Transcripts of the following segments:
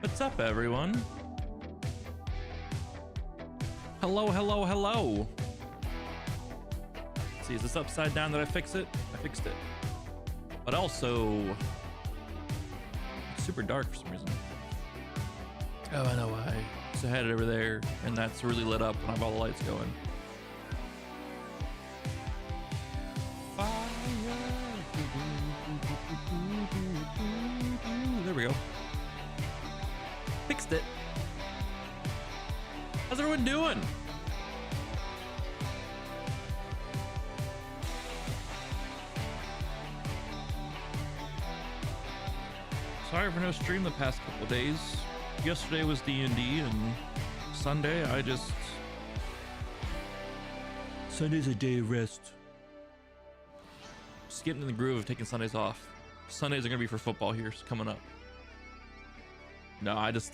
What's up, everyone? Hello, hello, hello. Let's see, is this upside down? Did I fix it? I fixed it. But also, it's super dark for some reason. Oh, I know why. So I had it over there, and that's really lit up, and I have all the lights going. There we go. Fixed it. How's everyone doing? Sorry for no stream the past couple of days. Yesterday was D&D, and Sunday Sunday's a day of rest. Just getting in the groove of taking Sundays off. Sundays are gonna be for football here coming up. No, I just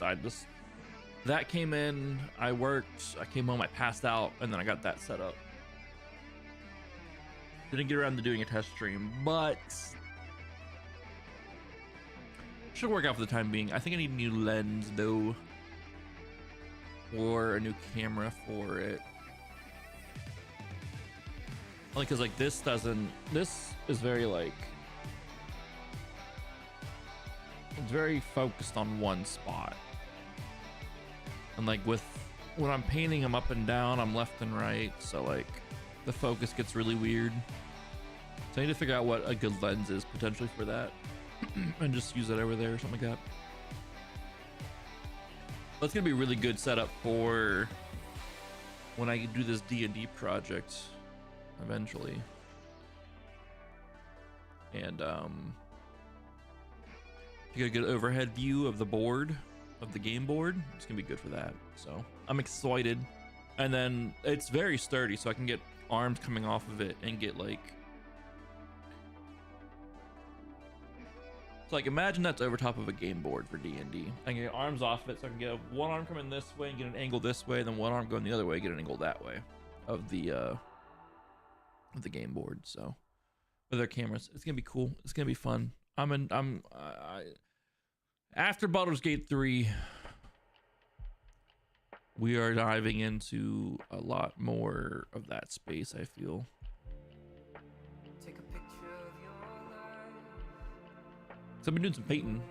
that came in, I worked, I came home, I passed out, and then I got that set up. Didn't get around to doing a test stream, but should work out for the time being. I think I need a new lens though, or a new camera for it. Only because like this is very like, it's very focused on one spot, and like when I'm painting, I'm up and down, I'm left and right, so like the focus gets really weird. So I need to figure out what a good lens is potentially for that and just use it over there or something like that. That's gonna be a really good setup for when I do this D&D project eventually, and you get a good overhead view of the board, of the game board. It's gonna be good for that, so I'm excited. And then it's very sturdy, so I can get arms coming off of it and get like So like imagine that's over top of a game board for D&D. I can get arms off it, so I can get one arm coming this way and get an angle this way, then one arm going the other way, get an angle that way of the game board. So with their cameras, it's gonna be cool. It's gonna be fun. After Baldur's Gate 3, we are diving into a lot more of that space, I feel. So I've been doing some painting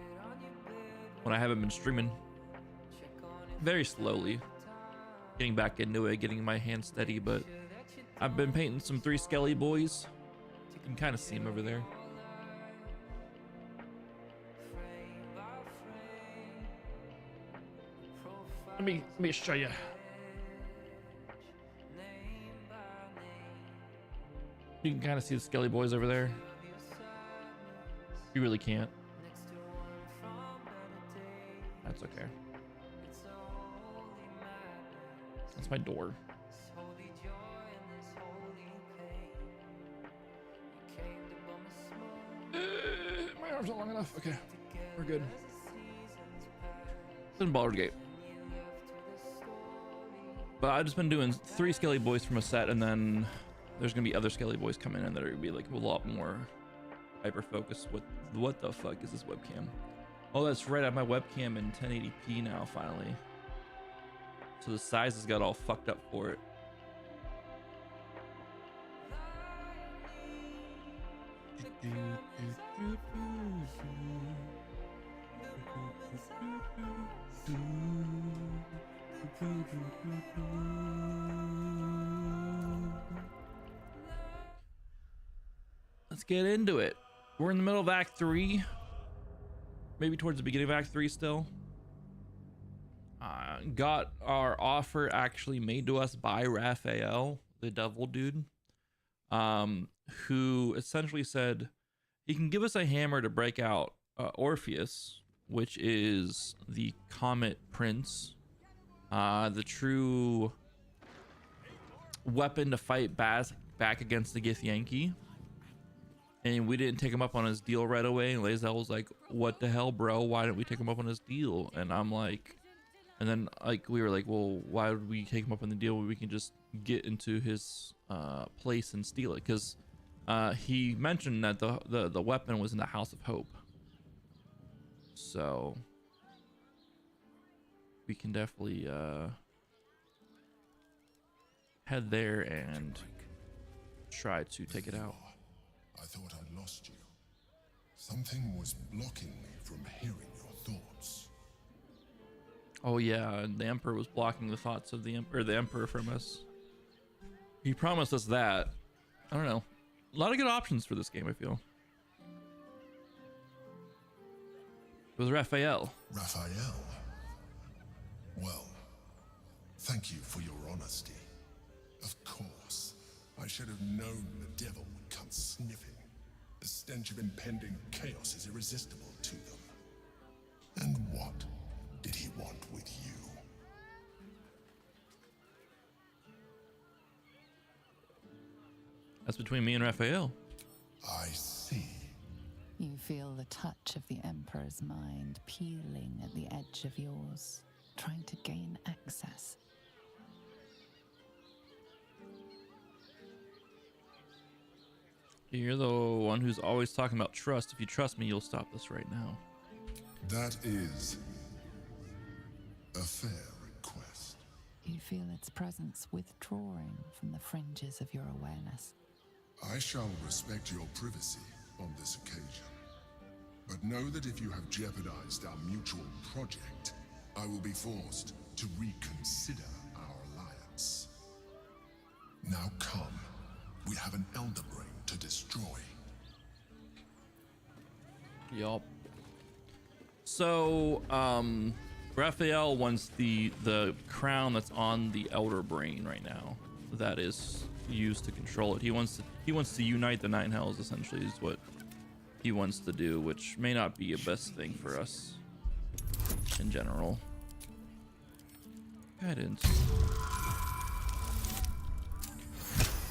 when I haven't been streaming. Very slowly. Getting back into it, getting my hands steady, but I've been painting some 3 skelly boys. You can kind of see them over there. Let me show you. You can kind of see the skelly boys over there. You really can't. That's okay. That's my door. My arms aren't long enough. Okay, we're good. It's in Baldur's Gate. But I've just been doing 3 skelly boys from a set, and then there's gonna be other skelly boys coming in that are gonna be like a lot more hyper focused. What the fuck is this webcam? Oh, that's right. I have my webcam in 1080p now, finally. So the size has got all fucked up for it. Let's get into it. We're in the middle of Act 3. Maybe towards the beginning of Act 3 still. Got our offer actually made to us by Raphael, the devil dude, who essentially said he can give us a hammer to break out Orpheus, which is the Comet Prince, the true weapon to fight back against the Githyanki. And we didn't take him up on his deal right away. And Lae'zel was like, what the hell, bro? Why didn't we take him up on his deal? And I'm like, and then like we were like, well, why would we take him up on the deal when we can just get into his place and steal it? Because he mentioned that the weapon was in the House of Hope. So we can definitely head there and try to take it out. I thought I'd lost you. Something was blocking me from hearing your thoughts. Oh yeah, the Emperor was blocking the thoughts of the Emperor from us. He promised us that. I don't know. A lot of good options for this game, I feel. It was Raphael. Raphael? Well, thank you for your honesty. Of course, I should have known the devil would come sniffing. The stench of impending chaos is irresistible to them. And what did he want with you? That's between me and Raphael. I see. You feel the touch of the Emperor's mind peeling at the edge of yours, trying to gain access. You're the one who's always talking about trust. If you trust me, you'll stop this right now. That is a fair request. You feel its presence withdrawing from the fringes of your awareness. I shall respect your privacy on this occasion. But know that if you have jeopardized our mutual project, I will be forced to reconsider our alliance. Now come. We have an Elder Brain to destroy. Yup. So, Raphael wants the crown that's on the Elder Brain right now. That is used to control it. He wants to unite the Nine Hells. Essentially, is what he wants to do, which may not be a best thing for us in general. Guidance.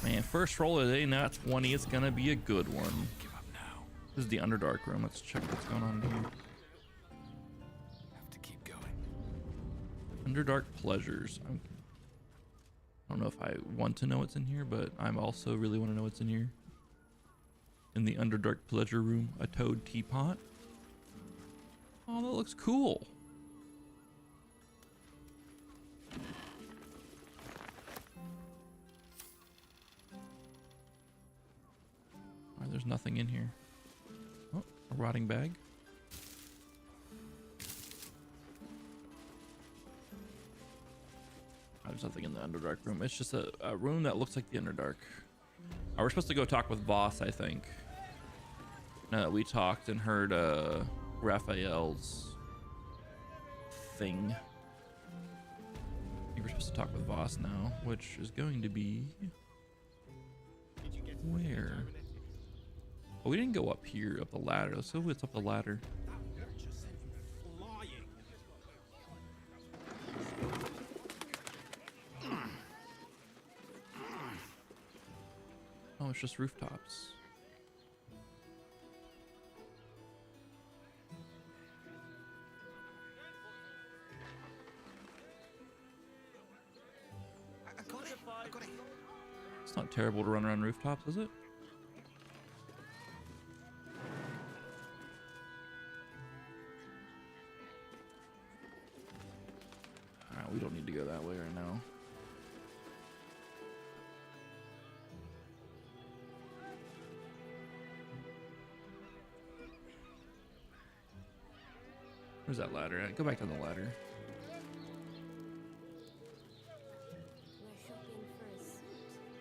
Man, first roll today, not 20. It's gonna be a good one. Give up now. This is the Underdark room. Let's check what's going on in here. Have to keep going. Underdark pleasures. I don't know if I want to know what's in here, but I'm also really want to know what's in here. In the Underdark pleasure room, a toad teapot. Oh, that looks cool. Alright, there's nothing in here. Oh, a rotting bag. There's nothing in the Underdark room. It's just a room that looks like the Underdark. We're supposed to go talk with Voss, I think. Now that we talked and heard Raphael's thing. I think we're supposed to talk with Voss now, which is going to be... Where? Oh, we didn't go up here, up the ladder. Let's go what's up the ladder. Oh, it's just rooftops. I got it. It's not terrible to run around rooftops, is it? Alright, we don't need to go that way right now. Where's that ladder at? Go back down the ladder.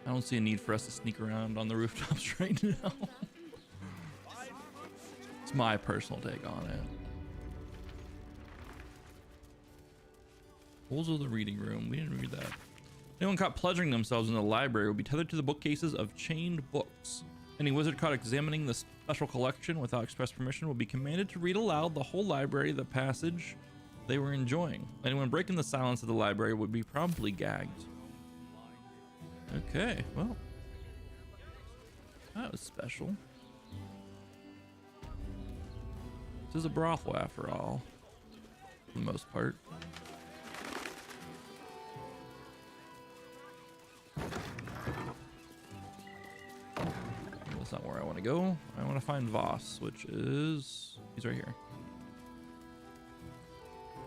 I don't see a need for us to sneak around on the rooftops right now. It's my personal take on it. Rules of the reading room. We didn't read that. Anyone caught pleasuring themselves in the library will be tethered to the bookcases of chained books. Any wizard caught examining the special collection without express permission will be commanded to read aloud the whole library, the passage they were enjoying. Anyone breaking the silence of the library would be promptly gagged. Okay, well, that was special. This is a brothel after all, for the most part. That's not where I want to go. I want to find Voss, which is... he's right here.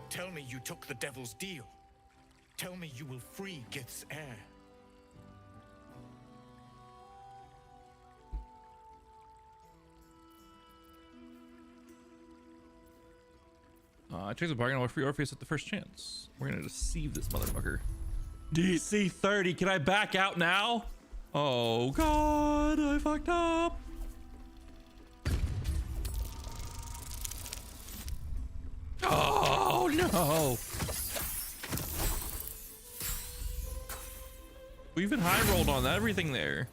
Tell me you took the devil's deal. Tell me you will free Gith's heir. I checked the bargain. I'll free Orpheus at the first chance. We're gonna deceive this motherfucker. DC 30. Can I back out now? Oh God, I fucked up. Oh no. We even high rolled on everything there,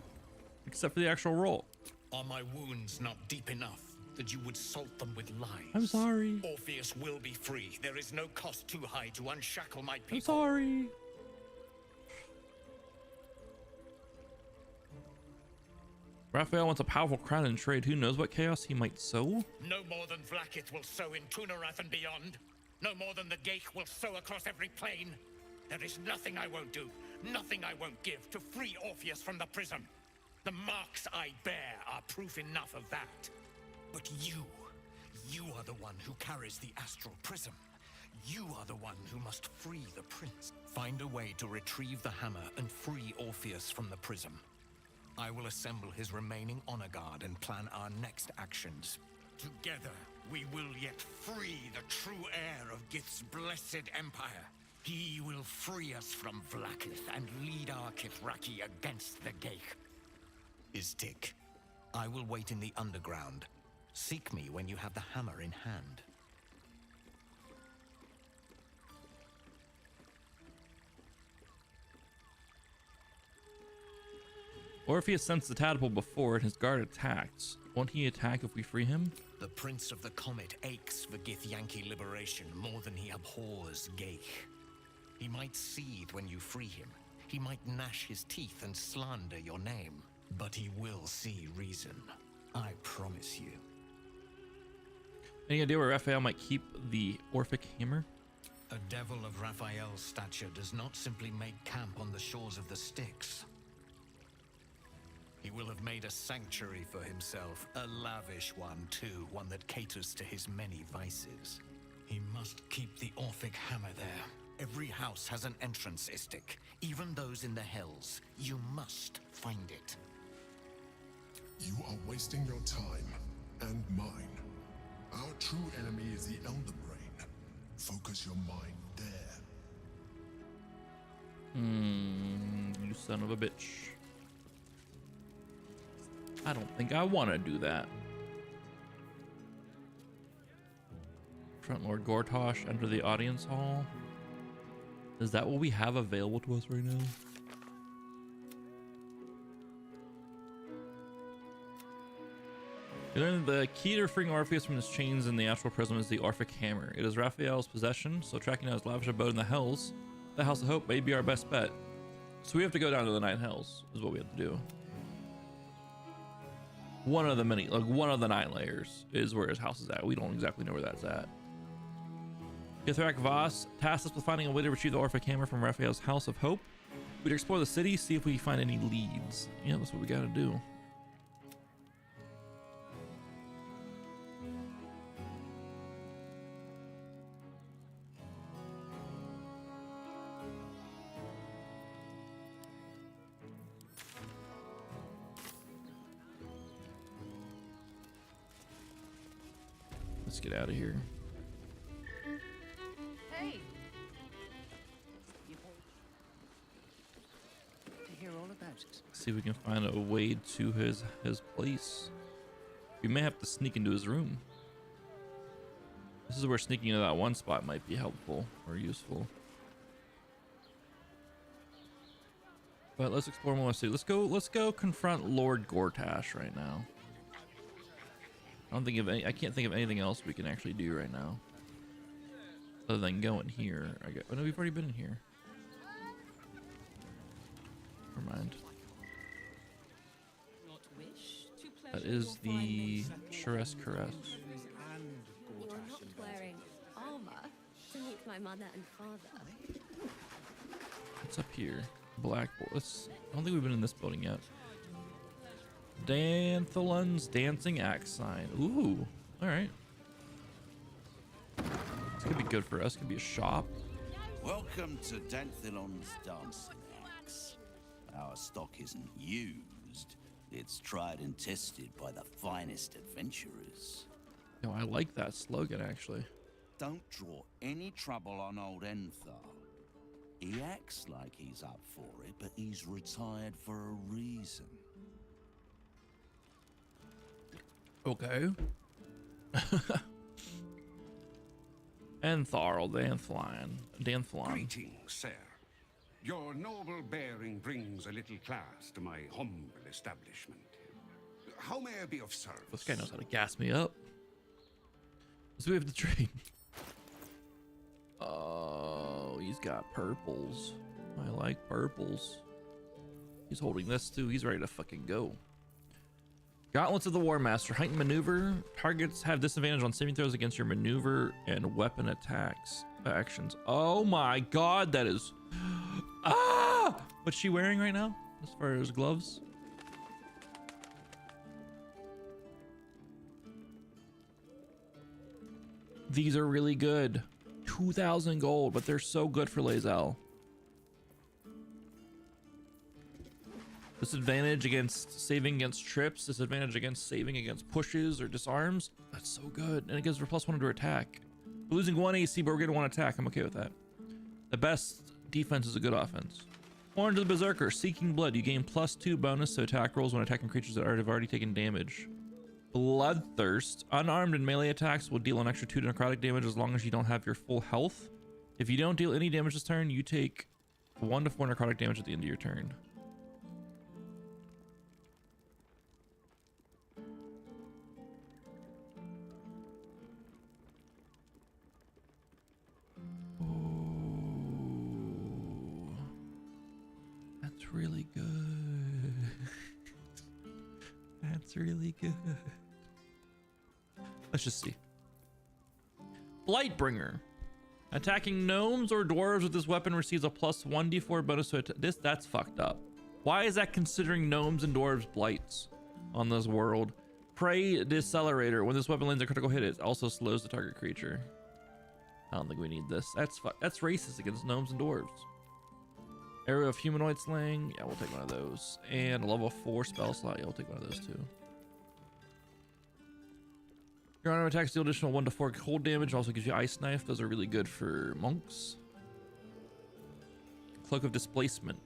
except for the actual roll. Are my wounds not deep enough that you would salt them with lies? I'm sorry. Orpheus will be free. There is no cost too high to unshackle my people. I'm sorry. Raphael wants a powerful crown in trade. Who knows what chaos he might sow? No more than Vlaakith will sow in Tunarath and beyond. No more than the Geich will sow across every plane. There is nothing I won't do, nothing I won't give to free Orpheus from the prison. The marks I bear are proof enough of that. But you are the one who carries the astral prism. You are the one who must free the prince. Find a way to retrieve the hammer and free Orpheus from the prism. I will assemble his remaining honor guard and plan our next actions. Together, we will yet free the true heir of Gith's blessed empire. He will free us from Vlaakith and lead our Kithraki against the Geich. Istik, I will wait in the underground. Seek me when you have the hammer in hand. Orpheus sensed the tadpole before and his guard attacked. Won't he attack if we free him? The Prince of the Comet aches for Githyanki liberation more than he abhors Geich. He might seethe when you free him. He might gnash his teeth and slander your name. But he will see reason. I promise you. Any idea where Raphael might keep the Orphic hammer? A devil of Raphael's stature does not simply make camp on the shores of the Styx. He will have made a sanctuary for himself, a lavish one too, one that caters to his many vices. He must keep the Orphic hammer there. Every house has an entrance, Istik, even those in the Hells. You must find it. You are wasting your time and mine. Our true enemy is the Elder Brain. Focus your mind there. You son of a bitch. I don't think I want to do that. Front Lord Gortosh, enter the audience hall. Is that what we have available to us right now? You learn the key to freeing Orpheus from his chains in the astral prism is the Orphic hammer. It is Raphael's possession, so tracking down his lavish abode in the Hells, the House of Hope, may be our best bet. So we have to go down to the 9 Hells, is what we have to do. One of the 9 layers is where his house is at. We don't exactly know where that's at. Ithrak Voss tasked us with finding a way to retrieve the Orphic hammer from Raphael's House of Hope. We'd explore the city, see if we find any leads. Yeah, that's what we gotta do. Let's get out of here. Hey. To hear all about it. See if we can find a way to his place. We may have to sneak into his room. This is where sneaking into that one spot might be helpful or useful. But let's explore more. Let's see. Let's go confront Lord Gortash right now. I can't think of anything else we can actually do right now. Other than go in here. Oh no, we've already been in here. Never mind. That is the Shuress Caress. You're not wearing armor to meet my mother and father. What's up here? Blackboard. I don't think we've been in this building yet. Danthalon's Dancing Axe Sign. Ooh, all right. This could be good for us. Could be a shop. Welcome to Danthalon's Dancing Axe. Our stock isn't used. It's tried and tested by the finest adventurers. No, I like that slogan actually. Don't draw any trouble on old Enthar. He acts like he's up for it, but he's retired for a reason. Okay. Entharl, Danthalon. Greetings, sir. Your noble bearing brings a little class to my humble establishment. How may I be of service? This guy knows how to gas me up. So we have to trade. Oh, he's got purples. I like purples. He's holding this too. He's ready to fucking go. Gauntlets of the War Master. Heightened maneuver. Targets have disadvantage on saving throws against your maneuver and weapon attacks actions. Oh my god, that is... Ah! What's she wearing right now as far as gloves? These are really good. 2,000 gold, but they're so good for Lae'zel. Disadvantage against saving against trips, disadvantage against saving against pushes or disarms. That's so good. And it gives her +1 to attack. We're losing 1 AC, but we're getting 1 attack. I'm okay with that. The best defense is a good offense. Orange of the Berserker, Seeking Blood. You gain +2 bonus to attack rolls when attacking creatures that have already taken damage. Bloodthirst. Unarmed and melee attacks will deal an extra 2 necrotic damage as long as you don't have your full health. If you don't deal any damage this turn, you take 1 to 4 necrotic damage at the end of your turn. That's really good. That's really good. Let's just see. Blightbringer. Attacking gnomes or dwarves with this weapon receives a plus 1d4 bonus to attack. That's fucked up. Why is that considering gnomes and dwarves blights on this world? Prey Decelerator. When this weapon lands a critical hit, it also slows the target creature. I don't think we need this. That's racist against gnomes and dwarves. Area of Humanoid Slaying. Yeah, we'll take one of those. And a level 4 spell slot. Yeah, we'll take one of those too. Your honor attacks deal additional 1 to 4 cold damage. Also gives you Ice Knife. Those are really good for monks. Cloak of Displacement.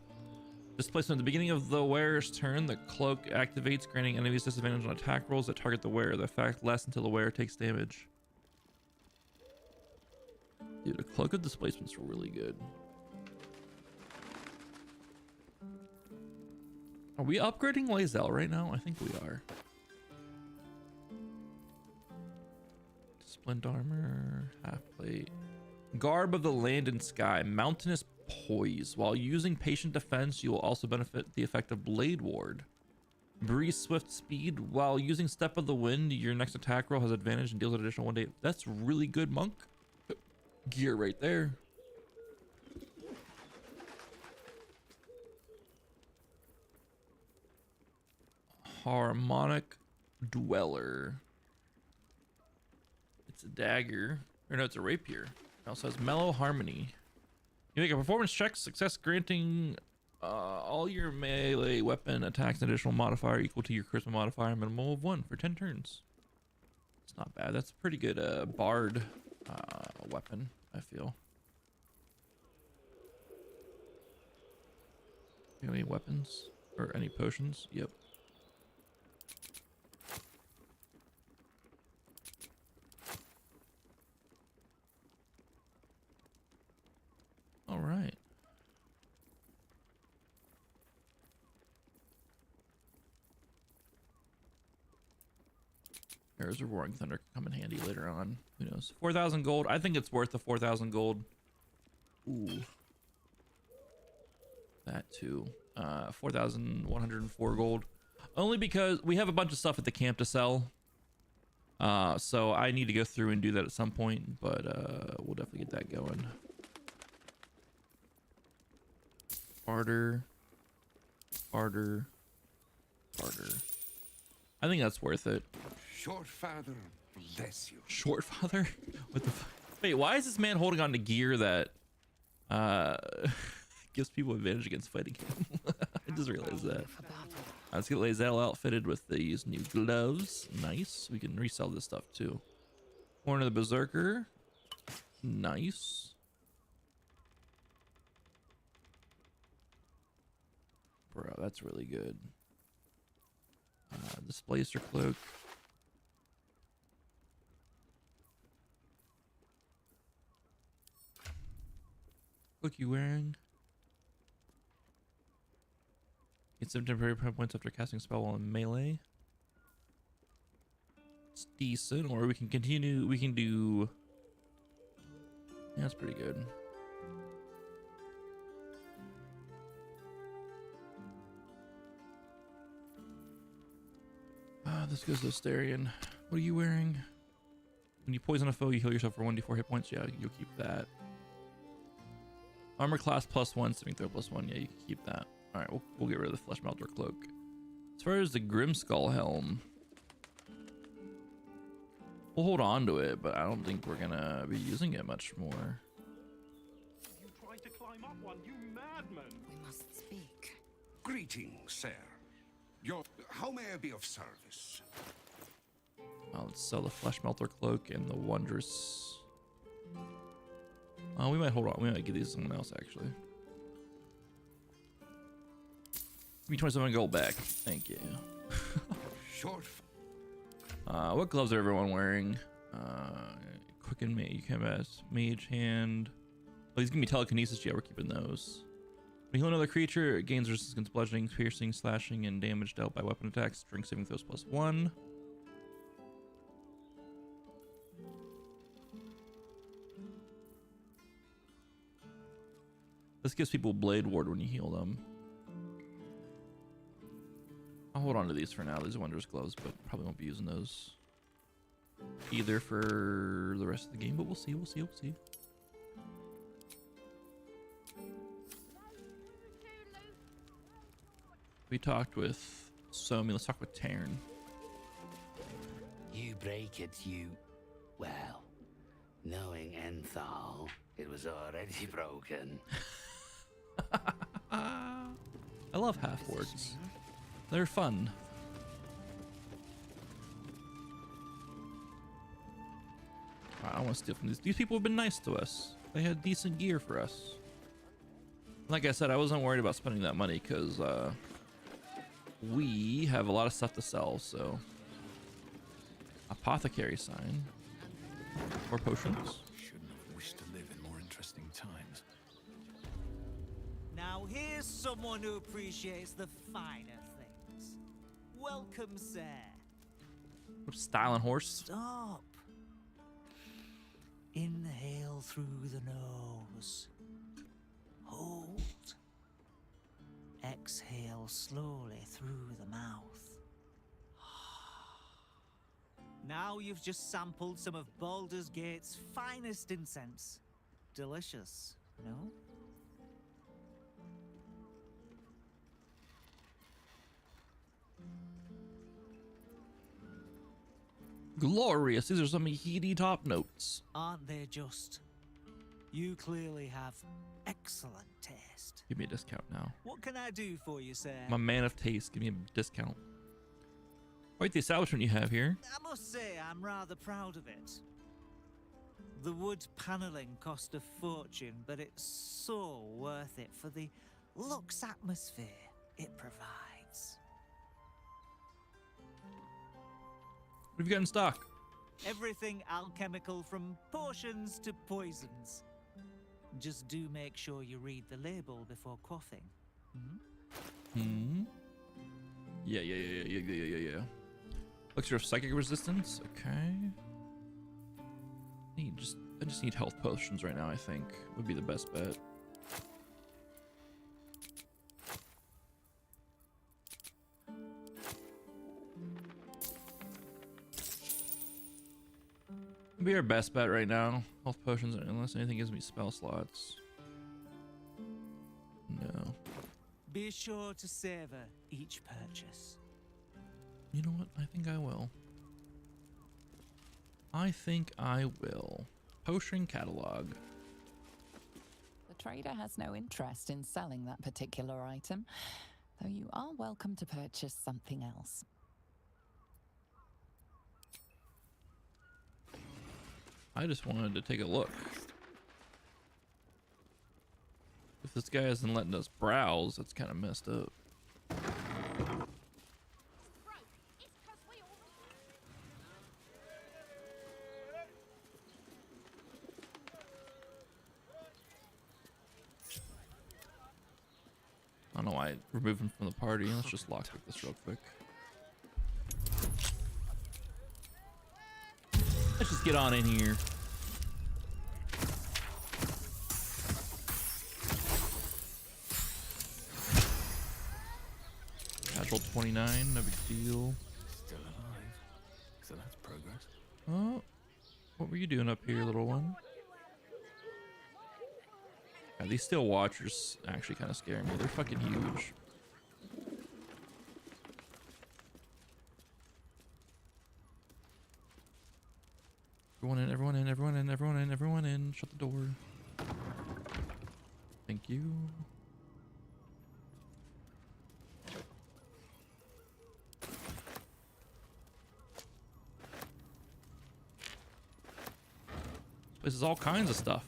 Displacement. At the beginning of the wearer's turn, the cloak activates, granting enemies disadvantage on attack rolls that target the wearer. The effect lasts until the wearer takes damage. Dude, a Cloak of Displacement's really good. Are we upgrading Lae'zel right now? I think we are. Splint armor, half plate. Garb of the land and sky, mountainous poise. While using patient defense, you will also benefit the effect of blade ward. Breeze swift speed. While using step of the wind, your next attack roll has advantage and deals an additional 1d8. That's really good monk gear right there. Harmonic Dweller. It's a dagger. Or no, it's a rapier. It also has Mellow Harmony. You make a performance check, success granting all your melee weapon attacks an additional modifier equal to your charisma modifier, minimum of 1 for 10 turns. It's not bad. That's a pretty good bard weapon, I feel. You have any weapons? Or any potions? Yep. All right. There's a Roaring Thunder can come in handy later on. Who knows? 4,000 gold. I think it's worth the 4,000 gold. Ooh. That too. 4,104 gold. Only because we have a bunch of stuff at the camp to sell. So I need to go through and do that at some point, but we'll definitely get that going. Barter. Barter. Barter. I think that's worth it. Short father, bless you. Short father? What the Wait, why is this man holding on to gear that gives people advantage against fighting him? I just realized that. Let's get Lae'zel outfitted with these new gloves. Nice. We can resell this stuff too. Horn of the Berserker. Nice. Bro, that's really good. Displacer cloak. Look, you wearing? Get some temporary points after casting spell while in melee. It's decent, or we can continue. We can do. Yeah, that's pretty good. This goes to Asterion. What are you wearing? When you poison a foe, you heal yourself for 1d4 hit points. Yeah, you'll keep that. Armor class +1, saving throw +1. Yeah, you can keep that. All right, we'll get rid of the Flesh Melter cloak. As far as the Grimskull helm, we'll hold on to it, but I don't think we're gonna be using it much more. You tried to climb up one, you madman! We must speak. Greetings, sir. How may I be of service? Let's sell the Flesh Melter cloak and the Wondrous. We might hold on. We might give these to someone else, actually. Give me 27 gold back. Thank you. Short. What gloves are everyone wearing? Quicken Mage, Mage Hand. Oh, he's gonna be Telekinesis. Yeah, we're keeping those. When you heal another creature, it gains resistance against bludgeoning, piercing, slashing, and damage dealt by weapon attacks. Strength saving throws +1. This gives people Blade Ward when you heal them. I'll hold on to these for now. These are Wondrous gloves, but probably won't be using those. either for the rest of the game, but we'll see. We'll see. We'll see. We talked with Somi. Let's talk with Taryn. You break it, you... Well, knowing Enthal, it was already broken. I love half-orcs. They're fun. I don't want to steal from these. These people have been nice to us. They had decent gear for us. Like I said, I wasn't worried about spending that money because we have a lot of stuff to sell, so... Apothecary sign. Or potions. Shouldn't have wished to live in more interesting times. Now here's someone who appreciates the finer things. Welcome, sir. Styling horse. Stop. Inhale through the nose. Hold. Exhale slowly through the mouth. Now you've just sampled some of Baldur's Gate's finest incense. Delicious, no? Glorious. These are some heady top notes. Aren't they just? You clearly have excellent taste. Give me a discount now. What can I do for you, sir? I'm a man of taste. Give me a discount. Quite the establishment you have here. I must say I'm rather proud of it. The wood paneling cost a fortune, but it's so worth it for the luxe atmosphere it provides. What have you got in stock? Everything alchemical from potions to poisons. Just do make sure you read the label before quaffing. Yeah. Elixir of psychic resistance. Okay. I just need health potions right now. I think would be the best bet. Would be our best bet right now. Health potions, unless anything gives me spell slots. No. Be sure to savor each purchase. You know what? I think I will. I think I will. Potion catalog. The trader has no interest in selling that particular item, though you are welcome to purchase something else. I just wanted to take a look. If this guy isn't letting us browse, that's kind of messed up. I don't know why I removed him from the party. Let's just lockpick this real quick. Let's just get on in here. Casual 29, no big deal. Still alive. So that's progress. Oh, what were you doing up here, little one? Yeah, these steel watchers actually kind of scare me. They're fucking huge. Everyone in, everyone in, everyone in, everyone in, everyone in. Shut the door. Thank you. This place is all kinds of stuff.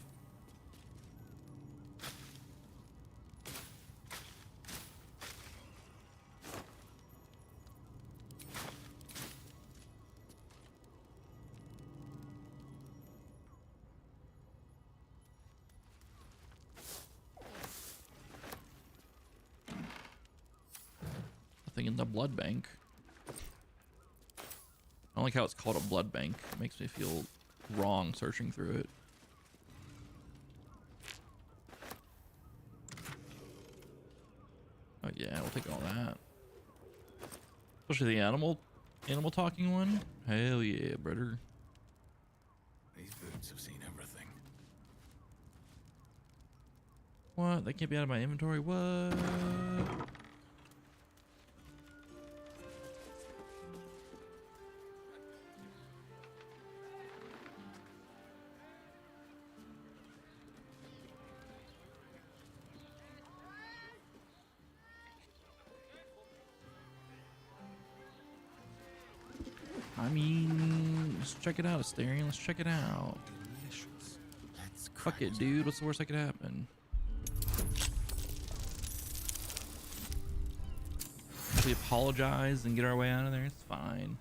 Nothing in the blood bank. I don't like how it's called a blood bank. It makes me feel wrong searching through it. Oh yeah, we'll take all that. Especially the animal talking one. Hell yeah, brother. What? That can't be out of my inventory. What? I mean, let's check it out, Asterion. Let's check it out. Delicious. Let's Fuck it, dude. What's the worst that could happen? We apologize and get our way out of there. It's fine.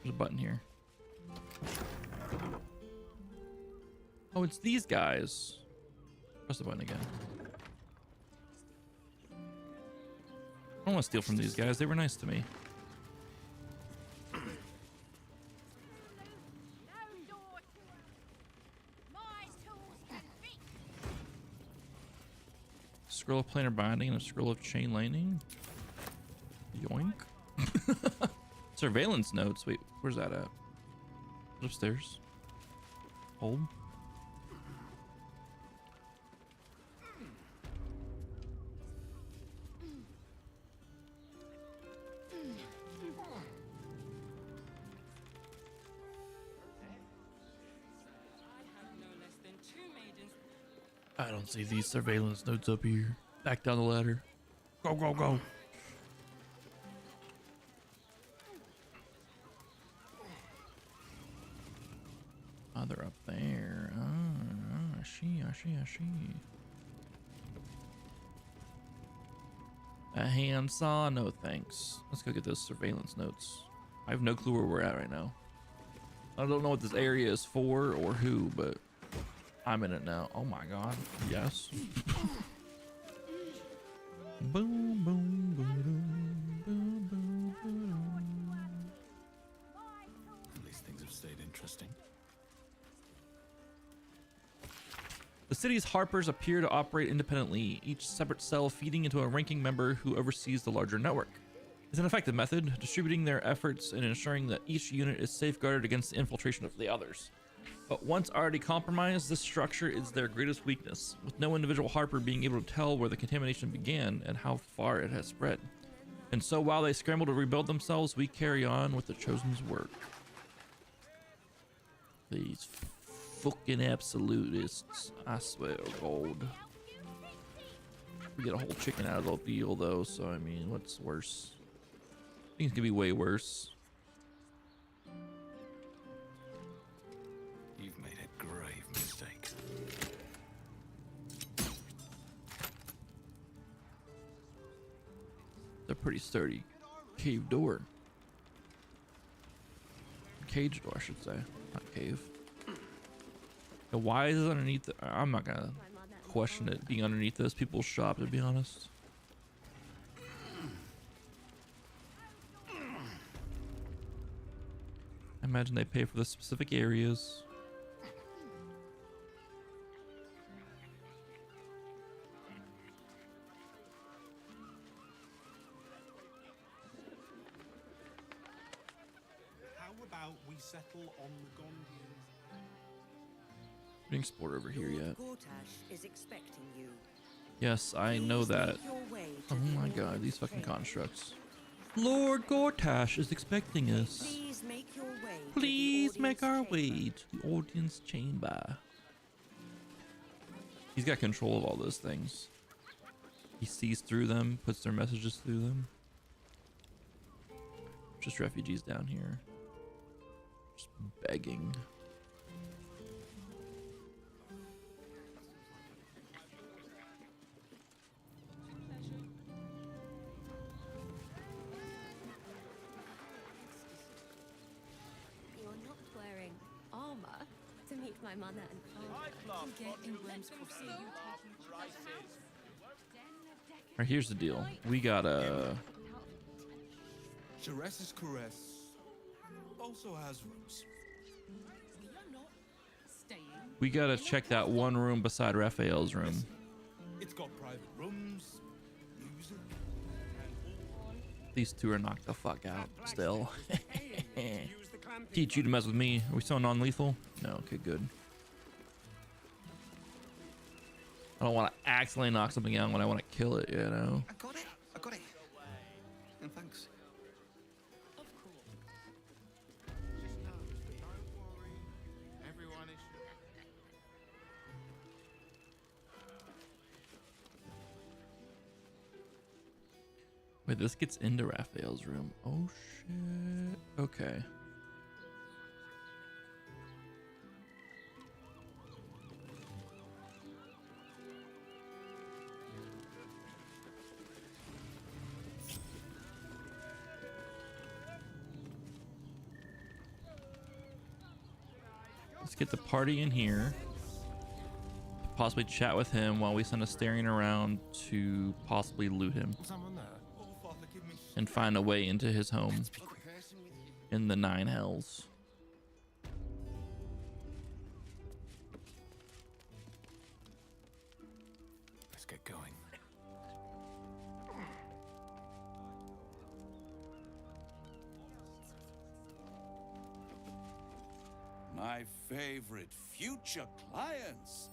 There's a button here. Oh, it's these guys. Press the button again. I don't want to steal from these guys. They were nice to me. Scroll of planar binding and a scroll of chain lightning. Yoink. Surveillance notes. Wait, where's that at? Upstairs. Hold. I don't see these surveillance notes up here. Back down the ladder. Go, go, go. Oh, they're up there. Ah, I see. A handsaw? No thanks. Let's go get those surveillance notes. I have no clue where we're at right now. I don't know what this area is for or who, but I'm in it now. Oh my god. Yes. Boom, boom, boom, boom, boom, boom. At least things have stayed interesting. The city's Harpers appear to operate independently, each separate cell feeding into a ranking member who oversees the larger network. It's an effective method, distributing their efforts and ensuring that each unit is safeguarded against the infiltration of the others. But once already compromised, this structure is their greatest weakness, with no individual Harper being able to tell where the contamination began and how far it has spread. And so while they scramble to rebuild themselves, we carry on with the Chosen's work. These fucking absolutists, I swear to God. We get a whole chicken out of the deal though, so I mean, what's worse? Things could be way worse. You've made a grave mistake. They're pretty sturdy. Cave door. Cage door, I should say. Not cave. Now, why is it underneath? I'm not gonna question it being underneath this people's shop, to be honest. I imagine they pay for the specific areas. How about we settle on the Gondians? Being explored over here yet? Gortash is expecting you. Yes, I know that. Oh my god, these fucking constructs. Lord Gortash is expecting us. Please make your way. Please make our way to the audience chamber. He's got control of all those things. He sees through them, puts their messages through them. Just refugees down here. Just begging. You're not wearing armor to meet my mother and father. Alright, here's the deal. We gotta... Jerez's caress also has rooms. We gotta check that one room beside Raphael's room. It's got private rooms, music, and all. These two are knocked the fuck out still. Teach you to mess with me. Are we still non-lethal? No, okay, good. I don't want to accidentally knock something out when I want to kill it, you know? I got it. I got it. And thanks. Of course. Just know, don't worry. Everyone is sure. Wait, this gets into Raphael's room. Oh shit. Okay. Let's get the party in here. Possibly chat with him while we send a staring around to possibly loot him. And find a way into his home in the 9 hells. Let's get going. My favorite future clients.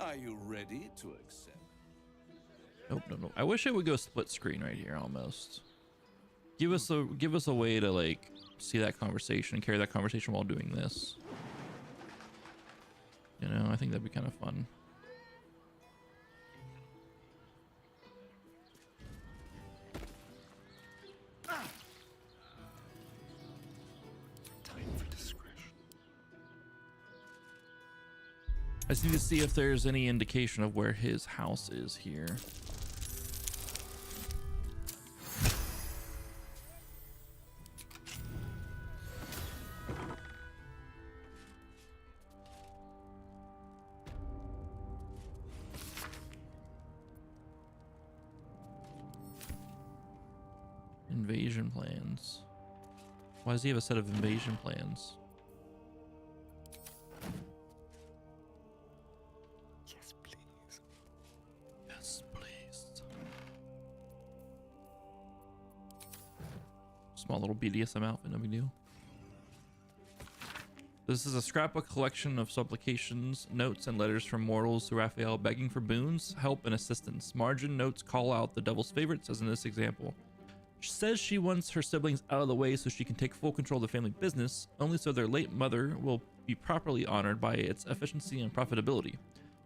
Are you ready to accept? Nope, no. I wish it would go split screen right here almost. Give us a way to like see that conversation, carry that conversation while doing this. You know, I think that'd be kind of fun. Time for discretion. I just need to see if there's any indication of where his house is here. Invasion plans. Why does he have a set of invasion plans? Yes, please. Yes, please. Small little BDSM outfit, no big deal. This is a scrapbook collection of supplications, notes, and letters from mortals to Raphael begging for boons, help, and assistance. Margin notes call out the devil's favorites, as in this example. She says she wants her siblings out of the way so she can take full control of the family business, only so their late mother will be properly honored by its efficiency and profitability.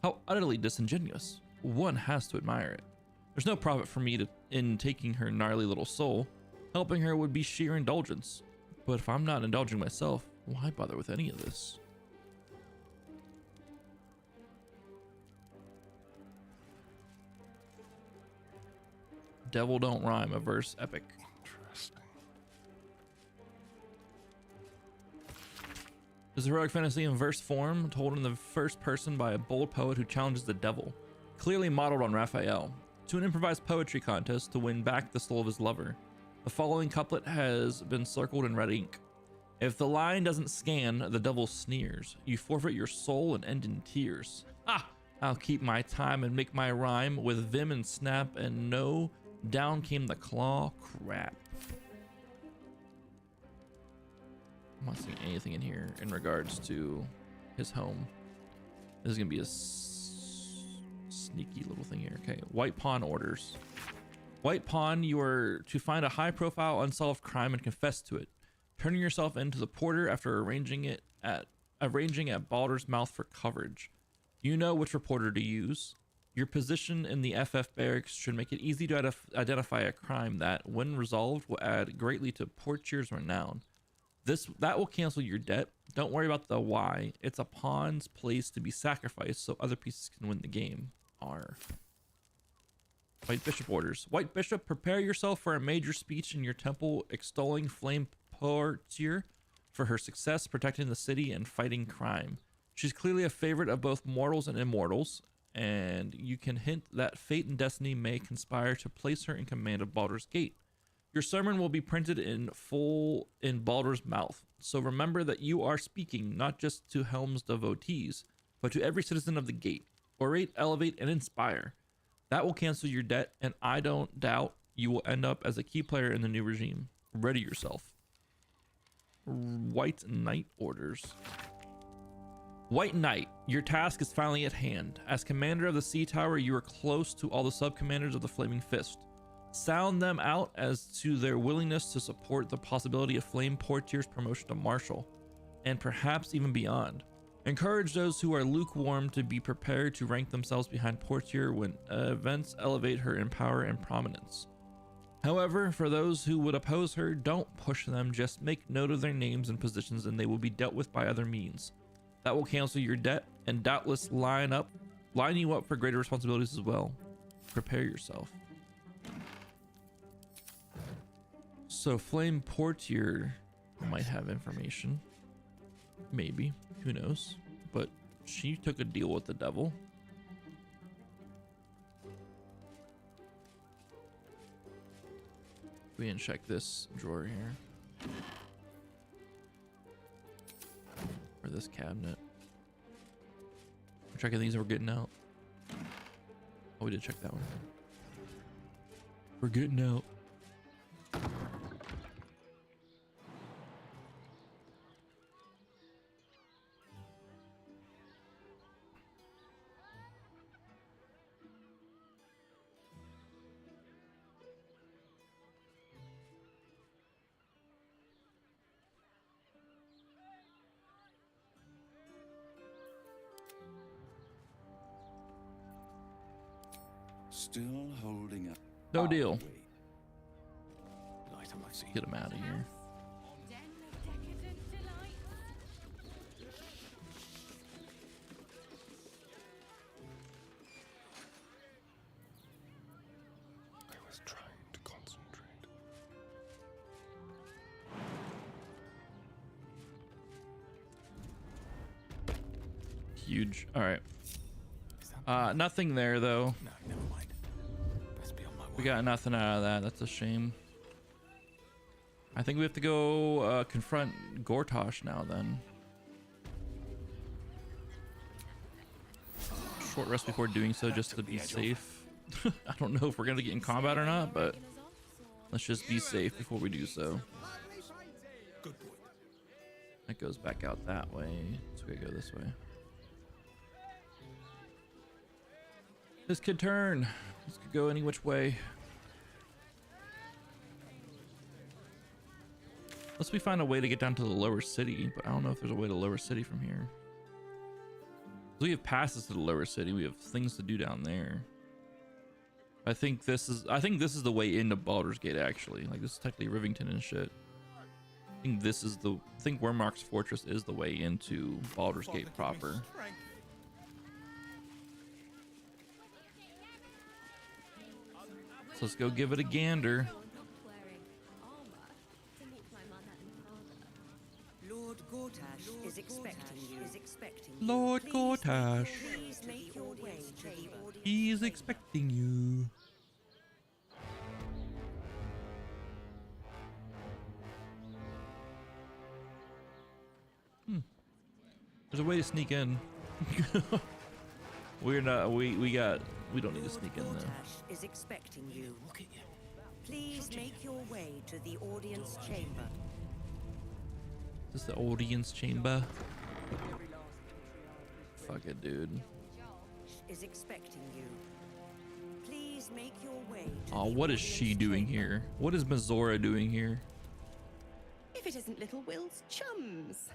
How utterly disingenuous. One has to admire it. There's no profit for me in taking her gnarly little soul. Helping her would be sheer indulgence. But if I'm not indulging myself, why bother with any of this? Devil don't rhyme, a verse epic. Interesting. This is heroic fantasy in verse form, told in the first person by a bold poet who challenges the devil, clearly modeled on Raphael, to an improvised poetry contest to win back the soul of his lover. The following couplet has been circled in red ink. If the line doesn't scan, the devil sneers. You forfeit your soul and end in tears. Ah! I'll keep my time and make my rhyme with vim and snap, and no, down came the claw. Crap. I'm not seeing anything in here in regards to his home. This is gonna be a sneaky little thing here. Okay, White Pawn orders. White Pawn, you are to find a high-profile unsolved crime and confess to it, turning yourself into the porter after arranging at Baldur's mouth for coverage. You know which reporter to use. Your position in the FF barracks should make it easy to identify a crime that, when resolved, will add greatly to Portier's renown. That will cancel your debt. Don't worry about the why. It's a pawn's place to be sacrificed so other pieces can win the game. R. White Bishop orders. White Bishop, prepare yourself for a major speech in your temple extolling Flame Portier for her success protecting the city and fighting crime. She's clearly a favorite of both mortals and immortals, and you can hint that fate and destiny may conspire to place her in command of Baldur's Gate. Your sermon will be printed in full in Baldur's mouth, so remember that you are speaking not just to Helm's devotees, but to every citizen of the Gate. Orate, elevate, and inspire. That will cancel your debt, and I don't doubt you will end up as a key player in the new regime. Ready yourself. White Knight orders. White Knight, your task is finally at hand. As commander of the Sea Tower, you are close to all the sub-commanders of the Flaming Fist. Sound them out as to their willingness to support the possibility of Flame Portier's promotion to Marshal, and perhaps even beyond. Encourage those who are lukewarm to be prepared to rank themselves behind Portier when events elevate her in power and prominence. However, for those who would oppose her, don't push them, just make note of their names and positions and they will be dealt with by other means. That will cancel your debt and doubtless line you up for greater responsibilities as well. Prepare yourself. So Flame Portier might have information. Maybe. Who knows? But she took a deal with the devil. We can check this drawer here. Or this cabinet. We're checking these and we're getting out. Oh, we did check that one. We're getting out. Still holding up. No deal. Light on my seat. Get him out of here. I was trying to concentrate. Huge. All right. Nothing there though. No, never mind. Best be on my way. We got nothing out of that. That's a shame. I think we have to go confront Gortash now then. Short rest before doing so just to be safe. I don't know if we're gonna get in combat or not, but let's just be safe before we do so. That goes back out that way, so we go this way. This could turn. This could go any which way. Unless we find a way to get down to the lower city, but I don't know if there's a way to lower city from here. We have passes to the lower city. We have things to do down there. I think this is the way into Baldur's Gate actually. Like this is technically Rivington and shit. I think Wermark's Fortress is the way into Baldur's Gate proper. So let's go give it a gander. Lord Gortash is expecting you. Lord Gortash. Please make your way to the audience. He's expecting you. There's a way to sneak in. We're not. We don't need to sneak in there. Gortash is expecting you. Please make your way to the audience chamber. Is this the audience chamber? Fuck it, dude. Is expecting you. Please make your way to Oh, the what is audience she doing chamber. here? What is Mizora doing here? If it isn't little Will's chums.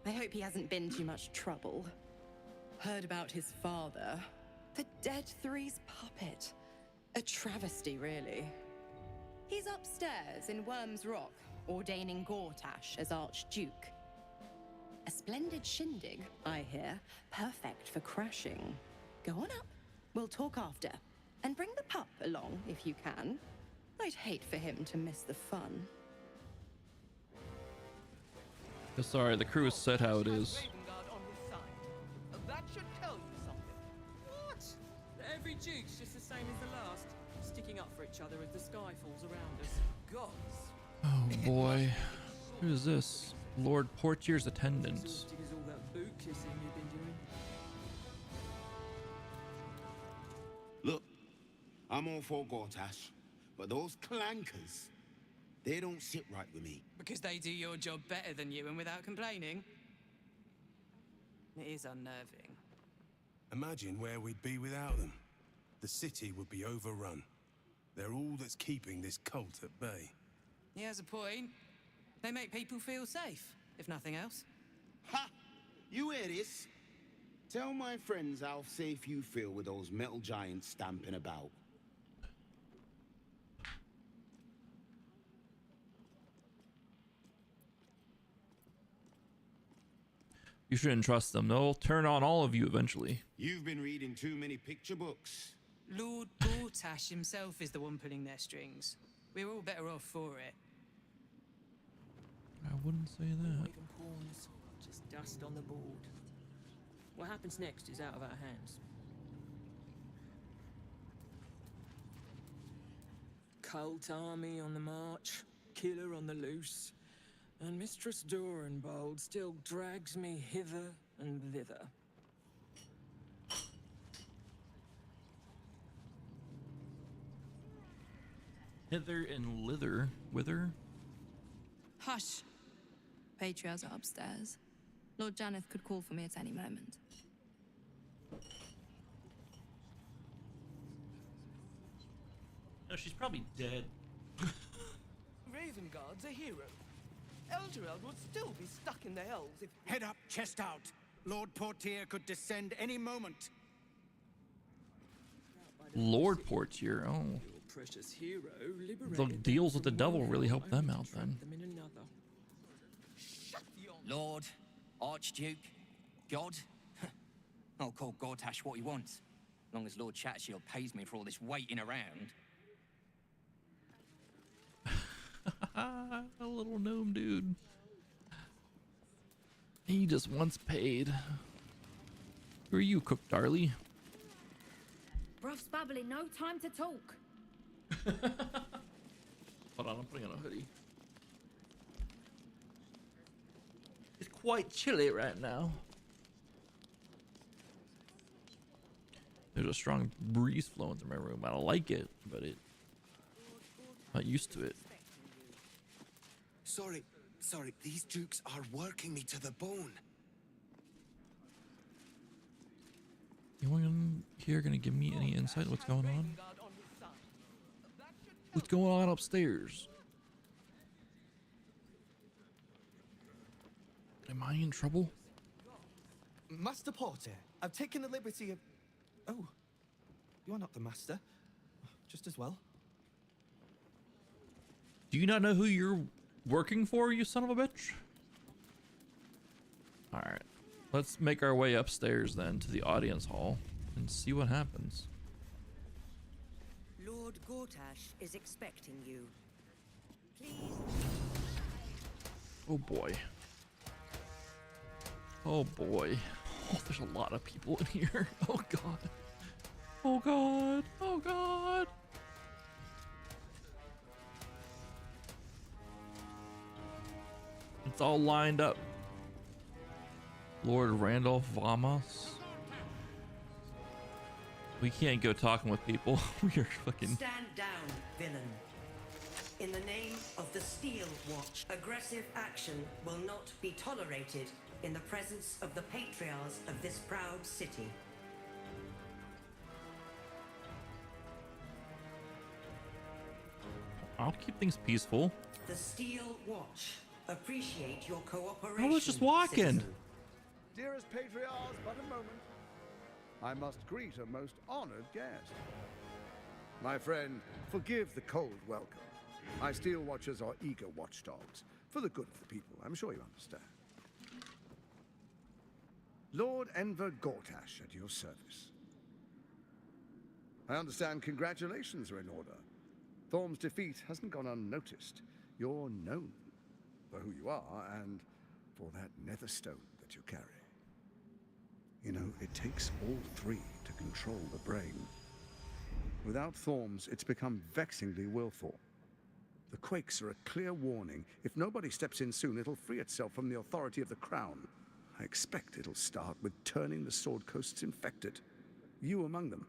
I hope he hasn't been too much trouble. Heard about his father. The Dead Three's puppet. A travesty, really. He's upstairs in Worm's Rock, ordaining Gortash as Archduke. A splendid shindig, I hear. Perfect for crashing. Go on up. We'll talk after. And bring the pup along, if you can. I'd hate for him to miss the fun. Sorry, the crew has said how it is. That should tell you something. What? Every duke's just the same as the last, sticking up for each other as the sky falls around us. Gods. Oh boy, who is this? Lord Portier's attendant. Exhausting as all that boot kissing you've been doing. Look, I'm all for Gortash, But those clankers, they don't sit right with me. Because they do your job better than you and without complaining. It is unnerving. Imagine where we'd be without them. The city would be overrun. They're all that's keeping this cult at bay. He has a point. They make people feel safe, if nothing else. Ha! You hear this? Tell my friends how safe you feel with those metal giants stamping about. You shouldn't trust them. They'll turn on all of you eventually. You've been reading too many picture books. Lord Gortash himself is the one pulling their strings. We're all better off for it. I wouldn't say that. Not even pawns, just dust on the board. What happens next is out of our hands. Cult army on the march, killer on the loose, and Mistress Dorenbold still drags me hither and thither. Hither and lither. Wither? Hush. Patriarchs are upstairs. Lord Janeth could call for me at any moment. No, she's probably dead. Ravengard's a hero. Eltureld would still be stuck in the hells if... Head up, chest out. Lord Portier could descend any moment. Lord Portier, oh. Your precious hero The deals with the devil really helped them out then. Lord, Archduke, God. I'll call Gortash what he wants. As long as Lord Chatshield pays me for all this waiting around. A little gnome dude. He just wants paid. Who are you, Cook Darley? Bruff's babbling, no time to talk. Hold on, I'm putting on a hoodie. It's quite chilly right now. There's a strong breeze flowing through my room. I don't like it, but I'm not used to it. Sorry, these dukes are working me to the bone. Anyone here gonna give me any insight what's going on? What's going on upstairs? Am I in trouble? Master Porter, I've taken the liberty of... Oh, you are not the master. Just as well. Do you not know who you're working for, you son of a bitch? Alright. Let's make our way upstairs then to the audience hall and see what happens. Lord Gortash is expecting you. Please. Oh boy. Oh boy. Oh, there's a lot of people in here. Oh god. Oh god. Oh god. It's all lined up. Lord Randolph Vamas. We can't go talking with people. We are fucking... Stand down, villain. In the name of the Steel Watch, aggressive action will not be tolerated in the presence of the patriarchs of this proud city. I'll keep things peaceful. The Steel Watch appreciate your cooperation. I was just walking. Citizen. Dearest patriarchs, but a moment. I must greet a most honored guest. My friend, forgive the cold welcome. My Steel Watchers are eager watchdogs, for the good of the people, I'm sure you understand. Lord Enver Gortash at your service. I understand congratulations are in order. Thorm's defeat hasn't gone unnoticed. You're known for who you are and for that nether stone that you carry. You know, it takes all three to control the brain. Without Thorms, it's become vexingly willful. The quakes are a clear warning. If nobody steps in soon, it'll free itself from the authority of the crown. I expect it'll start with turning the Sword Coasts infected. You among them.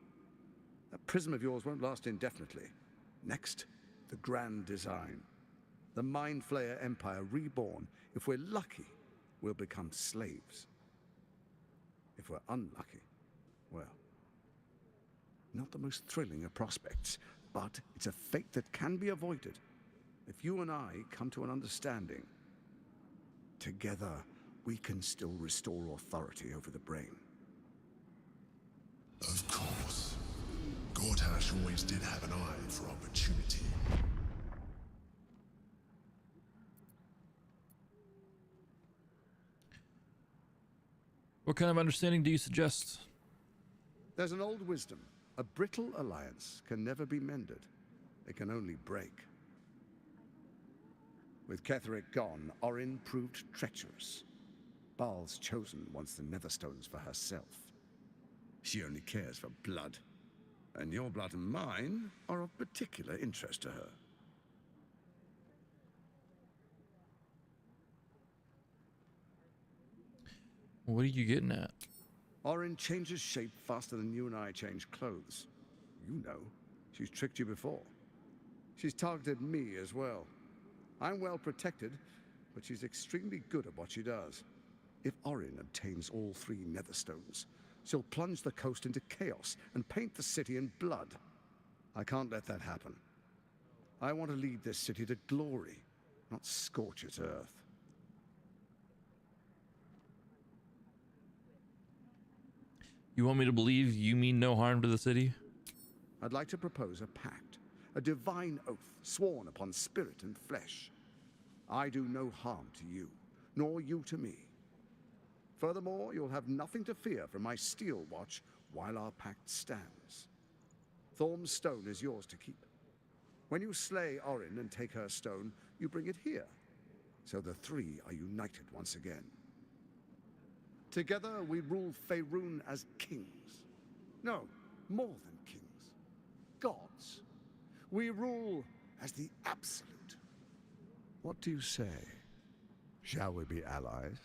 That prism of yours won't last indefinitely. Next, the grand design. The Mind Flayer Empire reborn. If we're lucky, we'll become slaves. If we're unlucky, well, not the most thrilling of prospects, but it's a fate that can be avoided if you and I come to an understanding. Together, we can still restore authority over the brain. Of course. Gortash always did have an eye for opportunity. What kind of understanding do you suggest? There's an old wisdom. A brittle alliance can never be mended. It can only break. With Ketheric gone, Orin proved treacherous. Baal's chosen wants the Netherstones for herself. She only cares for blood. And your blood and mine are of particular interest to her. What are you getting at? Orin changes shape faster than you and I change clothes. You know, she's tricked you before. She's targeted me as well. I'm well protected, but she's extremely good at what she does. If Orin obtains all 3 Netherstones, she'll plunge the coast into chaos and paint the city in blood. I can't let that happen. I want to lead this city to glory, not scorch its earth. You want me to believe you mean no harm to the city? I'd like to propose a pact, a divine oath sworn upon spirit and flesh. I do no harm to you, nor you to me. Furthermore, you'll have nothing to fear from my steel watch while our pact stands. Thorm's stone is yours to keep. When you slay Orin and take her stone, you bring it here, so the 3 are united once again. Together, we rule Faerun as kings. No, more than kings. Gods. We rule as the Absolute. What do you say? Shall we be allies?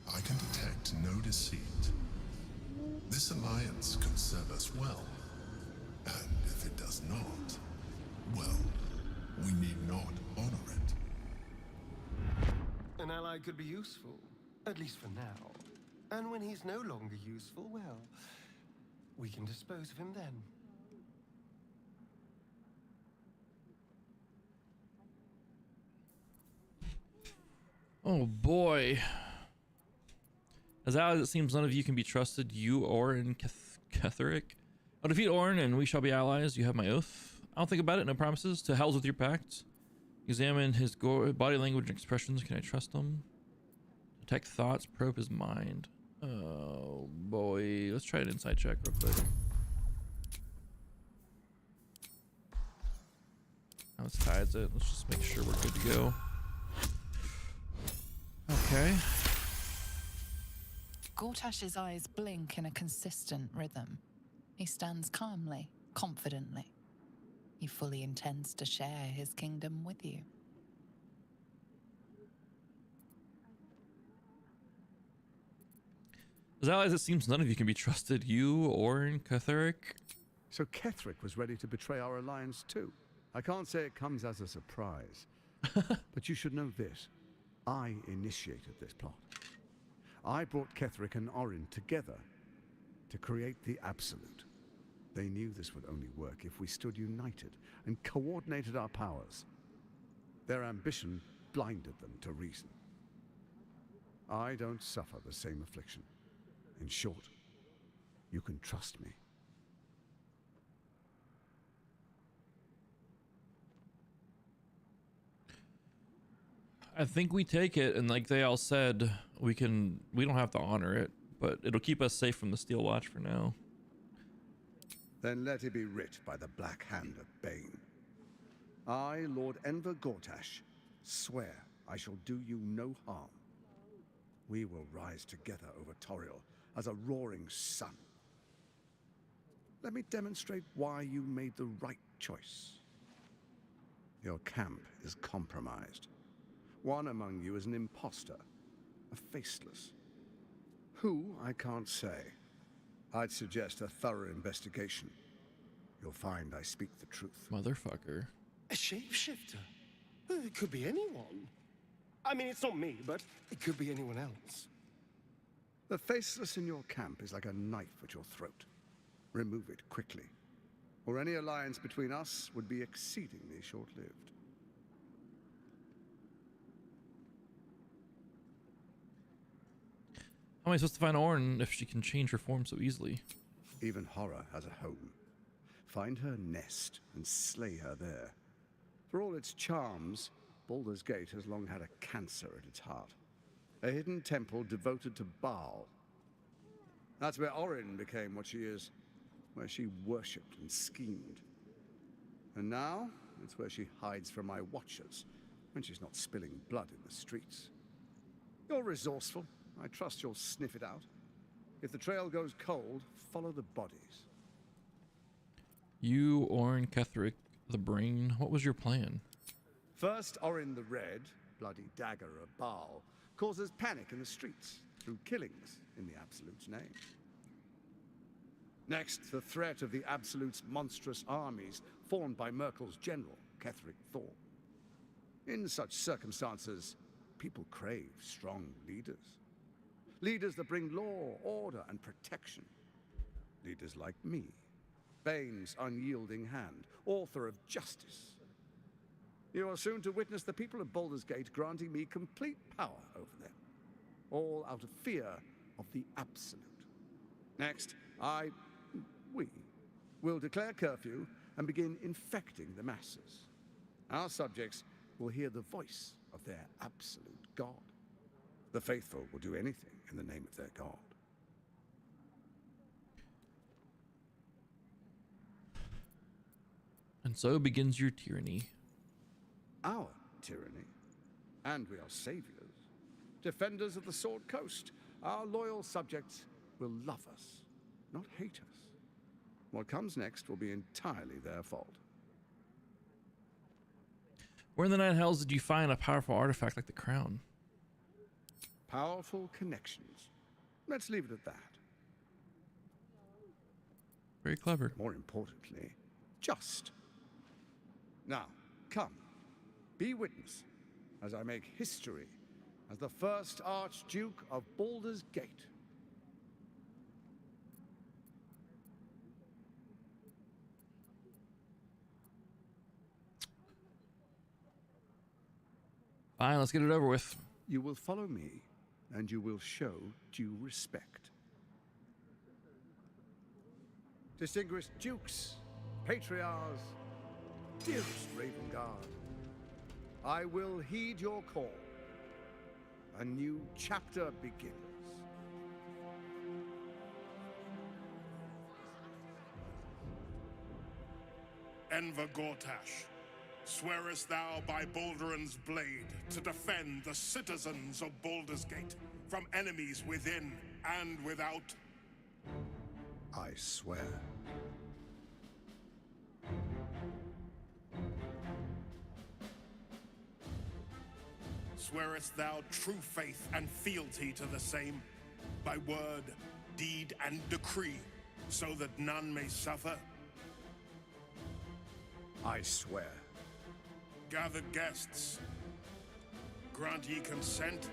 I can detect no deceit. This alliance could serve us well. And if it does not, well, we need not honor it. An ally could be useful, at least for now. And when he's no longer useful, well, we can dispose of him then. Oh boy. As allies, it seems none of you can be trusted. You, Orin, Ketheric. I'll defeat Orin and we shall be allies. You have my oath. I'll think about it, no promises. To hell's with your pact. Examine his body language and expressions. Can I trust him? Detect thoughts, probe his mind. Oh boy. Let's try an insight check real quick. Let's tides it. Let's just make sure we're good to go. Okay. Gortash's eyes blink in a consistent rhythm. He stands calmly, confidently. He fully intends to share his kingdom with you. As allies, it seems none of you can be trusted. You, Orin, Ketheric. So Ketheric was ready to betray our alliance too. I can't say it comes as a surprise. But you should know this. I initiated this plot. I brought Ketheric and Orin together to create the Absolute. They knew this would only work if we stood united and coordinated our powers. Their ambition blinded them to reason. I don't suffer the same affliction. In short, you can trust me. I think we take it, and like they all said, we don't have to honor it, but it'll keep us safe from the Steel Watch for now. Then let it be writ by the Black Hand of Bane. I, Lord Enver Gortash, swear I shall do you no harm. We will rise together over Toriel as a roaring sun. Let me demonstrate why you made the right choice. Your camp is compromised. One among you is an imposter, a faceless. Who, I can't say. I'd suggest a thorough investigation. you'll find I speak the truth. Motherfucker. A shapeshifter? It could be anyone. I mean, it's not me, but it could be anyone else. The faceless in your camp is like a knife at your throat. Remove it quickly, or any alliance between us would be exceedingly short-lived. How am I supposed to find Orin if she can change her form so easily? Even horror has a home. Find her nest and slay her there. For all its charms, Baldur's Gate has long had a cancer at its heart. A hidden temple devoted to Baal. That's where Orin became what she is, where she worshipped and schemed. And now, it's where she hides from my watchers, when she's not spilling blood in the streets. You're resourceful. I trust you'll sniff it out. If the trail goes cold, follow the bodies. You, Orin, Ketheric, the Brain, what was your plan? First, Orin the Red, bloody dagger of Baal, causes panic in the streets through killings in the Absolute's name. Next, the threat of the Absolute's monstrous armies formed by Merkel's general, Ketheric Thorm. In such circumstances, people crave strong leaders. Leaders that bring law, order, and protection. Leaders like me, Bane's unyielding hand, author of justice. You are soon to witness the people of Baldur's Gate granting me complete power over them, all out of fear of the Absolute. Next, we will declare curfew and begin infecting the masses. Our subjects will hear the voice of their absolute God. The faithful will do anything in the name of their God. And so begins your tyranny. Our tyranny. And we are saviors. Defenders of the Sword Coast. Our loyal subjects will love us, not hate us. What comes next will be entirely their fault. Where in the Nine Hells did you find a powerful artifact like the crown? Powerful connections. Let's leave it at that. Very clever. More importantly, just. Now, come. Be witness as I make history as the first Archduke of Baldur's Gate. Fine, let's get it over with. You will follow me, and you will show due respect. Distinguished dukes, patriarchs, dearest Raven Guard, I will heed your call. A new chapter begins. Enver Gortash, swearest thou by Balduran's blade to defend the citizens of Baldur's Gate from enemies within and without? I swear. Swearest thou true faith and fealty to the same, by word, deed, and decree, so that none may suffer? I swear. Gathered guests, grant ye consent?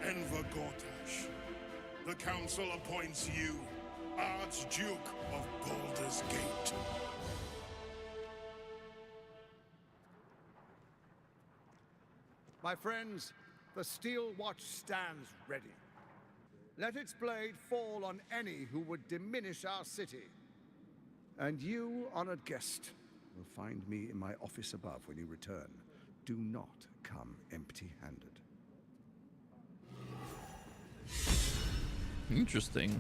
Enver Gortash, the council appoints you Archduke of Baldur's Gate. My friends, the Steel Watch stands ready. Let its blade fall on any who would diminish our city. And you, honored guest, will find me in my office above when you return. Do not come empty-handed. Interesting.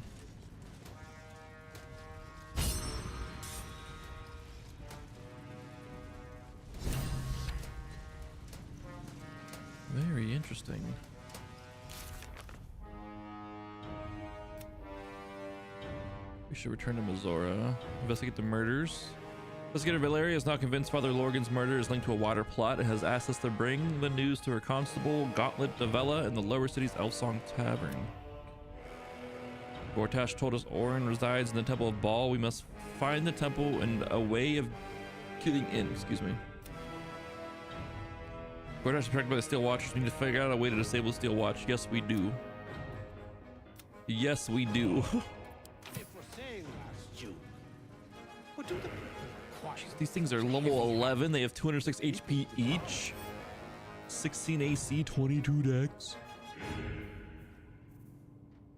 Very interesting. We should return to Mizora, investigate the murders. Investigator Valeria is now convinced Father Lorgan's murder is linked to a wider plot and has asked us to bring the news to her constable, Gauntlet Davella, in the lower city's Elsong Tavern. Gortash told us Orin resides in the Temple of Baal. We must find the temple and a way of getting in. Excuse me. Gortash is protected by the Steel Watchers. We need to figure out a way to disable the Steel Watch. Yes, we do. Yes, we do. These things are level 11. They have 206 HP each. 16 AC, 22 dex.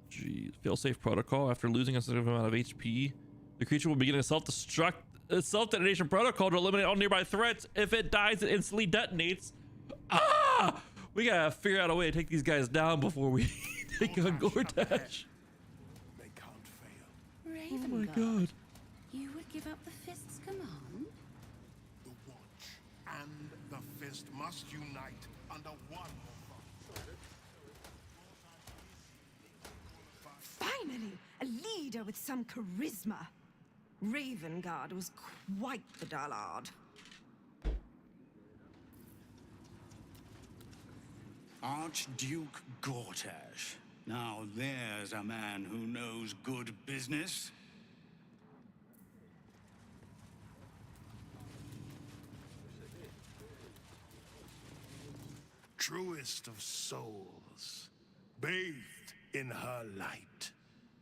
Jeez. Fail-safe protocol. After losing a significant amount of HP, the creature will begin a self-detonation protocol to eliminate all nearby threats. If it dies, it instantly detonates. Ah! We gotta figure out a way to take these guys down before we take on Gortash. They can't fail. Oh my god. You would give up the fist's command? The Watch and the Fist must unite under one. Finally, a leader with some charisma. Ravengard was quite the dullard. Archduke Gortash. Now there's a man who knows good business. Truest of souls, bathed in her light.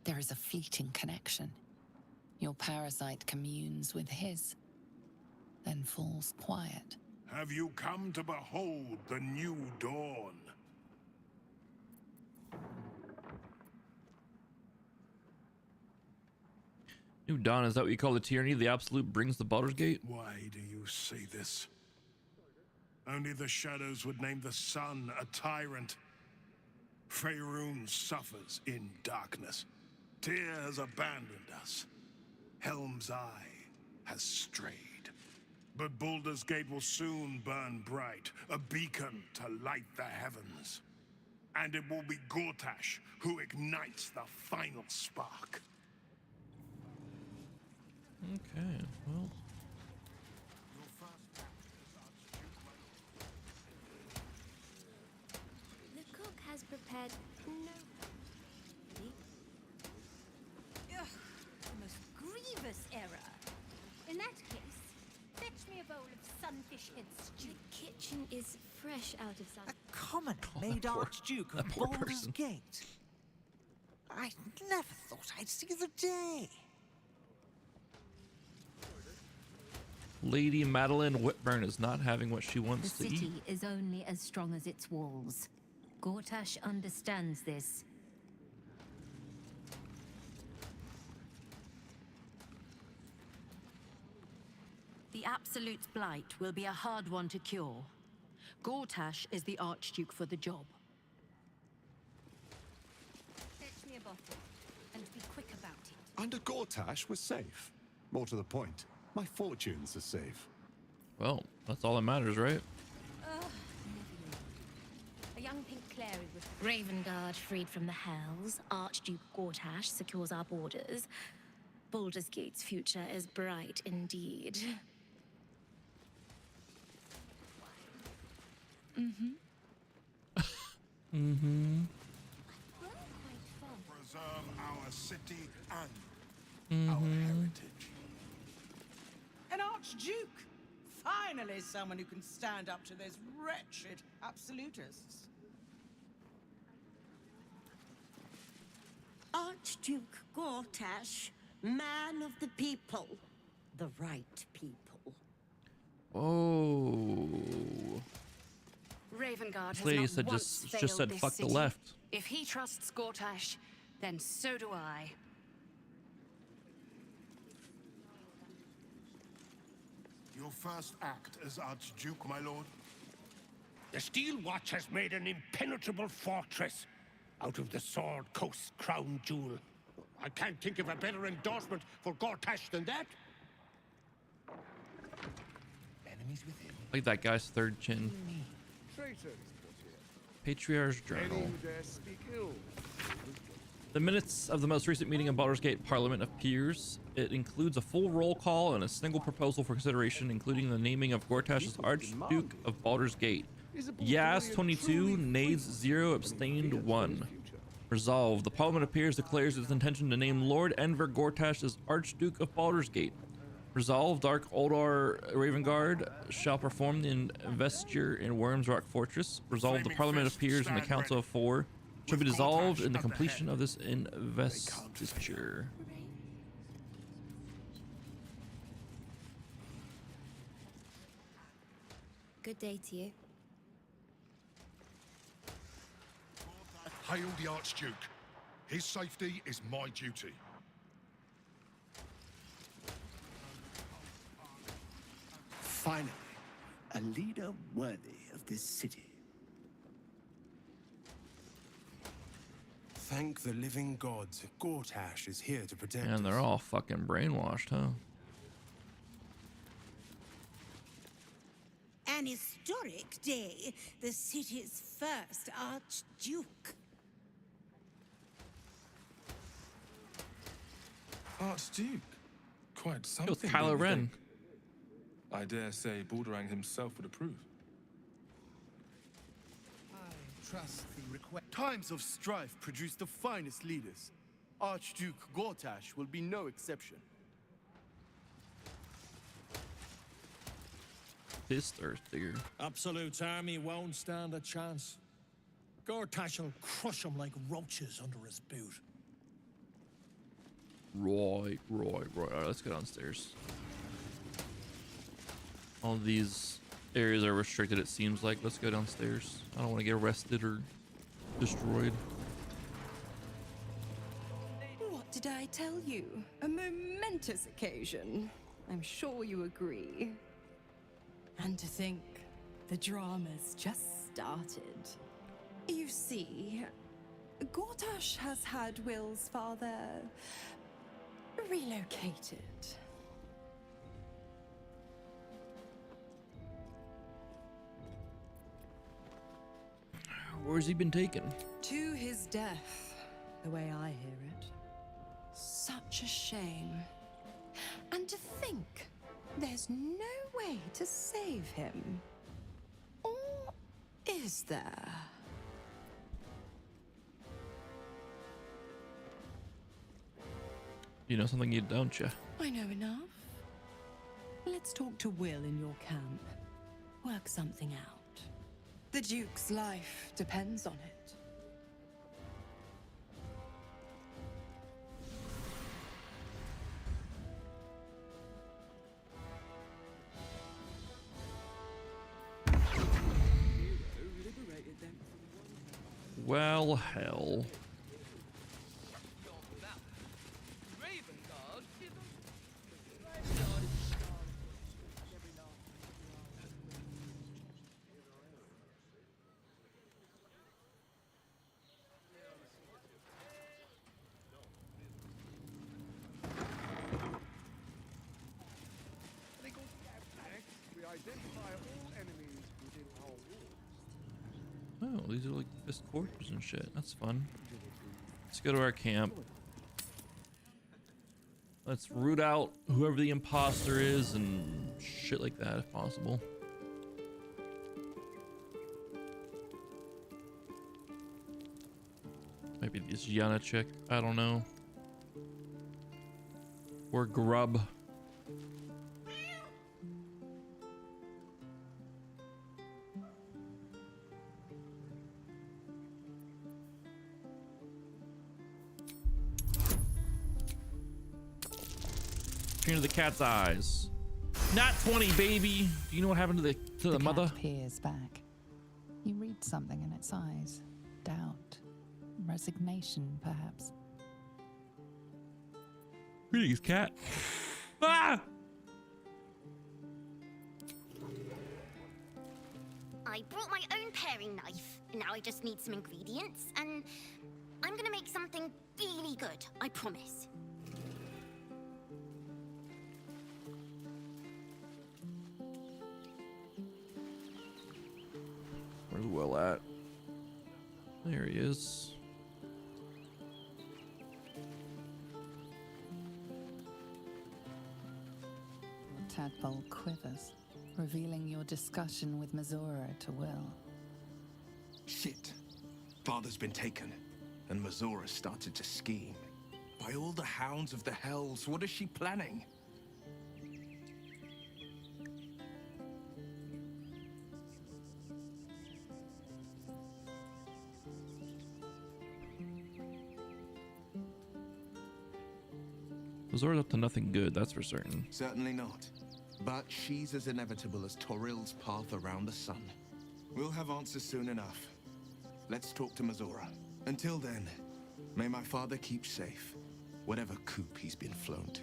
There is a fleeting connection. Your parasite communes with his, then falls quiet. Have you come to behold the new dawn? New dawn, is that what you call the tyranny? The absolute brings the Baldur's Gate? Why do you say this? Only the shadows would name the sun a tyrant. Faerun suffers in darkness. Tyr has abandoned us. Helm's Eye has strayed. But Baldur's Gate will soon burn bright, a beacon to light the heavens. And it will be Gortash who ignites the final spark. Okay, well. The cook has prepared no... Ugh, the most grievous error. In that case, fetch me a bowl of sunfish head stew. The kitchen is fresh out of sun. A common-made Archduke of Baldur's Gate. I never thought I'd see the day. Lady Madeline Whitburn is not having what she wants The to eat. city is only as strong as its walls. Gortash understands this. The Absolute's blight will be a hard one to cure. Gortash is the Archduke for the job. Fetch me a bottle, and be quick about it. Under Gortash, we're safe. More to the point, my fortunes are safe. Well, that's all that matters, right? A young pink Clary with Ravengard freed from the Hells. Archduke Gortash secures our borders. Baldur's Gate's future is bright indeed. Mm-hmm. Preserve our city and our heritage. An Archduke! Finally someone who can stand up to those wretched absolutists. Archduke Gortash, man of the people. The right people. Oh. Ravengard has Lady not said once just failed said this fuck the city. left. If he trusts Gortash, then so do I. Your first act as Archduke, my lord? The Steel Watch has made an impenetrable fortress out of the Sword Coast crown jewel. I can't think of a better endorsement for Gortash than that. Enemies within. Like that guy's third chin. Traitors, Patriarch's Journal. Any who dare speak ill. The minutes of the most recent meeting of Baldur's Gate Parliament of Peers. It includes a full roll call and a single proposal for consideration, including the naming of Gortash as Archduke of Baldur's Gate. Yes, 22, nays 0, abstained 1. Resolved. The Parliament of Peers declares its intention to name Lord Enver Gortash as Archduke of Baldur's Gate. Resolved. Dark Oldar Ravengard shall perform the investiture in Worms Rock Fortress. Resolved. The Parliament of Peers and the Council of Four shall be dissolved in the completion of this investiture. Good day to you. Hail the Archduke. His safety is my duty. Finally, a leader worthy of this city. Thank the living gods. Gortash is here to protect And they're us. all fucking brainwashed, huh? An historic day. The city's first Archduke. Archduke? Quite It something. was Kylo don't you Ren. think? I dare say Baldur himself would approve. Trust the request. Times of strife produce the finest leaders. Archduke Gortash will be no exception. Pissed Earthier. Absolute army won't stand a chance. Gortash will crush them like roaches under his boot. Right. Alright, let's go downstairs. All these areas are restricted, it seems like. Let's go downstairs. I don't want to get arrested or destroyed. What did I tell you? A momentous occasion. I'm sure you agree. And to think, the drama's just started. You see, Gortash has had Will's father relocated. Where's he been taken? To his death, the way I hear it. Such a shame. And to think, there's no way to save him. Or is there? You know something you don't, you? I know enough. Let's talk to Will in your camp. Work something out. The Duke's life depends on it. Well, hell. We identify all enemies within our walls. Oh, these are like fist quarters and shit. That's fun. Let's go to our camp. Let's root out whoever the imposter is and shit like that if possible. Maybe this Yana chick. I don't know. Or Grub. Into the cat's eyes. Not 20, baby. Do you know what happened to the mother? Cat peers back. You read something in its eyes. Doubt. Resignation, perhaps. Greetings, cat. Ah! I brought my own paring knife. Now I just need some ingredients, and I'm gonna make something really good, I promise. Where's Will at? There he is. tadpole quivers, revealing your discussion with Mazora to Will. Shit. Father's been taken, and Mazora started to scheme. By all the hounds of the hells, what is she planning? Mazora's up to nothing good, that's for certain. Certainly not. But she's as inevitable as Toril's path around the sun. We'll have answers soon enough. Let's talk to Mazora. Until then, may my father keep safe, whatever coop he's been flown to.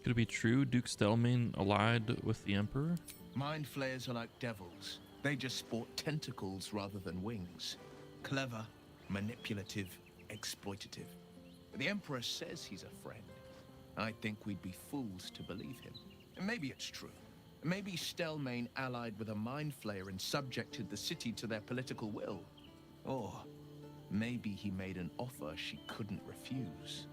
Could it be true Duke Stelmane allied with the Emperor? Mind flayers are like devils. They just sport tentacles rather than wings. Clever, manipulative, exploitative. The Emperor says he's a friend. I think we'd be fools to believe him. And maybe it's true. Maybe Stelmane allied with a mind flayer and subjected the city to their political will. Or maybe he made an offer she couldn't refuse.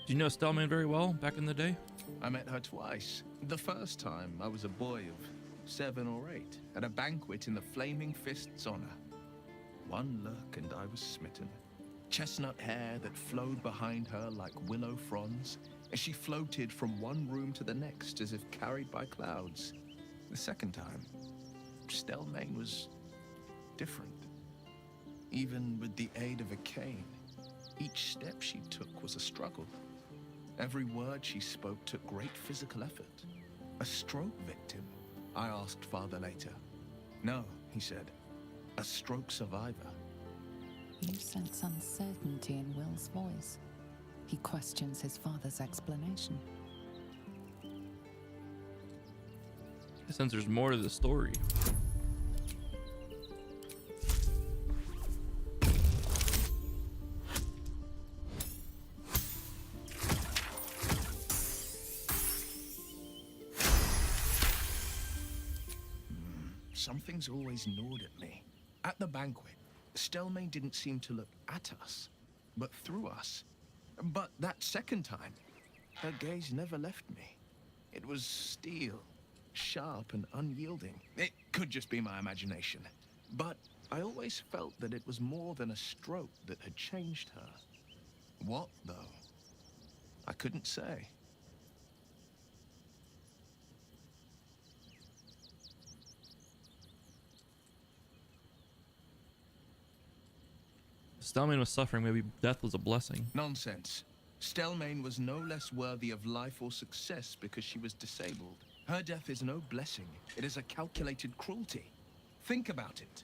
Do you know Stelmane very well back in the day? I met her twice. The first time, I was a boy of 7 or 8, at a banquet in the Flaming Fist's honor. One look and I was smitten. Chestnut hair that flowed behind her like willow fronds, as she floated from one room to the next as if carried by clouds. The second time, Stelmane was different. Even with the aid of a cane, each step she took was a struggle. Every word she spoke took great physical effort. A stroke victim? I asked Father later. No, he said. A stroke survivor. You sense uncertainty in Will's voice. He questions his father's explanation. I sense there's more to the story. Something's always gnawed at me. At the banquet, Stelmane didn't seem to look at us, but through us. But that second time, her gaze never left me. It was steel, sharp and unyielding. It could just be my imagination. But I always felt that it was more than a stroke that had changed her. What, though? I couldn't say. Stelmane was suffering, maybe death was a blessing. Nonsense. Stelmane was no less worthy of life or success because she was disabled. Her death is no blessing. It is a calculated cruelty. Think about it.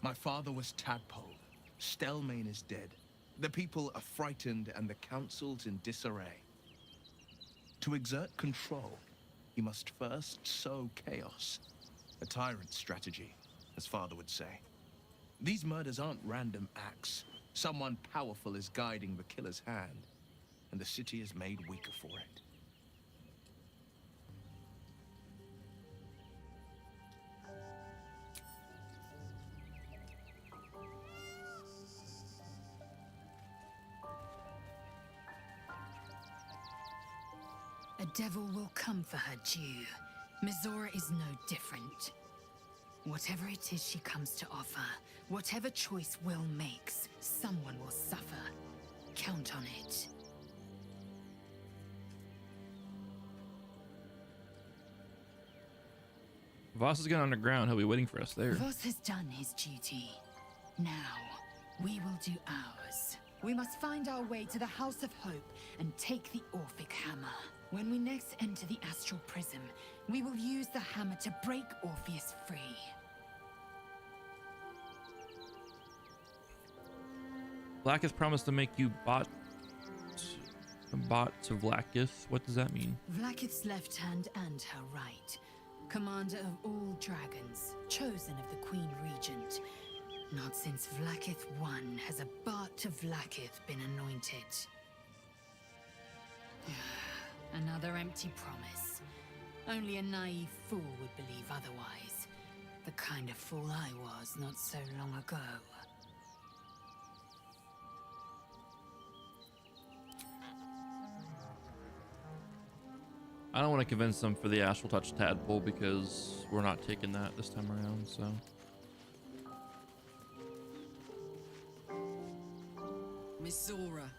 My father was tadpole. Stelmane is dead. The people are frightened and the council's in disarray. To exert control, he must first sow chaos. A tyrant's strategy, as father would say. These murders aren't random acts. Someone powerful is guiding the killer's hand, and the city is made weaker for it. A devil will come for her due. Mazora is no different. Whatever it is she comes to offer, whatever choice Will makes, someone will suffer. Count on it. Voss is getting underground. He'll be waiting for us there. Voss has done his duty. Now, we will do ours. We must find our way to the House of Hope and take the Orphic Hammer. When we next enter the Astral Prism, we will use the hammer to break Orpheus free. Black has promised to make you bot to Vlakith. What does that mean? Vlakith's left hand and her right. Commander of all dragons, chosen of the Queen Regent. Not since Vlakith I has a Bart to Vlakith been anointed. Another empty promise. Only a naive fool would believe otherwise. The kind of fool I was not so long ago. I don't want to convince them for the Astral Touch tadpole because we're not taking that this time around, so. Miss Zora,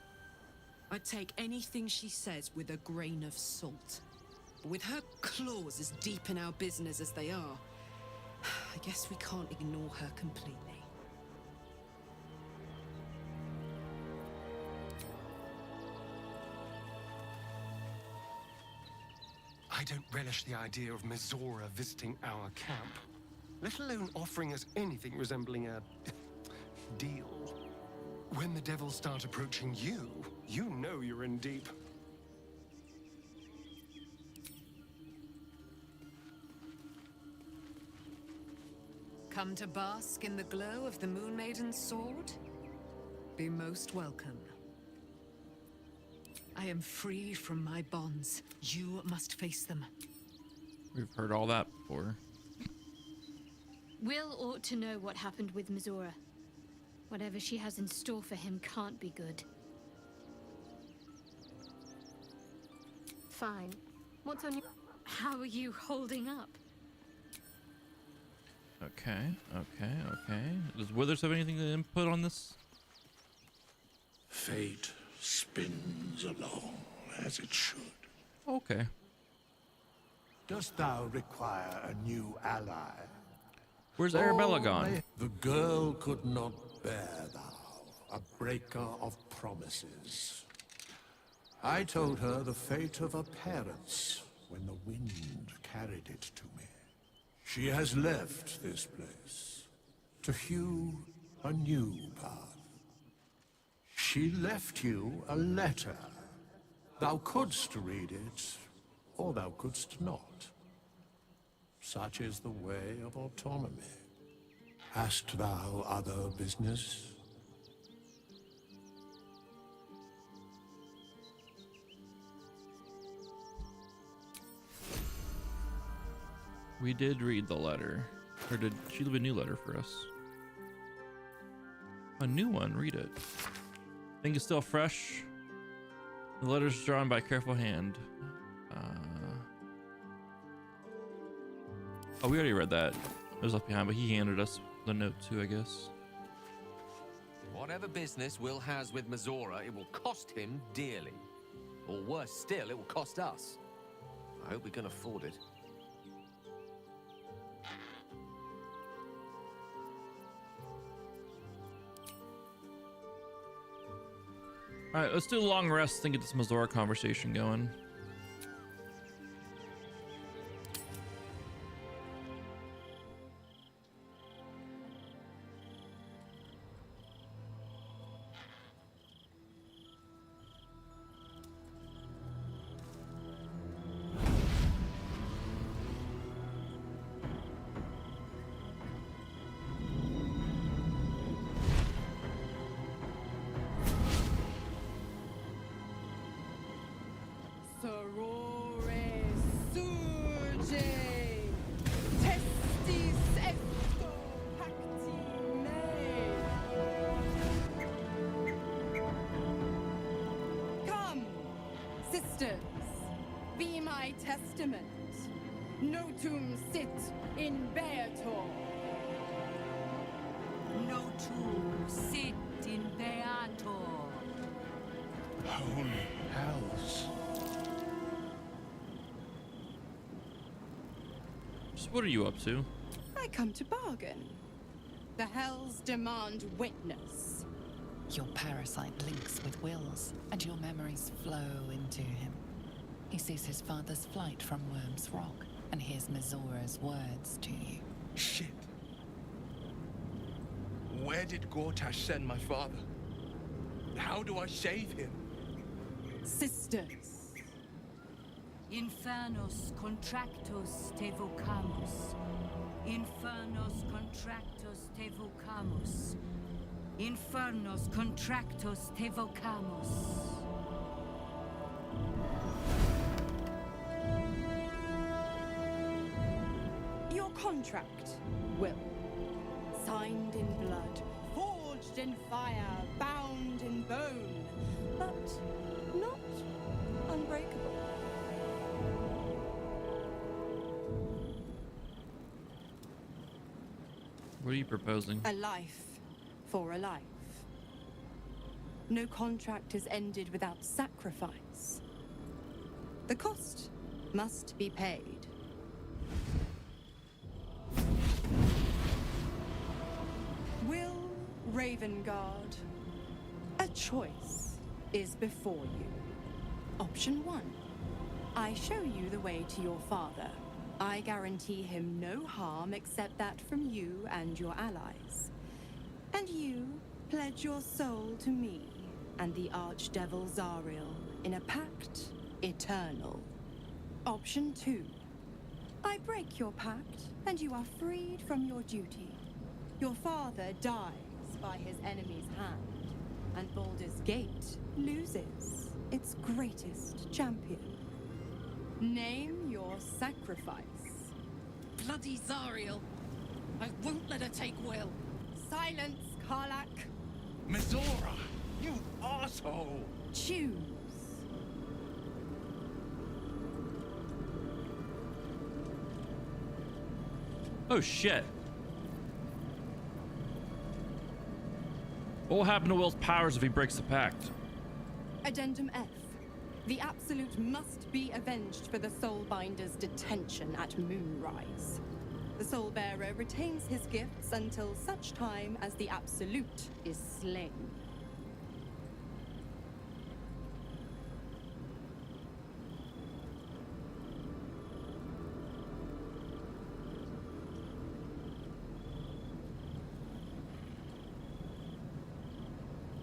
I take anything she says with a grain of salt. But with her claws as deep in our business as they are, I guess we can't ignore her completely. I don't relish the idea of Miss Zora visiting our camp, let alone offering us anything resembling a deal. When the devils start approaching you, you know you're in deep. Come to bask in the glow of the Moon Maiden's sword? Be most welcome. I am free from my bonds. You must face them. We've heard all that before. Will ought to know what happened with Mizora. Whatever she has in store for him can't be good. Fine. What's on your... How are you holding up? Okay. Does Withers have anything to input on this? Fate spins along as it should. Okay. Dost thou require a new ally? Where's Arabella gone? The girl could not bear thou, a breaker of promises. I told her the fate of her parents when the wind carried it to me. She has left this place to hew a new path. She left you a letter. Thou couldst read it, or thou couldst not. Such is the way of autonomy. Hast thou other business? We did read the letter. Or did she leave a new letter for us? A new one, read it. Think it's still fresh. The letter's drawn by a careful hand. Oh, we already read that. It was left behind, but he handed us the note too, I guess. Whatever business Will has with Mizora, it will cost him dearly. Or worse still, it will cost us. I hope we can afford it. Alright, let's do a long rest and get this Mizora conversation going. Come, sisters, be my testament. Notum sit in Beator. Notum sit in Beator. Holy hells. So what are you up to? I come to bargain. The hells demand witness. Your parasite links with Will's, and your memories flow into him. He sees his father's flight from Worm's Rock, and hears Mizora's words to you. Shit. Where did Gortash send my father? How do I save him? Sisters. Infernos contractos te vocamus. Infernos contractos te vocamus. Infernos contractos te vocamus. Your contract, will. Signed in blood, forged in fire, bound in bone, but not unbreakable. What are you proposing? A life for a life. No contract is ended without sacrifice. The cost must be paid. Will Ravengard, a choice is before you. Option 1. I show you the way to your father. I guarantee him no harm except that from you and your allies. And you pledge your soul to me and the Archdevil Zariel in a pact eternal. Option 2. I break your pact and you are freed from your duty. Your father dies by his enemy's hand, and Baldur's Gate loses its greatest champion. Name your sacrifice. Bloody Zariel. I won't let her take Will. Silence, Karlak. Mizora, you asshole! Choose. Oh shit. What will happen to Will's powers if he breaks the pact? Addendum F. The Absolute must be avenged for the Soulbinder's detention at Moonrise. The Soulbearer retains his gifts until such time as the Absolute is slain.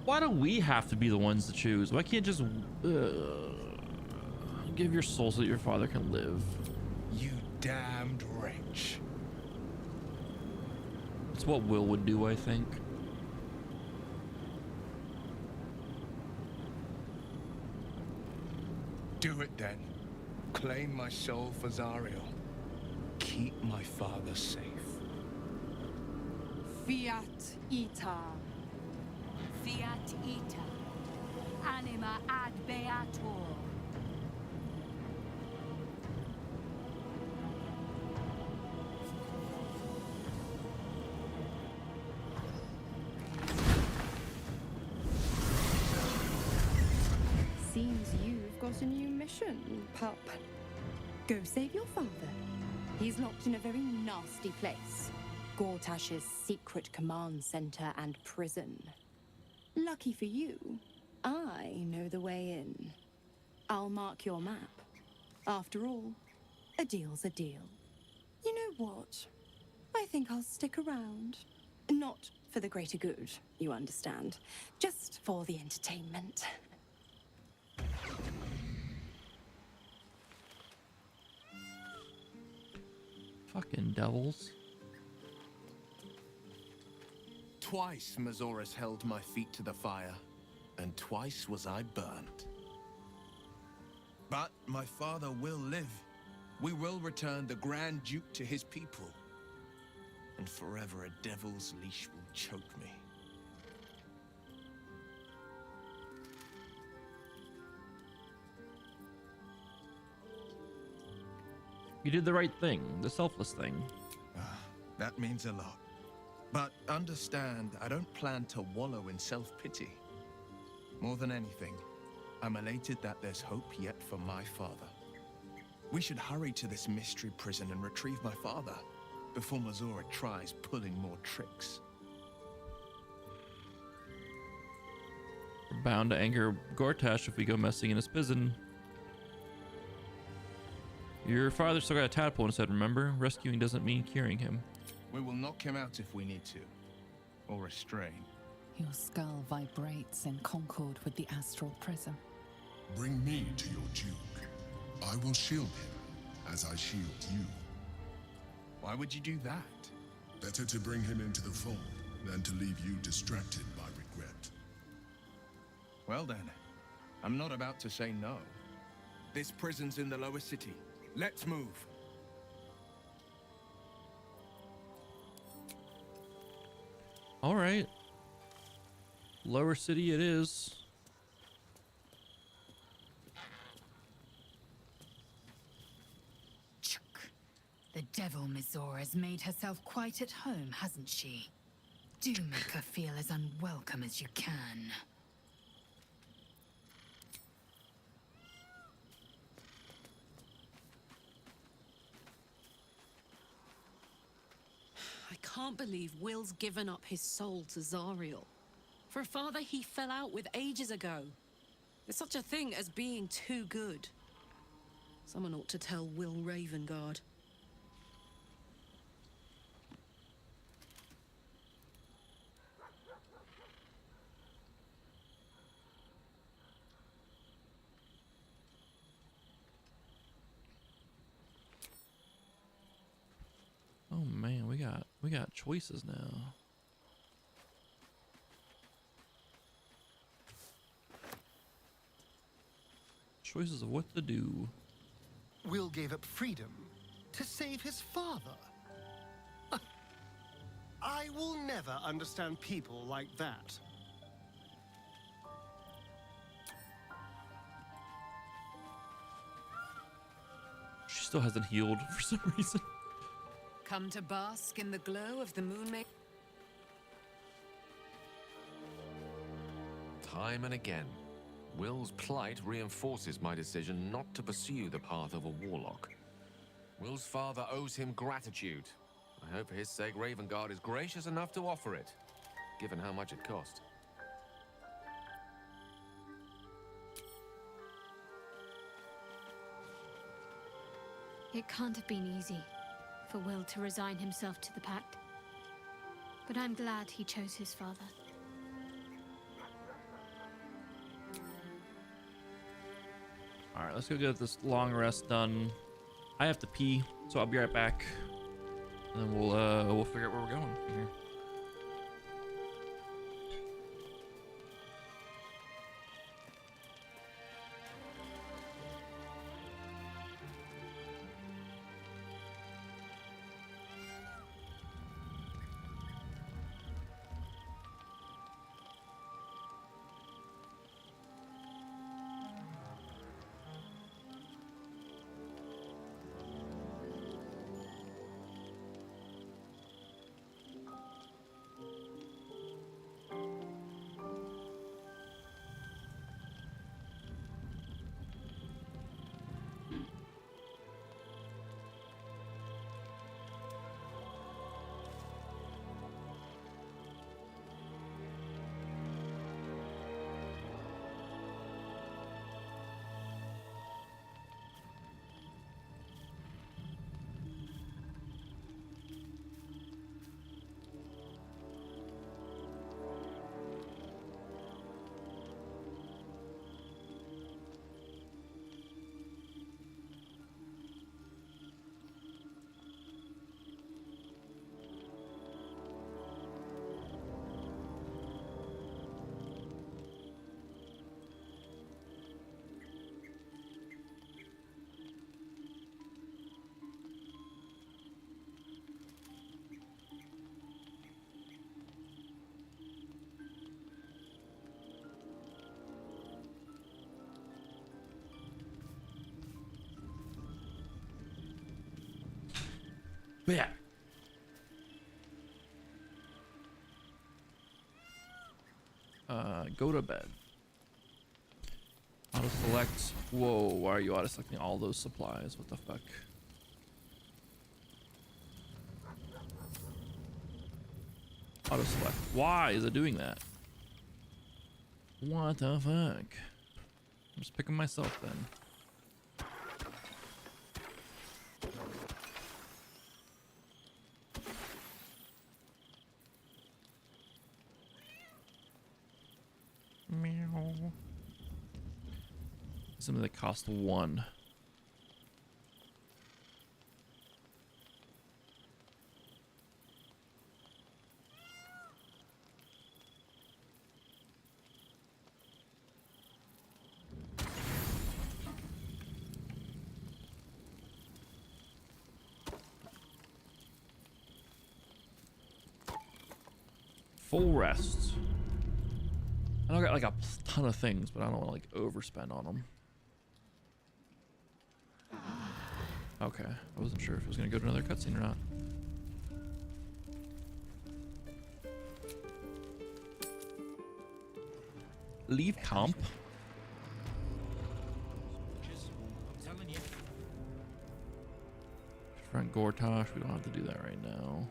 Why do we have to be the ones to choose? Why can't just give your soul so that your father can live? You damned wretch. It's what Will would do, I think. Do it then. Claim my soul for Zariel. Keep my father safe. Fiat Ita. Fiat ita, anima ad beator. Seems you've got a new mission, pup. Go save your father. He's locked in a very nasty place. Gortash's secret command center and prison. Lucky for you, I know the way in. I'll mark your map. After all, a deal's a deal. You know what? I think I'll stick around. Not for the greater good, you understand. Just for the entertainment. Fucking devils. Twice Mazoras held my feet to the fire, and twice was I burnt. But my father will live. We will return the Grand Duke to his people. And forever a devil's leash will choke me. You did the right thing, the selfless thing. That means a lot. But understand, I don't plan to wallow in self-pity. More than anything, I'm elated that there's hope yet for my father. We should hurry to this mystery prison and retrieve my father before Mazora tries pulling more tricks. We're bound to anger Gortash if we go messing in his prison. Your father still got a tadpole in his head, remember? Rescuing doesn't mean curing him. We will knock him out if we need to, or restrain. Your skull vibrates in concord with the astral prism. Bring me to your Duke. I will shield him as I shield you. Why would you do that? Better to bring him into the fold than to leave you distracted by regret. Well then, I'm not about to say no. This prison's in the lower city. Let's move. All right. Lower city it is. The devil Mizora has made herself quite at home, hasn't she? Do make her feel as unwelcome as you can. I can't believe Will's given up his soul to Zariel. For a father he fell out with ages ago. There's such a thing as being too good. Someone ought to tell Will Ravengard. Oh man, we got choices now. Choices of what to do. Will gave up freedom to save his father. I will never understand people like that. She still hasn't healed for some reason. Come to bask in the glow of the moonmake. Time and again, Will's plight reinforces my decision not to pursue the path of a warlock. Will's father owes him gratitude. I hope for his sake Ravengard is gracious enough to offer it, given how much it cost. It can't have been easy for Will to resign himself to the pact. But I'm glad he chose his father. Alright, let's go get this long rest done. I have to pee, so I'll be right back. And then we'll figure out where we're going from here. But yeah. Go to bed. Auto select. Whoa, why are you auto selecting all those supplies? What the fuck? Auto select. Why is it doing that? What the fuck? I'm just picking myself then. Meow. Something that costs 1. Full rest. I don't got like a ton of things, but I don't want to like overspend on them. Okay, I wasn't sure if it was gonna go to another cutscene or not. Leave comp. Front Gortash, we don't have to do that right now.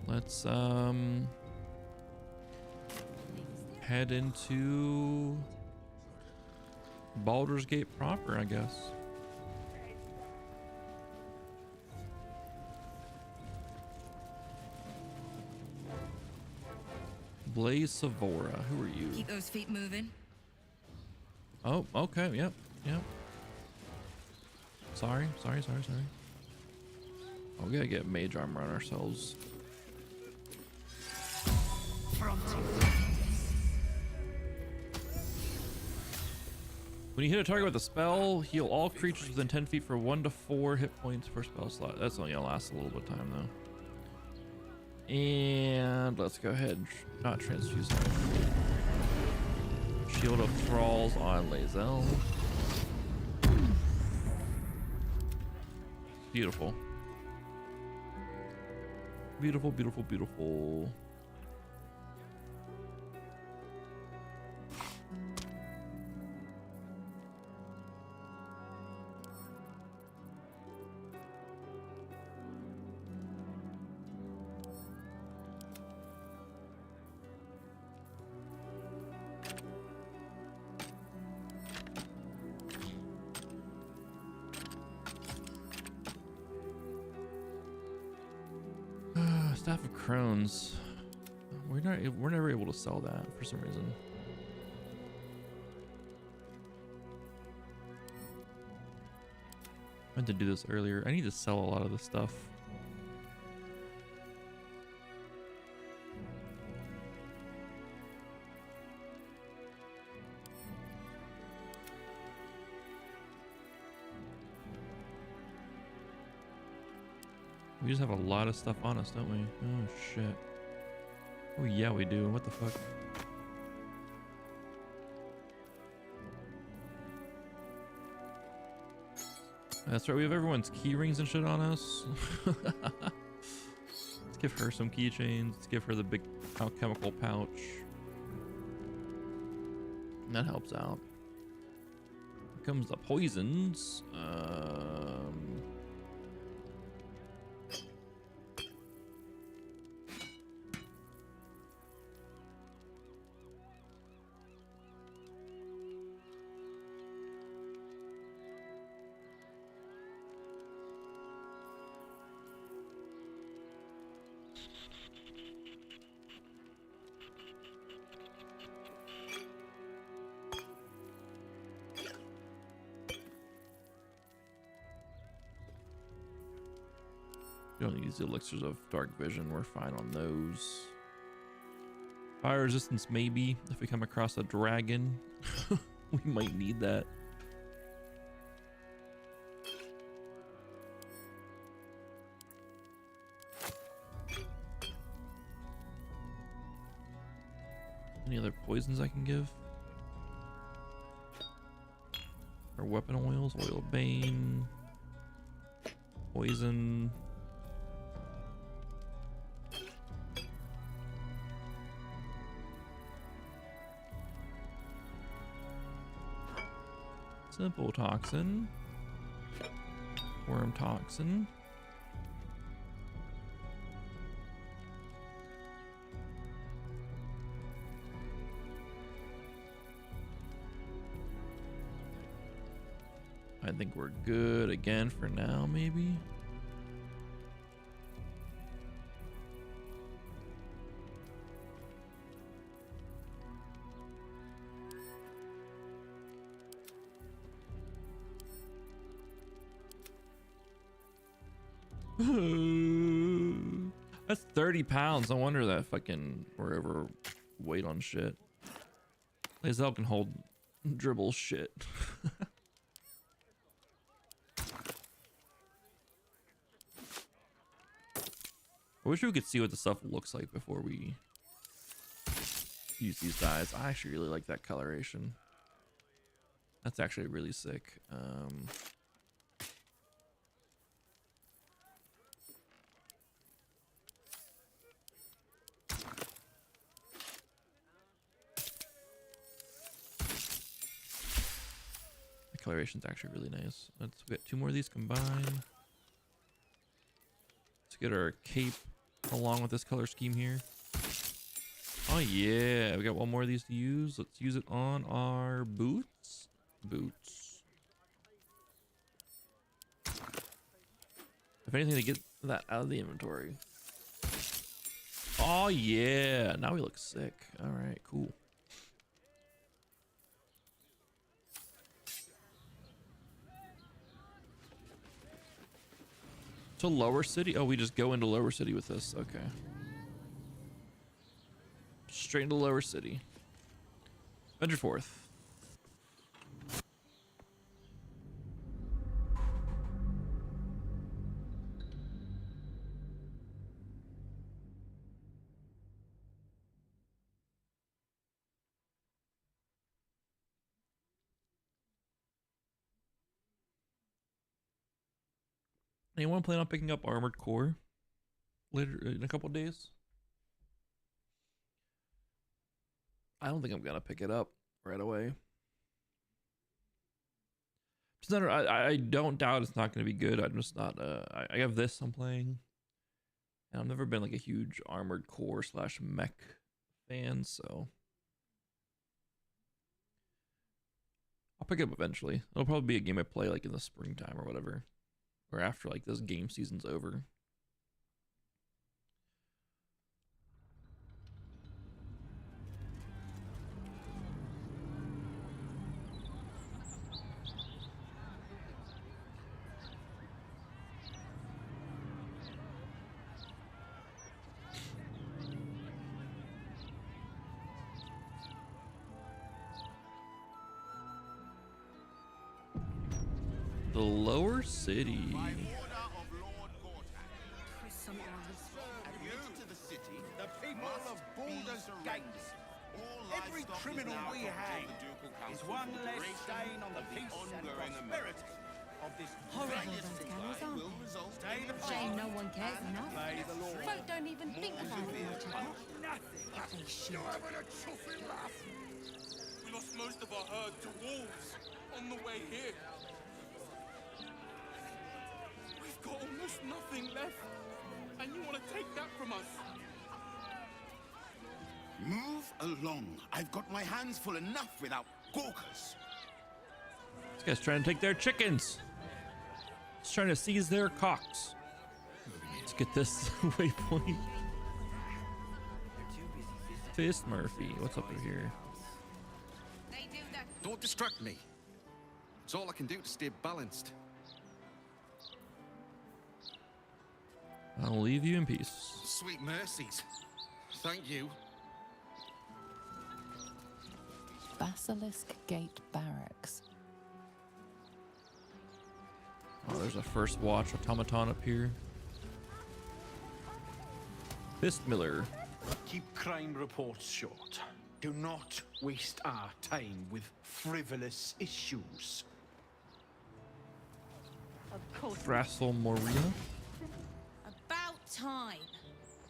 Let's head into Baldur's Gate proper, I guess. Blaze Savora, who are you? Keep those feet moving. Oh, okay, yep. Sorry. Oh, we gotta get mage armor on ourselves. When you hit a target with a spell, heal all creatures within 10 feet for 1 to 4 hit points per spell slot. That's only gonna last a little bit of time though. And let's go ahead and not transfuse that. Shield of Thralls on Lae'zel. Beautiful. Beautiful. Staff of Crones. We're never able to sell that for some reason. I meant to do this earlier. I need to sell a lot of this stuff. We just have a lot of stuff on us, don't we? Oh shit. Oh yeah, we do. What the fuck? That's right, we have everyone's key rings and shit on us. Let's give her some keychains. Let's give her the big alchemical pouch. That helps out. Here comes the poisons. We don't use the elixirs of dark vision. We're fine on those. Fire resistance, maybe. If we come across a dragon, we might need that. Any other poisons I can give? Or weapon oils? Oil of Bane. Poison. Simple toxin. Worm toxin. I think we're good again for now, maybe. That's 30 pounds. No wonder that fucking we're overweight on shit. Lae'zel can hold dribble shit. I wish we could see what the stuff looks like before we use these dyes. I actually really like that coloration. That's actually really sick. The coloration's actually really nice. Let's get 2 more of these combined. Let's get our cape along with this color scheme here. Oh yeah, we got 1 more of these to use. Let's use it on our boots. If anything, to get that out of the inventory. Oh yeah, now we look sick. All right, cool. So Lower City? Oh, we just go into Lower City with this. Okay. Straight into Lower City. Venture forth. Anyone plan on picking up Armored Core later in a couple days? I don't think I'm gonna pick it up right away. Just not, I don't doubt it's not gonna be good. I'm just not. I have this I'm playing, and I've never been like a huge Armored Core / mech fan, so I'll pick it up eventually. It'll probably be a game I play like in the springtime or whatever, or after like this game season's over. The Lower City. Admitted to the city, the people of Baldur's Gate. Every criminal we hang is one less stain on the peace and prosperity of this Horrible, great those gallows, aren't will they? result in the Shame no one cares enough. Play the Lord. Folk don't even think about it much, I bet. They should. We lost most of our herd to wolves on the way here. We've got almost nothing left, and you want to take that from us? Move along. I've got my hands full enough without gawkers. This guy's trying to take their chickens. He's trying to seize their cocks. Let's get this waypoint. Fist Murphy, what's up in here? Don't distract me. It's all I can do to stay balanced. I'll leave you in peace. Sweet mercies. Thank you. Basilisk Gate Barracks. Oh, there's a First Watch automaton up here. Fist Miller. Keep crime reports short. Do not waste our time with frivolous issues. Of course. Rassel Moria. About time.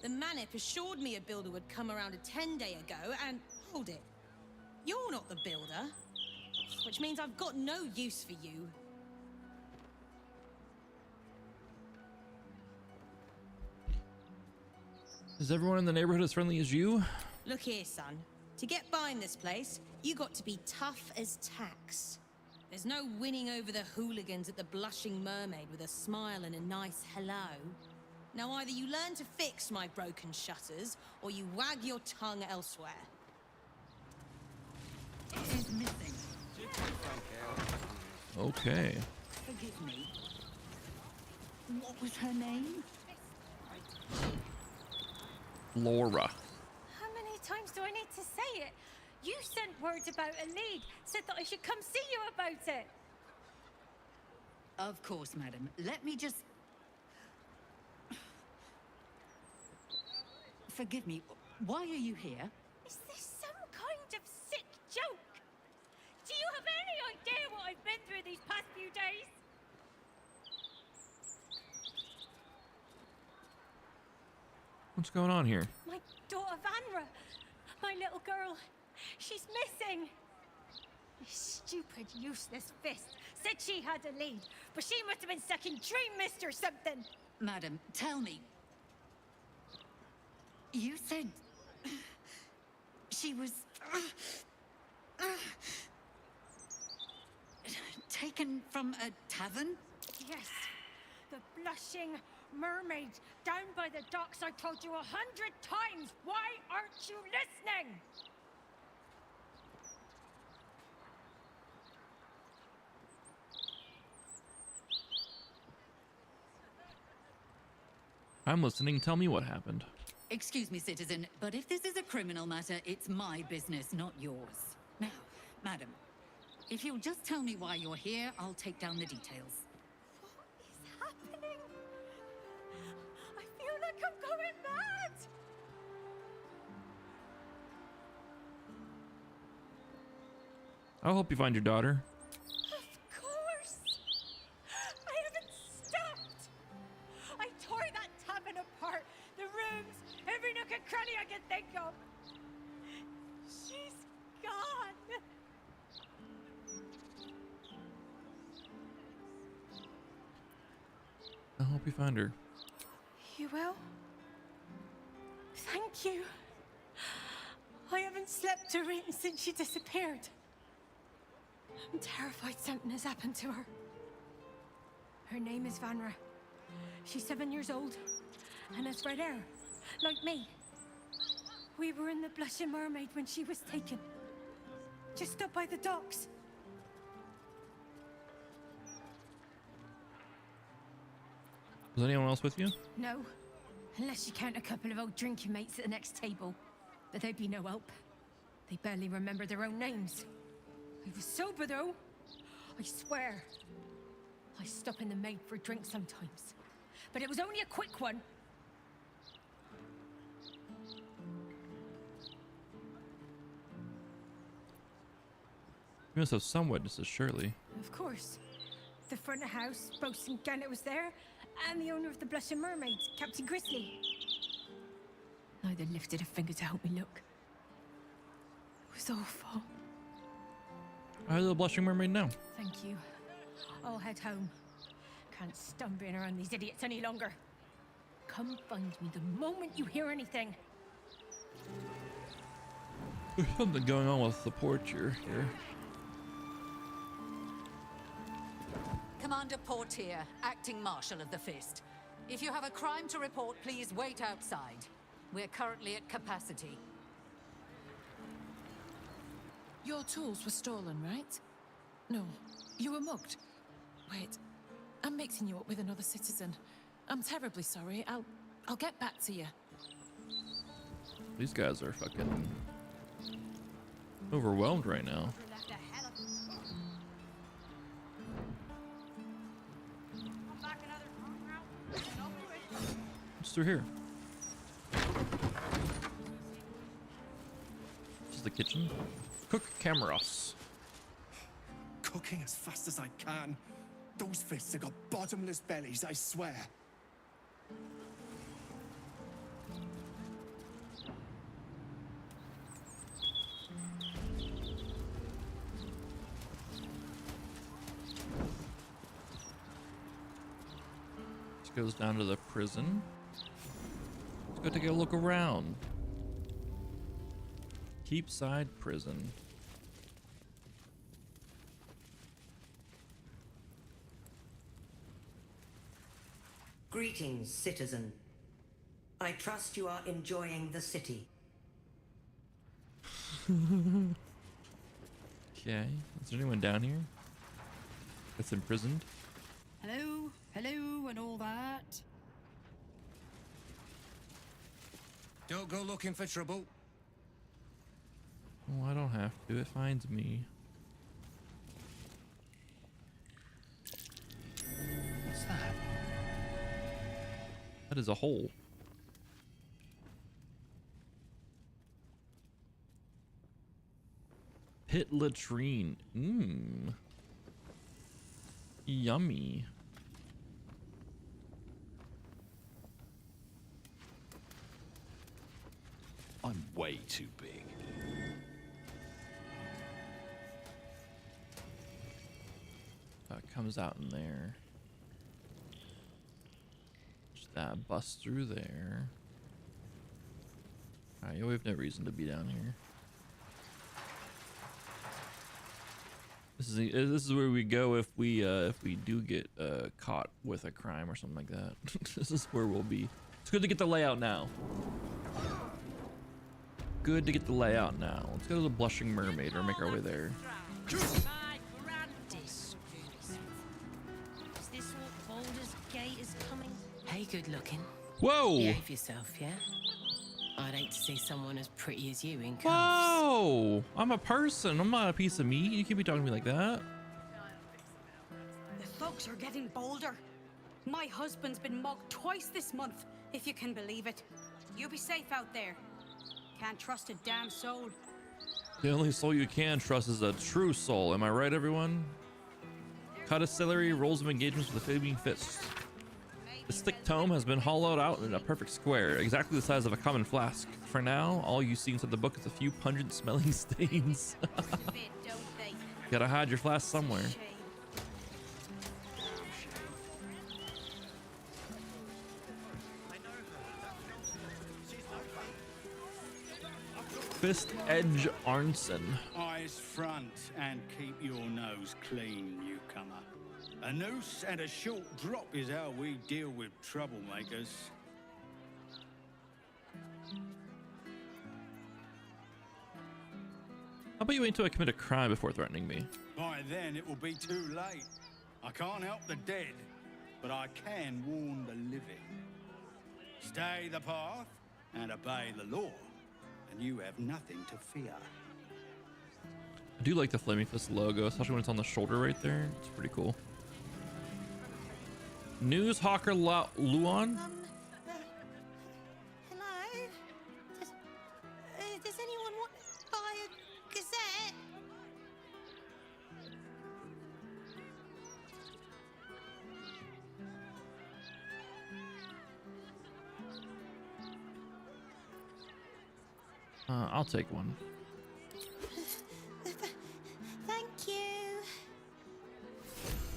The Manip assured me a builder would come around a 10-day ago, and hold it. You're not the builder, which means I've got no use for you. Is everyone in the neighborhood as friendly as you? Look here, son. To get by in this place, you got to be tough as tax. There's no winning over the hooligans at the Blushing Mermaid with a smile and a nice hello. Now either you learn to fix my broken shutters, or you wag your tongue elsewhere. Is missing. Okay. Forgive me. What was her name? Laura. How many times do I need to say it? You sent word about a lead, said that I should come see you about it. Of course, madam. Let me just... Forgive me, why are you here? Is this some kind of sick joke? Do you have any idea what I've been through these past few days? What's going on here? My daughter Vanra, my little girl, she's missing. This stupid, useless fist said she had a lead, but she must have been stuck in Dream Mist or something. Madam, tell me. You said... she was... taken from a tavern? Yes, the blushing mermaid down by the docks. I told you 100 times. Why aren't you listening? I'm listening. Tell me what happened. Excuse me, citizen, but if this is a criminal matter, it's my business, not yours. Now, madam, if you'll just tell me why you're here, I'll take down the details. What is happening? I feel like I'm going mad. I'll help you find your daughter. Of course. I haven't stopped. I tore that tavern apart. The rooms, every nook and cranny I can think of. She's gone. I'll help you find her. You will? Thank you. I haven't slept or eaten since she disappeared. I'm terrified something has happened to her. Her name is Vanra. She's 7 years old and has red hair, like me. We were in the Blushing Mermaid when she was taken. Just up by the docks. Was anyone else with you? No, unless you count a couple of old drinking mates at the next table. But they'd be no help. They barely remember their own names. I was sober though. I swear. I stop in the maid for a drink sometimes. But it was only a quick one. You must have some witnesses, surely. Of course. The front of house, Bosun Gannet was there, and the owner of the Blushing Mermaids, Captain Grizzly. Neither lifted a finger to help me look. It was awful. How's the Blushing Mermaid now? Thank you. I'll head home. Can't stand being around these idiots any longer. Come find me the moment you hear anything. There's something going on with the portier here. Commander Portier, acting marshal of the Fist. If you have a crime to report, please wait outside. We're currently at capacity. Your tools were stolen, right? No, you were mugged. Wait, I'm mixing you up with another citizen. I'm terribly sorry. I'll get back to you. These guys are fucking overwhelmed right now. What's through here? This is the kitchen. Cook Cameros. Cooking as fast as I can. Those fists have got bottomless bellies, I swear. This goes down to the prison. Let's go take a look around. Keepside Prison. Greetings, citizen. I trust you are enjoying the city. Okay. Is there anyone down here that's imprisoned? Hello, hello, and all that. Don't go looking for trouble. Oh, I don't have to. It finds me. What's that? That is a hole. Pit latrine. Mmm. Yummy. I'm way too big. Comes out in there. Just that bust through there. Alright, we have no reason to be down here. This is where we go if we do get caught with a crime or something like that. This is where we'll be. It's good to get the layout now. Good to get the layout now. Let's go to the Blushing Mermaid or make our way there. Hey, good looking. Whoa! Behave yourself, yeah? I'd hate to see someone as pretty as you in cuffs. Whoa! I'm a person. I'm not a piece of meat. You can't be talking to me like that. The thugs are getting bolder. My husband's been mugged twice this month, if you can believe it. You be safe out there. Can't trust a damn soul. The only soul you can trust is a true soul. Am I right, everyone? Codicillary rolls of engagements with the flaming fists. The stick tome has been hollowed out in a perfect square, exactly the size of a common flask. For now, all you see inside the book is a few pungent smelling stains. Gotta hide your flask somewhere. Fist Edge Arnson. Eyes front and keep your nose clean, newcomer. A noose and a short drop is how we deal with troublemakers. How about you wait until I commit a crime before threatening me? By then it will be too late. I can't help the dead, but I can warn the living. Stay the path and obey the law, and you have nothing to fear. I do like the Flaming Fist logo, especially when it's on the shoulder right there. It's pretty cool. News Hawker Luan? Hello? Does anyone want to buy a gazette? I'll take one. Thank you.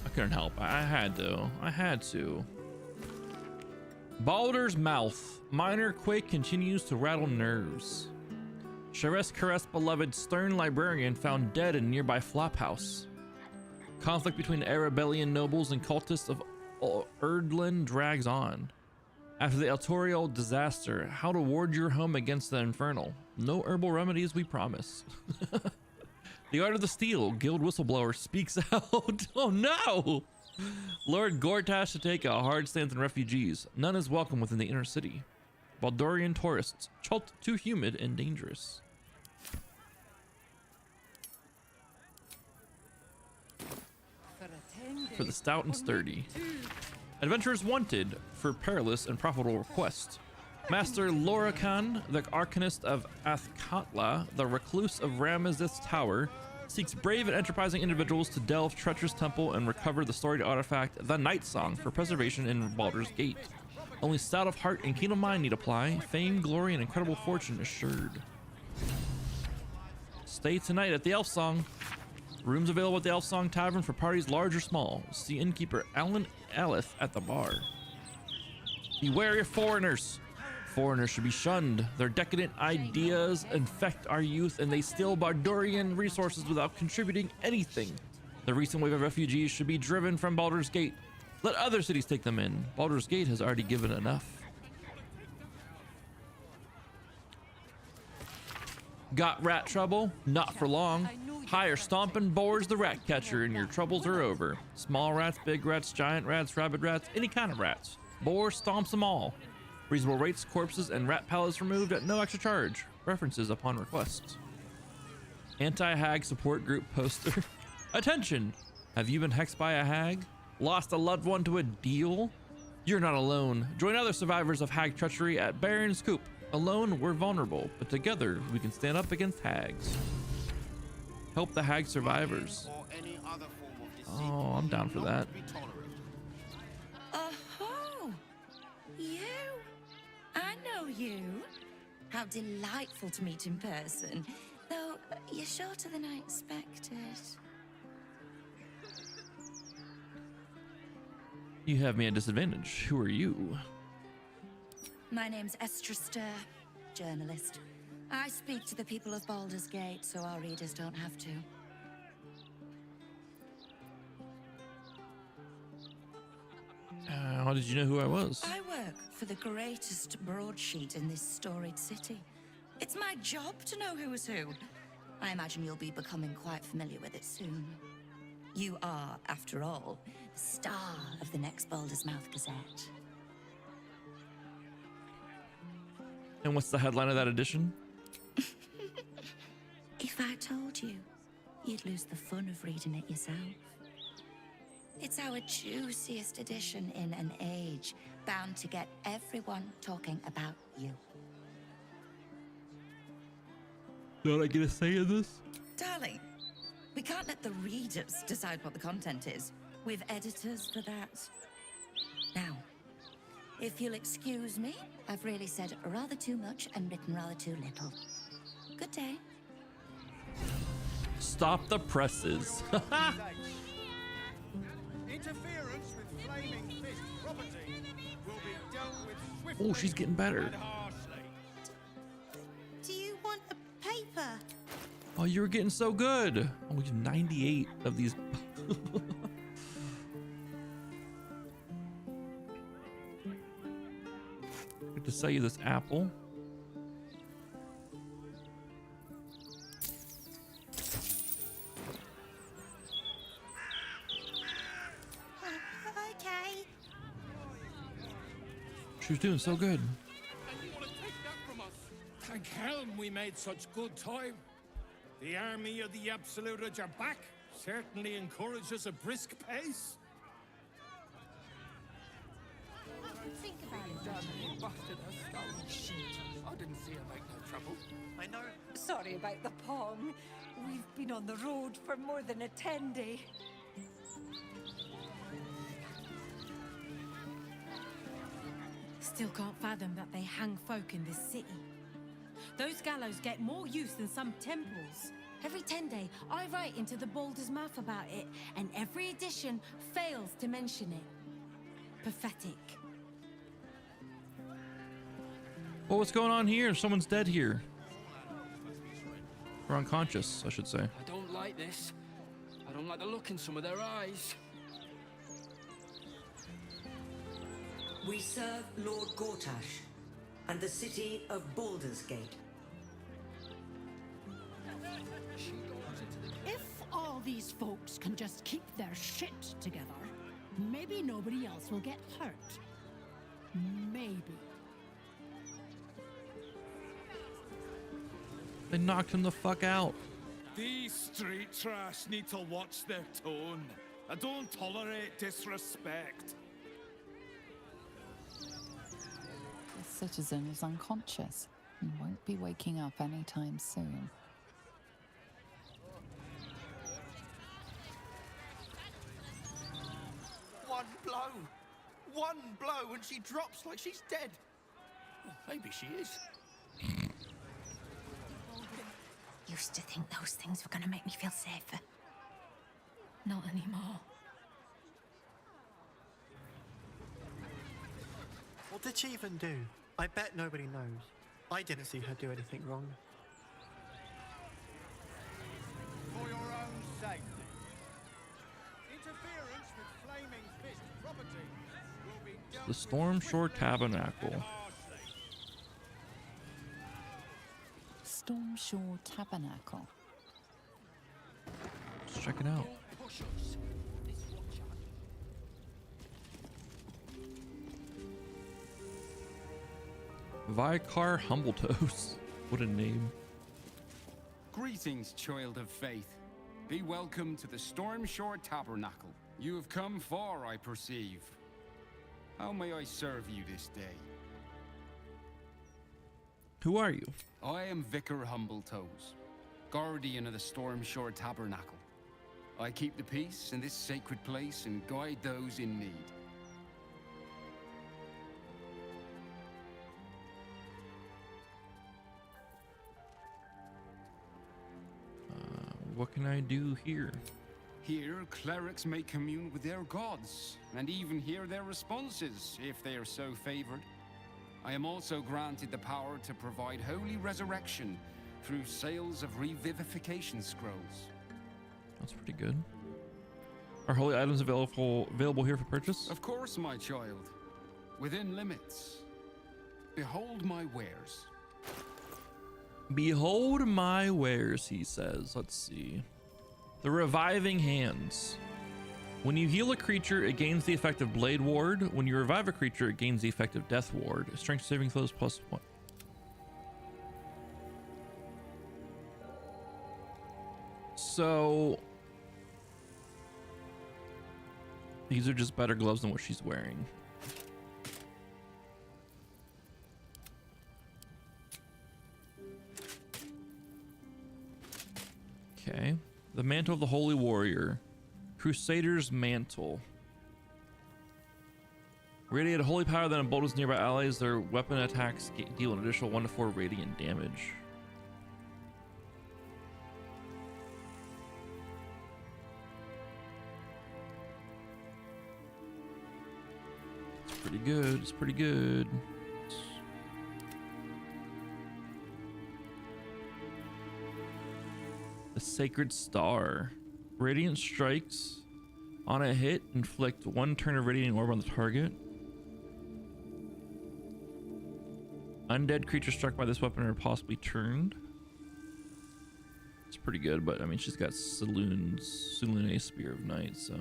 I couldn't help. I had to. Baldur's Mouth. Minor quake continues to rattle nerves. Cheres Caress beloved stern librarian found dead in nearby flophouse. Conflict between Arabellian nobles and cultists of Erdlin drags on. After the Altorial disaster, how to ward your home against the infernal. No herbal remedies, we promise. The Art of the Steel, guild whistleblower speaks out. Oh no! Lord Gortash to take a hard stance on refugees. None is welcome within the inner city. Baldurian tourists, Chult too humid and dangerous. For the stout and sturdy. Adventurers wanted for perilous and profitable quest. Master Lorakan, the Arcanist of Athkatla, the recluse of Ramazith's Tower, seeks brave and enterprising individuals to delve treacherous temple and recover the storied artifact, the Night Song, for preservation in Baldur's Gate. Only stout of heart and keen of mind need apply. Fame, glory, and incredible fortune assured. Stay tonight at the Elf Song. Rooms available at the Elf Song Tavern for parties large or small. See innkeeper Alan Alith at the bar. Beware of foreigners. Foreigners should be shunned. Their decadent ideas infect our youth and they steal Baldurian resources without contributing anything. The recent wave of refugees should be driven from Baldur's Gate. Let other cities take them in. Baldur's Gate has already given enough. Got rat trouble? Not for long. Hire stomping boars the rat catcher and your troubles are over. Small rats, big rats, giant rats, rabid rats, any kind of rats. Boar stomps them all. Reasonable rates, corpses, and rat pallets removed at no extra charge. References upon request. Anti-hag support group poster. Attention! Have you been hexed by a hag? Lost a loved one to a deal? You're not alone. Join other survivors of hag treachery at Baron's Coop. Alone, we're vulnerable, but together, we can stand up against hags. Help the hag survivors. Oh, I'm down for that. Oh, you? I know you. How delightful to meet in person. Though, you're shorter than I expected. You have me at disadvantage. Who are you? My name's Estrester, journalist. I speak to the people of Baldur's Gate, so our readers don't have to. How did you know who I was? I work for the greatest broadsheet in this storied city. It's my job to know who is who. I imagine you'll be becoming quite familiar with it soon. You are, after all, the star of the next Baldur's Mouth Gazette. And what's the headline of that edition? If I told you, you'd lose the fun of reading it yourself. It's our juiciest edition in an age bound to get everyone talking about you. Don't I get a say in this? Darling, we can't let the readers decide what the content is. We've editors for that. Now, if you'll excuse me, I've really said rather too much and written rather too little. Good day. Stop the presses. Interference with flaming fist property will be dealt with swiftly. Oh, she's getting better. And harshly. Do you want a paper? Oh, you were getting so good. Oh, we have 98 of these. Good to sell you this apple. Okay. She was doing so good. Thank Helm we made such good time. The army of the Absolute are back. Certainly encourages a brisk pace. Think about it. Damn bastard has stolen shit. I didn't see her make no trouble. I know. Sorry about the pong. We've been on the road for more than a 10-day. Still can't fathom that they hang folk in this city. Those gallows get more use than some temples. Every 10-day, I write into the Baldur's Mouth about it, and every edition fails to mention it. Pathetic. Well, what's going on here? Someone's dead here. Or unconscious, I should say. I don't like this. I don't like the look in some of their eyes. We serve Lord Gortash and the city of Baldur's Gate. If all these folks can just keep their shit together, maybe nobody else will get hurt. Maybe. They knocked him the fuck out. These street trash need to watch their tone. I don't tolerate disrespect. The citizen is unconscious and won't be waking up anytime soon. One blow and she drops like she's dead. Maybe she is. Used to think those things were gonna make me feel safer. Not anymore. What did she even do? I bet nobody knows. I didn't see her do anything wrong. For your own safety. Interference with flaming fist property will be dealt The Storm Shore Tabernacle. Storm Shore Tabernacle. Let's check it out. Vicar Humbletoes. What a name. Greetings, child of faith. Be welcome to the Stormshore Tabernacle. You have come far, I perceive. How may I serve you this day? Who are you? I am Vicar Humbletoes, guardian of the Stormshore Tabernacle. I keep the peace in this sacred place and guide those in need. What can I do here? Here, clerics may commune with their gods, and even hear their responses, if they are so favored. I am also granted the power to provide holy resurrection through sales of revivification scrolls. That's pretty good. Are holy items available here for purchase? Of course, my child. Within limits. Behold my wares. Behold my wares, he says. Let's see. The Reviving Hands. When you heal a creature, it gains the effect of Blade Ward. When you revive a creature, it gains the effect of Death Ward. Strength saving throws +1. So these are just better gloves than what she's wearing. Okay. The Mantle of the Holy Warrior. Crusader's Mantle. Radiate holy power that emboldens nearby allies. Their weapon attacks deal an additional 1 to 4 radiant damage. It's pretty good. It's pretty good. The Sacred Star. Radiant strikes on a hit inflict 1 turn of radiating orb on the target. Undead creatures struck by this weapon are possibly turned. It's pretty good, but I mean she's got Saloon A Spear of Night, so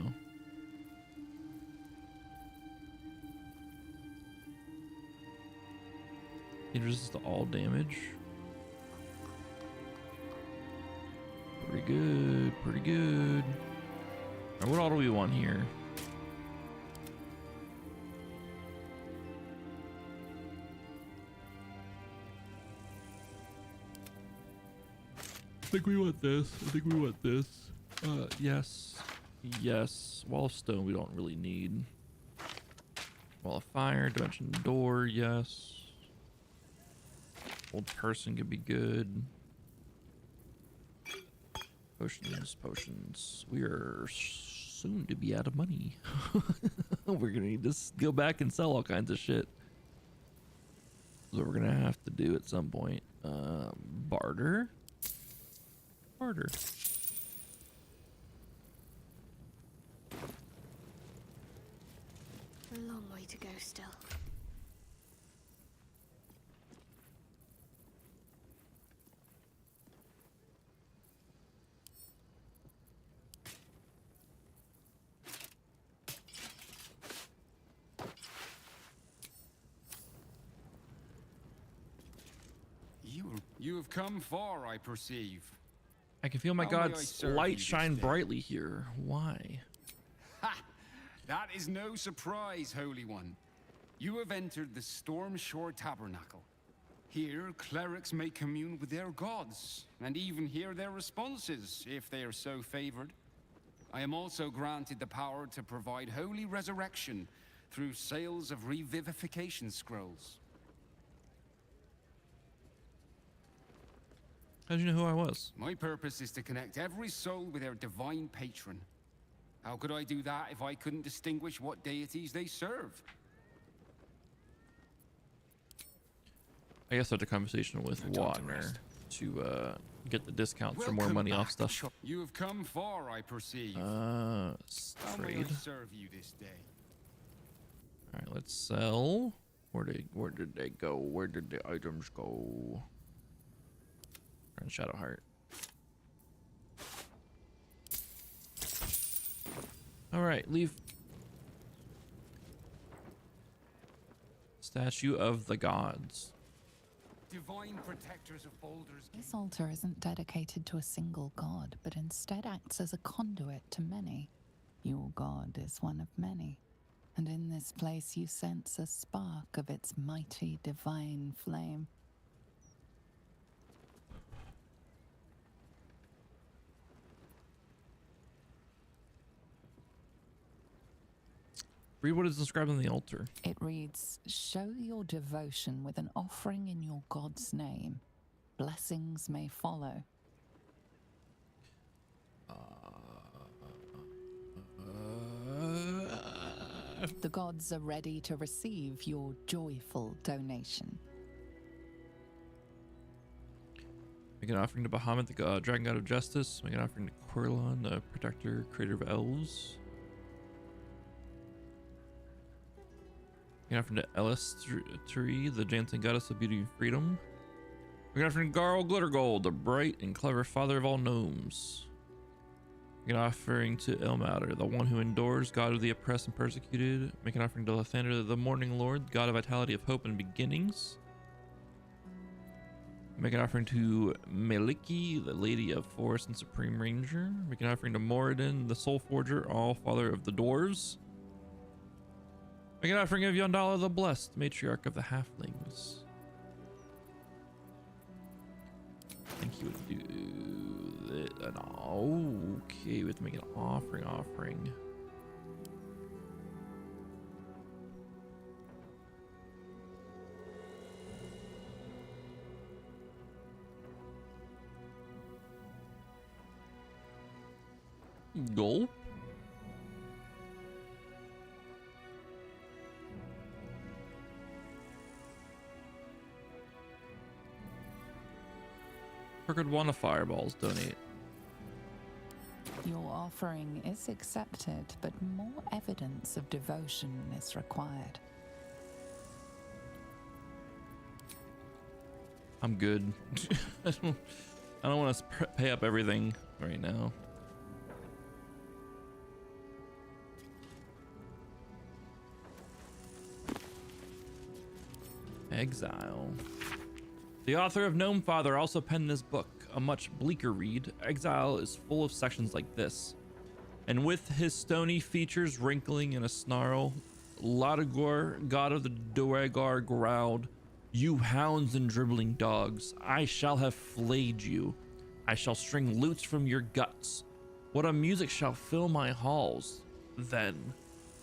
it resists to all damage. Pretty good, pretty good. Now, what all do we want here? I think we want this. I think we want this. Yes. Yes. Wall of Stone we don't really need. Wall of Fire, Dimension Door, yes. Old Person could be good. Potions. We are soon to be out of money. We're gonna need to go back and sell all kinds of shit. So we're gonna have to do at some point. Barter. A long way to go still. You have come far, I perceive. I can feel my How may I God's serve light you this shine day? brightly here. Why? Ha! That is no surprise, Holy One. You have entered the Stormshore Tabernacle. Here, clerics may commune with their gods, and even hear their responses, if they are so favored. I am also granted the power to provide holy resurrection through sales of revivification scrolls. How'd you know who I was? My purpose is to connect every soul with their divine patron. How could I do that if I couldn't distinguish what deities they serve? I guess I had a conversation with Watner to get the discounts for more money off stuff. You have come far, I perceive. How may I serve you this day? All right, let's sell. Where did they go? Where did the items go? And Shadowheart. All right, leave. Statue of the Gods. divine protectors of Baldur's Gate. This altar isn't dedicated to a single god, but instead acts as a conduit to many. Your god is one of many, and in this place you sense a spark of its mighty divine flame. Read what is described on the altar. It reads, "Show your devotion with an offering in your god's name. Blessings may follow." The gods are ready to receive your joyful donation. Make an offering to Bahamut, the dragon god of justice. Make an offering to Corlon, the protector, creator of elves. Make an offering to Elistri, the dancing goddess of beauty and freedom. Make an offering to Garl Glittergold, the bright and clever father of all gnomes. Make an offering to Ilmater, the one who endures, god of the oppressed and persecuted. Make an offering to Lathander, the morning lord, god of vitality, of hope and beginnings. Make an offering to Meliki, the lady of forest and supreme ranger. Make an offering to Moradin, the soul forger, all father of the dwarves. Make an offering of Yondala, the blessed, matriarch of the halflings. I think he would do that. Okay, we have to make an offering. Gulp. Crooked one of fireballs. Donate. Your offering is accepted, but more evidence of devotion is required. I'm good. I don't want to pay up everything right now. Exile. The author of Gnome Father also penned this book, a much bleaker read. Exile is full of sections like this. And with his stony features wrinkling in a snarl, Ladagor, god of the Duergar, growled, "You hounds and dribbling dogs, I shall have flayed you. I shall string lutes from your guts. What a music shall fill my halls. Then,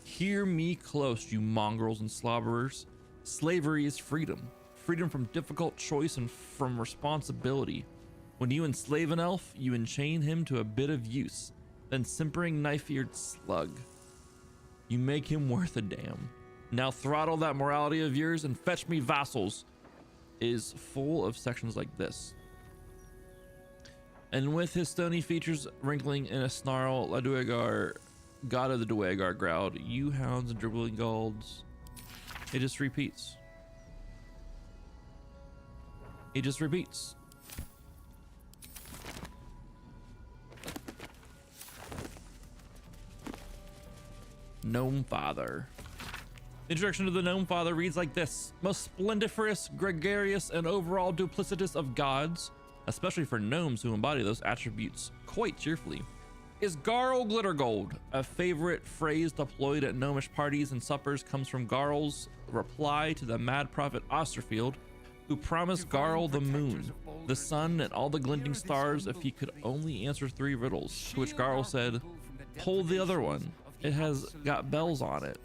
hear me close, you mongrels and slobberers. Slavery is freedom. Freedom from difficult choice and from responsibility. When you enslave an elf, you enchain him to a bit of use, then simpering knife-eared slug. You make him worth a damn. Now throttle that morality of yours and fetch me vassals," is full of sections like this. And with his stony features wrinkling in a snarl, Laduegar, god of the Duegar, growled, "You hounds and dribbling golds." It just repeats. It just repeats. Gnome Father. The introduction to the Gnome Father reads like this: "Most splendiferous, gregarious, and overall duplicitous of gods, especially for gnomes who embody those attributes quite cheerfully, is Garl Glittergold." A favorite phrase deployed at gnomish parties and suppers comes from Garl's reply to the mad prophet Osterfield, who promised Garl the moon, the sun, and all the glinting stars if he could only answer 3 riddles, to which Garl said, "Pull the other one. It has got bells on it."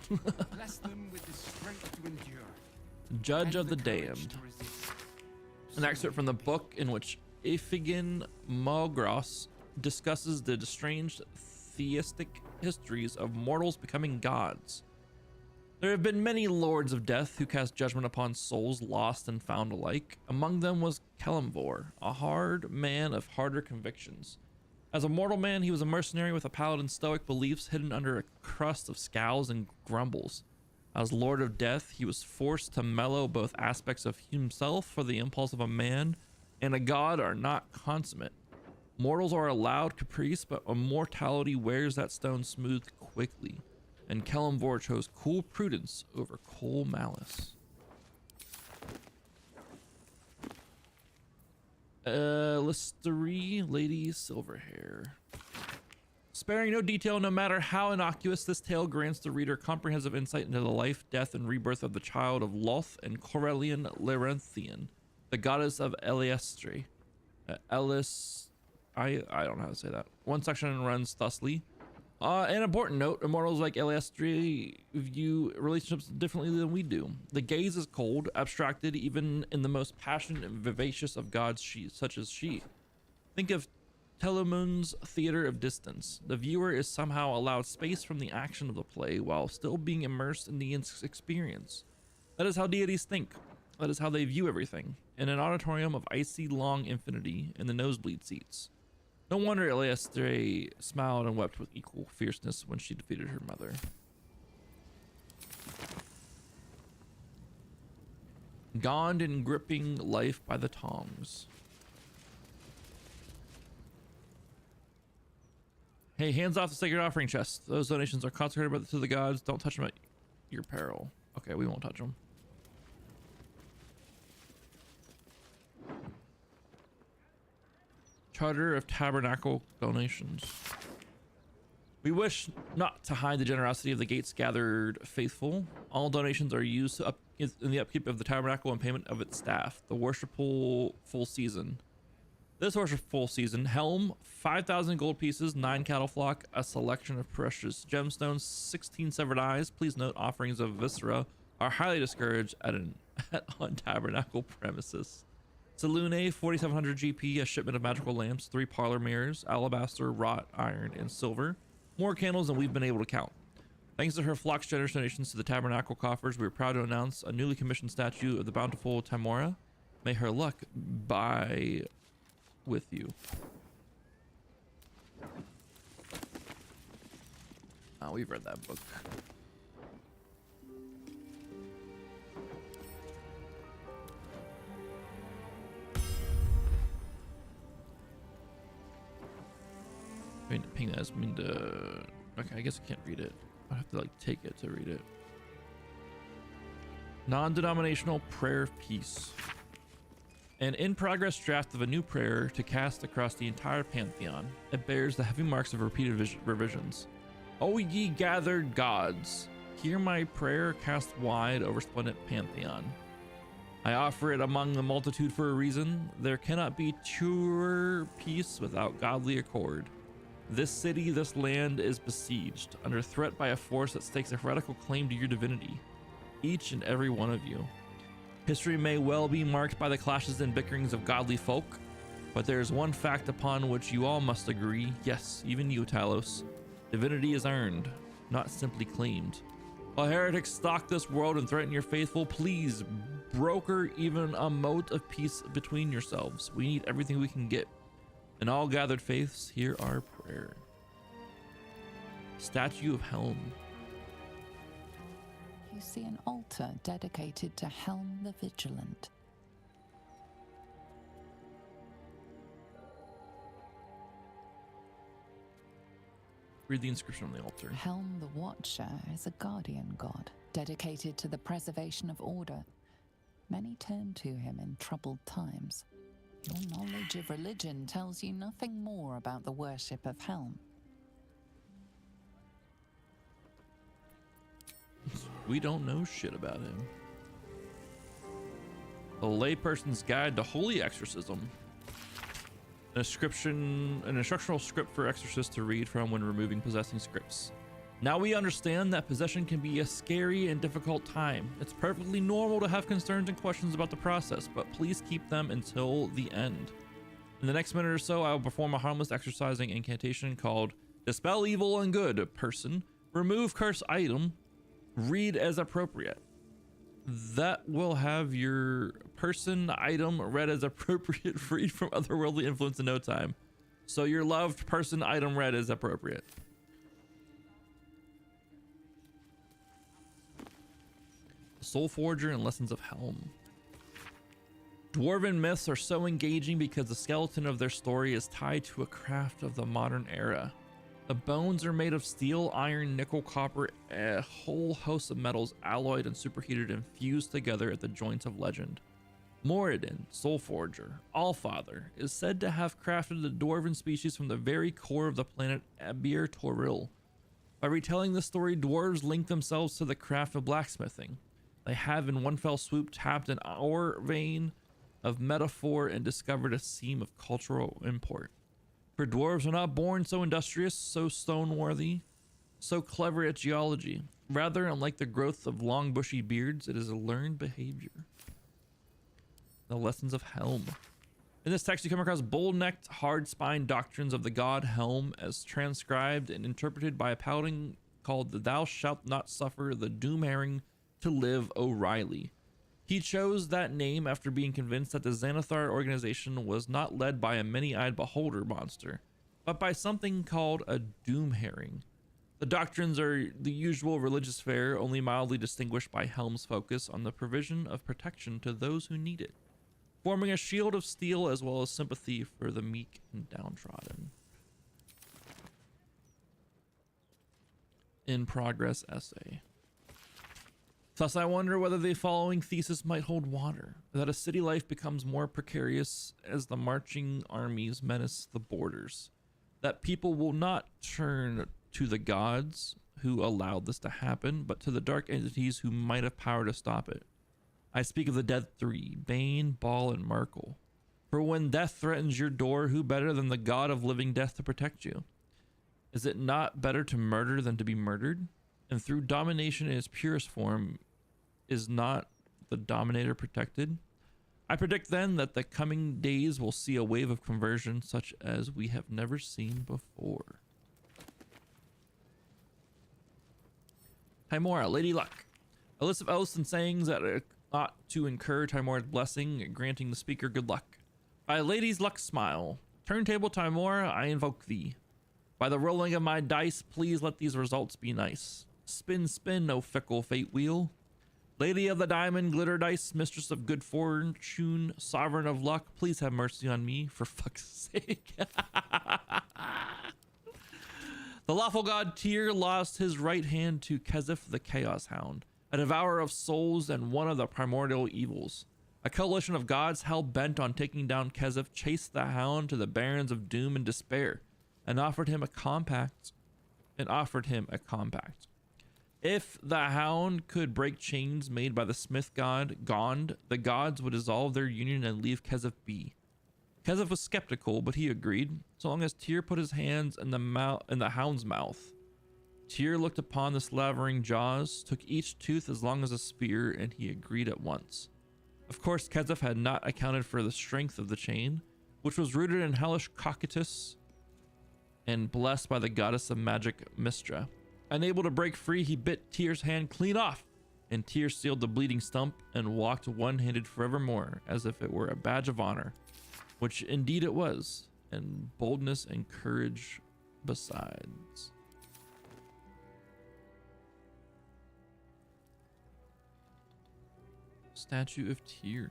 Bless them with the strength to endure. Judge of the Damned. An excerpt from the book in which Ifigen Mogros discusses the estranged theistic histories of mortals becoming gods. There have been many lords of death who cast judgment upon souls lost and found alike. Among them was Kelemvor, a hard man of harder convictions. As a mortal man, he was a mercenary with a paladin's stoic beliefs hidden under a crust of scowls and grumbles. As Lord of Death, he was forced to mellow both aspects of himself, for the impulse of a man and a god are not consummate. Mortals are allowed caprice, but immortality wears that stone smooth quickly, and Kelemvor chose cool prudence over cool malice. Listery Lady Silverhair. Sparing no detail, no matter how innocuous, this tale grants the reader comprehensive insight into the life, death, and rebirth of the child of Loth and Corellian Laurenthian, the goddess of Eliestre. I don't know how to say that. One section runs thusly. An important note, immortals like Eliestre view relationships differently than we do. The gaze is cold, abstracted, even in the most passionate and vivacious of gods such as she. Think of Telammon's theater of distance. The viewer is somehow allowed space from the action of the play while still being immersed in the experience. That is how deities think. That is how they view everything. In an auditorium of icy long infinity in the nosebleed seats. No wonder Eliestre smiled and wept with equal fierceness when she defeated her mother. Gone and gripping life by the tongs. Hey, hands off the sacred offering chest. Those donations are consecrated to the gods. Don't touch them at your peril. Okay, we won't touch them. Charter of Tabernacle donations. We wish not to hide the generosity of the gates gathered faithful. All donations are used in the upkeep of the tabernacle and payment of its staff. The worshipful full season. This worshipful season, Helm, 5,000 gold pieces, 9 cattle flock, a selection of precious gemstones, 16 severed eyes. Please note offerings of viscera are highly discouraged on tabernacle premises. Salune, 4,700 GP, a shipment of magical lamps, 3 parlor mirrors, alabaster, wrought iron, and silver. More candles than we've been able to count. Thanks to her flock's generous donations to the tabernacle coffers, we are proud to announce a newly commissioned statue of the bountiful Tamora. May her luck by with you. Oh, we've read that book. I mean, ping that as mean to. Okay, I guess I can't read it. I have to like take it to read it. Non-denominational prayer of peace. An in-progress draft of a new prayer to cast across the entire pantheon. It bears the heavy marks of repeated revisions. O ye gathered gods, hear my prayer cast wide over splendid pantheon. I offer it among the multitude for a reason. There cannot be truer peace without godly accord. This city, this land is besieged, under threat by a force that stakes a heretical claim to your divinity. Each and every one of you. History may well be marked by the clashes and bickerings of godly folk, but there is one fact upon which you all must agree. Yes, even you, Talos. Divinity is earned, not simply claimed. While heretics stalk this world and threaten your faithful, please broker even a mote of peace between yourselves. We need everything we can get. In all gathered faiths, hear our prayer. Statue of Helm. You see an altar dedicated to Helm the Vigilant. Read the inscription on the altar. Helm the Watcher is a guardian god, dedicated to the preservation of order. Many turn to him in troubled times. Your knowledge of religion tells you nothing more about the worship of Helm. We don't know shit about him. A layperson's guide to holy exorcism. An instructional script for exorcists to read from when removing possessing scripts. Now we understand that possession can be a scary and difficult time. It's perfectly normal to have concerns and questions about the process, but please keep them until the end. In the next minute or so, I will perform a harmless exorcising incantation called Dispel Evil and Good Person, Remove Curse Item, Read as appropriate. That will have your person item read as appropriate, freed from otherworldly influence in no time. So your loved person item read as appropriate. Soul Forger and Lessons of Helm. Dwarven myths are so engaging because the skeleton of their story is tied to a craft of the modern era. The bones are made of steel, iron, nickel, copper, a whole host of metals alloyed and superheated and fused together at the joints of legend. Moradin, Soul Forger, Allfather, is said to have crafted the dwarven species from the very core of the planet Abir Toril. By retelling the story, dwarves link themselves to the craft of blacksmithing. They have in one fell swoop tapped an ore vein of metaphor and discovered a seam of cultural import. For dwarves are not born so industrious, so stone-worthy, so clever at geology. Rather, unlike the growth of long bushy beards, it is a learned behavior. The lessons of Helm. In this text, you come across bold-necked, hard-spined doctrines of the god Helm as transcribed and interpreted by a paladin called the Thou Shalt Not Suffer the Doomherring to Live O'Reilly. He chose that name after being convinced that the Xanathar organization was not led by a many-eyed beholder monster, but by something called a Doomherring. The doctrines are the usual religious fare, only mildly distinguished by Helm's focus on the provision of protection to those who need it, forming a shield of steel as well as sympathy for the meek and downtrodden. In progress essay. Thus I wonder whether the following thesis might hold water, that a city life becomes more precarious as the marching armies menace the borders, that people will not turn to the gods who allowed this to happen, but to the dark entities who might have power to stop it. I speak of the Dead Three, Bane, Ball, and Merkel. For when death threatens your door, who better than the god of living death to protect you? Is it not better to murder than to be murdered? And through domination in its purest form, is not the dominator protected? I predict then that the coming days will see a wave of conversion such as we have never seen before. Timora, Lady Luck. A list of oaths and sayings that ought to incur Timora's blessing, granting the speaker good luck. By Lady's Luck smile. Turntable Timora, I invoke thee. By the rolling of my dice, please let these results be nice. Spin, spin, O fickle fate wheel. Lady of the diamond glitter dice, mistress of good fortune, sovereign of luck, please have mercy on me, for fuck's sake. The lawful god Tyr lost his right hand to Kezif the Chaos Hound, a devourer of souls and one of the primordial evils. A coalition of gods hell-bent on taking down Kezif chased the hound to the barrens of doom and despair, and offered him a compact. If the hound could break chains made by the smith god Gond, the gods would dissolve their union and leave Kezif be. Kezif was skeptical, but he agreed, so long as Tyr put his hands in the hound's mouth. Tyr looked upon the slavering jaws, took each tooth as long as a spear, and he agreed at once. Of course, Kezif had not accounted for the strength of the chain, which was rooted in hellish cocytus and blessed by the goddess of magic Mystra. Unable to break free, he bit Tyr's hand clean off, and Tyr sealed the bleeding stump and walked one-handed forevermore, as if it were a badge of honor, which indeed it was, and boldness and courage besides. Statue of Tyr. You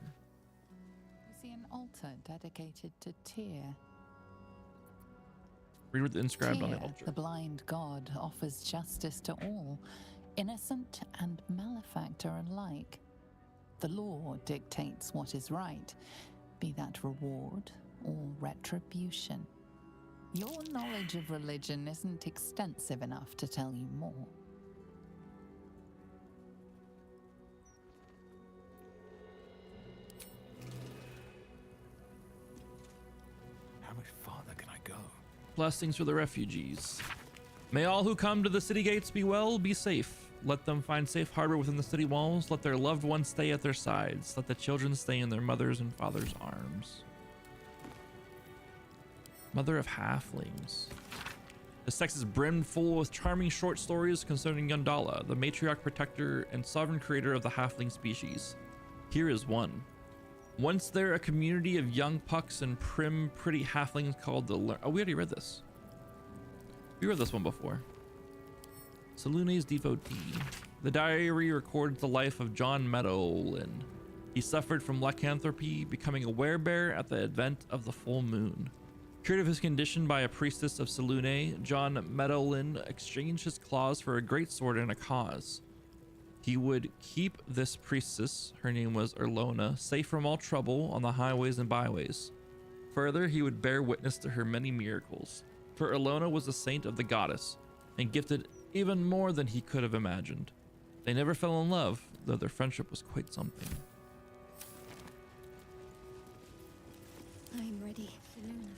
see an altar dedicated to Tyr. Read what's inscribed on the Tyr, altar. the blind god, offers justice to all, innocent and malefactor alike. The law dictates what is right, be that reward or retribution. Your knowledge of religion isn't extensive enough to tell you more. How much farther can I go? Blessings for the refugees. May all who come to the city gates be well, be safe. Let them find safe harbor within the city walls. Let their loved ones stay at their sides. Let the children stay in their mothers' and fathers' arms. Mother of Halflings. This text is brimmed full with charming short stories concerning Yondala, the matriarch protector and sovereign creator of the halfling species. Here is one. Once there a community of young pucks and prim, pretty halflings called the... Oh, we already read this. We read this one before. Salune's devotee. The diary records the life of John Meadowlin. He suffered from lycanthropy, becoming a werebear at the advent of the full moon. Cured of his condition by a priestess of Salune, John Meadowlin exchanged his claws for a great sword and a cause. He would keep this priestess, her name was Erlona, safe from all trouble on the highways and byways. Further, he would bear witness to her many miracles, for Erlona was a saint of the goddess, and gifted even more than he could have imagined. They never fell in love, though their friendship was quite something. I'm ready, Luna.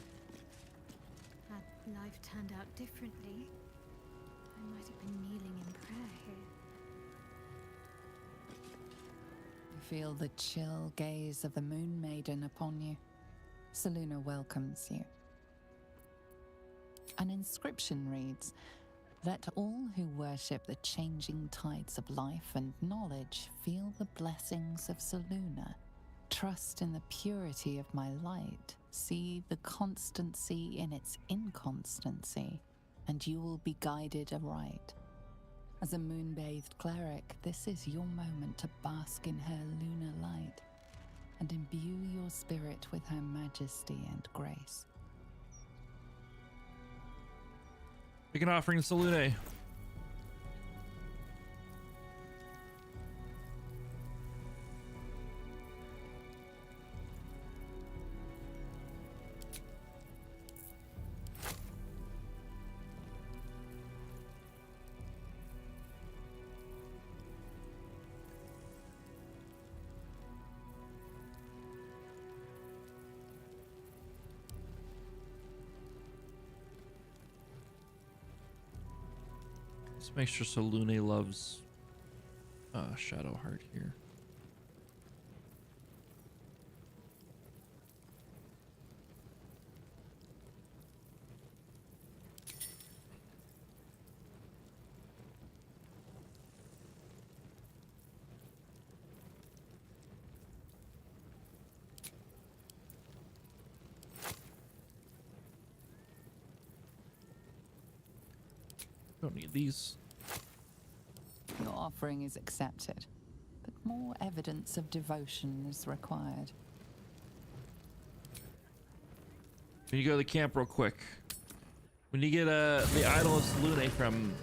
Had life turned out differently, I might have been kneeling in prayer here. You feel the chill gaze of the Moon Maiden upon you. Seluna welcomes you. An inscription reads, "Let all who worship the changing tides of life and knowledge feel the blessings of Seluna. Trust in the purity of my light. See the constancy in its inconstancy, and you will be guided aright." As a moon-bathed cleric, this is your moment to bask in her lunar light and imbue your spirit with her majesty and grace. Make an offering to Selune. Let's make sure Selune loves Shadowheart here. Don't need these. Your offering is accepted, but more evidence of devotion is required. Can you go to the camp real quick? When you get the idol of Selune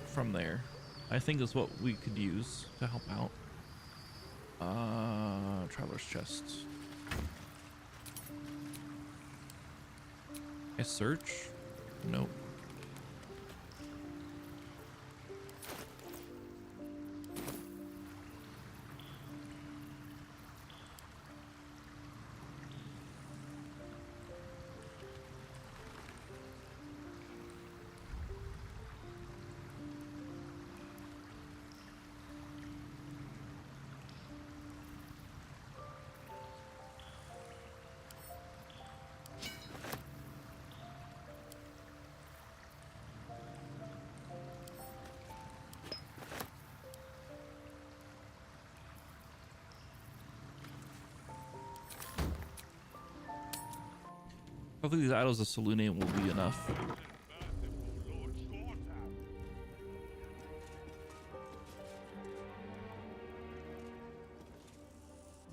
from there, I think that's what we could use to help out. Traveler's chest. I search? Nope. Hopefully these idols of Selune will be enough.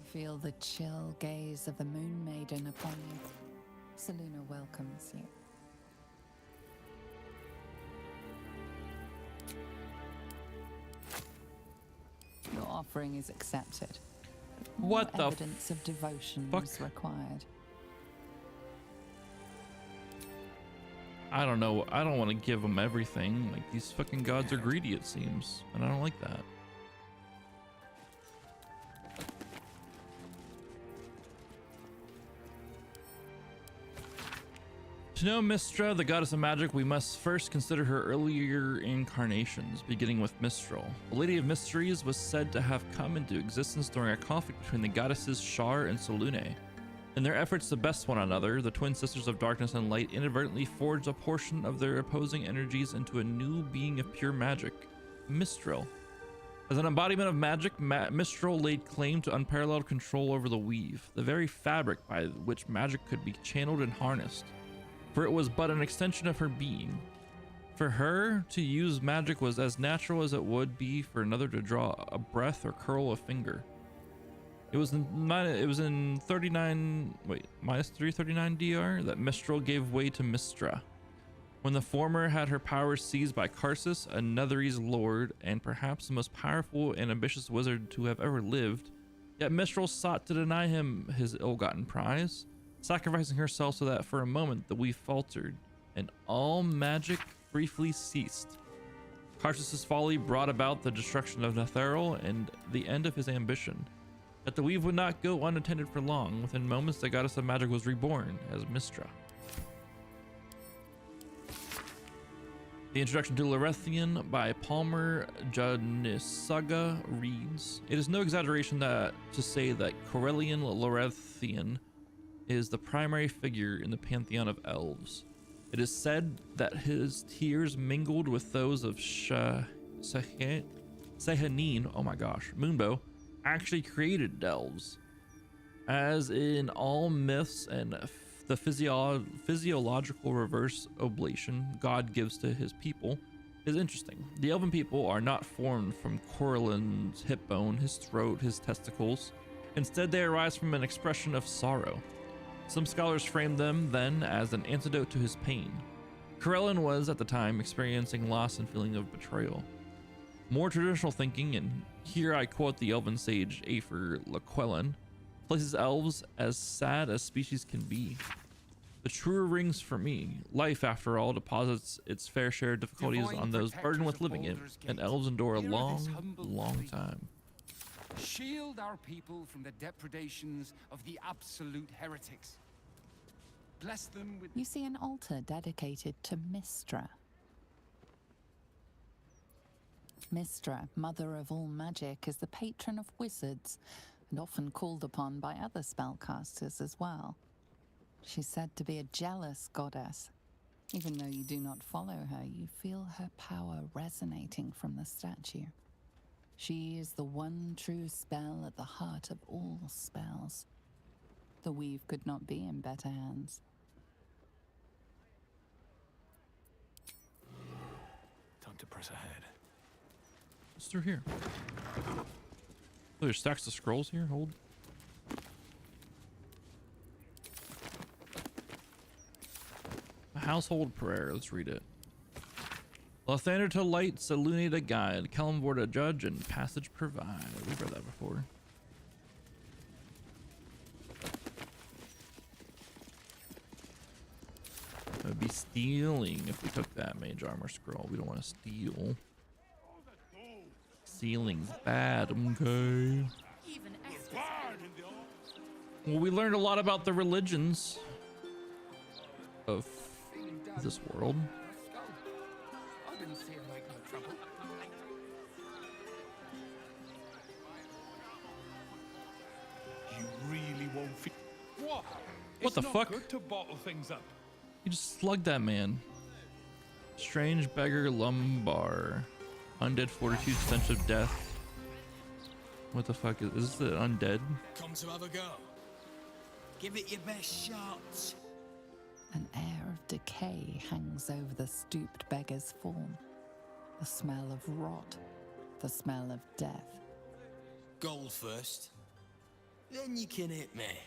Feel the chill gaze of the Moon Maiden upon you. Seluna welcomes you. Your offering is accepted. What the evidence of devotion is required. I don't know. I don't want to give them everything. Like, these fucking gods are greedy, it seems. And I don't like that. To know Mystra, the goddess of magic, we must first consider her earlier incarnations, beginning with Mistral. The Lady of Mysteries was said to have come into existence during a conflict between the goddesses Shar and Selune. In their efforts to best one another, the twin sisters of darkness and light inadvertently forged a portion of their opposing energies into a new being of pure magic, Mistral. As an embodiment of magic, Mistral laid claim to unparalleled control over the weave, the very fabric by which magic could be channeled and harnessed, for it was but an extension of her being. For her, to use magic was as natural as it would be for another to draw a breath or curl a finger. It was in -339 DR that Mistral gave way to Mystra. When the former had her powers seized by Karsus, a Netherese lord, and perhaps the most powerful and ambitious wizard to have ever lived, yet Mistral sought to deny him his ill-gotten prize, sacrificing herself so that for a moment the weave faltered, and all magic briefly ceased. Karsus' folly brought about the destruction of Netheril and the end of his ambition. Yet the weave would not go unattended for long. Within moments, the goddess of magic was reborn as Mystra. The introduction to Lorethian by Palmer Janisaga reads, "It is no exaggeration to say that Corellian Lorethian is the primary figure in the pantheon of elves. It is said that his tears mingled with those of Sehanine, oh my gosh, Moonbow, actually created elves. As in all myths and the physiological reverse oblation God gives to his people is interesting. The elven people are not formed from Corellian's hip bone, his throat, his testicles. Instead, they arise from an expression of sorrow. Some scholars frame them then as an antidote to his pain. Corellian was at the time experiencing loss and feeling of betrayal. More traditional thinking, and here I quote the elven sage Afer Llewellyn, places elves as sad as species can be. The truer rings for me. Life, after all, deposits its fair share of difficulties on those burdened with living it, and elves endure a long, long time. Shield our people from the depredations of the absolute heretics. Bless them with..." You see an altar dedicated to Mystra. Mystra, mother of all magic, is the patron of wizards and often called upon by other spellcasters as well. She's said to be a jealous goddess. Even though you do not follow her, you feel her power resonating from the statue. She is the one true spell at the heart of all spells. The weave could not be in better hands. Time to press ahead. What's through here? Oh, there's stacks of scrolls here. Hold. A household prayer. Let's read it. Lathander to light, Saluni to guide, Kalimvor to judge, and passage provide. We've read that before. I would be stealing if we took that mage armor scroll. We don't want to steal. Stealing's bad, okay? Well, we learned a lot about the religions of this world. I didn't see him make no trouble. You really won't feel... What? What the fuck? Good to bottle things up. You just slugged that man. Strange beggar lumbar. Undead fortitude, stench of death. What the fuck is this? The undead? Come to have a go. Give it your best shot. An air of decay hangs over the stooped beggar's form. The smell of rot. The smell of death. Gold first. Then you can hit me.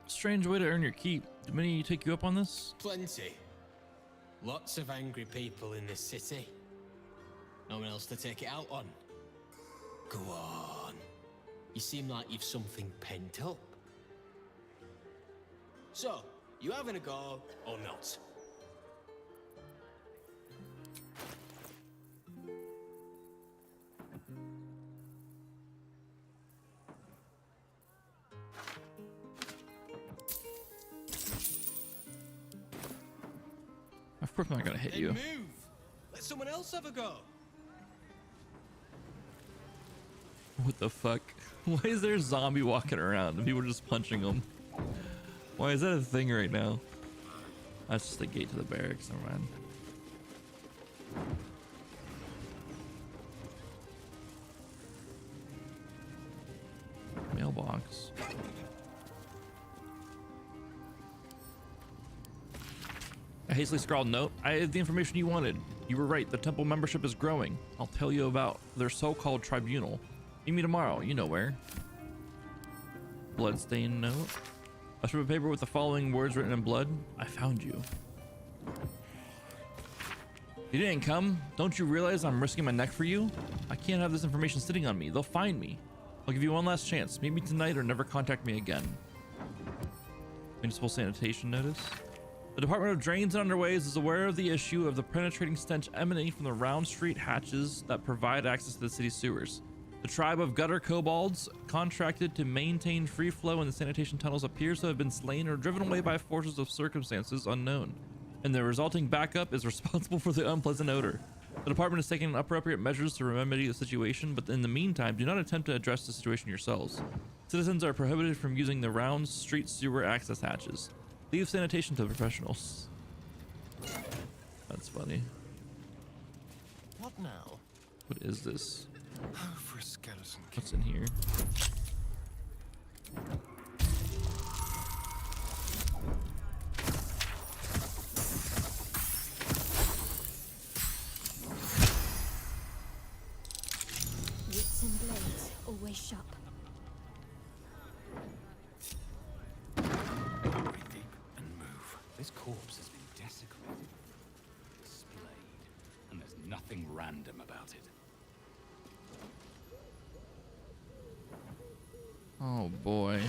Strange way to earn your keep. Do many of you take you up on this? Plenty. Lots of angry people in this city. No one else to take it out on. Go on. You seem like you've something pent up. So, you having a go or not? Of course I'm not gonna hit you. Move. Let someone else have a go. What the fuck? Why is there a zombie walking around and people are just punching him? Why is that a thing right now? That's just the gate to the barracks, never mind. Mailbox. A hastily scrawled note. I have the information you wanted. You were right. The temple membership is growing. I'll tell you about their so-called tribunal. Meet me tomorrow. You know where. Bloodstained note. A strip of paper with the following words written in blood. I found you. You didn't come? Don't you realize I'm risking my neck for you? I can't have this information sitting on me. They'll find me. I'll give you one last chance. Meet me tonight or never contact me again. Municipal sanitation notice. The Department of Drains and Underways is aware of the issue of the penetrating stench emanating from the round street hatches that provide access to the city's sewers. The tribe of gutter kobolds contracted to maintain free flow in the sanitation tunnels appears to have been slain or driven away by forces of circumstances unknown, and the resulting backup is responsible for the unpleasant odor. The department is taking appropriate measures to remedy the situation, but in the meantime, do not attempt to address the situation yourselves. Citizens are prohibited from using the round street sewer access hatches. Leave sanitation to professionals. That's funny. What now? What is this? Oh, for a skeleton. What's in here? Wits and blades, always sharp. This corpse has been desecrated, displayed, and there's nothing random about it. Oh boy.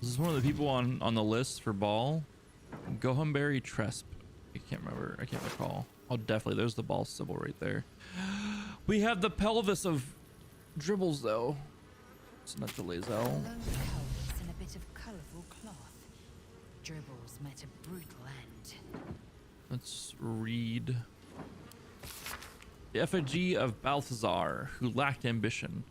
This is one of the people on the list for ball. Gohumberry Tresp. I can't remember. I can't recall. Oh, definitely. There's the ball symbol right there. We have the pelvis of dribbles though. It's not the lazel. Lone pelvis and a bit of colourful cloth. Dribbles met a brutal end. Let's read. The effigy of Balthazar, who lacked ambition.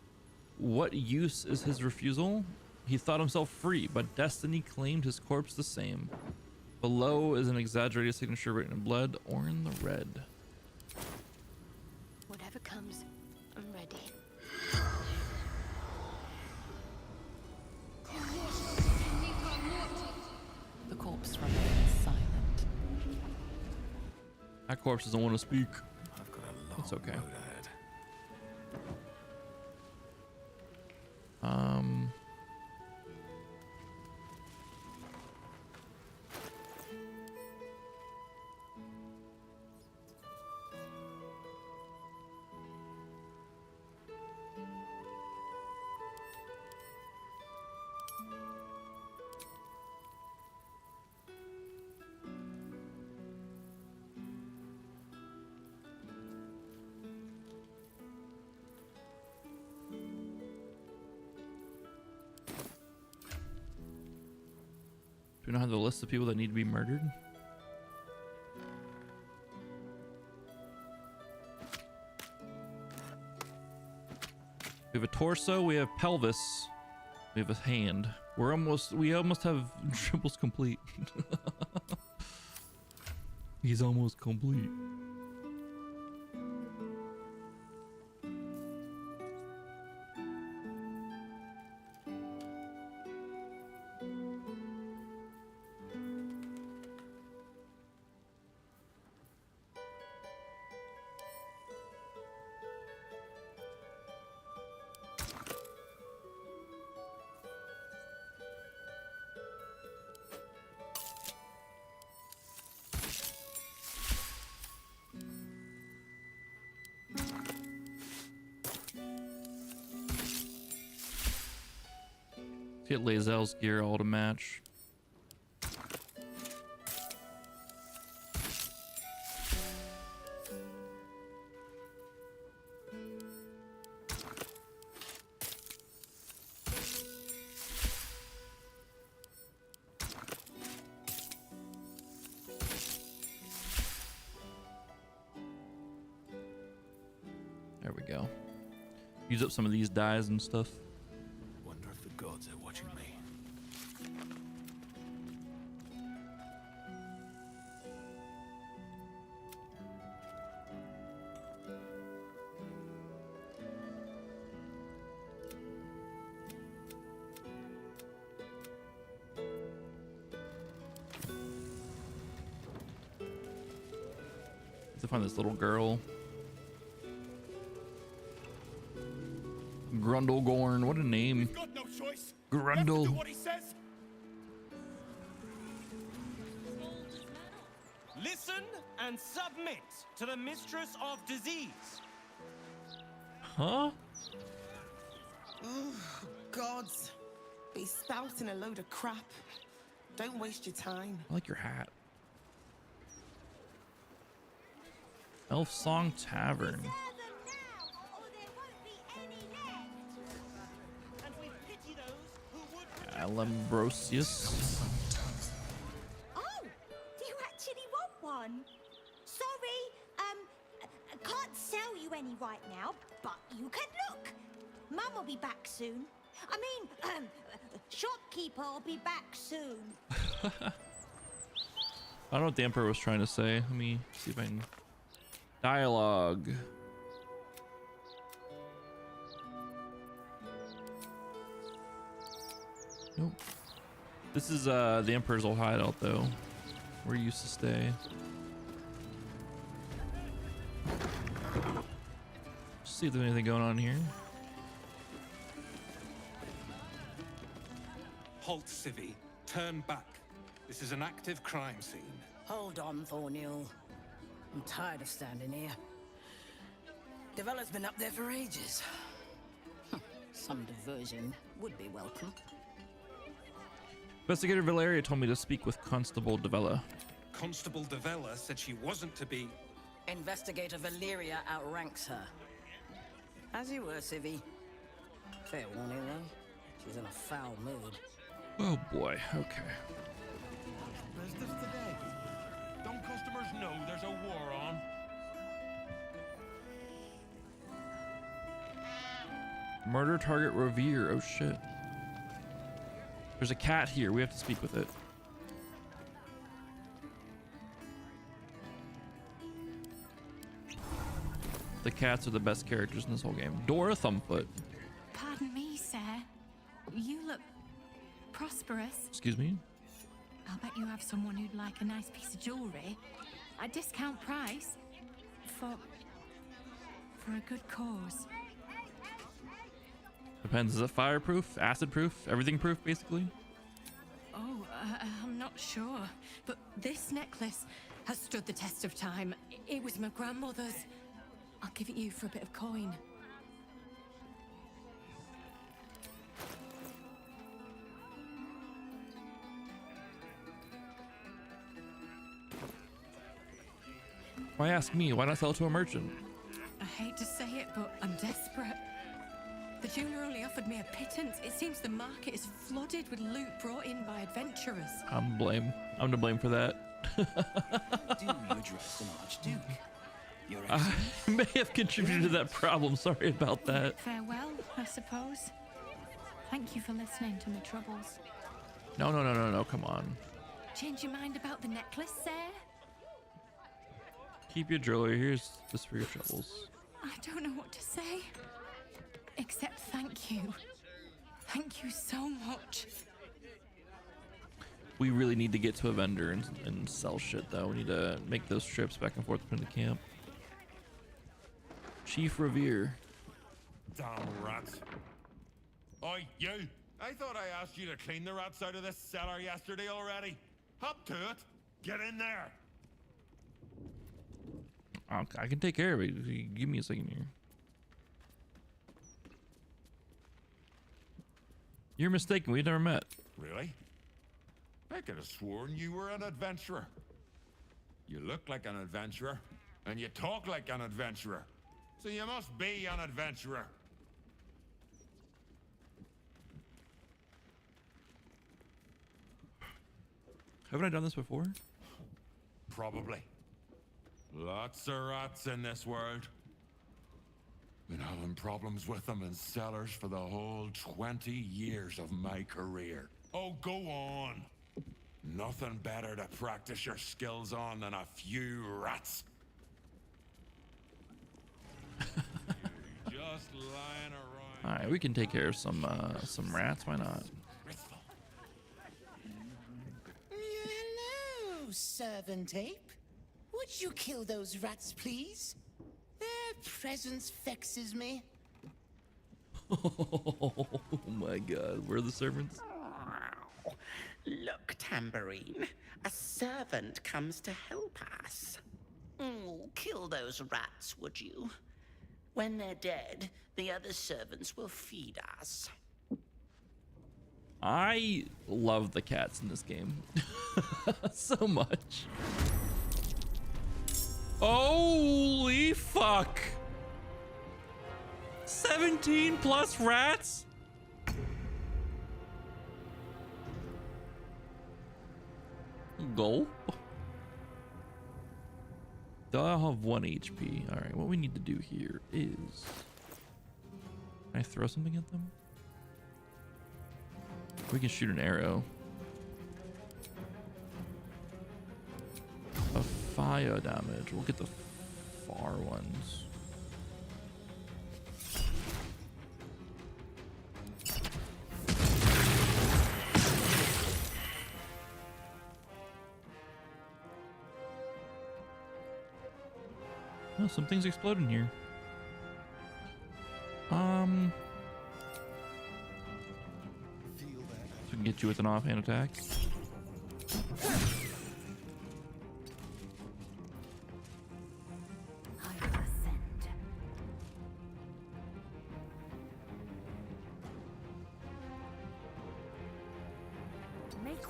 What use is his refusal? He thought himself free, but destiny claimed his corpse the same. Below is an exaggerated signature written in blood or in the red. Whatever comes, I'm ready. The corpse remains silent. That corpse doesn't want to speak. I've got a long It's okay. road ahead. Do we not have the list of people that need to be murdered? We have a torso, we have pelvis, we have a hand. We almost have dribbles complete. He's almost complete. Get Lazel's gear all to match. There we go. Use up some of these dyes and stuff. Wonder if the gods are watching me. To find this little girl. Grundlegorn, what a name. Got no choice. Grundle. Do what he says. Listen and submit to the mistress of disease. Huh? Oh, gods. He's spouting a load of crap. Don't waste your time. I like your hat. Elf Song Tavern. Alambrosius. Oh, do you actually want one? Sorry, I can't sell you any right now, but you can look. Mum will be back soon. I mean, shopkeeper will be back soon. I don't know what the Emperor was trying to say. Let me see if I can. Dialogue. Nope. This is the Emperor's old hideout though, where he used to stay. See if there's anything going on here. Halt, Civvy. Turn back. This is an active crime scene. Hold on, Thornhill. I'm tired of standing here. Devella's been up there for ages. Some diversion would be welcome. Investigator Valeria told me to speak with Constable Devella. Constable Devella said she wasn't to be... Investigator Valeria outranks her. As you were, Civvy. Fair warning, though. She's in a foul mood. Oh boy, okay. Business today. Don't customers know there's a war on? Murder target Revere. Oh shit. There's a cat here. We have to speak with it. The cats are the best characters in this whole game. Dora Thumbfoot. Pardon me, sir. You look prosperous. Excuse me? I'll bet you have someone who'd like a nice piece of jewelry at discount price for a good cause. Depends. Is it fireproof, acid proof, everything proof, basically? Oh, I'm not sure. But this necklace has stood the test of time. It was my grandmother's. I'll give it you for a bit of coin. Why ask me? Why not sell it to a merchant? I hate to say it, but I'm desperate. The jeweler only offered me a pittance. It seems the market is flooded with loot brought in by adventurers. I'm to blame for that. Do you address an archduke? Your I may have contributed to that problem. Sorry about that. Farewell, I suppose. Thank you for listening to my troubles. No, come on. Change your mind about the necklace, sir? Keep your jewelry. Here's this for your troubles. I don't know what to say. Except thank you. Thank you so much. We really need to get to a vendor and sell shit, though. We need to make those trips back and forth between the camp. Chief Revere. Damn rats. Oi, you! I thought I asked you to clean the rats out of this cellar yesterday already. Hop to it. Get in there. I can take care of it. Give me a second here. You're mistaken. We've never met. Really? I could have sworn you were an adventurer. You look like an adventurer, and you talk like an adventurer. So you must be an adventurer. Haven't I done this before? Probably. Lots of rats in this world. Been having problems with them in cellars for the whole 20 years of my career. Oh, go on. Nothing better to practice your skills on than a few rats. Just lying around. All right, we can take care of some rats. Why not? Hello, servant ape. Would you kill those rats, please? Their presence vexes me. Oh my god, where are the servants? Look, Tambourine. A servant comes to help us. Kill those rats, would you? When they're dead, the other servants will feed us. I love the cats in this game so much. Holy fuck. 17 plus rats? Gulp. They'll have 1 HP. All right, what we need to do here is... Can I throw something at them? We can shoot an arrow. A fire damage. We'll get the far ones. Oh, something's exploding here. So we can get you with an offhand attack.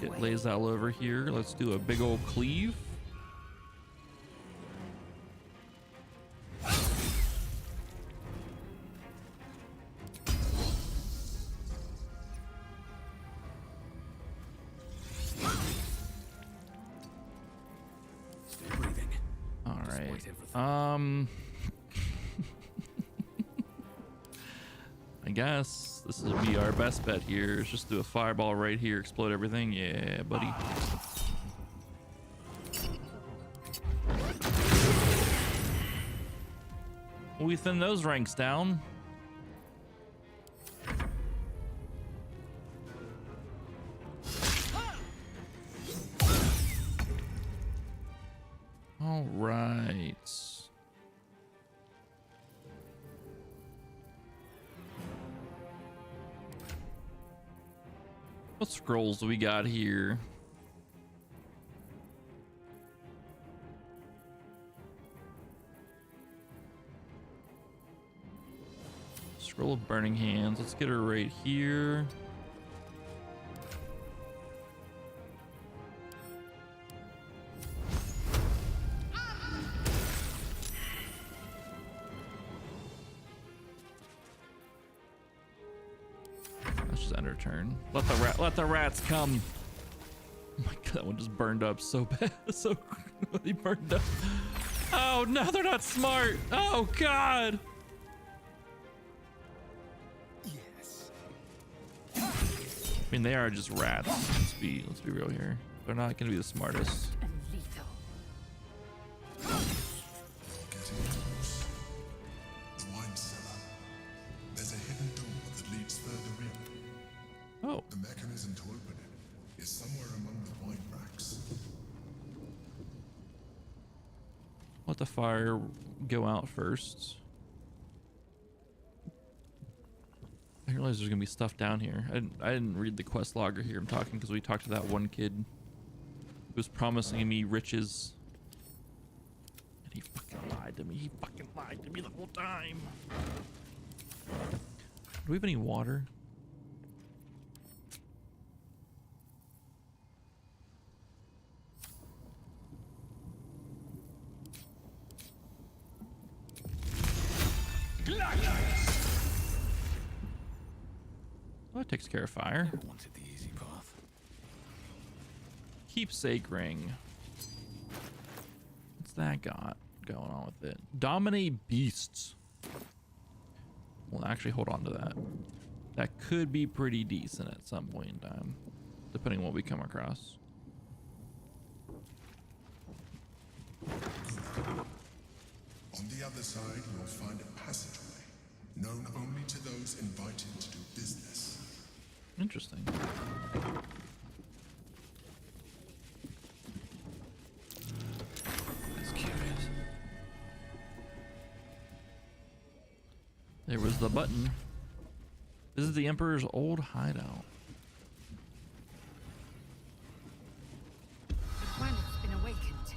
Get Lae'zel over here. Let's do a big old cleave. I guess this will be our best bet here. Is just do a fireball right here, explode everything. Yeah, buddy. We thin those ranks down. All right. What scrolls do we got here? Scroll of Burning Hands. Let's get her right here. Let's just end her turn. Let the rats come. Oh my god, that one just burned up so bad. So he burned up. Oh no, they're not smart. Oh god. I mean, they are just rats. Let's be real here. They're not going to be the smartest. The wine cellar. There's a hidden door that leads further in. Oh. The mechanism to open it is somewhere among the wine racks. Let the fire go out first. I didn't realize there's gonna be stuff down here. I didn't read the quest logger here. I'm talking because we talked to that one kid who was promising me riches. And he fucking lied to me. He fucking lied to me the whole time. Do we have any water? Oh, it takes care of fire. Wanted the easy path. Keepsake ring. What's that got going on with it? Dominate beasts. Well, actually, hold on to that. That could be pretty decent at some point in time, depending on what we come across. On the other side, you'll find a passageway, known only to those invited to do business. Interesting. That's curious. There was the button. This is the Emperor's old hideout. The planet's been awakened.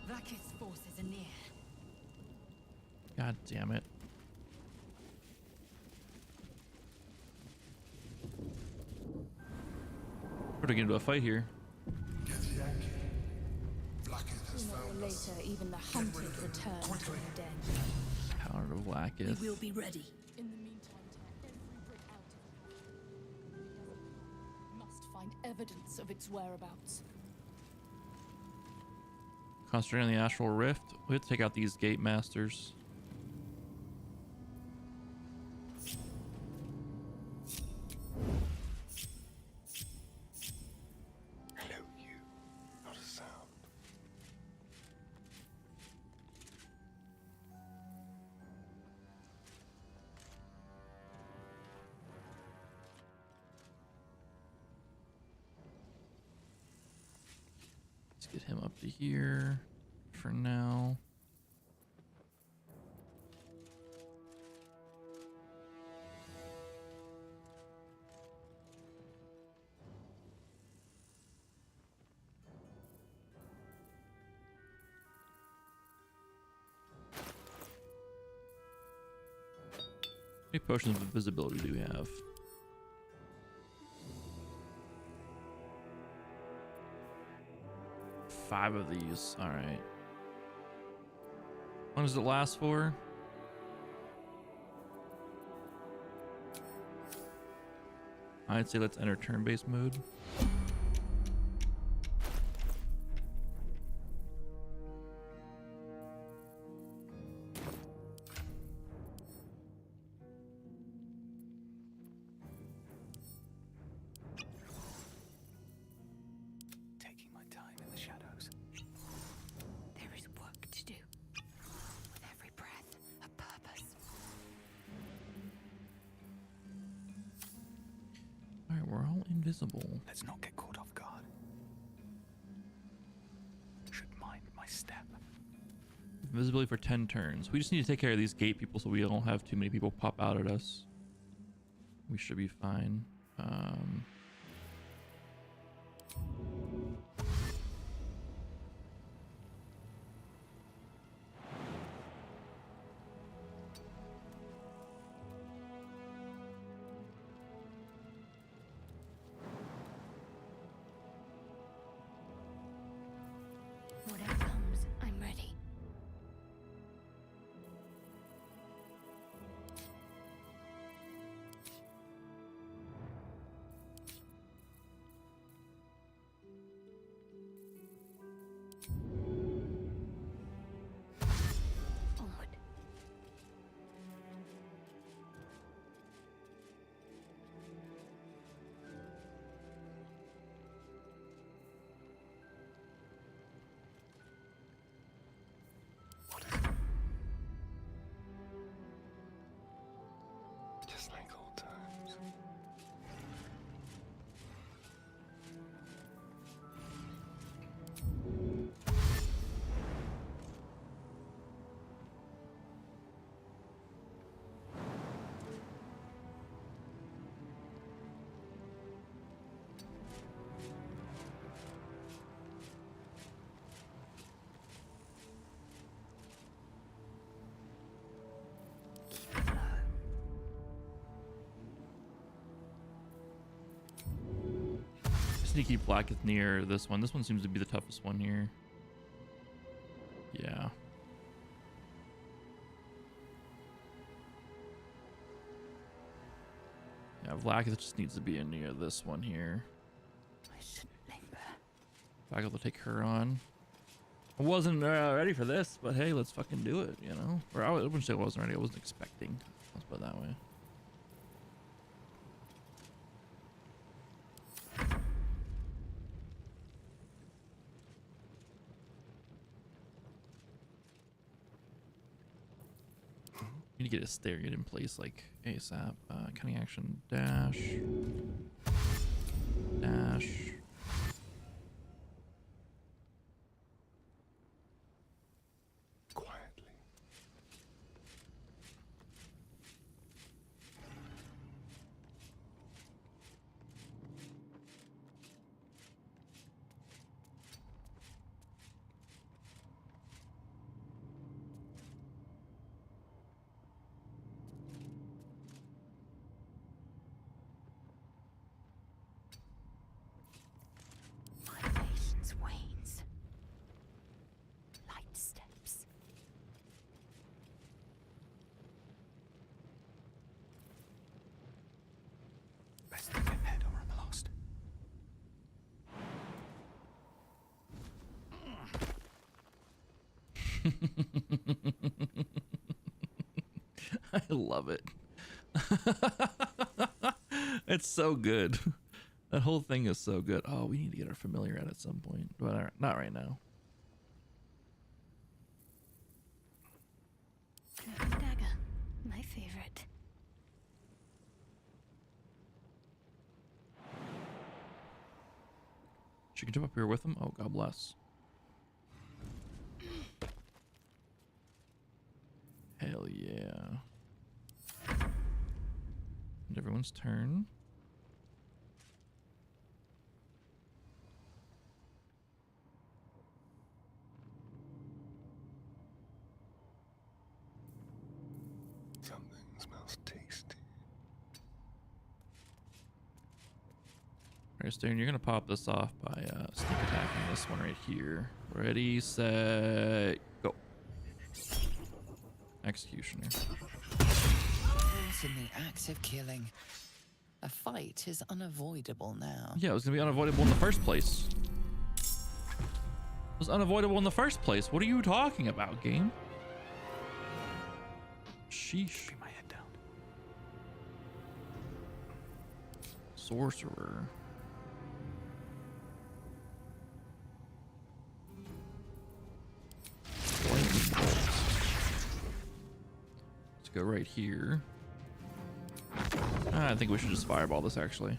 Vlaakith's forces are near. God damn it. We're gonna get into a fight here. Sooner or later, even the hunted return from the dead. Power of Vlaakith. We will be ready. In the meantime, tear every brick out of it. Must find evidence of its whereabouts. Concentrate on the Astral Rift. We have to take out these Gate Masters. Hello, you. Not a sound. Let's get him up to here for now. How many potions of invisibility do we have? 5 of these. All right. How long does it last for? I'd say let's enter turn-based mode. Taking my time in the shadows. There is work to do. With every breath, a purpose. Alright, we're all invisible. Let's not get caught off guard. Should mind my step. Invisibility for 10 turns. We just need to take care of these gate people so we don't have too many people pop out at us. We should be fine. Whatever comes, I'm ready. Onward. Just like old times. Just need to keep Vlaakith near this one. This one seems to be the toughest one here. Yeah. Yeah, Vlaakith just needs to be in near this one here. I shouldn't linger. Vlaakith will take her on. I wasn't ready for this, but hey, let's fucking do it, you know? Or I wouldn't say I wasn't ready. I wasn't expecting. Let's put it that way. Need to get a stair get in place like ASAP. Cunning action dash. Dash. Quietly. I love it. It's so good. That whole thing is so good. Oh, we need to get our familiar at some point, but not right now. Dagger, my favorite. She can jump up here with him. Oh, God bless. Hell yeah. And everyone's turn. Something smells tasty. Alright, Stern, you're gonna pop this off by sneak attacking this one right here. Ready, set, go. Executioner. Caught in the act of killing. A fight is unavoidable now. Yeah, it was gonna be unavoidable in the first place. It was unavoidable in the first place. What are you talking about, game? Sheesh. Keep my head down. Sorcerer. Let's go right here. I think we should just fireball this actually.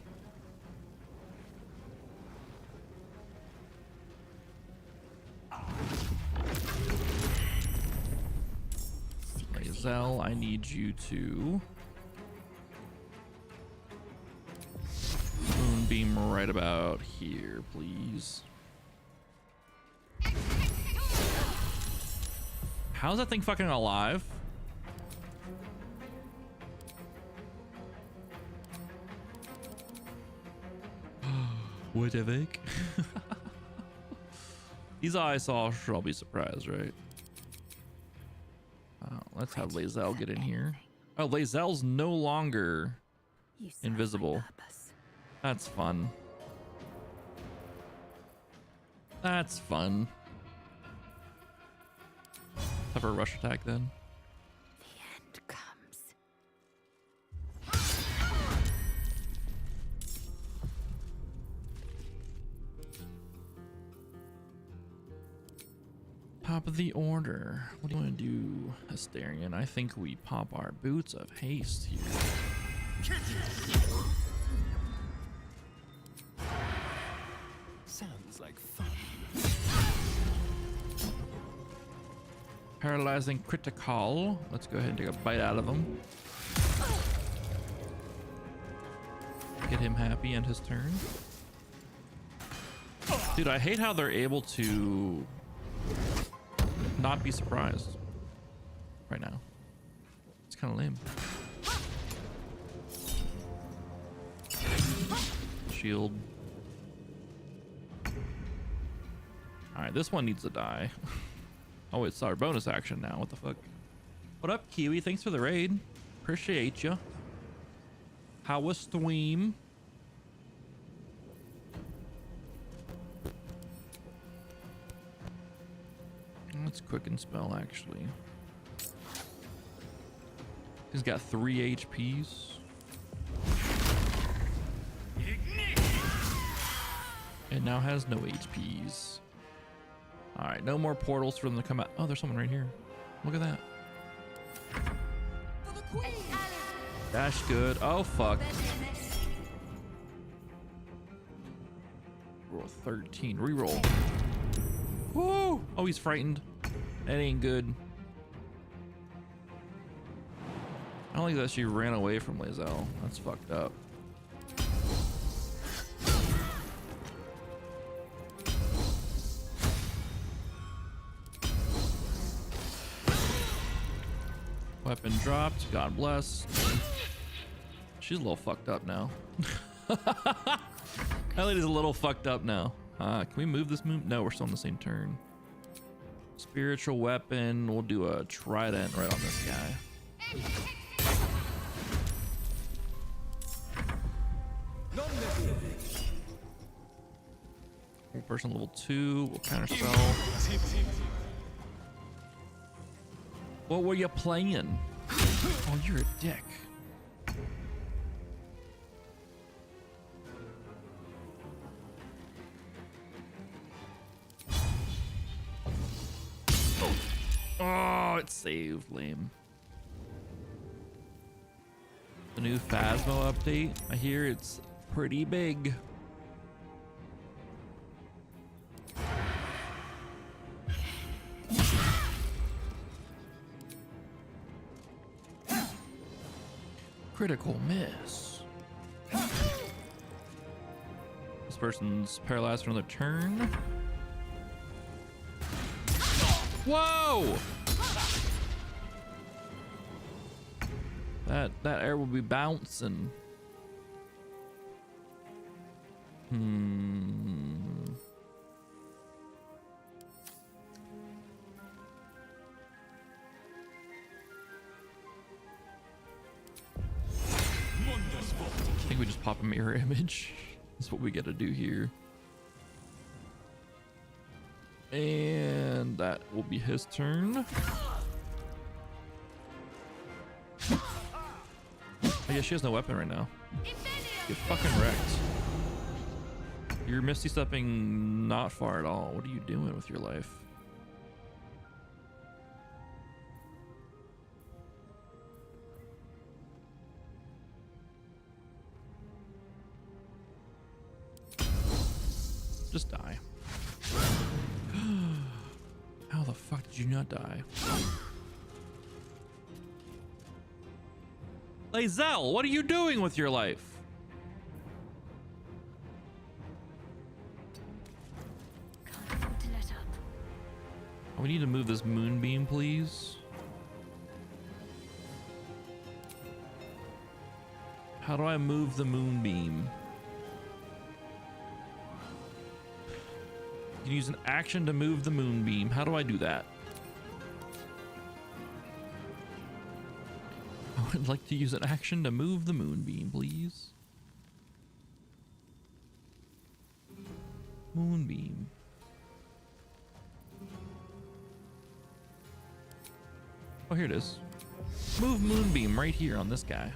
Zell, I need you to moonbeam right about here, please. How's that thing fucking alive? What the heck? These eyes all shall be surprised, right? Let's have Lae'zel get in here. Oh, Lae'zel's no longer invisible. That's fun. That's fun. Have her rush attack then. The end comes. Top of the order. What do you want to do, Astarion? I think we pop our boots of haste here. Sounds like fun. Paralyzing critical. Let's go ahead and take a bite out of him. Get him happy and his turn. Dude, I hate how they're able to not be surprised right now. It's kind of lame. Shield. All right, this one needs to die. Oh, it's our bonus action now. What the fuck? What up, Kiwi? Thanks for the raid. Appreciate you. How was stream? Let's quicken spell, actually. He's got 3 HPs. And now has no HPs. All right, no more portals for them to come out. Oh, there's someone right here. Look at that. Dash good. Oh, fuck. Roll 13. Reroll. Woo! Oh, he's frightened. That ain't good. I don't like that she ran away from Lae'zel. That's fucked up. Weapon dropped. God bless. She's a little fucked up now. That lady's a little fucked up now. Can we move this move? No, we're still on the same turn. Spiritual weapon. We'll do a trident right on this guy. Person level 2. We'll counterspell. What were you playing? Oh, you're a dick. Oh, it saved. Lame. The new Phasmo update. I hear it's pretty big. Critical miss. This person's paralyzed for another turn. Whoa! That air will be bouncing. I think we just pop a mirror image. That's what we gotta do here. And that will be his turn. I guess she has no weapon right now. Get fucking wrecked. You're misty stepping not far at all. What are you doing with your life? Just die. How the fuck did you not die? Lae'zel, what are you doing with your life? Oh, we need to move this moonbeam, please. How do I move the moonbeam? You can use an action to move the moonbeam. How do I do that? I would like to use an action to move the moonbeam, please. Moonbeam. Oh, here it is. Move moonbeam right here on this guy.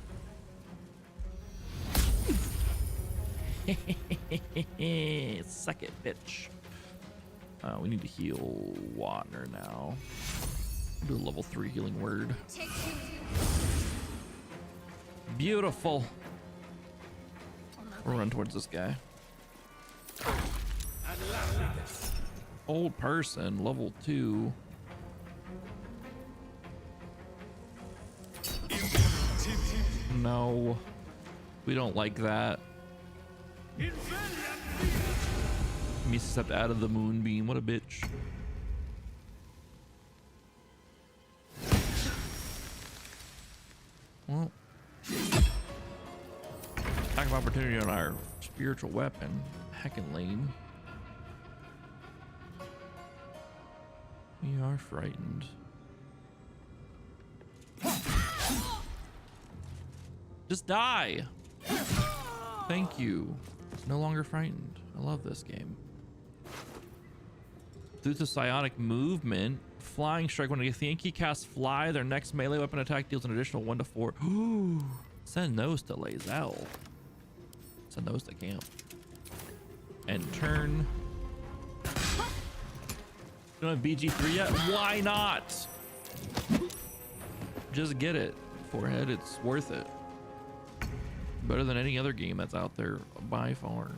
Suck it, bitch. We need to heal Watner now. Do a level 3 healing word. Beautiful. We'll run towards this guy. Old person, level 2. No, we don't like that. Me stepped out of the moonbeam. What a bitch. Well, attack of opportunity on our spiritual weapon. Heckin' lame. We are frightened. Just die. Thank you. No longer frightened. I love this game. Due to psionic movement, flying strike. When a Yankee casts fly, their next melee weapon attack deals an additional 1 to 4. Ooh. Send those to Lae'zel. Send those to camp. And turn. Don't have BG3 yet? Why not? Just get it. Forehead, it's worth it. Better than any other game that's out there by far.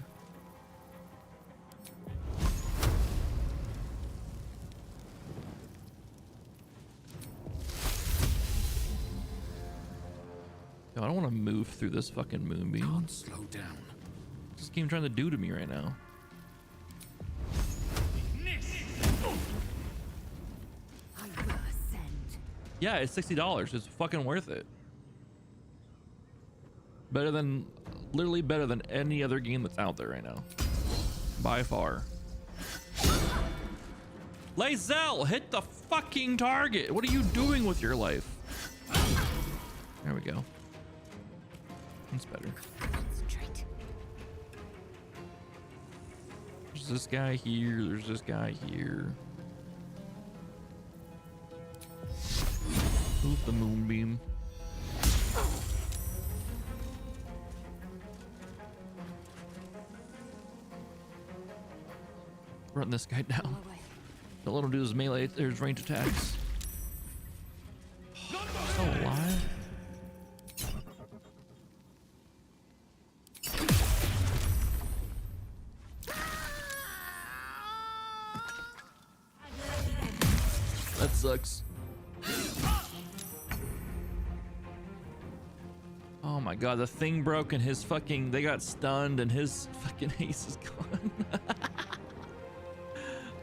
Yo, I don't want to move through this fucking moonbeam. Can't slow down. What's this game trying to do to me right now? Yeah, it's $60. It's fucking worth it. Better than, literally better than any other game that's out there right now. By far. Lae'zel, hit the fucking target. What are you doing with your life? There we go. That's better. There's this guy here. There's this guy here. Move the moonbeam. run this guy down. Don't let him do his melee or his range attacks. Still alive? That sucks. Oh my god, the thing broke and his fucking, they got stunned and his fucking ace is gone.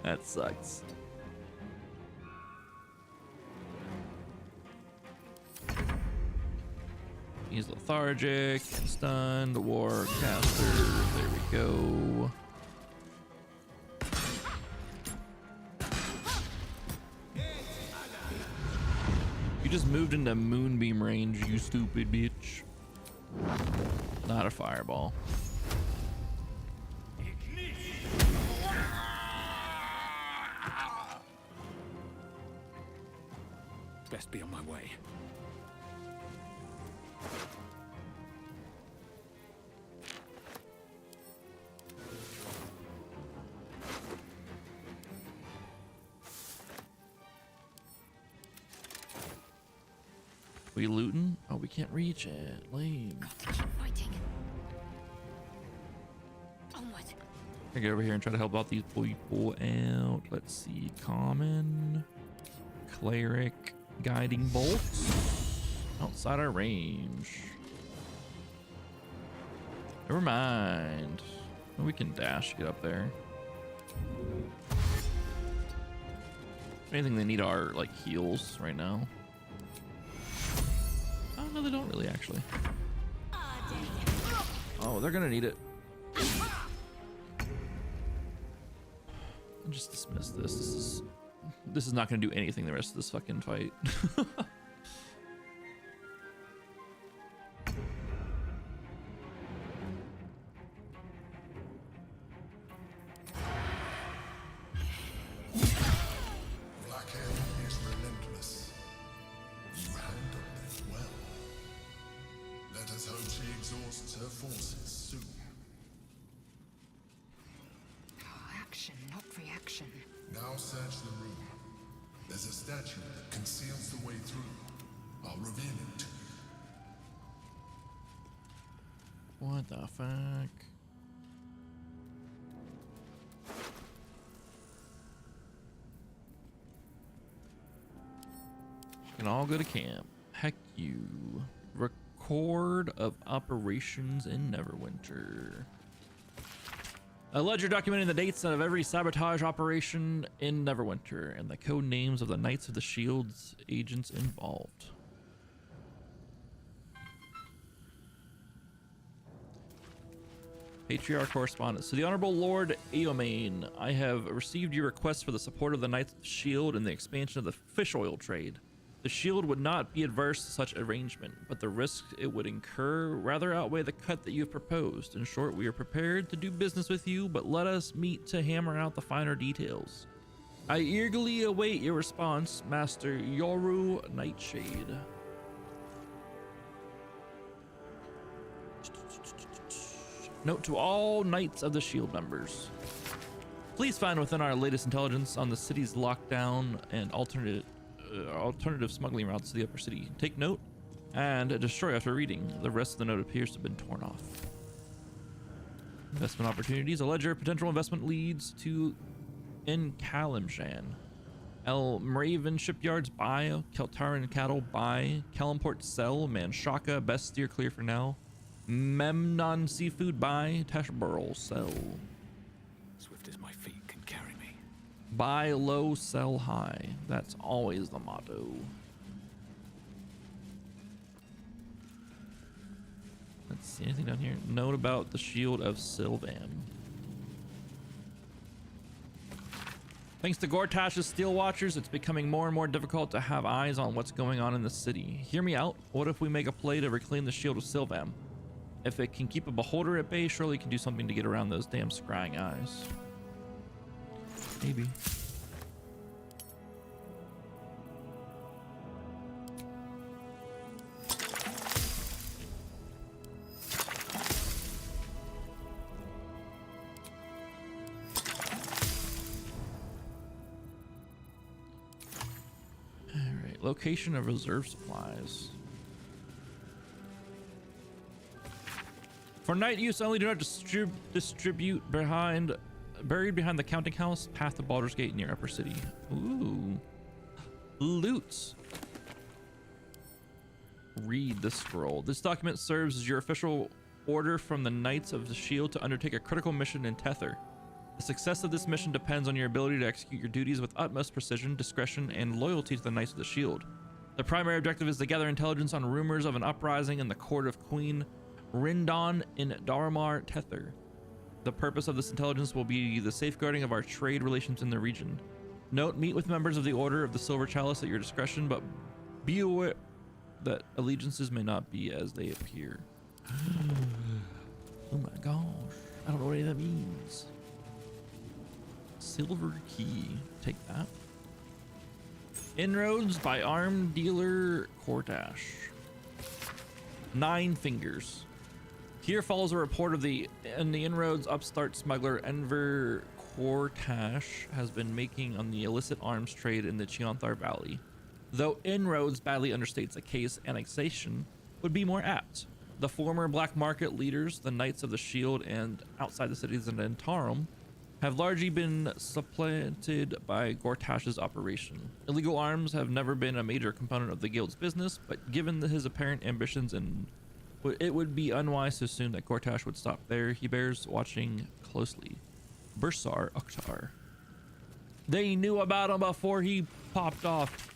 That sucks. He's lethargic and stunned. Warcaster. There we go. You just moved into moonbeam range, you stupid bitch. Not a fireball. Best be on my way. We looting? Oh, we can't reach it. Lame. Fighting. Onward. I get over here and try to help out these people out. Let's see. Common. Cleric. Guiding bolts. Outside our range. Never mind. We can dash to get up there. Anything they need are like heals right now. Oh no, they don't really actually. Oh, they're gonna need it. I'll just dismiss this. This is not gonna do anything the rest of this fucking fight. What the fuck? Can all go to camp. Heck you. Record of operations in Neverwinter. A ledger documenting the dates of every sabotage operation in Neverwinter and the code names of the Knights of the Shield's agents involved. Patriarch correspondence. To the Honorable Lord Eomain, I have received your request for the support of the Knights of the Shield and the expansion of the fish oil trade. The Shield would not be adverse to such arrangement, but the risks it would incur rather outweigh the cut that you have proposed. In short, we are prepared to do business with you, but let us meet to hammer out the finer details. I eagerly await your response, Master Yoru Nightshade. Note to all Knights of the Shield members. Please find within our latest intelligence on the city's lockdown and alternative smuggling routes to the upper city. Take note and destroy after reading. The rest of the note appears to have been torn off. Investment opportunities. A ledger of potential investment leads to in Kalimshan. El Mraven shipyards buy. Keltaran cattle buy. Kalimport sell. Manshaka best steer clear for now. Memnon seafood buy. Tashburl sell. Swift as my feet can carry me. Buy low, sell high. That's always the motto. Let's see anything down here. Note about the shield of Sylvan. Thanks to Gortash's Steel Watchers, it's becoming more and more difficult to have eyes on what's going on in the city. Hear me out. What if we make a play to reclaim the shield of Sylvan? If it can keep a beholder at bay, surely it can do something to get around those damn scrying eyes. Maybe. Location of reserve supplies. For night use only, do not distribute buried behind the counting house, path of Baldur's Gate near Upper City. Ooh. Loot. Read the scroll. This document serves as your official order from the Knights of the Shield to undertake a critical mission in Tether. The success of this mission depends on your ability to execute your duties with utmost precision, discretion, and loyalty to the Knights of the Shield. The primary objective is to gather intelligence on rumors of an uprising in the court of Queen Rindon in Daramar Tether. The purpose of this intelligence will be the safeguarding of our trade relations in the region. Note, meet with members of the Order of the Silver Chalice at your discretion, but be aware that allegiances may not be as they appear. Oh my gosh. I don't know what any of that means. Silver key. Take that. Inroads by armed dealer Cortash. 9 fingers. Here follows a report of the inroads upstart smuggler Enver Cortash has been making on the illicit arms trade in the Chionthar Valley. Though inroads badly understates a case, annexation would be more apt. The former black market leaders, the Knights of the Shield, and outside the cities of Antarum, have largely been supplanted by Gortash's operation. Illegal arms have never been a major component of the guild's business, but given his apparent ambitions, and it would be unwise to assume that Gortash would stop there. He bears watching closely. Bursar Oktar. They knew about him before he popped off.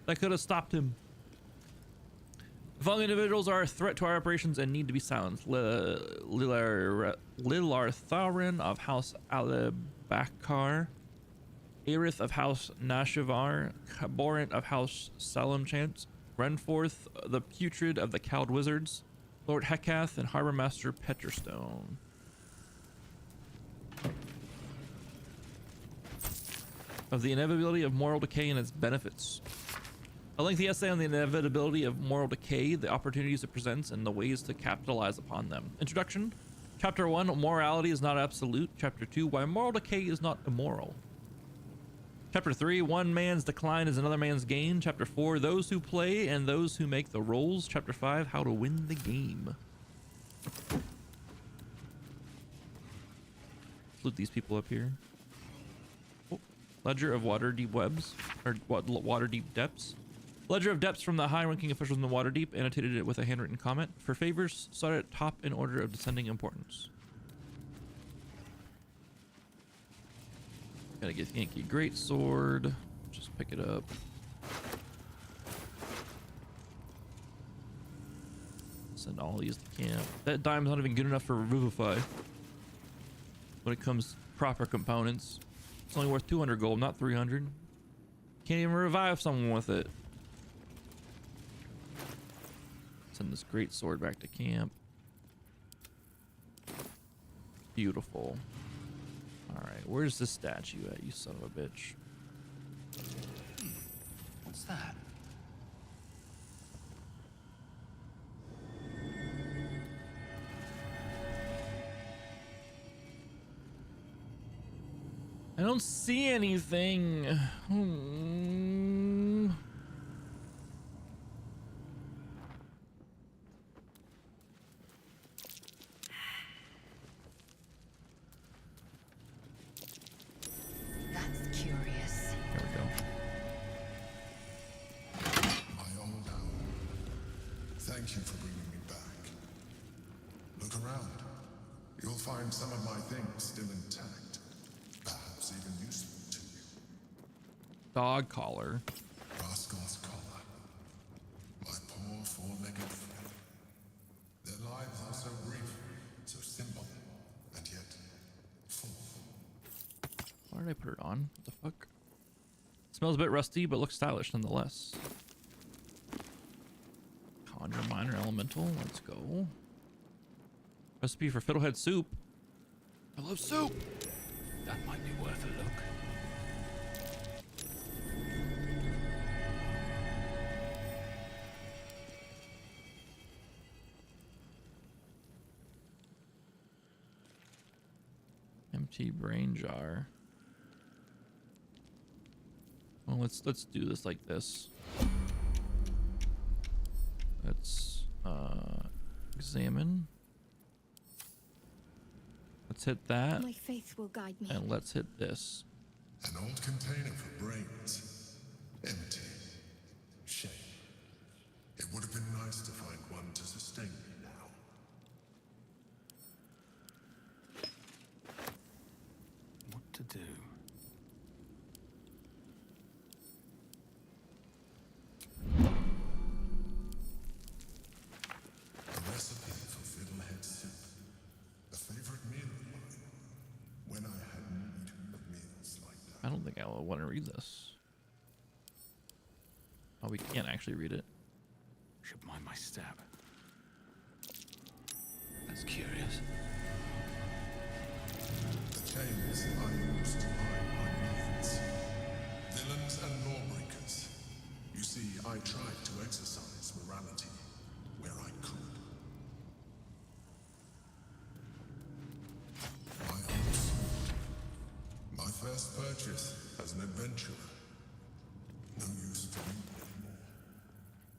That could have stopped him. The following individuals are a threat to our operations and need to be silenced. Lilar Tharin of House Alibakar, Aerith of House Nashivar, Borant of House Salamchant, Renforth the Putrid of the Cowled Wizards, Lord Hekath, and Harbor Master Petrostone. Of the inevitability of moral decay and its benefits. A lengthy essay on the inevitability of moral decay, the opportunities it presents, and the ways to capitalize upon them. Introduction. Chapter 1, morality is not absolute. Chapter 2, why moral decay is not immoral. Chapter 3, one man's decline is another man's gain. Chapter 4, those who play and those who make the rolls. Chapter 5, how to win the game. Loot these people up here. Oh, Ledger of Waterdeep Webs, or Waterdeep Depths. Ledger of Depths from the high-ranking officials in the Waterdeep, annotated it with a handwritten comment. For favors, start at top in order of descending importance. Gotta get Yankee Greatsword. Just pick it up. Send all these to camp. That dime's not even good enough for Revivify. When it comes to proper components, it's only worth 200 gold, not 300. Can't even revive someone with it. Send this great sword back to camp. Beautiful. Alright, where's the statue at, you son of a bitch? What's that? I don't see anything. That's curious. There we go. My old owl. Thank you for bringing me back. Look around. You'll find some of my things still intact. Perhaps even useful to you. Dog collar. Rascal's collar. My poor four-legged friend. Their lives are so brief, so simple, and yet full. Why did I put it on? What the fuck? Smells a bit rusty, but looks stylish nonetheless. Conjure minor elemental. Let's go. Recipe for fiddlehead soup. I love soup. That might be worth a look. Empty brain jar. Well, let's do this like this. Examine. Let's hit that. My faith will guide me. And let's hit this. An old container for brains. Empty. Shame. It would have been nice to find one to sustain me now. What to do? A recipe for fiddlehead soup. A favorite meal of mine. When I had need of meals like that. I don't think I'll want to read this. Oh, we can't actually read it. Should mind my step. That's curious. The tales I used to hide my needs. Villains and lawbreakers. You see, I tried to exercise morality where I could. My own sword. My first purchase as an adventurer. No use to me anymore.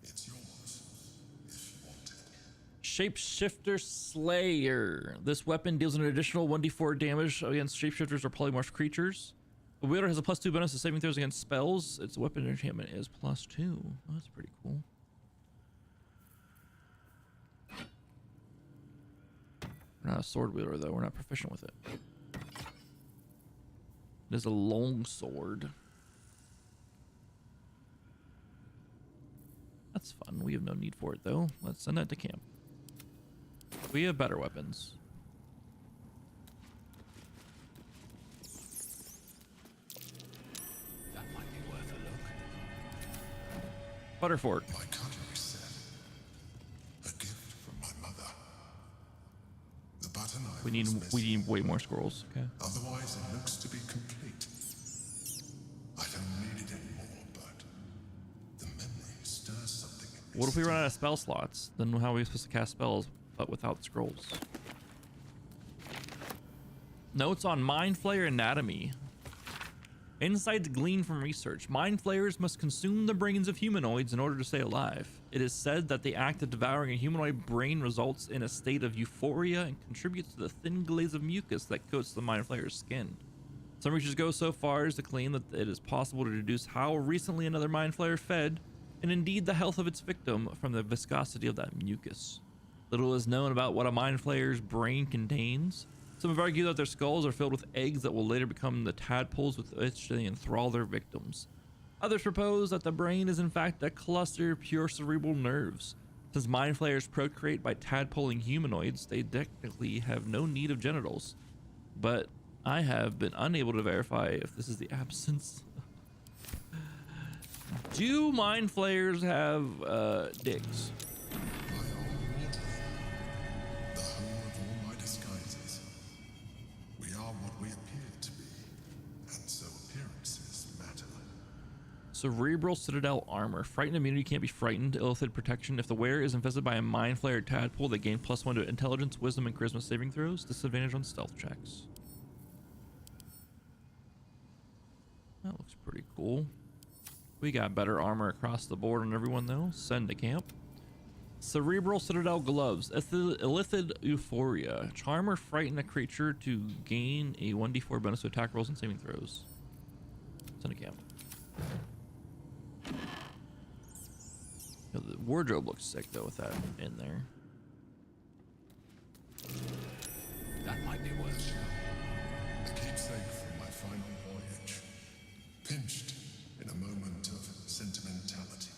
It's yours, if you want it. Shapeshifter Slayer. This weapon deals an additional 1d4 damage against shapeshifters or polymorph creatures. The wielder has a +2 bonus to saving throws against spells. Its weapon enchantment is +2. Oh, that's pretty cool. We're not a sword wielder though. We're not proficient with it. It is a long sword. That's fun. We have no need for it though. Let's send that to camp. We have better weapons. That might be worth a look. Butterfork. My cutlery set. A gift from my mother. The butter knife We need was missing. way more scrolls. Okay. Otherwise, it looks to be complete. I don't need it anymore, but the memory stirs something in me. What if we run out of spell slots? Then how are we supposed to cast spells but without scrolls? Notes on Mind Flayer anatomy. Insights gleaned from research. Mind Flayers must consume the brains of humanoids in order to stay alive. It is said that the act of devouring a humanoid brain results in a state of euphoria and contributes to the thin glaze of mucus that coats the Mind Flayer's skin. Some researchers go so far as to claim that it is possible to deduce how recently another Mind Flayer fed, and indeed the health of its victim, from the viscosity of that mucus. Little is known about what a Mind Flayer's brain contains. Some have argued that their skulls are filled with eggs that will later become the tadpoles with which they enthrall their victims. Others propose that the brain is in fact a cluster of pure cerebral nerves. Since Mind Flayers procreate by tadpoling humanoids, they technically have no need of genitals. But I have been unable to verify if this is the absence. Do Mind Flayers have dicks? The home of all my disguises. We are what we appear to be, and so appearances matter. Cerebral Citadel armor. Frightened immunity can't be frightened. Illithid protection. If the wearer is infested by a Mind Flayer tadpole, they gain +1 to intelligence, wisdom, and charisma saving throws. Disadvantage on stealth checks. That looks pretty cool. We got better armor across the board on everyone though. Send to camp. Cerebral Citadel gloves. Illithid euphoria. Charm or frighten a creature to gain a 1d4 bonus to attack rolls and saving throws. Send to camp. Yo, the wardrobe looks sick though with that in there. That might be worth A keepsake from my final voyage. Pinched in a moment of sentimentality.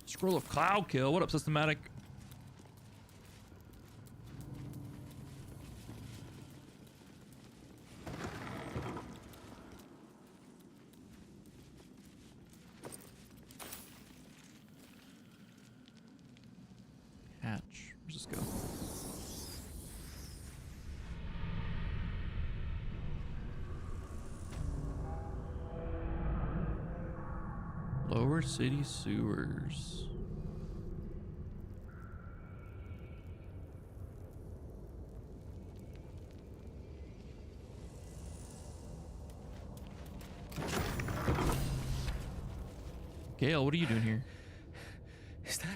Scroll of Cloud Kill. What up, Systematic? Hatch. Where's this go? Lower City Sewers. Gale, what are you doing here? Is that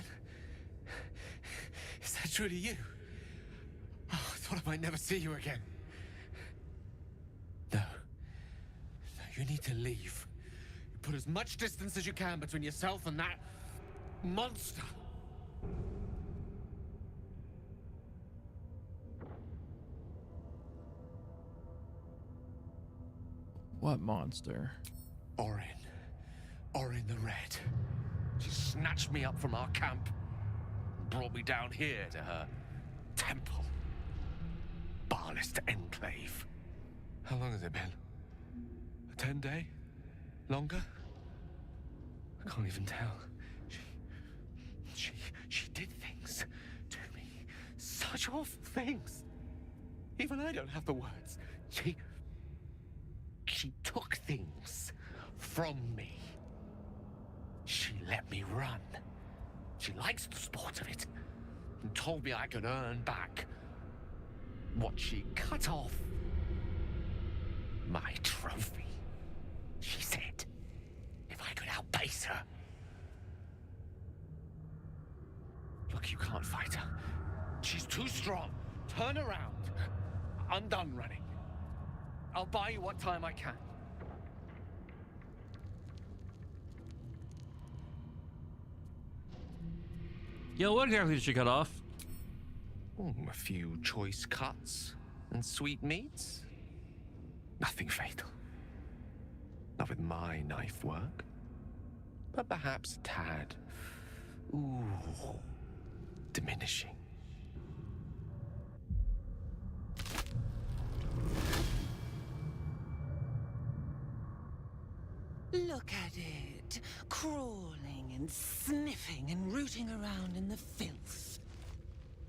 truly you? Oh, I thought I might never see you again. No. No, you need to leave. You put as much distance as you can between yourself and that monster. What monster? Orin the Red. She snatched me up from our camp and brought me down here to her temple. Barlist Enclave. How long has it been? A 10-day? Longer? I can't even tell. She did things to me. Such awful things. Even I don't have the words. She took things from me. She let me run. She likes the sport of it, and told me I could earn back what she cut off. My trophy. She said, if I could outpace her. Look, you can't fight her. She's too strong. Turn around. I'm done running. I'll buy you what time I can. Yo, what exactly did she cut off? A few choice cuts and sweet meats. Nothing fatal. Not with my knife work. But perhaps a tad. Diminishing. Look at it, crawling and sniffing and rooting around in the filth.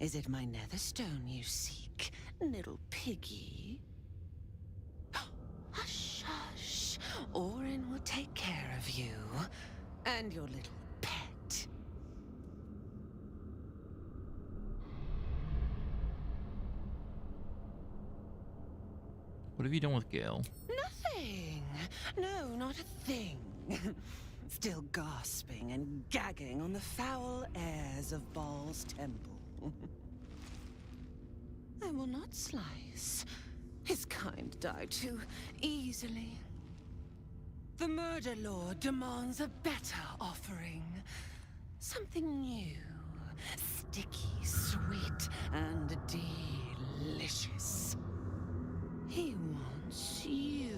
Is it my netherstone you seek, little piggy? Hush, hush. Orin will take care of you and your little pet. What have you done with Gale? Nothing. No, not a thing. Still gasping and gagging on the foul airs of Baal's temple. I will not slice. His kind die too easily. The murder lord demands a better offering. Something new. Sticky, sweet, and delicious. He wants you.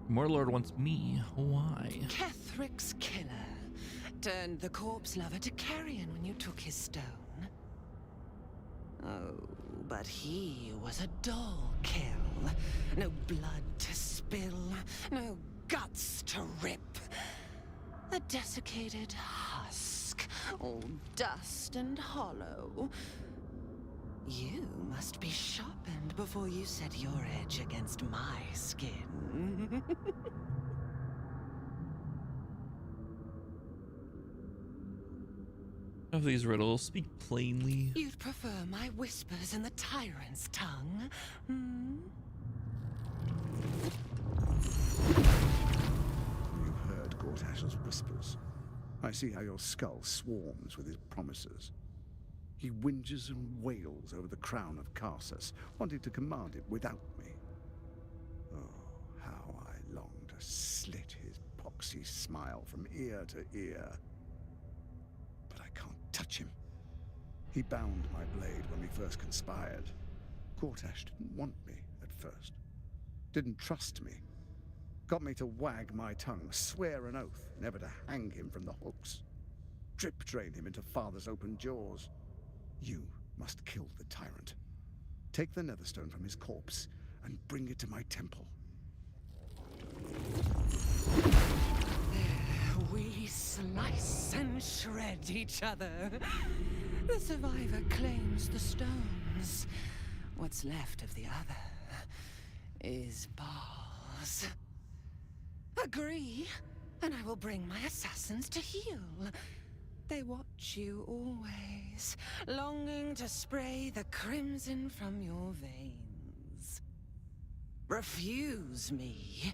Morlord wants me. Why? Kethric's killer turned the corpse lover to carrion when you took his stone. Oh, but he was a dull kill. No blood to spill, no guts to rip. A desiccated husk, all dust and hollow. You must be sharpened before you set your edge against my skin. Of these riddles, speak plainly. You'd prefer my whispers in the tyrant's tongue, hmm? You heard Gortash's whispers. I see how your skull swarms with his promises. He whinges and wails over the crown of Karsus, wanting to command it without me. Oh, how I long to slit his poxy smile from ear to ear. But I can't touch him. He bound my blade when we first conspired. Gortash didn't want me at first. Didn't trust me. Got me to wag my tongue, swear an oath never to hang him from the hooks. Drip drain him into father's open jaws. You must kill the tyrant. Take the netherstone from his corpse and bring it to my temple. We slice and shred each other. The survivor claims the stones. What's left of the other is Baal's. Agree, and I will bring my assassins to heal. They watch you always, longing to spray the crimson from your veins. Refuse me,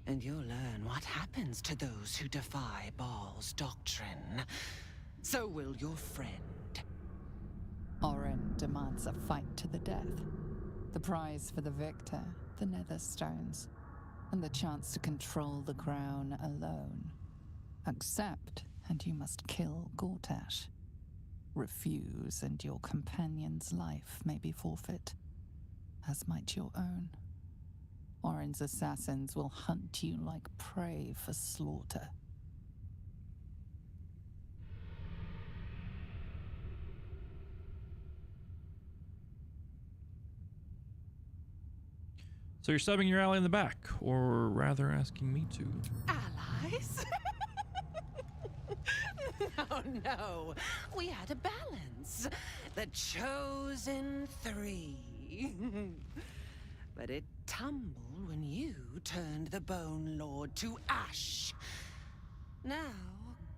And you'll learn what happens to those who defy Baal's doctrine. So will your friend. Orin demands a fight to the death. The prize for the victor, the nether stones, and the chance to control the crown alone. Accept, and you must kill Gortash. Refuse, and your companion's life may be forfeit, as might your own. Orin's assassins will hunt you like prey for slaughter. So you're subbing your ally in the back, or rather asking me to. Allies? No. We had a balance. The chosen three. But it tumbled when you turned the Bone Lord to ash. Now,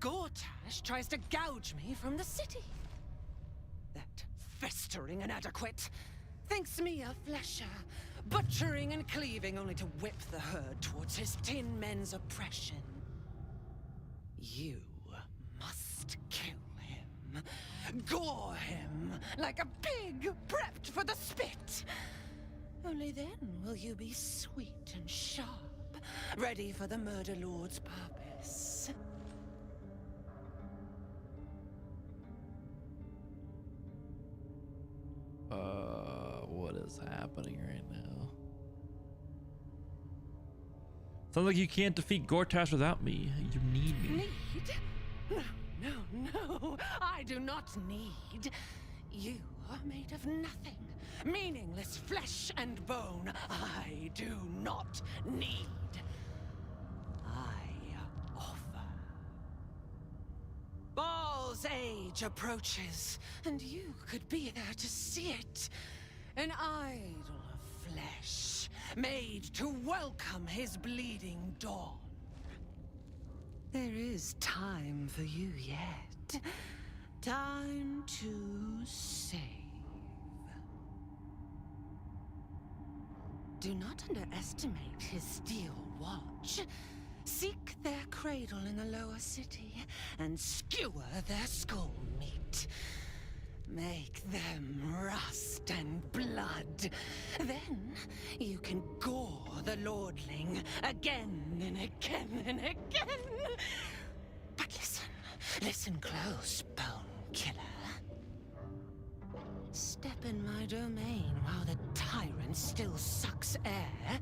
Gortash tries to gouge me from the city. That festering inadequate thinks me a flesher, butchering and cleaving only to whip the herd towards his tin men's oppression. You must kill him. Gore him like a pig prepped for the spit. Only then will you be sweet and sharp, ready for the Murder Lord's purpose. What is happening right now? Sounds like you can't defeat Gortash without me. You need me. Need? No. I do not need. You are made of nothing. Meaningless flesh and bone. I do not need. I offer. Baal's age approaches, and you could be there to see it. An idol of flesh, made to welcome his bleeding dawn. There is time for you yet. Time to save. Do not underestimate his steel watch. Seek their cradle in the lower city and skewer their skull meat. Make them rust and blood. Then you can gore the lordling again and again and again. But listen close, Bone Killer. Step in my domain while the tyrant still sucks air,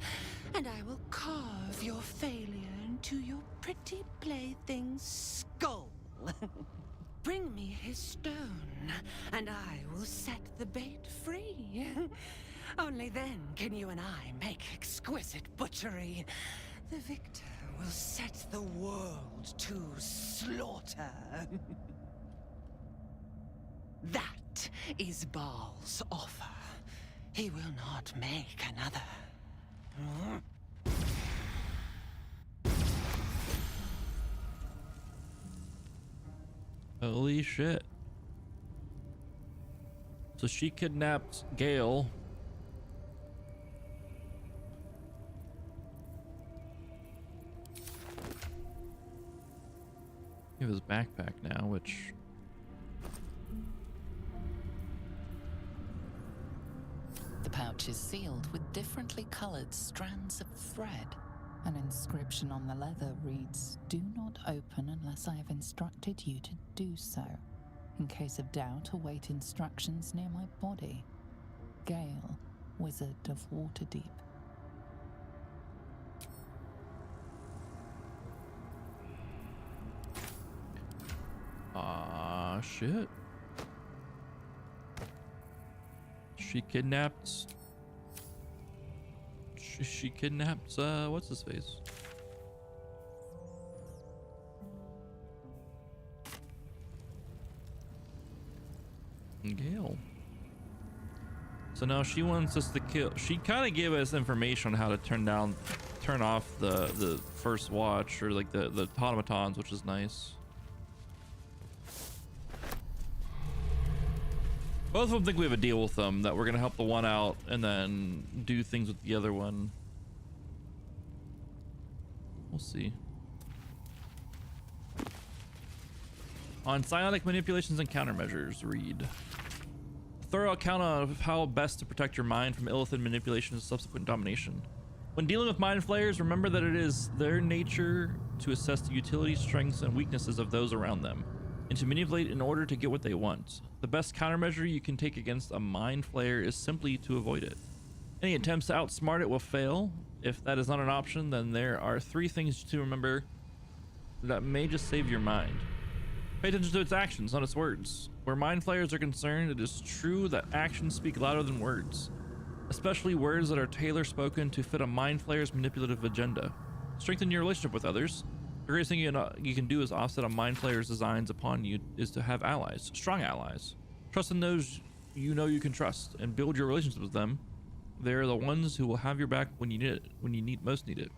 and I will carve your failure into your pretty plaything's skull. Bring me his stone, and I will set the bait free. Only then can you and I make exquisite butchery. The victor will set the world to slaughter. That is Baal's offer. He will not make another. Holy shit. So she kidnapped Gale. He have his backpack now, which... The pouch is sealed with differently colored strands of thread. An inscription on the leather reads, "Do not open unless I have instructed you to do so. In case of doubt, await instructions near my body. Gale, Wizard of Waterdeep." Ah, shit. She kidnapped... She kidnapped, what's his face? Gale. So now she wants us to kill... She kind of gave us information on how to turn off the first watch, or like the automatons, which is nice. Both of them think we have a deal with them, that we're gonna help the one out and then do things with the other one. We'll see. On psionic manipulations and countermeasures, read. A thorough account of how best to protect your mind from Illithid manipulation and subsequent domination. When dealing with mind flayers, remember that it is their nature to assess the utility, strengths, and weaknesses of those around them, and to manipulate in order to get what they want. The best countermeasure you can take against a mind flayer is simply to avoid it. Any attempts to outsmart it will fail. If that is not an option, then there are 3 things to remember that may just save your mind. Pay attention to its actions, not its words. Where mind flayers are concerned, it is true that actions speak louder than words, especially words that are tailor-spoken to fit a mind flayer's manipulative agenda. Strengthen your relationship with others. The greatest thing you can do is offset a mind flayer's designs upon you is to have allies, strong allies. Trust in those you know you can trust, and build your relationships with them. They're the ones who will have your back when you need it, when you most need it.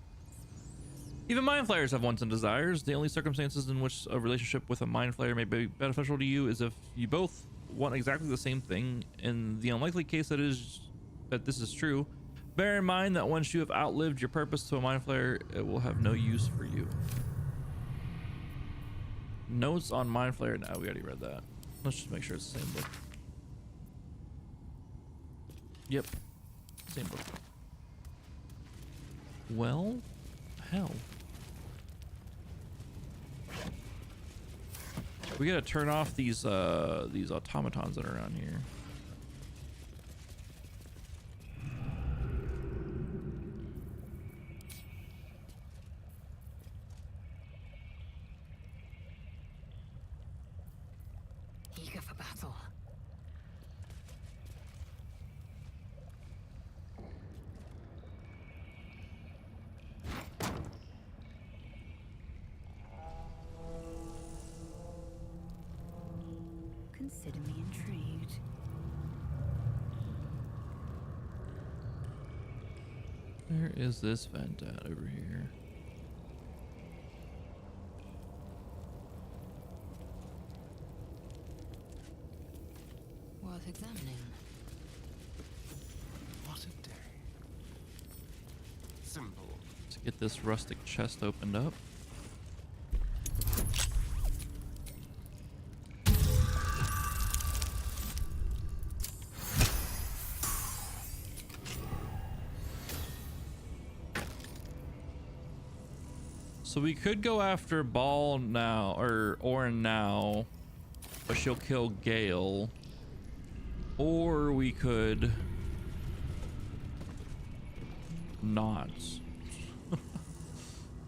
Even mind flayers have wants and desires. The only circumstances in which a relationship with a mind flayer may be beneficial to you is if you both want exactly the same thing. In the unlikely case that this is true, bear in mind that once you have outlived your purpose to a mind flayer, it will have no use for you. Notes on mind flayer. No, we already read that. Let's just make sure it's the same book. Yep. Same book. Well, hell. We gotta turn off these automatons that are around here. Eager for battle. Consider me intrigued. Where is this vent at over here? Worth examining. What a day. Simple. Let's get this rustic chest opened up. So we could go after Ball now, or Orin now, but she'll kill Gale. Or we could not.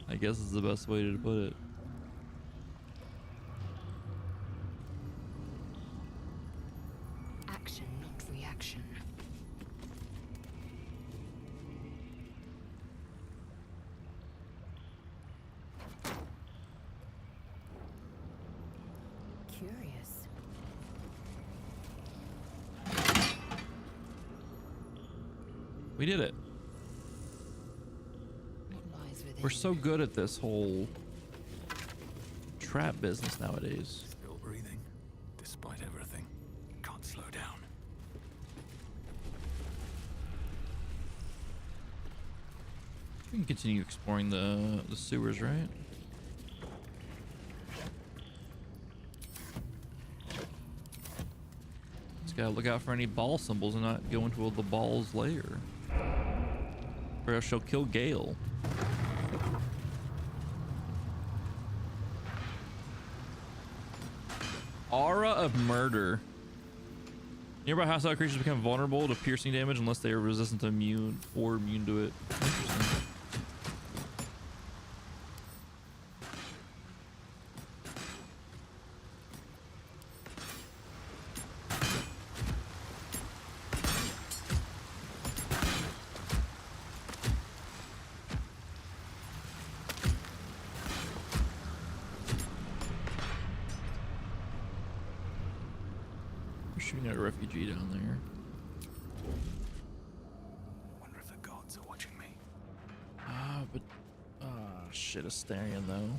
I guess is the best way to put it. Action, not reaction. Curious. We did it. We're so good at this whole trap business nowadays. Still breathing, despite everything. Can't slow down. We can continue exploring the sewers, right? Just gotta look out for any ball symbols and not go into the ball's lair, or else she'll kill Gale. Aura of Murder. Nearby hostile creatures become vulnerable to piercing damage unless they are resistant to immune to it. Interesting. Shooting at a refugee down there. Wonder if the gods are watching me. Shit, Astarion though.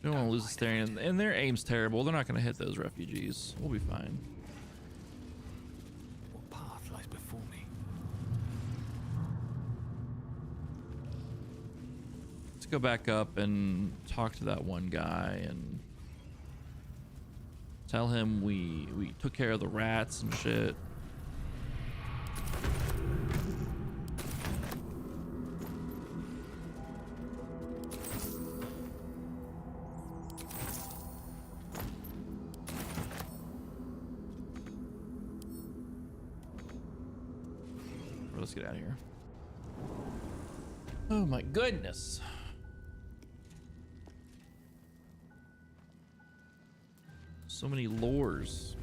We don't want to lose Astarion, and their aim's terrible. They're not going to hit those refugees. We'll be fine. What path lies before me? go back up and talk to that one guy and tell him we took care of the rats and shit. Let's get out of here. Oh my goodness. So many lores.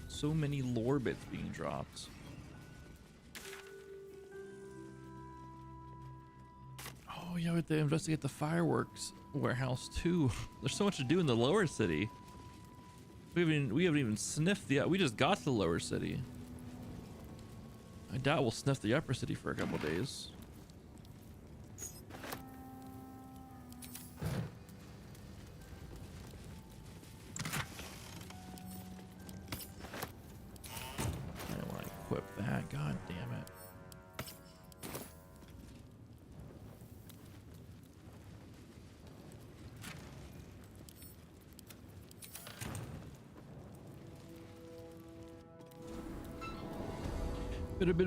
So many lore bits being dropped. Oh yeah, we have to investigate the fireworks warehouse too. There's so much to do in the lower city. We haven't even sniffed the. We just got to the lower city. I doubt we'll sniff the upper city for a couple days. I don't want to equip that. God damn it.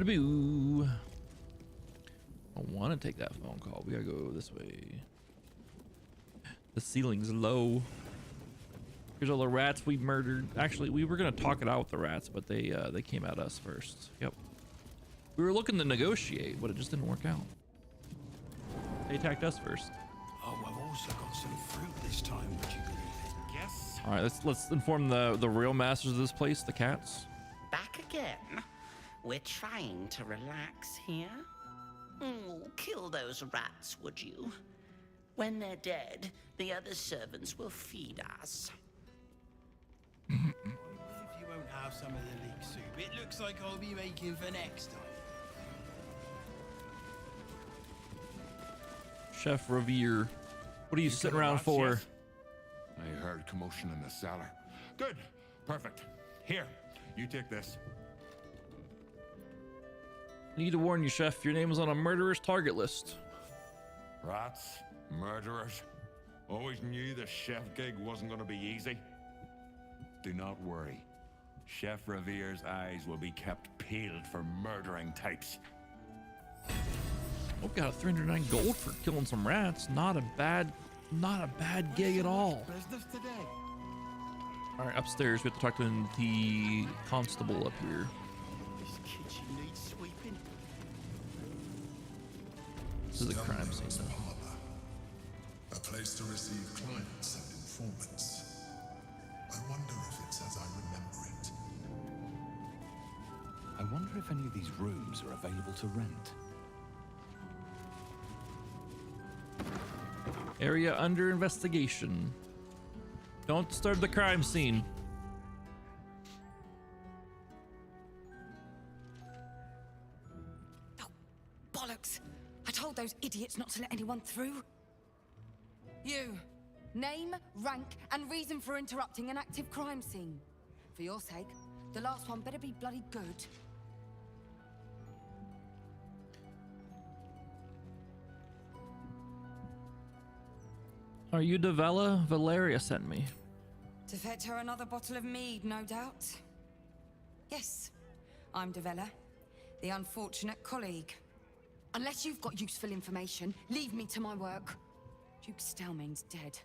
Boo. I want to take that phone call. We gotta go this way. The ceiling's low. Here's all the rats we murdered. Actually, we were gonna talk it out with the rats, but they came at us first. Yep. We were looking to negotiate, but it just didn't work out. They attacked us first. Oh, I've also got some fruit this time. Would you believe it? Yes. All right, let's inform the real masters of this place, the cats. Back again. We're trying to relax here. Kill those rats, would you? When they're dead, the other servants will feed us. If you won't have some of the leek soup, it looks like I'll be making for next time. Chef Revere, what are you sitting around for? Yes? I heard commotion in the cellar. Good. Perfect. Here, you take this. Need to warn you, Chef, your name is on a murderer's target list. Rats, murderers. Always knew the chef gig wasn't going to be easy. Do not worry. Chef Revere's eyes will be kept peeled for murdering types. Oh, got a 309 gold for killing some rats. Not a bad gig at all. Business today. All right, upstairs we have to talk to the constable up here. This kitchen needs sweeping. This is a crime scene. Harbor, a place to receive clients and informants. I wonder if it's as I remember it. I wonder if any of these rooms are available to rent. Area under investigation. Don't disturb the crime scene. Oh, bollocks! I told those idiots not to let anyone through. You. Name, rank, and reason for interrupting an active crime scene. For your sake, the last one better be bloody good. Are you Devella? Valeria sent me. To fetch her another bottle of mead, no doubt. Yes, I'm Devella, the unfortunate colleague. Unless you've got useful information, leave me to my work. Duke Stelmane's dead,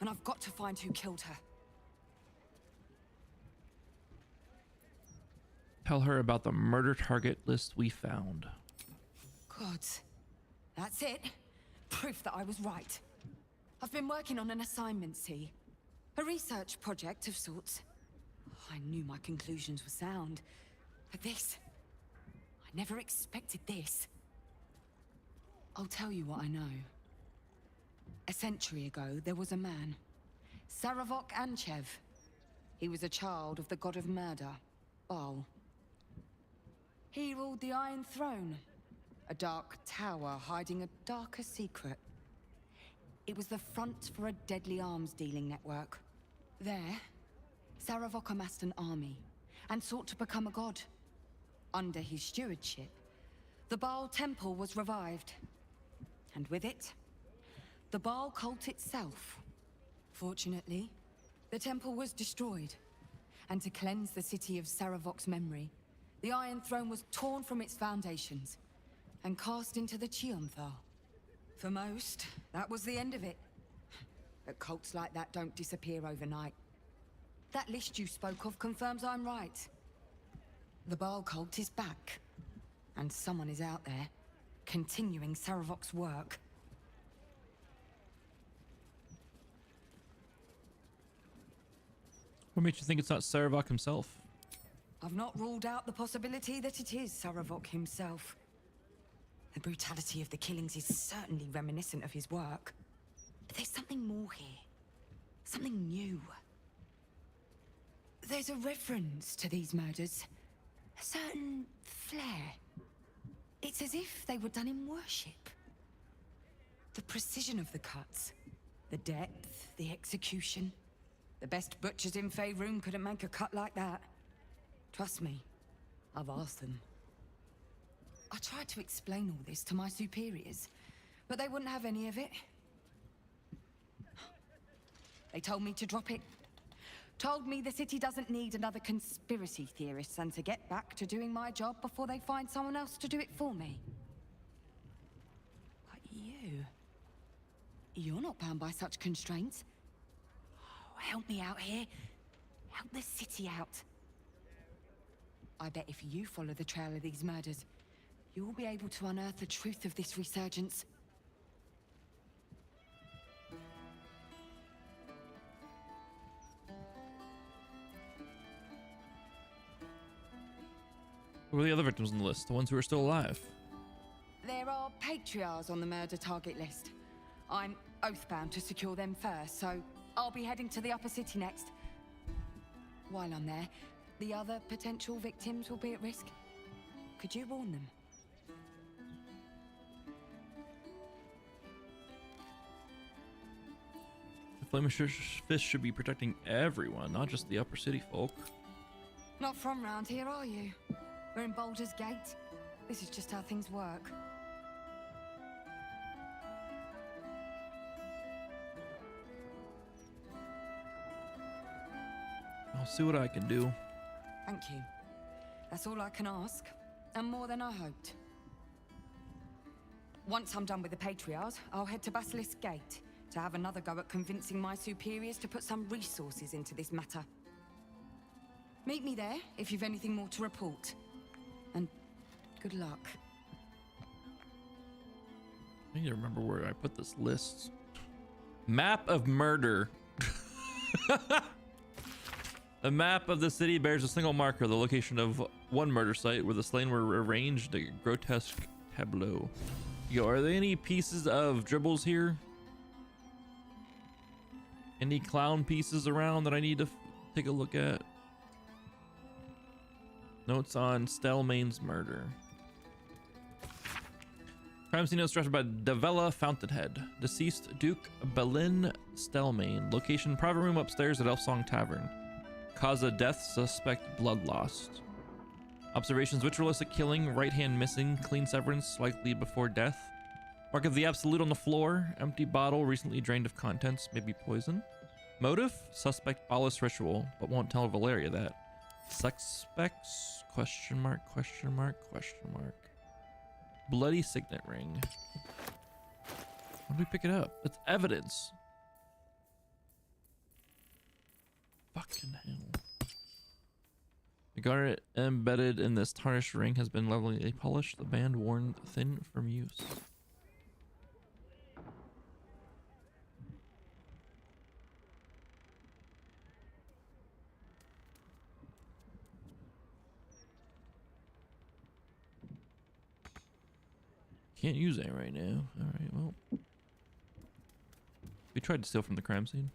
and I've got to find who killed her. Tell her about the murder target list we found. Good. That's it. Proof that I was right. I've been working on an assignment, see? A research project of sorts. I knew my conclusions were sound. But this... I never expected this. I'll tell you what I know. A century ago, there was a man. Saravok Anchev. He was a child of the god of murder, Baal. He ruled the Iron Throne. A dark tower hiding a darker secret. It was the front for a deadly arms-dealing network. There, Saravok amassed an army and sought to become a god. Under his stewardship, the Baal Temple was revived. And with it, The Baal cult itself. Fortunately, the temple was destroyed. And to cleanse the city of Saravok's memory, the Iron Throne was torn from its foundations and cast into the Chionthal. For most, that was the end of it. But cults like that don't disappear overnight. That list you spoke of confirms I'm right. The Baal cult is back. And someone is out there, continuing Saravok's work. What makes you think it's not Saravok himself? I've not ruled out the possibility that it is Saravok himself. The brutality of the killings is certainly reminiscent of his work. But there's something more here. Something new. There's a reference to these murders. A certain flair. It's as if they were done in worship. The precision of the cuts. The depth, the execution. The best butchers in Faerun couldn't make a cut like that. Trust me, I've asked them. I tried to explain all this to my superiors, but they wouldn't have any of it. They told me to drop it. Told me the city doesn't need another conspiracy theorist and to get back to doing my job before they find someone else to do it for me. But you're not bound by such constraints. Oh, help me out here. Help the city out. I bet if you follow the trail of these murders, you'll be able to unearth the truth of this resurgence. Who are the other victims on the list? The ones who are still alive? There are patriarchs on the murder target list. I'm oathbound to secure them first, so I'll be heading to the upper city next. While I'm there, the other potential victims will be at risk. Could you warn them? The Flaming Fist should be protecting everyone, not just the upper city folk. Not from round here, are you? We're in Baldur's Gate. This is just how things work. I'll see what I can do. Thank you. That's all I can ask, and more than I hoped. Once I'm done with the Patriarchs, I'll head to Basilisk Gate to have another go at convincing my superiors to put some resources into this matter. Meet me there if you've anything more to report. And good luck. I need to remember where I put this list. Map of murder. The map of the city bears a single marker, the location of one murder site where the slain were arranged, a grotesque tableau. Yo, are there any pieces of dribbles here? Any clown pieces around that I need to take a look at? Notes on Stelmane's murder. Crime scene illustrated by Davella Fountainhead. Deceased Duke Belin Stelmane. Location private room upstairs at Elfsong Tavern. Cause of death, suspect blood lost. Observations, ritualistic killing, right hand missing, clean severance, likely before death. Mark of the Absolute on the floor, empty bottle, recently drained of contents, maybe poison. Motive, suspect Ballis ritual, but won't tell Valeria that. Suspects, question mark, question mark, question mark. Bloody signet ring. When do we pick it up? It's evidence. Fucking hell. The garnet embedded in this tarnished ring has been lovingly polished, the band worn thin from use. Can't use that right now. Alright, well. We tried to steal from the crime scene.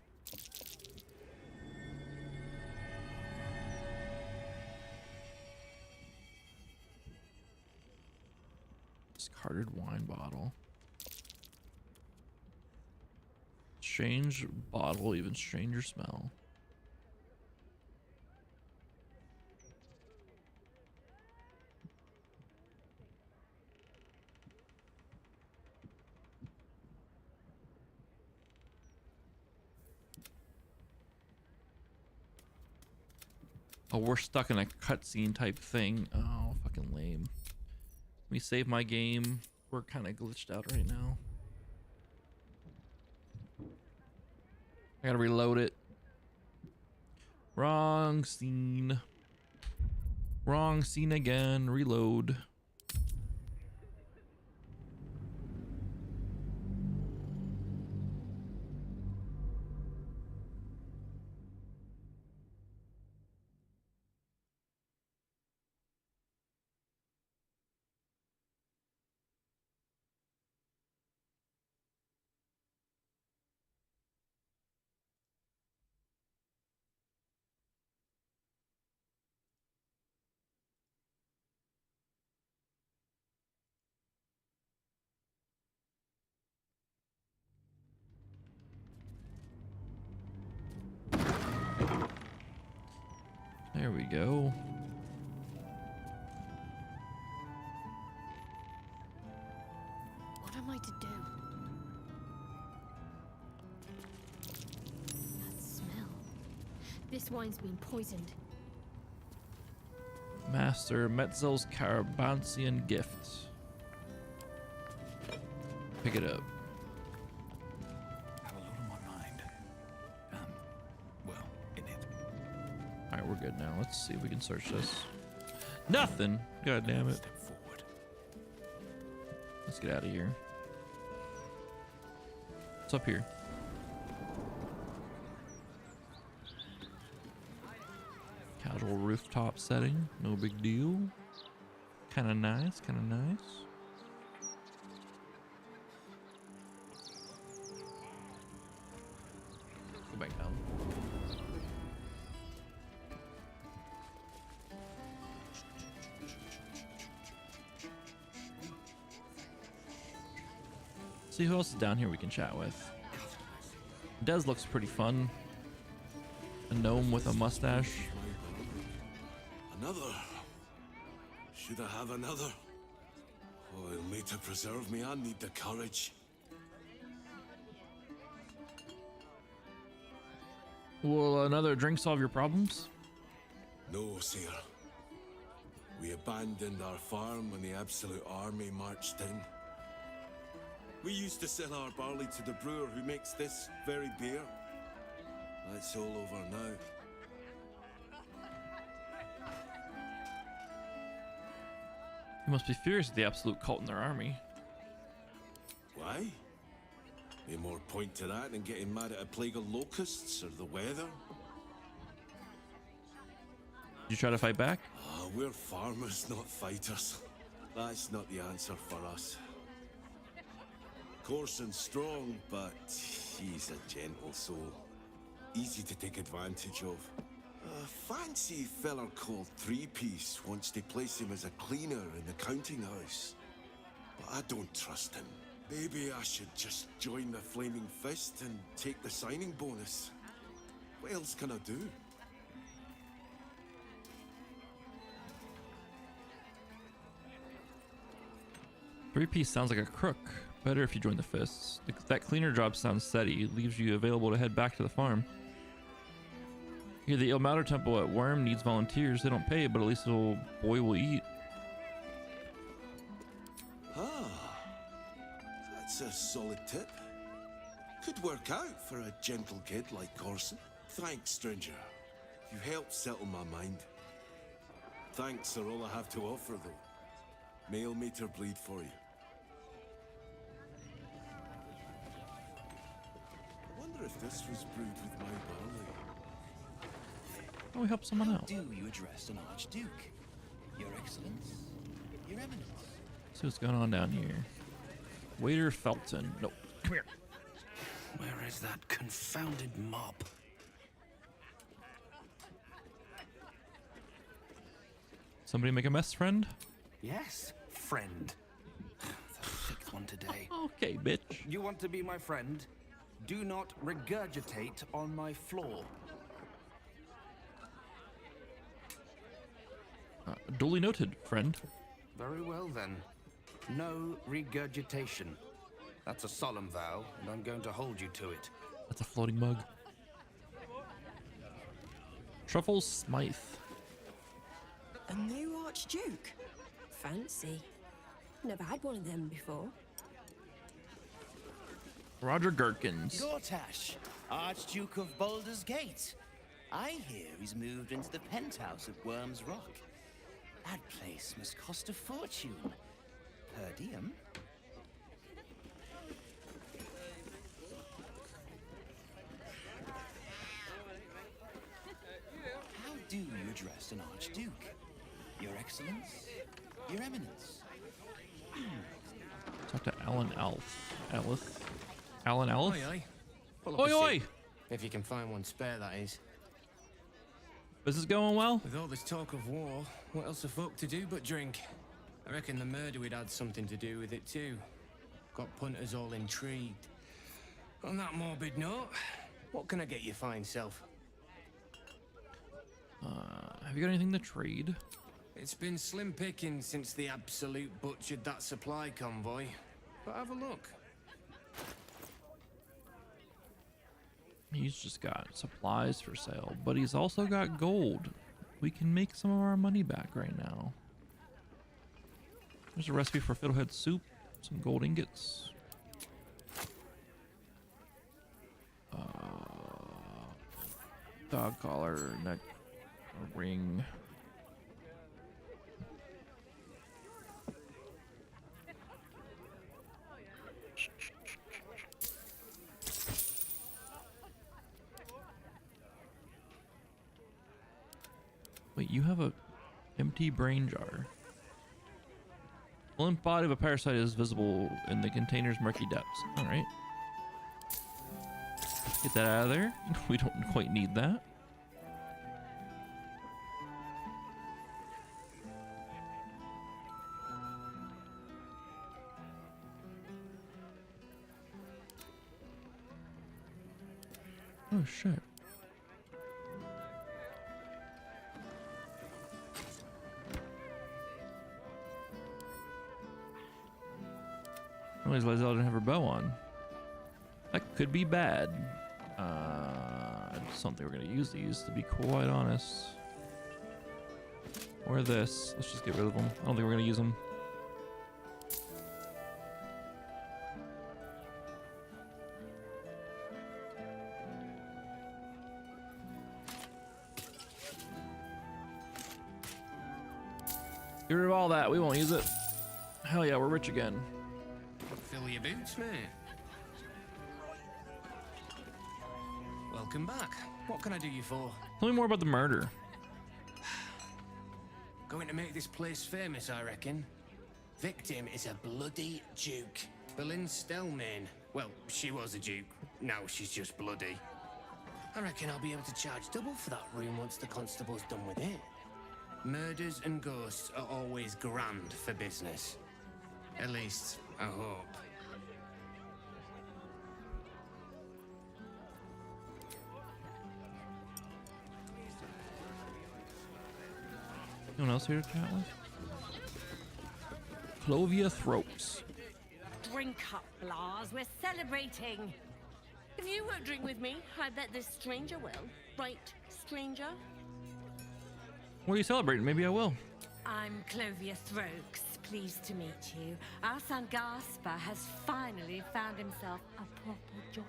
Discarded wine bottle. Strange bottle, even stranger smell. Oh, we're stuck in a cutscene type thing. Oh, fucking lame. Let me save my game. We're kind of glitched out right now. I gotta reload it. Wrong scene. Wrong scene again. Reload. There we go. What am I to do? That smell. This wine's been poisoned. Master Metzel's Carabansian gift. Pick it up. Have a lot on my mind. Well, in it. Alright, we're good now. Let's see if we can search this. Nothing! God damn it. Step forward. Let's get out of here. What's up here? Casual rooftop setting. No big deal. Kinda nice, kinda nice. Go back down. See who else is down here we can chat with. Des looks pretty fun. A gnome with a mustache. Another? Should I have another? Oh, it'll need to preserve me. I need the courage. Will another drink solve your problems? No, sir. We abandoned our farm when the Absolute Army marched in. We used to sell our barley to the brewer who makes this very beer. That's all over now. You must be furious at the Absolute cult in their army. Why? Any more point to that than getting mad at a plague of locusts or the weather? Did you try to fight back? We're farmers, not fighters. That's not the answer for us. Coarse and strong, but he's a gentle soul. Easy to take advantage of. A fancy feller called Three-Piece wants to place him as a cleaner in the counting house. But I don't trust him. Maybe I should just join the Flaming Fist and take the signing bonus. What else can I do? Three-Piece sounds like a crook. Better if you join the Fists. That cleaner job sounds steady. Leaves you available to head back to the farm. Here, the Ilmater Temple at Worm needs volunteers. They don't pay, but at least little boy will eat. That's a solid tip. Could work out for a gentle kid like Corson. Thanks, stranger. You helped settle my mind. Thanks are all I have to offer, though. Male meter bleed for you. I wonder if this was brewed with my barley. Oh, we help someone out. Do you address an Archduke? Your Excellence? Your Eminence? See what's going on down here. Waiter Felton. Nope. Come here. Where is that confounded mob? Somebody make a mess, friend? Yes, friend. The sixth one today. Okay, bitch. You want to be my friend? Do not regurgitate on my floor. Duly noted, friend. Very well then. No regurgitation. That's a solemn vow, and I'm going to hold you to it. That's a floating mug. Truffles Smythe. A new Archduke? Fancy. Never had one of them before. Roger Gherkins. Gortash, Archduke of Baldur's Gate. I hear he's moved into the penthouse at Worm's Rock. That place must cost a fortune. Per diem. How do you address an Archduke? Your Excellence? Your Eminence? Talk to Alan Elf. Alan Elf? Oi, oi. Pull up Oi, a oi! seat. If you can find one spare, that is. Business going well? With all this talk of war, what else are folk to do but drink? I reckon the murder we'd had something to do with it too. Got punters all intrigued. On that morbid note, what can I get you fine self? Have you got anything to trade? It's been slim picking since the Absolute butchered that supply convoy. But have a look. He's just got supplies for sale, but he's also got gold. We can make some of our money back right now. There's a recipe for fiddlehead soup, some gold ingots. Dog collar, neck, a ring. Wait, you have a empty brain jar. The limp body of a parasite is visible in the container's murky depths. All right. Get that out of there. We don't quite need that. Oh shit. I realized Lizelle didn't have her bow on. That could be bad. I just don't think we're gonna use these, to be quite honest. Or this. Let's just get rid of them. I don't think we're gonna use them. Get rid of all that. We won't use it. Hell yeah, we're rich again. Fill your boots, mate. Welcome back. What can I do you for? Tell me more about the murder. Going to make this place famous, I reckon. Victim is a bloody duke. Boleyn Stelmane. Well, she was a duke. Now she's just bloody. I reckon I'll be able to charge double for that room once the constable's done with it. Murders and ghosts are always grand for business. At least, I hope. Anyone else here to chat with? Clovia Throats. Drink up, Blas. We're celebrating. If you won't drink with me, I bet this stranger will. Right, stranger? What are you celebrating? Maybe I will. I'm Clovia Throaks. Pleased to meet you. Our son Gaspar has finally found himself a proper job.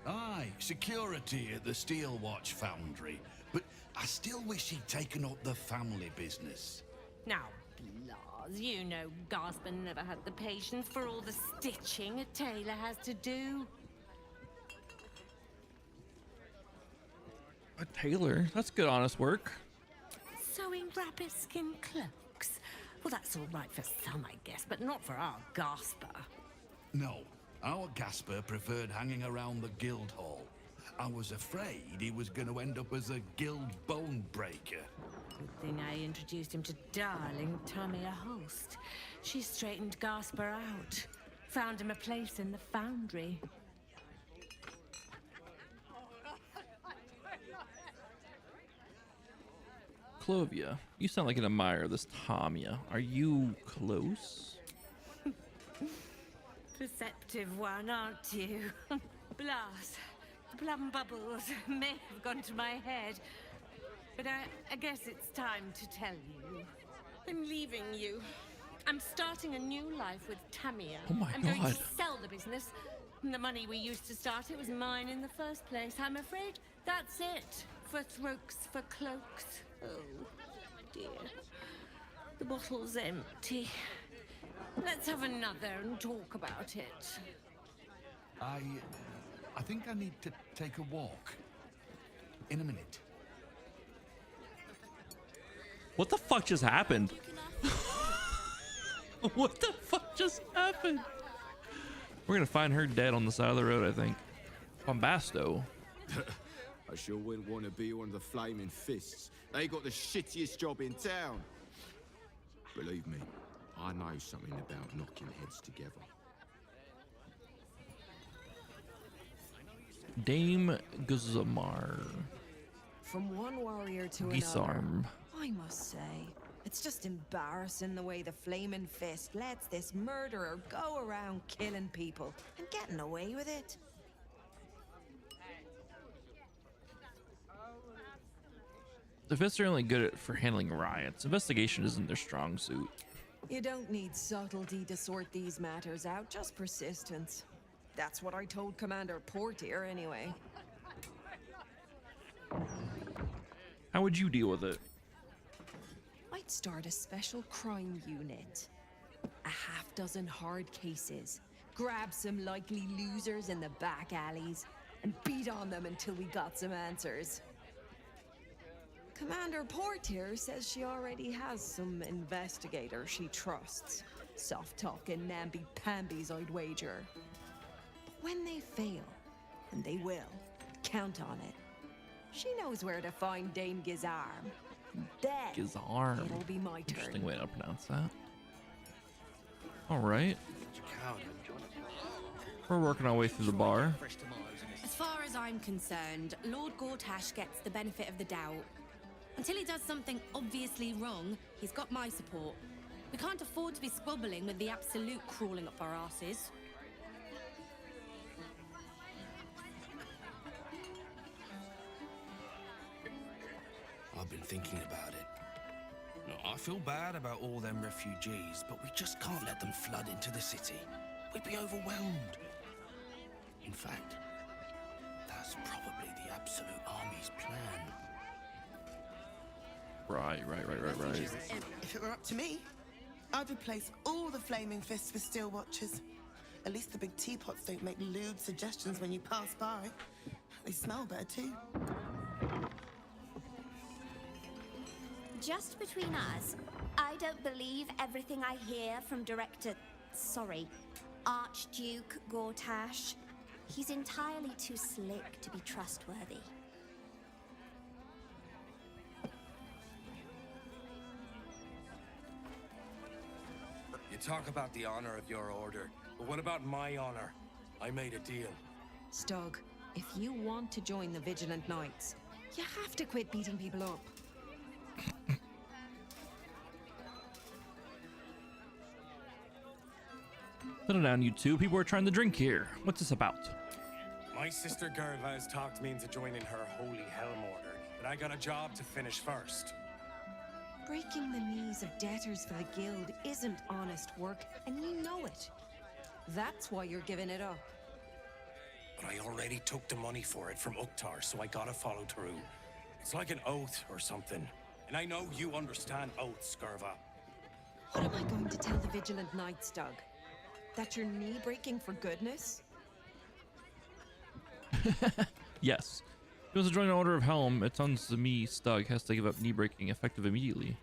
Aye, security at the Steel Watch Foundry. But I still wish he'd taken up the family business. Now, Blas, you know Gaspar never had the patience for all the stitching a tailor has to do. A tailor? That's good, honest work. Sewing rabbit skin cloaks. Well, that's all right for some, I guess, but not for our Gaspar. No, our Gasper preferred hanging around the guild hall. I was afraid he was going to end up as a guild bone breaker. Good thing I introduced him to darling Tamia Holst. She straightened Gaspar out. Found him a place in the foundry. Clovia, you sound like an admirer of this Tamia. Are you close? Perceptive one, aren't you? Blas, the plum bubbles may have gone to my head. But I guess it's time to tell you. I'm leaving you. I'm starting a new life with Tamia. Oh my I'm going God. to sell the business. The money we used to start it was mine in the first place. I'm afraid that's it. For throats, for cloaks. Oh, dear. The bottle's empty. Let's have another and talk about it. I think I need to take a walk. In a minute. What the fuck just happened? What the fuck just happened? We're gonna find her dead on the side of the road, I think. Bombasto. I sure wouldn't want to be one of the Flaming Fists. They got the shittiest job in town. Believe me, I know something about knocking heads together. Dame Guzamar. From one warrior to Gisarm. another, I must say, it's just embarrassing the way the Flaming Fist lets this murderer go around killing people and getting away with it. The Fists are only good for handling riots. Investigation isn't their strong suit. You don't need subtlety to sort these matters out, just persistence. That's what I told Commander Portier, anyway. How would you deal with it? I'd start a special crime unit. A half-dozen hard cases. Grab some likely losers in the back alleys and beat on them until we got some answers. Commander Portier says she already has some investigators she trusts. Soft-talking namby-pambies, I'd wager. But when they fail, and they will, count on it. She knows where to find Dame Gizarm. Then Gizarm. it'll be my turn. Interesting way to pronounce that. All right. We're working our way through the bar. As far as I'm concerned, Lord Gortash gets the benefit of the doubt. Until he does something obviously wrong, he's got my support. We can't afford to be squabbling with the Absolute crawling up our asses. I've been thinking about it. I feel bad about all them refugees, but we just can't let them flood into the city. We'd be overwhelmed. In fact, that's probably the Absolute Army's plan. Right. If it were up to me, I'd replace all the Flaming Fists with Steel Watchers. At least the big teapots don't make lewd suggestions when you pass by. They smell better too. Just between us, I don't believe everything I hear from Archduke Gortash. He's entirely too slick to be trustworthy. You talk about the honor of your order, but what about my honor? I made a deal. Stug, if you want to join the Vigilant Knights, you have to quit beating people up. Settle down, you two. People are trying to drink here. What's this about? My sister Gerva has talked me into joining her Holy Helm Order, but I got a job to finish first. Breaking the knees of debtors for the guild isn't honest work, and you know it. That's why you're giving it up. But I already took the money for it from Uktar, so I gotta follow through. It's like an oath or something. And I know you understand oaths, Gerva. What am I going to tell the Vigilant Knights, Doug? That you're knee-breaking for goodness? Yes. If he wants to join the Order of Helm, it sounds to me Stug has to give up knee breaking effective immediately.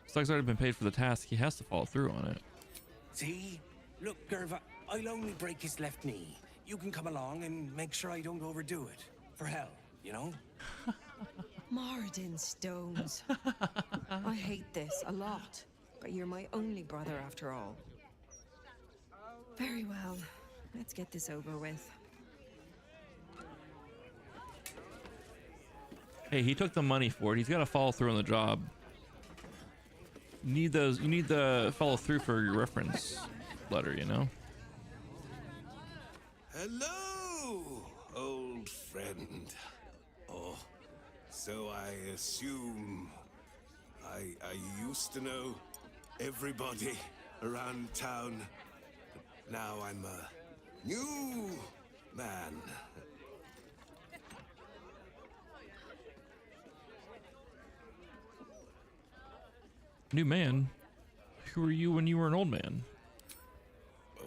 Stug's already been paid for the task, he has to follow through on it. See? Look, Gerva, I'll only break his left knee. You can come along and make sure I don't overdo it. For hell, you know? Mardin Stones. I hate this a lot, but you're my only brother after all. Very well. Let's get this over with. Hey, he took the money for it. He's got to follow through on the job. You need those. You need the follow through for your reference letter, you know. Hello, you, old friend. Oh, so I assume. I used to know everybody around town. But now I'm a new man. New man? Who were you when you were an old man? A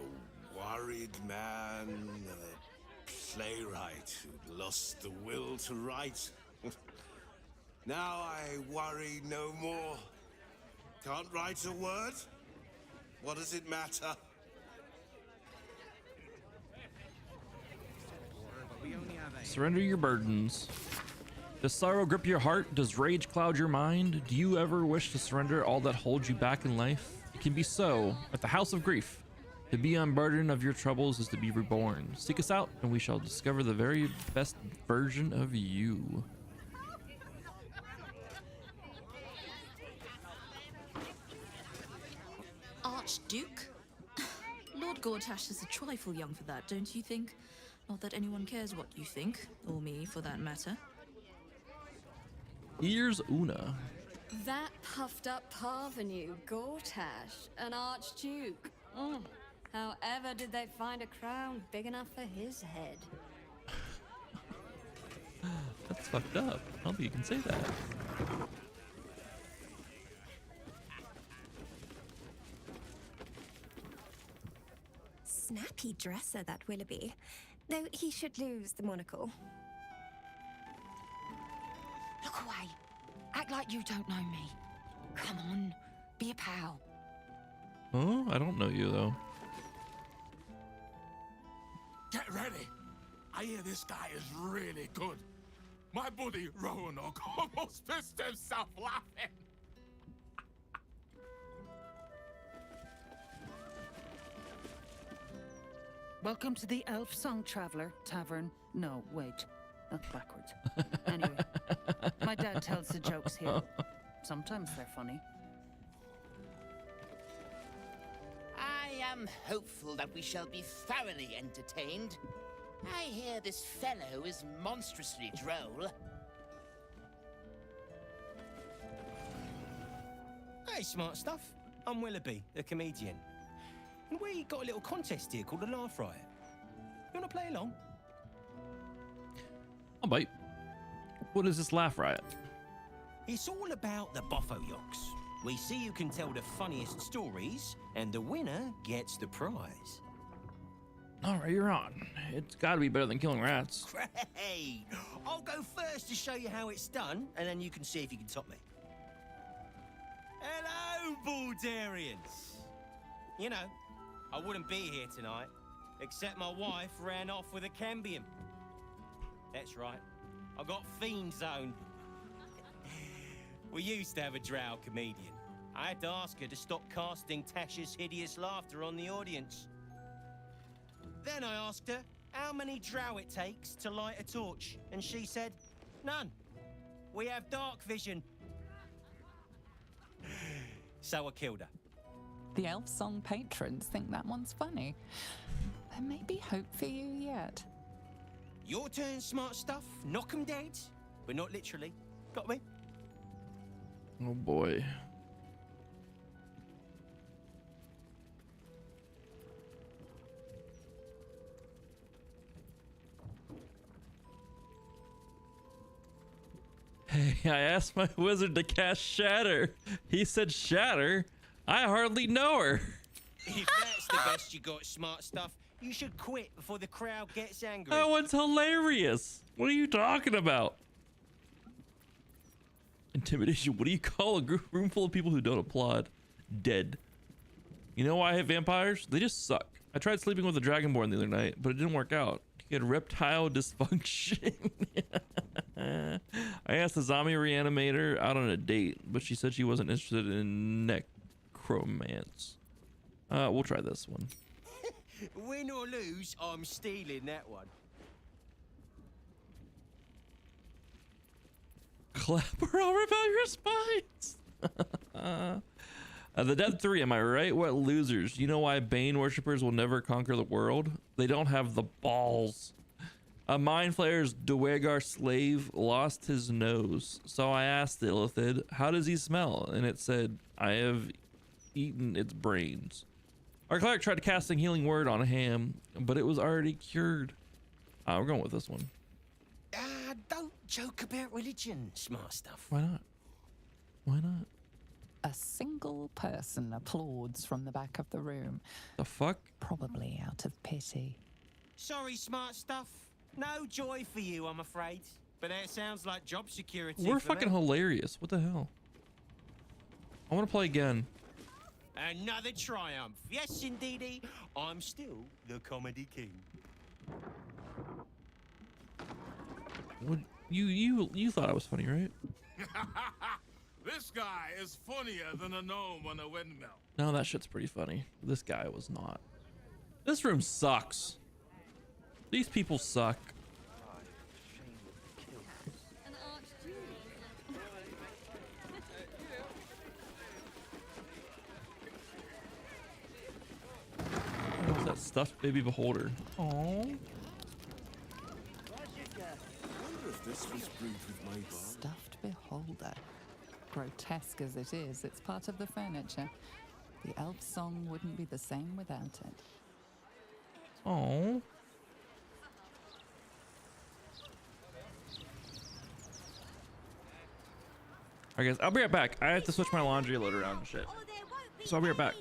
worried man, a playwright who lost the will to write. Now I worry no more. Can't write a word? What does it matter? Surrender your burdens. Does sorrow grip your heart? Does rage cloud your mind? Do you ever wish to surrender all that holds you back in life? It can be so at the House of Grief. To be unburdened of your troubles is to be reborn. Seek us out, and we shall discover the very best version of you. Archduke? Lord Gortash is a trifle young for that, don't you think? Not that anyone cares what you think, or me for that matter. Here's Una. That puffed up parvenu, Gortash, an archduke. However did they find a crown big enough for his head? That's fucked up. I don't think you can say that. Snappy dresser, that Willoughby. Though he should lose the monocle. Look away. Act like you don't know me. Come on, be a pal. Oh, I don't know you though. Get ready. I hear this guy is really good. My buddy Roanoke almost pissed himself laughing. Welcome to the Elf Song Traveler Tavern. No, wait. That's backwards. Anyway, my dad tells the jokes here. Sometimes they're funny. I am hopeful that we shall be thoroughly entertained. I hear this fellow is monstrously droll. Hey, smart stuff. I'm Willoughby, the comedian. And we got a little contest here called the Laugh Riot. You want to play along? I'll bite. What is this Laugh Riot? It's all about the Boffo Yocks. We see who can tell the funniest stories, and the winner gets the prize. All right, you're on. It's got to be better than killing rats. Great! I'll go first to show you how it's done, and then you can see if you can top me. Hello, Baldurians! You know, I wouldn't be here tonight, except my wife ran off with a cambion. That's right, I got Fiend Zone. We used to have a drow comedian. I had to ask her to stop casting Tasha's hideous laughter on the audience. Then I asked her how many drow it takes to light a torch, and she said, none. We have dark vision. So I killed her. The Elf Song patrons think that one's funny. There may be hope for you yet. Your turn, smart stuff. Knock 'em dead, but not literally. Got me? Oh boy. Hey, I asked my wizard to cast Shatter. He said Shatter? I hardly know her. If that's the best you got, smart stuff, you should quit before the crowd gets angry. That one's hilarious. What are you talking about? Intimidation. What do you call a room full of people who don't applaud? Dead. You know why I hate vampires? They just suck. I tried sleeping with a dragonborn the other night, but it didn't work out. He had reptile dysfunction. I asked the zombie reanimator out on a date, but she said she wasn't interested in necromance. We'll try this one. Win or lose, I'm stealing that one. Clapper, I'll rip out your spines. The Dead 3, am I right? What losers? You know why Bane worshippers will never conquer the world? They don't have the balls. A Mind Flayer's Dwegar slave lost his nose. So I asked the Illithid, how does he smell? And it said, I have eaten its brains. Our cleric tried casting Healing Word on Ham, but it was already cured. We're going with this one. Don't joke about religion, smart stuff. Why not? Why not? A single person applauds from the back of the room. The fuck? Probably out of pity. Sorry, smart stuff. No joy for you, I'm afraid. But that sounds like job security. We're for fucking me. hilarious. What the hell? I want to play again. Another triumph. Yes, indeedy. I'm still the comedy king. What, you thought I was funny, right? This guy is funnier than a gnome on a windmill. No, that shit's pretty funny. This guy was not. This room sucks. These people suck. What's that stuffed baby beholder? Oh. Stuffed beholder. Grotesque as it is, it's part of the furniture. The elf song wouldn't be the same without it. Oh. Alright guys, I'll be right back. I have to switch my laundry load around and shit. So I'll be right back.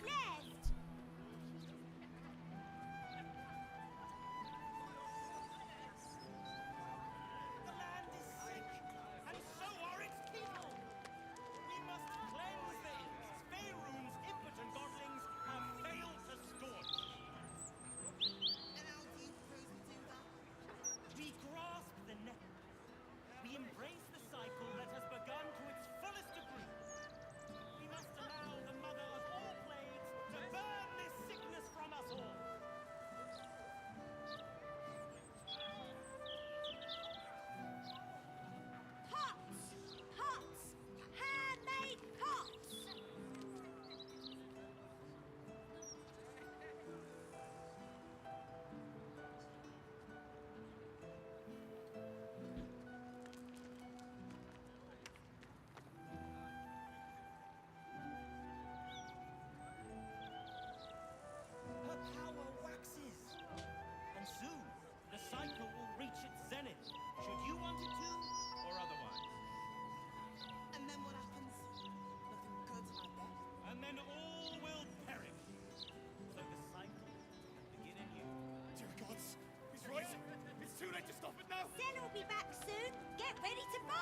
Zen will be back soon. Get ready to buy.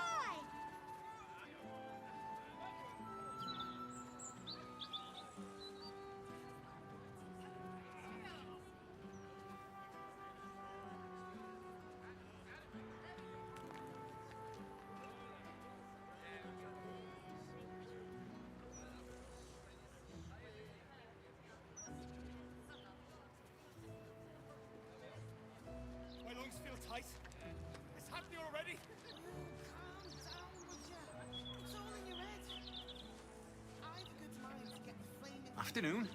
My lungs feel tight. It's happening already. It's all in your head. I've a good mind to get the flaming... Afternoon.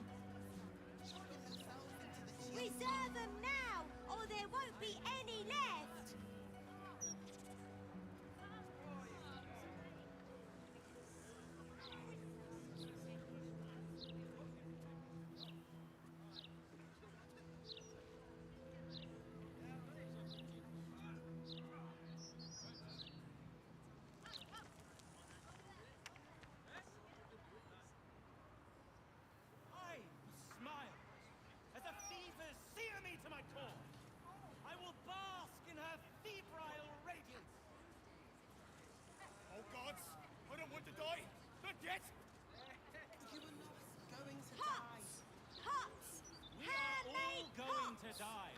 Reserve them now, or there won't be any left. I smile as a fever sear me to my core. I will bask in her febrile radiance. Oh gods, I don't want to die. Not yet. You are not going to Pots! Pots! We are all going to die.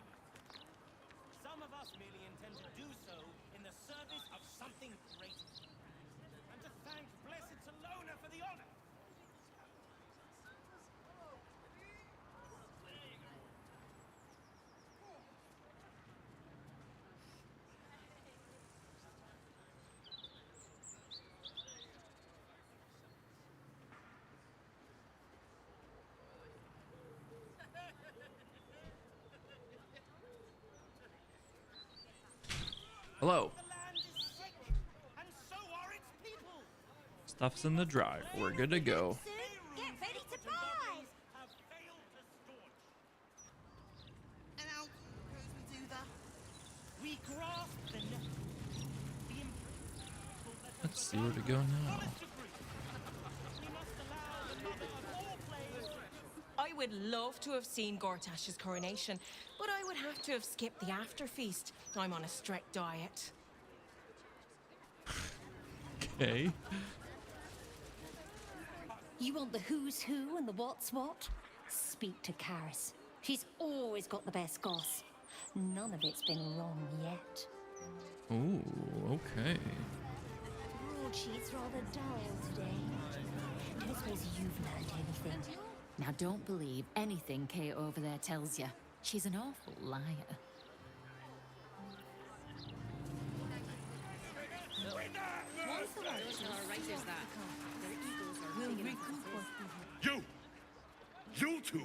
Some of us merely intend to do so in the service of something greater. And to thank blessed Salona for the honor. Hello. Stuff's in the dryer. We're good to go. Get ready to buy! And how suppose we do that? We grasp the Let's see where to go now. I would love to have seen Gortash's coronation, but I would have to have skipped the after feast. I'm on a strict diet. Okay. You want the who's who and the what's what? Speak to Karis. She's always got the best goss. None of it's been wrong yet. Ooh, okay. Broadsheet's rather dull today. Don't suppose you've learned anything. Now don't believe anything Kate over there tells you. She's an awful liar. You two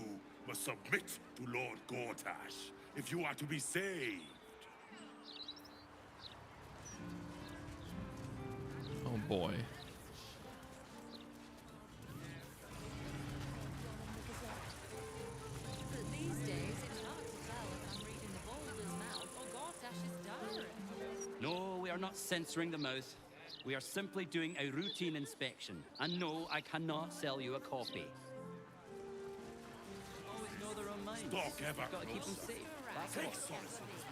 must submit to Lord Gortash if you are to be saved. Oh boy. But these days, it's hard to tell if I'm reading the Balder's mouth or Gortash's diary. No, we are not censoring the mouth. We are simply doing a routine inspection. And no, I cannot sell you a copy. Always know their own minds. Stock ever. Got to keep them safe. That's all.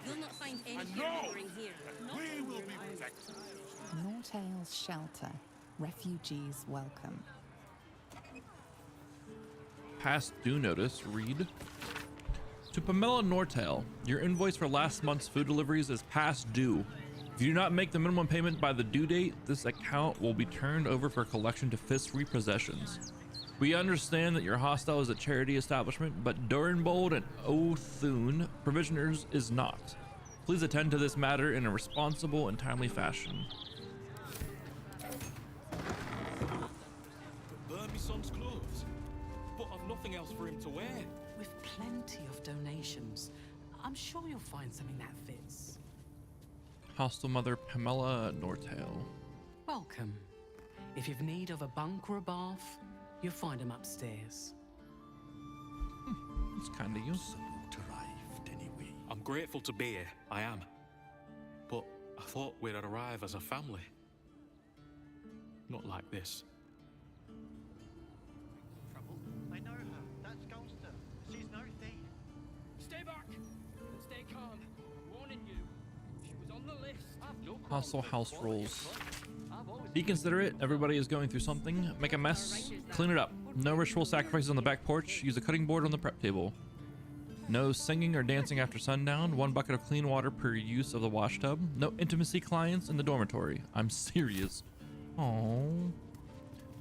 You'll not find any And gathering here. Not we will here be either. protected. Nortail's shelter. Refugees welcome. Past due notice, read. To Pamela Nortail, your invoice for last month's food deliveries is past due. If you do not make the minimum payment by the due date, this account will be turned over for collection to Fist Repossessions. We understand that your hostel is a charity establishment, but Durenbold and Othune Provisioners is not. Please attend to this matter in a responsible and timely fashion. Burn me son's clothes, but I've nothing else for him to wear. With plenty of donations, I'm sure you'll find something that fits. Hostel Mother Pamela Nortail. Welcome. If you've need of a bunk or a bath, you'll find them upstairs. It's kind of you. Arrived anyway. I'm grateful to be here, I am. But I thought we'd arrive as a family. Not like this. I know her. That's Golster. She's no thief. Stay back and stay calm. I'm warning you. She was on the list. Hostel house rules. Be considerate. Everybody is going through something. Make a mess. Clean it up. No ritual sacrifices on the back porch. Use a cutting board on the prep table. No singing or dancing after sundown. 1 bucket of clean water per use of the wash tub. No intimacy clients in the dormitory. I'm serious. Oh,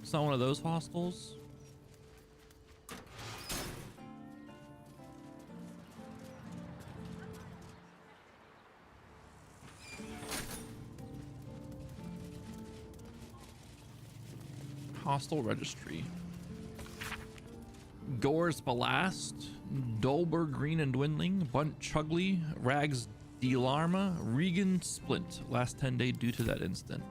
it's not one of those hostels. Hostel registry. Gore's Ballast, Dolber Green and Dwindling, Bunt Chugley, Rags Delarma, Regan Splint. Last 10-day due to that incident.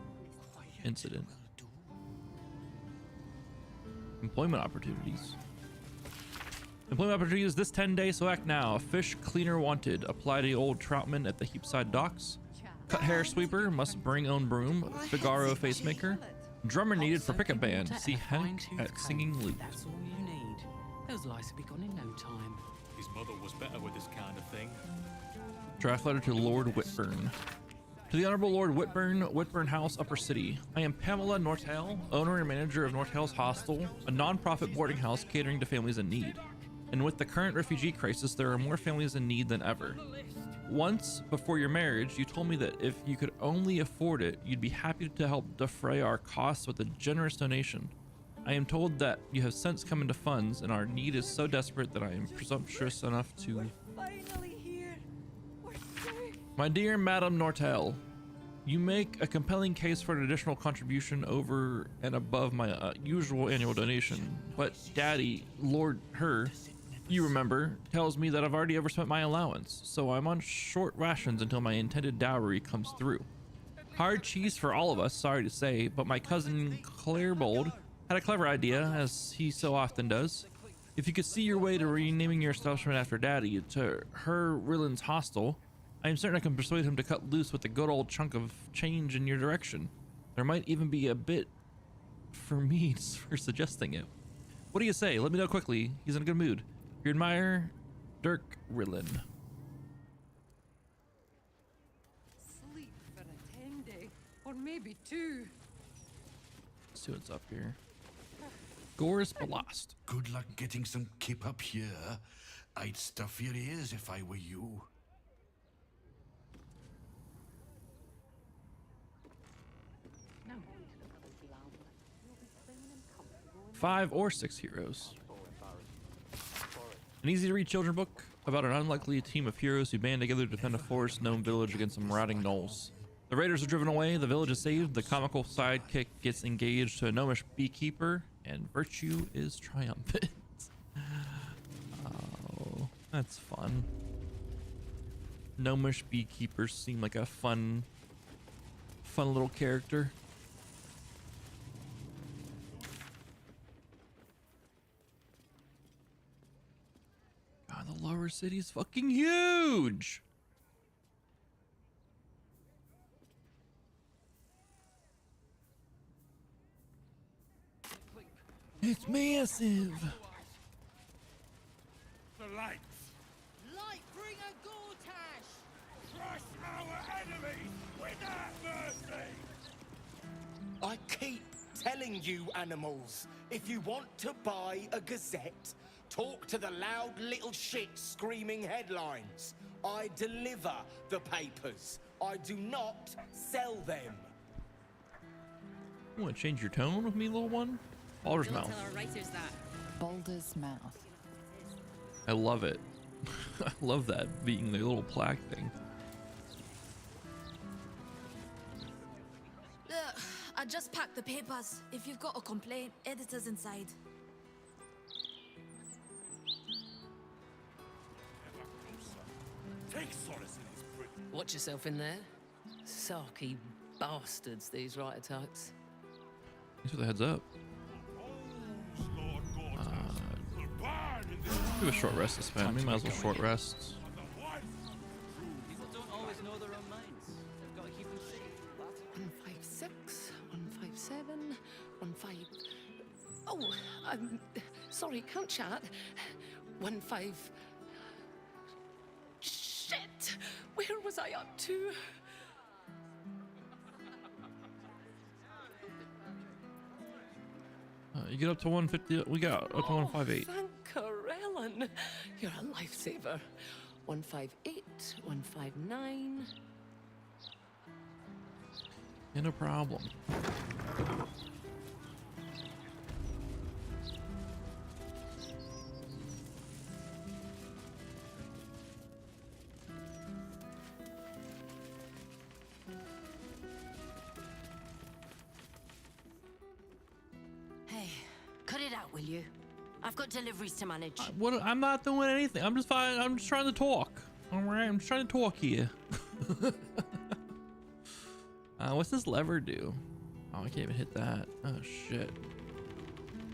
Employment opportunities. Employment opportunities this 10-day, so act now. Fish cleaner wanted. Apply to old troutman at the Heapside docks. Cut hair sweeper, must bring own broom. Figaro face maker. Drummer needed for pickup band. See Hank at Singing Loop. That's all you need. Those lice will be gone in no time. His mother was better with this kind of thing. Draft letter to Lord Whitburn. To the Honorable Lord Whitburn, Whitburn House, Upper City. I am Pamela Nortail, owner and manager of Nortail's Hostel, a non-profit boarding house catering to families in need. And with the current refugee crisis, there are more families in need than ever. Once, before your marriage, you told me that if you could only afford it, you'd be happy to help defray our costs with a generous donation. I am told that you have since come into funds, and our need is so desperate that I am presumptuous enough to... Finally here. We're safe. My dear Madame Nortail, you make a compelling case for an additional contribution over and above my usual annual donation. But Daddy, Lord Her, you remember, tells me that I've already overspent my allowance, so I'm on short rations until my intended dowry comes through. Hard cheese for all of us, sorry to say, but my cousin Clairbold had a clever idea, as he so often does. If you could see your way to renaming your establishment after Daddy to Her Rillin's Hostel, I am certain I can persuade him to cut loose with a good old chunk of change in your direction. There might even be a bit for me for suggesting it. What do you say? Let me know quickly. He's in a good mood. Your admirer, Dirk Rillin. Sleep for a 10 day, or maybe 2. Let's see what's up here. Gore's Ballast. Good luck getting some kip up here. I'd stuff your ears if I were you. 5 or 6 heroes. An easy to read children book about an unlikely team of heroes who band together to defend a forest gnome village against some marauding gnolls. The raiders are driven away, the village is saved, the comical sidekick gets engaged to a gnomish beekeeper, and virtue is triumphant. Oh, that's fun. Gnomish beekeepers seem like a fun little character. God, the lower city is fucking huge. It's massive. The lights. Light bringer Gortash. Crush our enemies without mercy. I keep telling you, animals, if you want to buy a gazette, talk to the loud little shit screaming headlines. I deliver the papers. I do not sell them. You want to change your tone with me, little one? Baldur's Mouth. Tell our writers that. Balder's Mouth. I love it. I love that being the little plaque thing. I just packed the papers. If you've got a complaint, editor's inside. Take solace in his prison. Watch yourself in there. Sarky bastards, these writer types. Thanks for the heads up. Do a short rest this time. We might as well short rest. People don't always know their own minds. They've got to keep them safe. 156, 157, 15. Oh, I'm sorry, can't chat. 15. Shit! Where was I up to? You get up to 150. We got up to 158. Thank Corellin. You're a lifesaver. 158, 159. Yeah, no problem. Hey, cut it out, will you? I've got deliveries to manage. What? I'm not doing anything. I'm just fine. I'm just trying to talk. All right, I'm just trying to talk here. What's this lever do? Oh, I can't even hit that. Oh shit.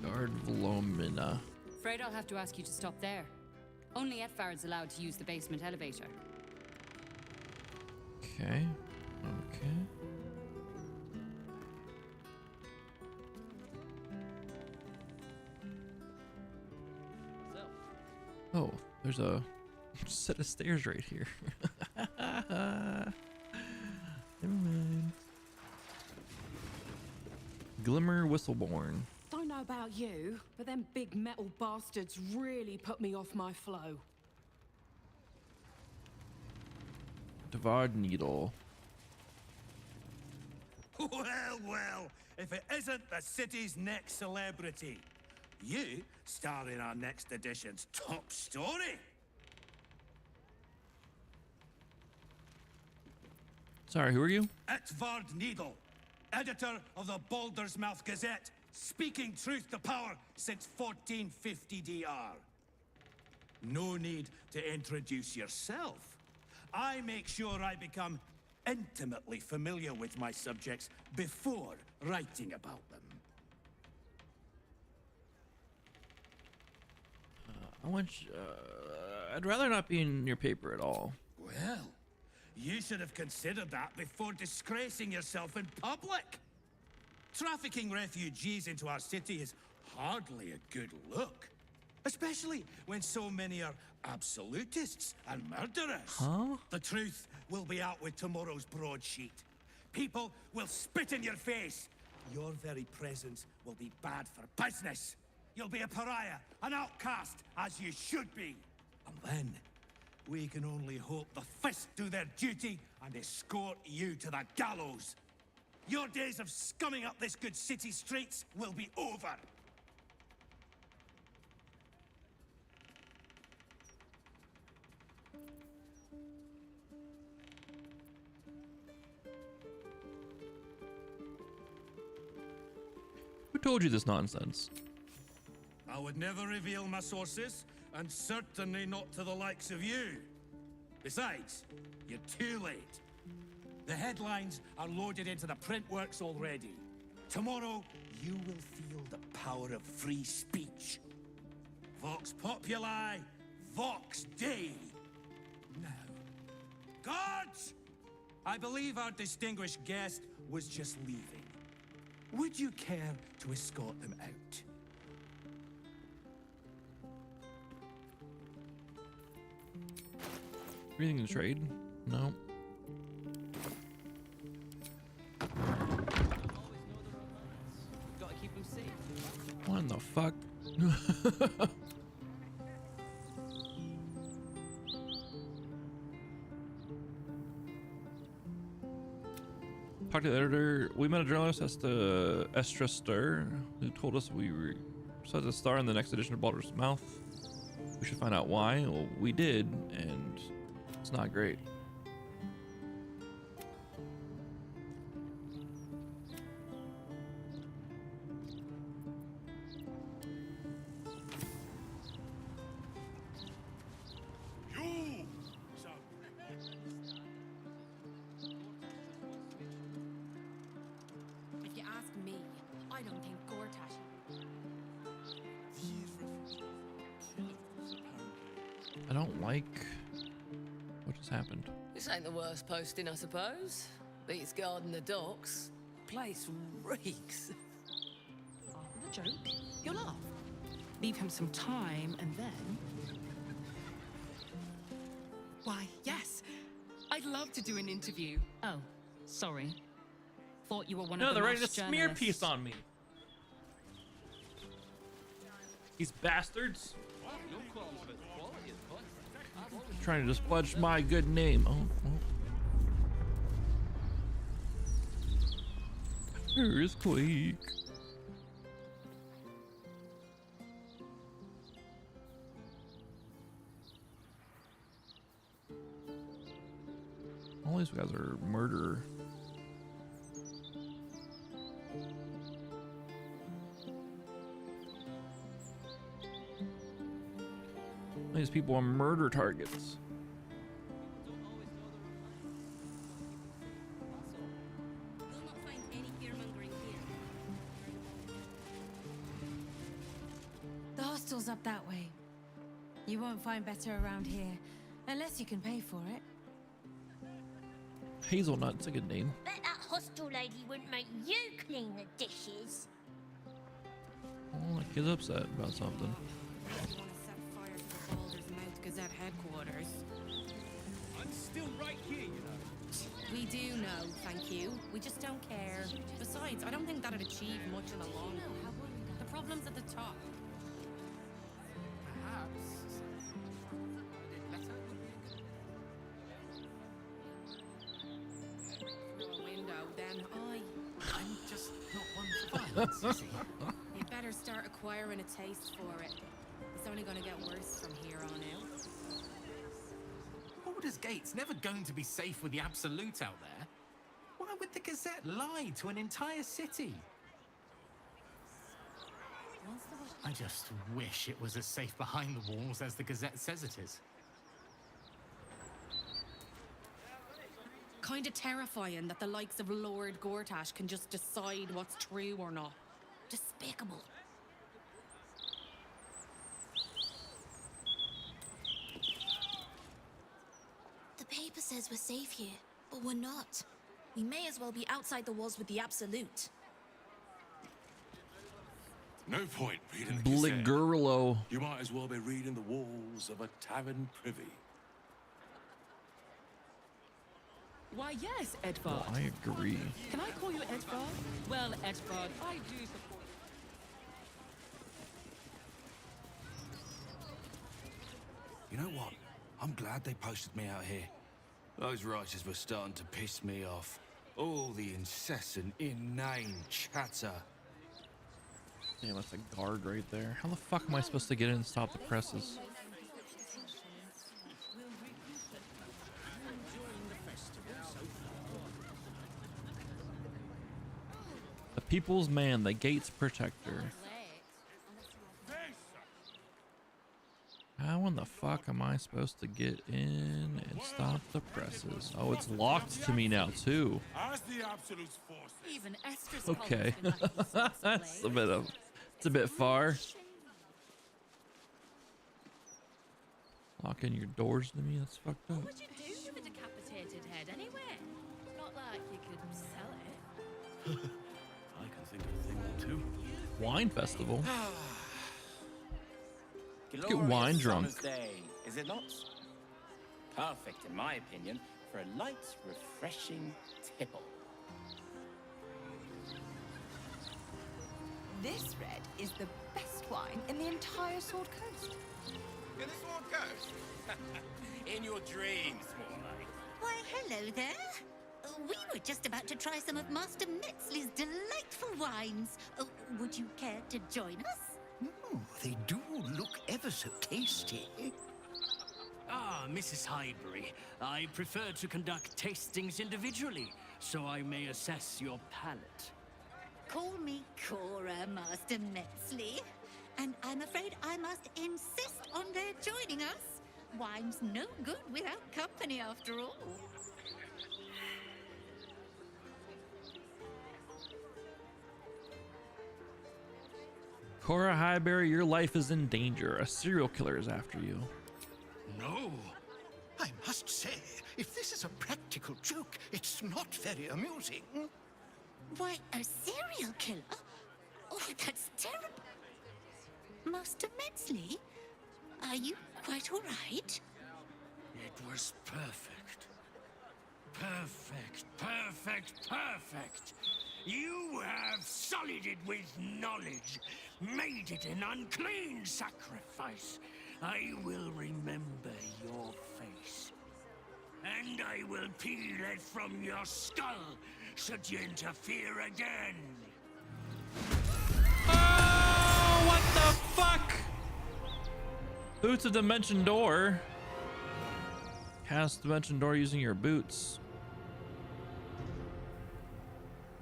Guard Volumina. Afraid I'll have to ask you to stop there. Only Etfard's allowed to use the basement elevator. Okay. Okay. Oh, there's a set of stairs right here. Never mind. Glimmer Whistleborn. Don't know about you, but them big metal bastards really put me off my flow. Devard Needle. Well, well, if it isn't the city's next celebrity. You star in our next edition's top story. Sorry, who are you? Etvard Needle, editor of the Baldur's Mouth Gazette, speaking truth to power since 1450 DR. No need to introduce yourself. I make sure I become intimately familiar with my subjects before writing about them. I'd rather not be in your paper at all. Well, you should have considered that before disgracing yourself in public. Trafficking refugees into our city is hardly a good look. Especially when so many are absolutists and murderers. Huh? The truth will be out with tomorrow's broadsheet. People will spit in your face. Your very presence will be bad for business. You'll be a pariah, an outcast, as you should be. And then, we can only hope the Fist do their duty and escort you to the gallows. Your days of scumming up this good city streets will be over. Who told you this nonsense? I would never reveal my sources, and certainly not to the likes of you. Besides, you're too late. The headlines are loaded into the print works already. Tomorrow, you will feel the power of free speech. Vox populi, vox dei. Now, guards! I believe our distinguished guest was just leaving. Would you care to escort them out? Anything in trade? No. Gotta keep them safe. What in the fuck? Talked to the editor. We met a journalist as to Estra Stir, who told us we were supposed to star in the next edition of Baldur's Mouth. We should find out why. Well, we did, and it's not great. If you ask me, I don't think Gortash. I don't like what just happened. This ain't the worst posting, I suppose. Beats guarding the docks. Place reeks. The joke? You'll laugh. Leave him some time, and then... Why, yes. I'd love to do an interview. Oh, sorry. Thought you were one of No, the they're writing a last smear journalists. piece on me. These bastards. Trying to disparage my good name. Oh, earthquake. All these guys are murderer. These people are murder targets. You'll not find any fear-mongering here. The hostel's up that way. You won't find better around here, unless you can pay for it. Hazelnut's a good name. Bet that hostel lady wouldn't make you clean the dishes. Oh, like he's upset about something. Balder's Mouth Gazette headquarters. I'm still right here, you know. We do know, thank you. We just don't care. Besides, I don't think that'd achieve much in the long run. The problem's at the top. Through a window, then I'm just not one for violence, you see. You better start acquiring a taste for it. It's only gonna get worse from here on out. Baldur's Gate's never going to be safe with the Absolute out there. Why would the Gazette lie to an entire city? I just wish it was as safe behind the walls as the Gazette says it is. Kinda terrifying that the likes of Lord Gortash can just decide what's true or not. Despicable. The paper says we're safe here, but we're not. We may as well be outside the walls with the Absolute. No point reading the Gazette. Bligurlo. You might as well be reading the walls of a tavern privy. Why, yes, Edvard. I agree. Can I call you Edvard? Well, Edvard, I do support. You know what? I'm glad they posted me out here. Those writers were starting to piss me off. All the incessant, inane chatter. Damn, that's a guard right there. How the fuck am I supposed to get in and stop the presses? The people's man, the gate's protector. How in the fuck am I supposed to get in and stop the presses? Oh, it's locked to me now too. As the Absolute's forces. Even Estra's Okay. That's it's a bit far. Locking your doors to me, that's fucked up. What would you do with a decapitated head anyway? Not like you could sell it. I can think of a thing or two. Wine festival. Let's get Glorious wine drunk. summer's day, is it not? Perfect, in my opinion, for a light, refreshing tipple. This red is the best wine in the entire Sword Coast. In the Sword Coast? In your dreams, more like. Why, hello there. We were just about to try some of Master Metzley's delightful wines. Would you care to join us? Ooh, they do look ever so tasty. Ah, Mrs. Highbury, I prefer to conduct tastings individually, so I may assess your palate. Call me Cora, Master Metzley. And I'm afraid I must insist on their joining us. Wine's no good without company, after all. Cora Highbury, your life is in danger. A serial killer is after you. No. I must say, if this is a practical joke, it's not very amusing. Why, a serial killer? Oh, that's terrible. Master Metzley, are you quite all right? It was perfect. Perfect, perfect, perfect. You have sullied it with knowledge, made it an unclean sacrifice. I will remember your face. And I will peel it from your skull, should you interfere again. Oh, what the fuck? Boots of Dimension Door. Cast Dimension Door using your boots.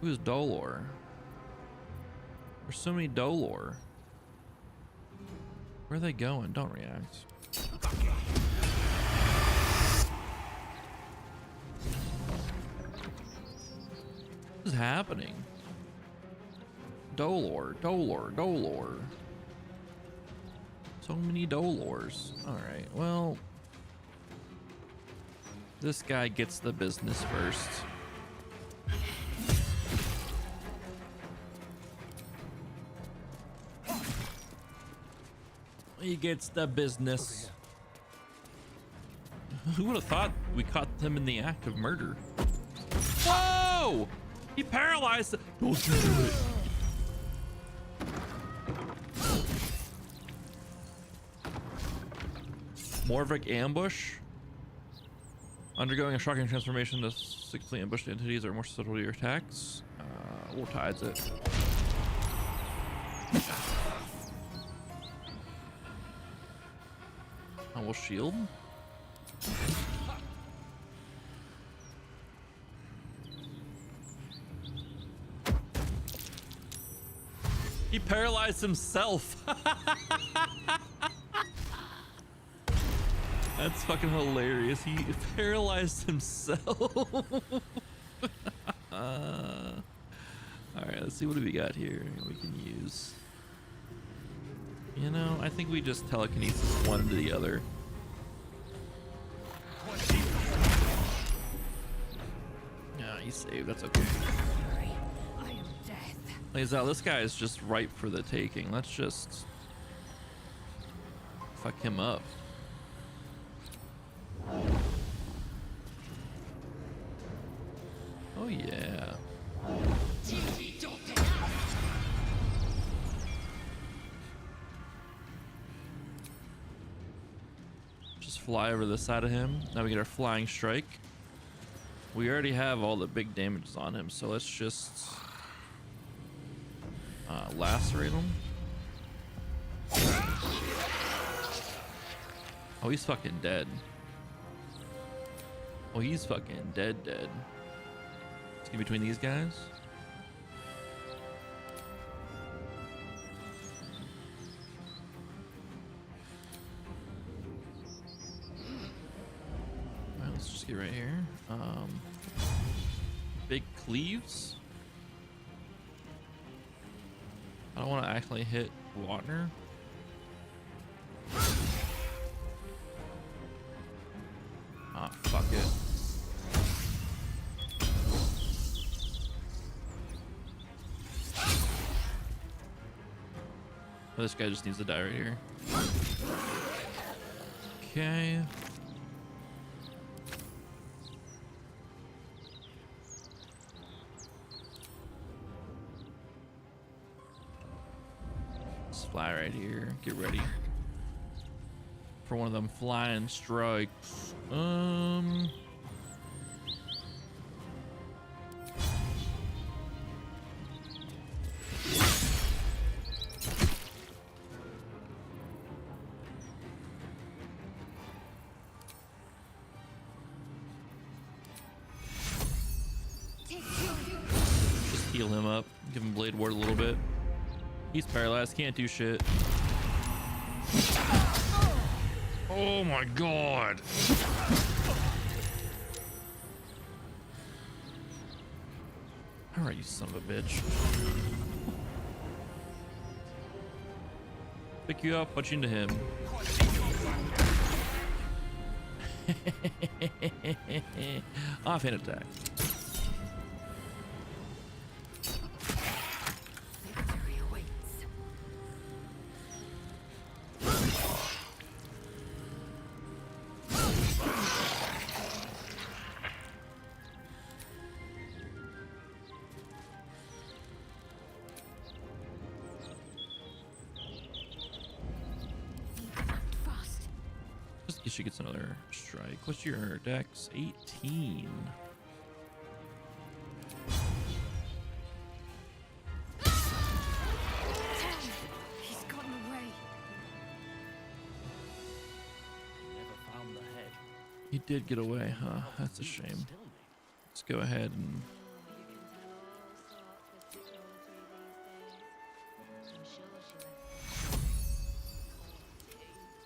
Who's Dolor? There's so many Dolor. Where are they going? Don't react. What is happening? Dolor, Dolor, Dolor. So many Dolors. Alright, well. This guy gets the business first. He gets the business. Who would have thought we caught him in the act of murder? Whoa! He paralyzed. Don't you do it. Morvic ambush. Undergoing a shocking transformation, the successfully ambushed entities are more susceptible to your attacks. We'll tides it. And we'll shield. He paralyzed himself. That's fucking hilarious. He paralyzed himself. Alright, let's see what do we got here we can use. You know, I think we just telekinesis one to the other. Yeah, he's saved. That's okay. I am death. Lazel, this guy is just ripe for the taking. Let's just fuck him up. Oh yeah. Just fly over the side of him. Now we get our flying strike. We already have all the big damages on him, so let's just lacerate him. Oh, he's fucking dead. Oh, he's fucking dead. Let's get between these guys. Alright, let's just get right here. Big cleaves. I don't want to actually hit Watner. Ah, fuck it. Oh, this guy just needs to die right here. Okay. Just fly right here. Get ready for one of them flying strikes. Just heal him up. Give him Blade Ward a little bit. He's paralyzed. Can't do shit. Oh my god. Alright, you son of a bitch. Pick you up, punch into him. Offhand attack. Victory awaits. Just she gets another strike. What's your dex? 18. He's gotten away. Never found the head. He did get away, huh? That's a shame. Let's go ahead and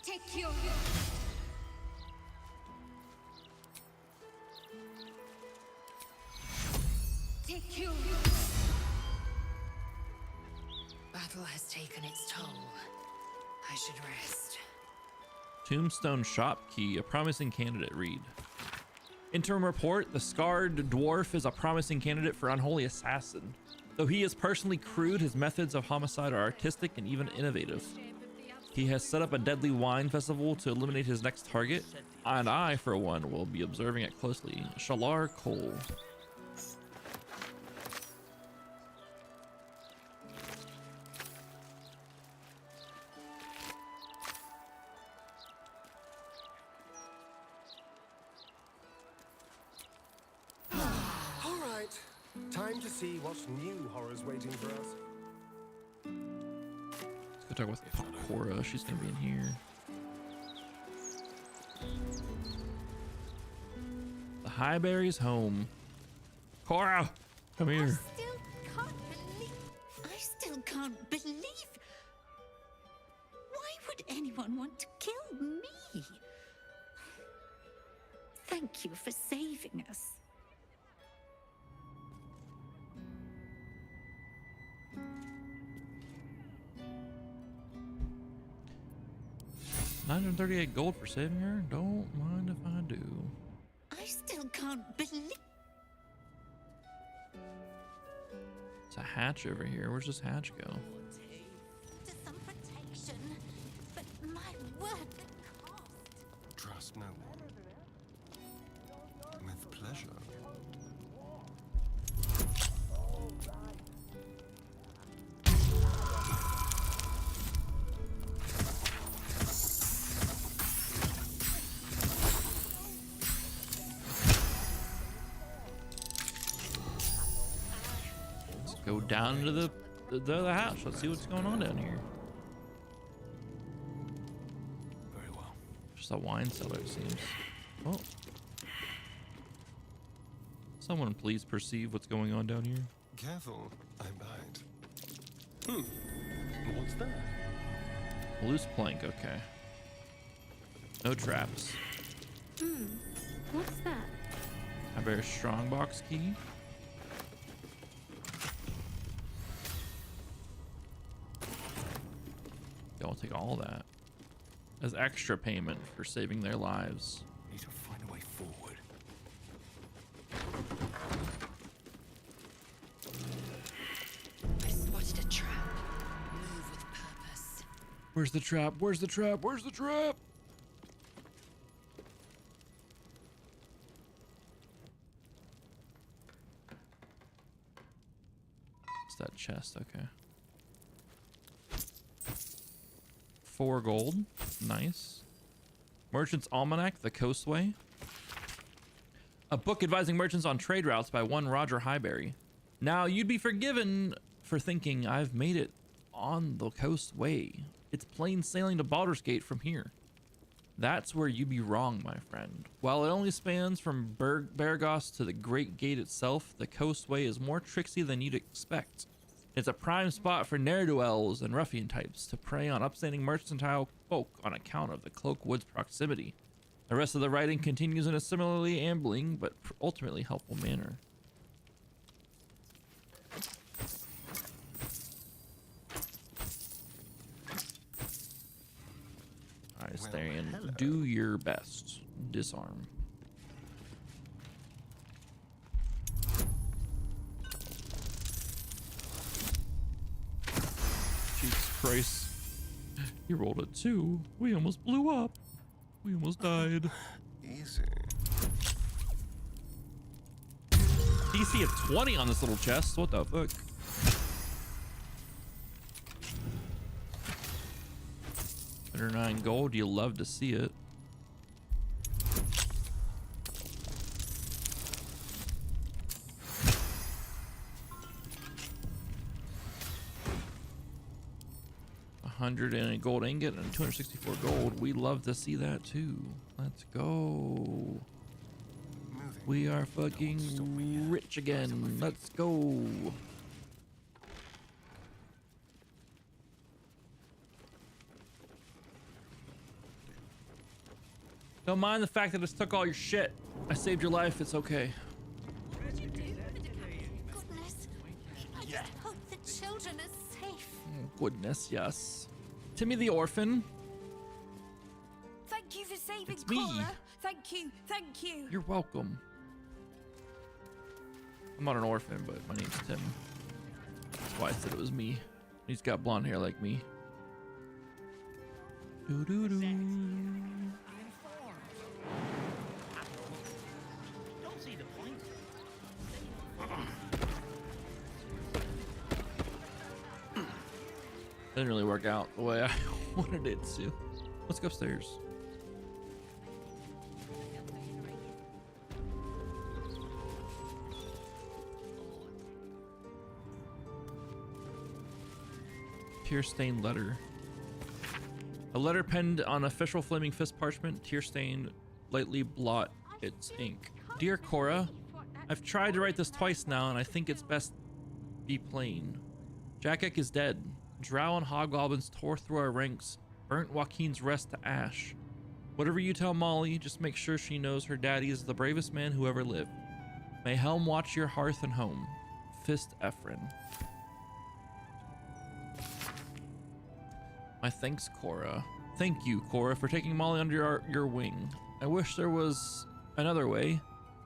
Take your Take your Battle has taken its toll. I should rest. Tombstone Shopkey, a promising candidate. Read. Interim report: the scarred dwarf is a promising candidate for unholy assassin. Though he is personally crude, his methods of homicide are artistic and even innovative. He has set up a deadly wine festival to eliminate his next target, and I, for one, will be observing it closely. Shalar Cole. All right, time to see what new horrors waiting for us. Let's go talk with Cora. She's gonna be in here. The Highberry's home. Cora, come here. I still can't believe... Why would anyone want to kill me? Thank you for saving us. $938 for saving her? Don't mind if I do. I still can't believe... It's a hatch over here. Where's this hatch go? To some protection, but my word, the cost. Trust no one. With pleasure. Go down to the house. Let's see what's going on down here. Very well. Just a wine cellar, it seems. Oh. Someone please perceive what's going on down here. Careful, I bite. What's that? Loose plank, okay. No traps. What's that? I bear strongbox key. I'll take all that as extra payment for saving their lives. Need to find a way forward. I spotted a trap. Move with purpose. Where's the trap? Where's the trap? Where's the trap? It's that chest, okay. 4 gold. Nice. Merchant's Almanac, The Coastway. A book advising merchants on trade routes by one Roger Highbury. Now, you'd be forgiven for thinking I've made it on the Coastway. It's plain sailing to Baldur's Gate from here. That's where you'd be wrong, my friend. While it only spans from Bergos to the Great Gate itself, the Coastway is more tricksy than you'd expect. It's a prime spot for ne'er-do-wells and ruffian types to prey on upstanding mercantile folk on account of the Cloak Wood's proximity. The rest of the writing continues in a similarly ambling but ultimately helpful manner. Alright, Starion, do your best. Disarm. Jesus Christ. You rolled a 2. We almost blew up. We almost died. Easy. DC of 20 on this little chest. What the fuck? $109 gold. You love to see it. $100 and a gold ingot and 264 gold. We love to see that too. Let's go. We are fucking rich again. Let's go. Don't mind the fact that it took all your shit. I saved your life. It's okay. Goodness, I just hope the children are safe. Oh, goodness, yes. Timmy the orphan. Thank you for saving It's me. Cora. Thank you. Thank you. You're welcome. I'm not an orphan, but my name's Tim. That's why I said it was me. He's got blonde hair like me. Doo-doo-doo. Don't see the point. Didn't really work out the way I wanted it to. Let's go upstairs. Tear-stained letter. A letter penned on official flaming fist parchment. Tear-stained, lightly blot its ink. Dear Cora, I've tried to write this twice now, and I think it's best be plain. Jackek is dead. Drow and hobgoblins tore through our ranks, burnt Joaquin's rest to ash. Whatever you tell Molly, just make sure she knows her daddy is the bravest man who ever lived. May Helm watch your hearth and home. Fist Ephron. My thanks, Cora. Thank you, Cora, for taking Molly under your wing. I wish there was another way,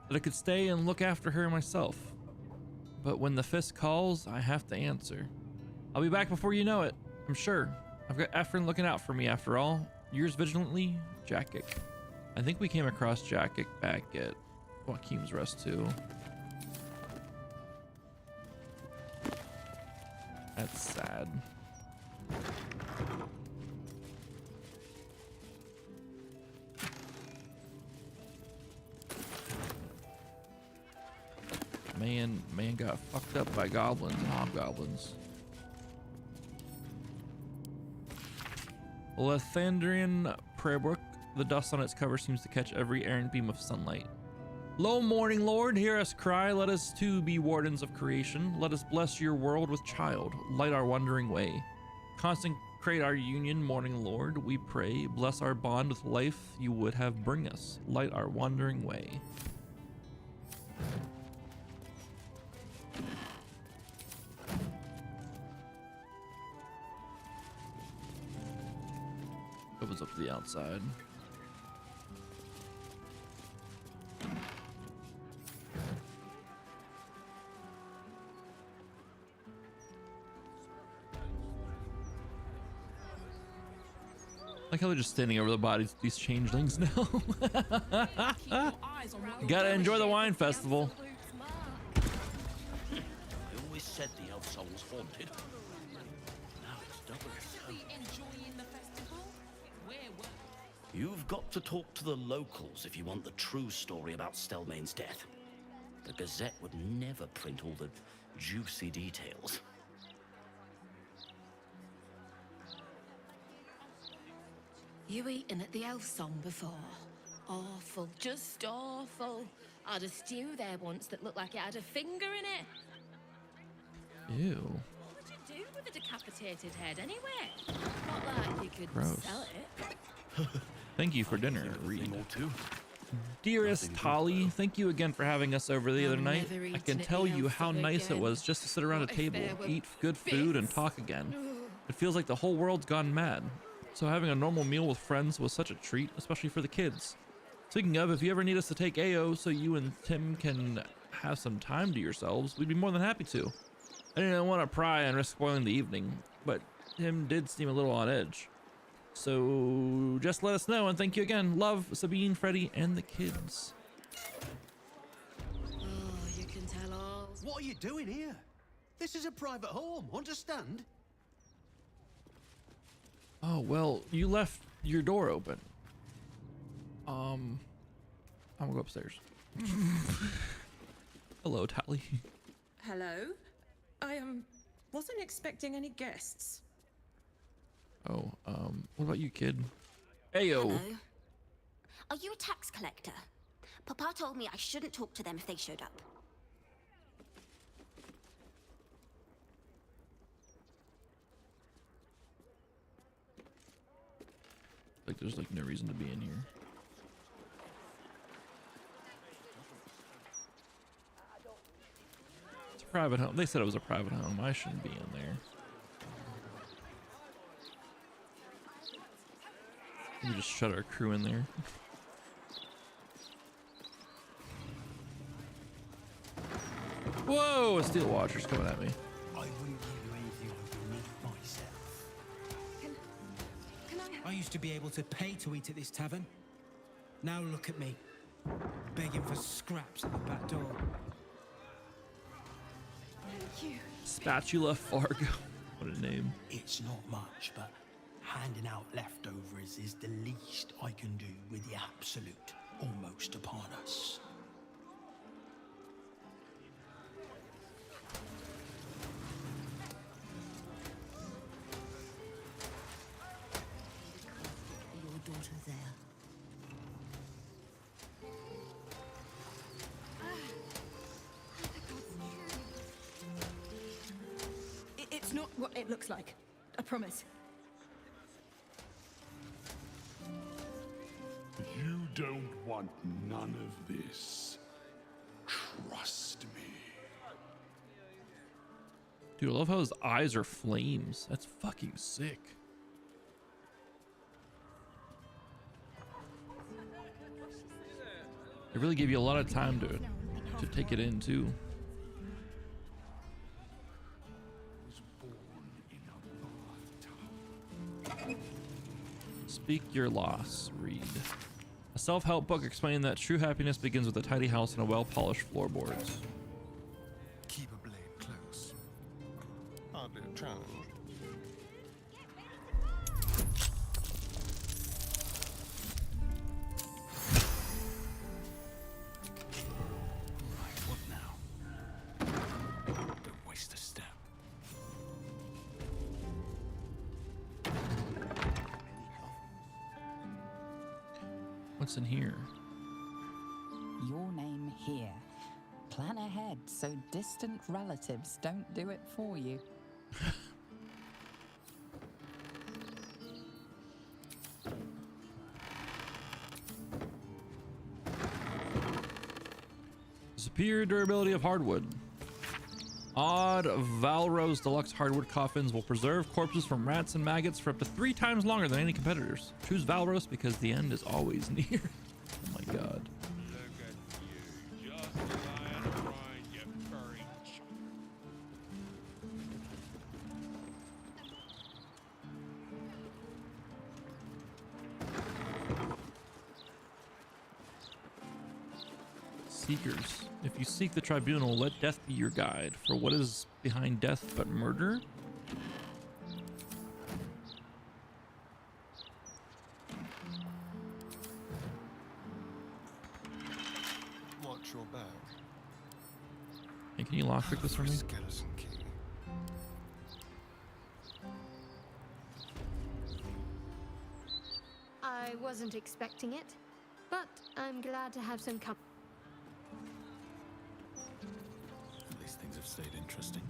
that I could stay and look after her myself. But when the fist calls, I have to answer. I'll be back before you know it, I'm sure. I've got Ephron looking out for me after all. Yours vigilantly, Jackik. I think we came across Jackik back at Joaquin's Rest too. That's sad. Man got fucked up by goblins and hobgoblins. Lethandrian Prayerbrook. The dust on its cover seems to catch every errant beam of sunlight. Lo, morning lord, hear us cry. Let us too be wardens of creation. Let us bless your world with child. Light our wandering way. Consecrate our union, morning lord, we pray. Bless our bond with life you would have bring us. Light our wandering way. Opens up to the outside. Like how they're just standing over the bodies of these changelings now. Gotta enjoy the wine festival. I always said the elf soul was haunted. Now it's double so. You've got to talk to the locals if you want the true story about Stelmane's death. The Gazette would never print all the juicy details. You eaten at the elf song before? Awful, just awful. I had a stew there once that looked like it had a finger in it. Ew. What would you do with a decapitated head anyway? Not like you could Gross. sell it. Thank you for dinner, Reed. Dearest Tolly, thank you again for having us over the other night. I can tell you how nice it was just to sit around a table, eat good food, and talk again. It feels like the whole world's gone mad. So having a normal meal with friends was such a treat, especially for the kids. Speaking of, if you ever need us to take AO so you and Tim can have some time to yourselves, we'd be more than happy to. I didn't want to pry and risk spoiling the evening, but Tim did seem a little on edge. So just let us know, and thank you again. Love, Sabine, Freddy, and the kids. Oh, you can tell all. What are you doing here? This is a private home, understand? Oh, well, you left your door open. I'm gonna go upstairs. Hello, Tally. Hello? I wasn't expecting any guests. Oh, what about you, kid? Ayo. Hello. Are you a tax collector? Papa told me I shouldn't talk to them if they showed up. Like, there's like no reason to be in here. It's a private home. They said it was a private home. I shouldn't be in there. We just shut our crew in there. Whoa, a steel watcher's coming at me. I wouldn't give you anything underneath myself. Can I used to be able to pay to eat at this tavern. Now look at me, begging for scraps at the back door. Thank you. Spatula Fargo. What a name. It's not much, but handing out leftovers is the least I can do with the absolute almost upon us. Your daughter there. It's not what it looks like. promise. You don't want none of this. Trust me. Dude, I love how his eyes are flames. That's fucking sick. It really gave you a lot of time to take it in too. Speak your loss, read. A self-help book explaining that true happiness begins with a tidy house and a well-polished floorboards. Keep a blade close. Hardly a challenge. Right, what now? Don't waste a step. What's in here? Your name here. Plan ahead so distant relatives don't do it for you. Superior durability of hardwood. Odd Valrose deluxe hardwood coffins will preserve corpses from rats and maggots for up to 3 times longer than any competitors. Choose Valrose because the end is always near. Oh my god. Look at you, just lying around, you furry chump. Seekers. If you seek the tribunal, let death be your guide. For what is behind death but murder? Watch your back. Hey, can you lockpick this for me? Skeleton key. I wasn't expecting it, but I'm glad to have some company. At least things have stayed interesting.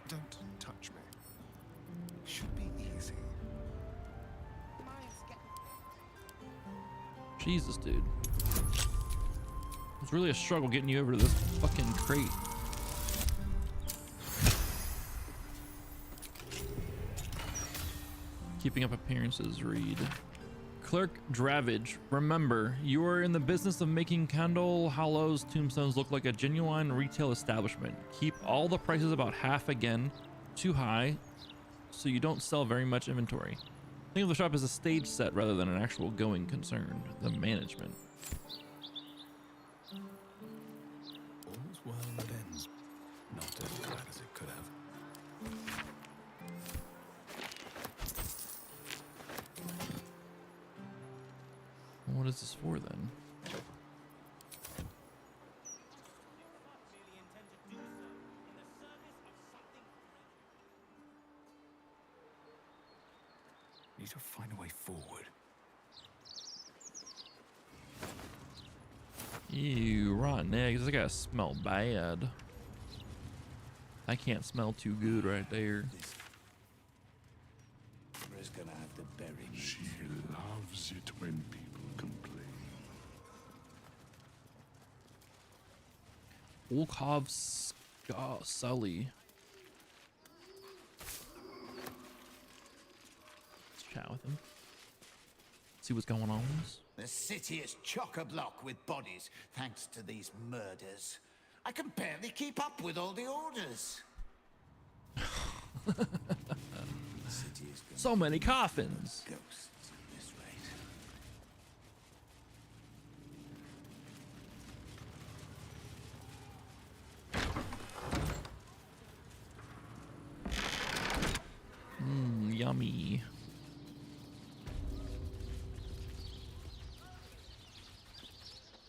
Don't touch me. Should be easy. Jesus, dude. It's really a struggle getting you over to this fucking crate. Keeping up appearances, read. Clerk Dravage, remember, you are in the business of making Candle Hollow's tombstones look like a genuine retail establishment. Keep all the prices about half again, too high, so you don't sell very much inventory. Think of the shop as a stage set rather than an actual going concern. The management. All's well that ends. Not as bad as it could have. What is this for then? Need to find a way forward. Ew, rotten eggs. I gotta smell bad. I can't smell too good right there. We're gonna have to bury me. She loves it when people complain. Volkov Sully. Let's chat with him. See what's going on. The city is chock-a-block with bodies, thanks to these murders. I can barely keep up with all the orders. So many coffins. Ghosts at this rate. Yummy.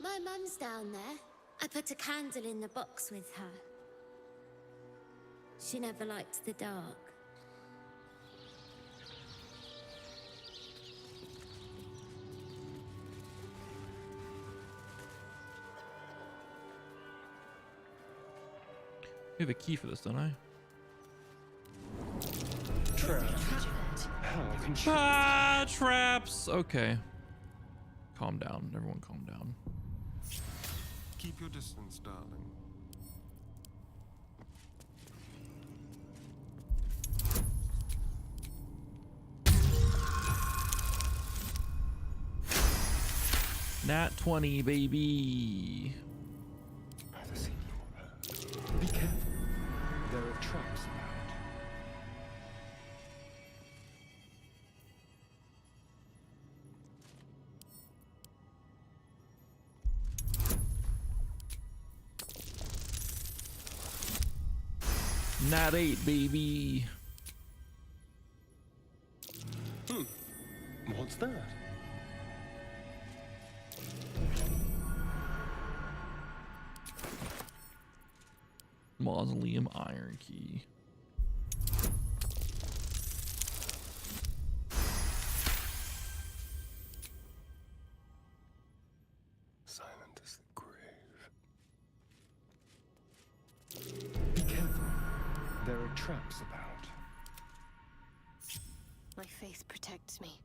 My mum's down there. I put a candle in the box with her. She never liked the dark. We have a key for this, don't I? True. Ah, traps. Okay. Calm down. Everyone calm down. Keep your distance, darling. Nat 20, baby. Be careful. There are traps about. Nat 8, baby. What's that? Mausoleum iron key. Silent as the grave. Be careful. There are traps about. My faith protects me.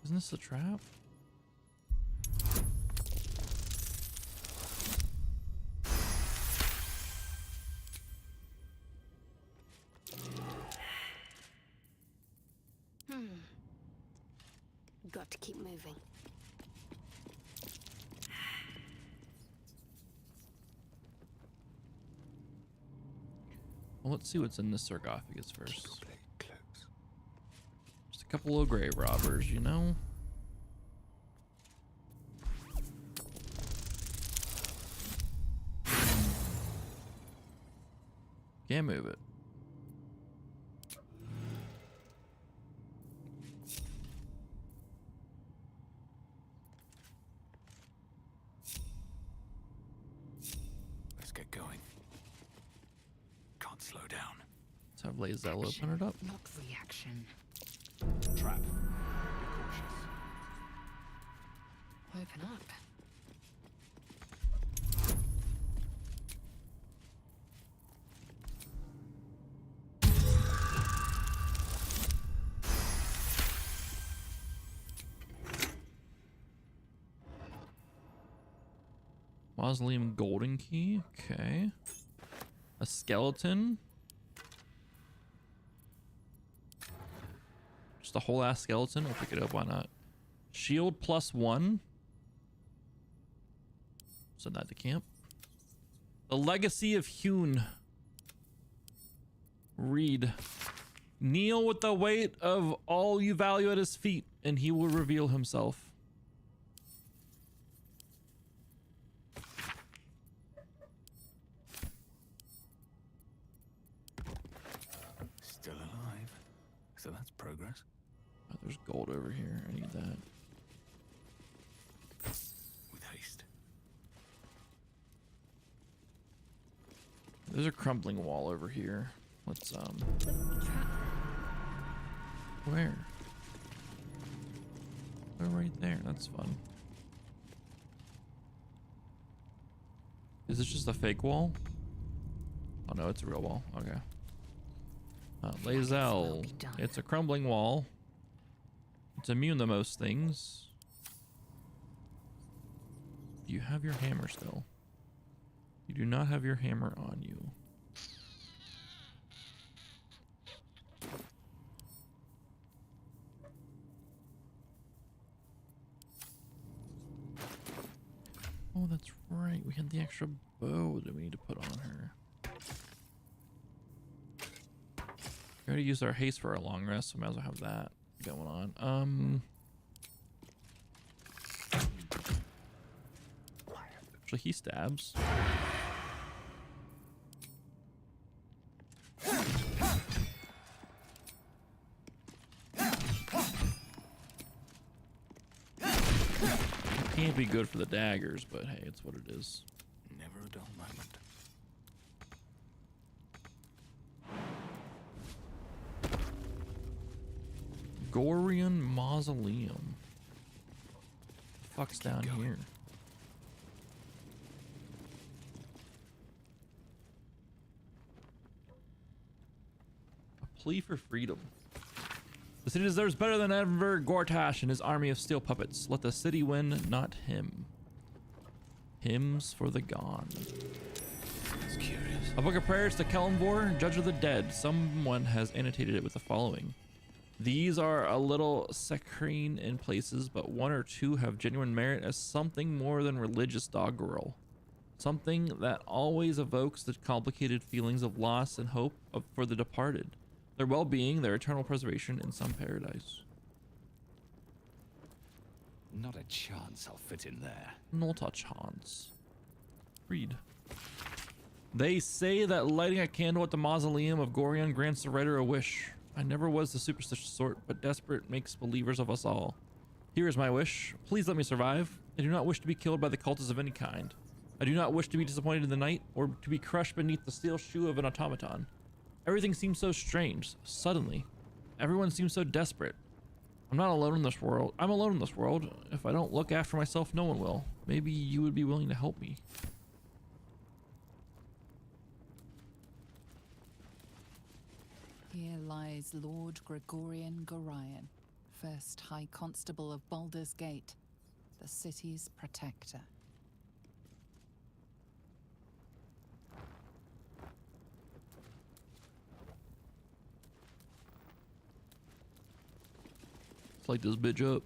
Isn't this a trap? Got to keep moving. Well, let's see what's in this sarcophagus first. Just a couple of grave robbers, you know? Can't move it. Let's get going. Can't slow down. Let's have Lazel open it up. Not reaction. Trap. Be cautious. Open up. Mausoleum golden key. Okay. A skeleton. Just a whole ass skeleton. We'll pick it up. Why not? Shield +1. Send that to camp. The Legacy of Hewn. Read. Kneel with the weight of all you value at his feet, and he will reveal himself. Still alive. So that's progress. Oh, there's gold over here. I need that. With haste. There's a crumbling wall over here. Let's where? Oh, right there. That's fun. Is this just a fake wall? Oh no, it's a real wall. Okay. Lazel. It's a crumbling wall. It's immune to most things. Do you have your hammer still? You do not have your hammer on you. Oh, that's right. We had the extra bow that we need to put on her. We already used our haste for our long rest, so we might as well have that going on. Actually, he stabs. Can't be good for the daggers, but hey, it's what it is. Never a dull moment. Gregorian Mausoleum. The fuck's down here? A plea for freedom. The city deserves better than ever Gortash and his army of steel puppets. Let the city win, not him. Hymns for the gone. That's curious. A book of prayers to Kelemvor, judge of the dead. Someone has annotated it with the following. These are a little saccharine in places, but one or two have genuine merit as something more than religious doggerel. Something that always evokes the complicated feelings of loss and hope for the departed. Their well-being, their eternal preservation in some paradise. Not a chance I'll fit in there. Not a chance. Read. They say that lighting a candle at the mausoleum of Gorion grants the writer a wish. I never was the superstitious sort, but desperate makes believers of us all. Here is my wish. Please let me survive. I do not wish to be killed by the cultists of any kind. I do not wish to be disappointed in the night, or to be crushed beneath the steel shoe of an automaton. Everything seems so strange. Suddenly, everyone seems so desperate. I'm not alone in this world. I'm alone in this world. If I don't look after myself, no one will. Maybe you would be willing to help me. Here lies Lord Gregorian Gorion, first High Constable of Baldur's Gate, the city's protector. Let's light this bitch up.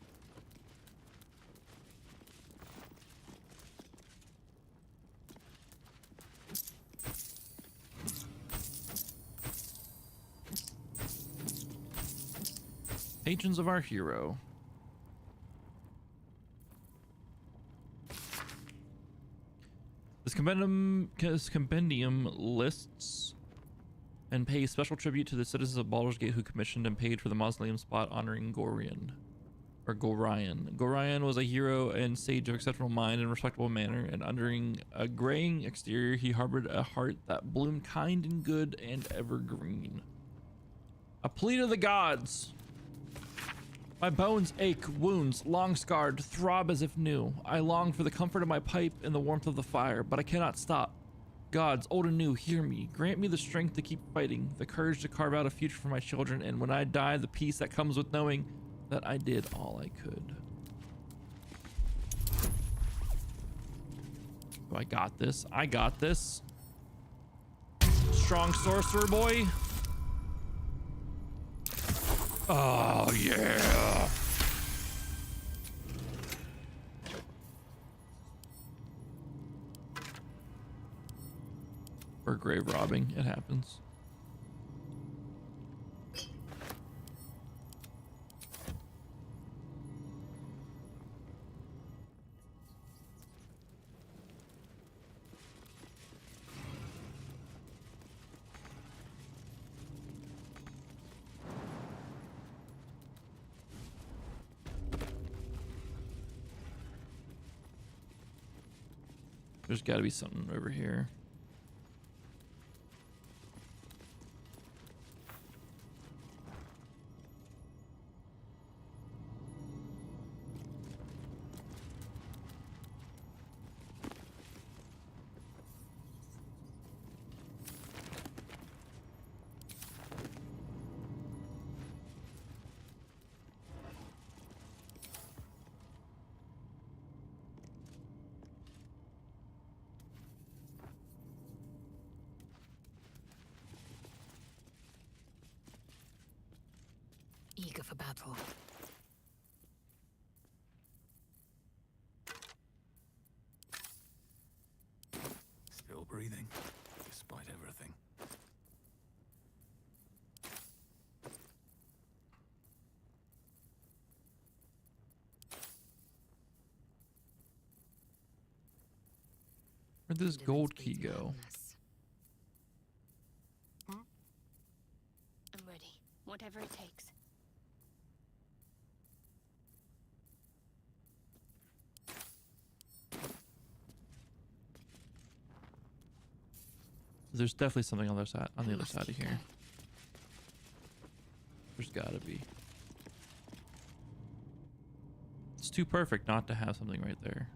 Patrons of our hero. This compendium lists and pays special tribute to the citizens of Baldur's Gate who commissioned and paid for the mausoleum spot honoring Gorion. Or Gorion. Gorion was a hero and sage of exceptional mind and respectable manner, and under a graying exterior he harbored a heart that bloomed kind and good and evergreen. A plea to the gods. My bones ache, wounds, long scarred, throb as if new. I long for the comfort of my pipe and the warmth of the fire, but I cannot stop. Gods, old and new, hear me. Grant me the strength to keep fighting, the courage to carve out a future for my children, and when I die, the peace that comes with knowing that I did all I could. Oh, I got this. I got this. Strong sorcerer boy. Oh, yeah. Or grave robbing. It happens. There's got to be something over here. Eager for battle. Still breathing, despite everything. Where'd this gold key go? I'm ready. Whatever it takes. There's definitely something on the other side of here. There's gotta be. too perfect not to have something right there.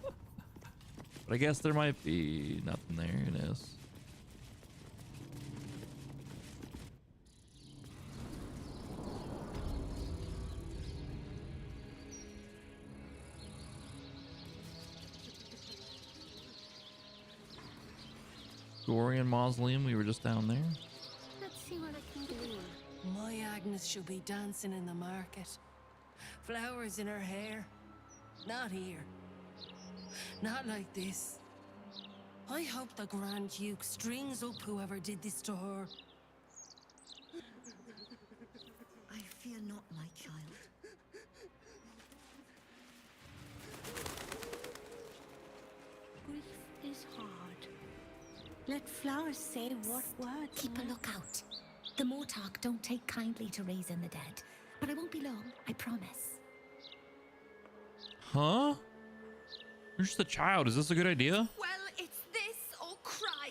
But I guess there might be nothing there. It is. Gorian Mausoleum, we were just down there. Let's see what I can glean. My Agnes shall be dancing in the market. Flowers in her hair. Not here. Not like this. I hope the Grand Duke strings up whoever did this to her. I fear not, my child. Grief is hard. Let flowers say what words. Keep a lookout. The Mortark don't take kindly to raising the dead. But I won't be long, I promise. Huh? You're just a child. Is this a good idea? Well, it's this or cry.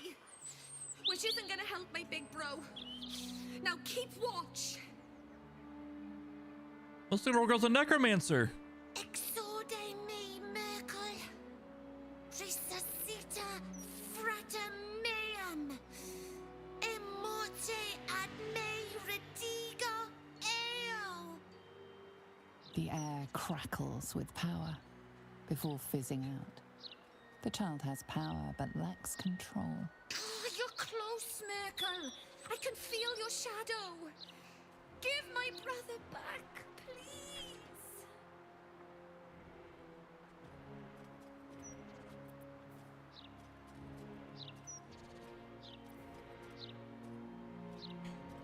Which isn't gonna help my big bro. Now keep watch. This little girl's a necromancer. Exorde me, Merkel. Resuscita frater meum. Immorte ad me redigo eo. The air crackles with power before fizzing out. The child has power but lacks control. Oh, you're close, Merkel. I can feel your shadow. Give my brother back, please.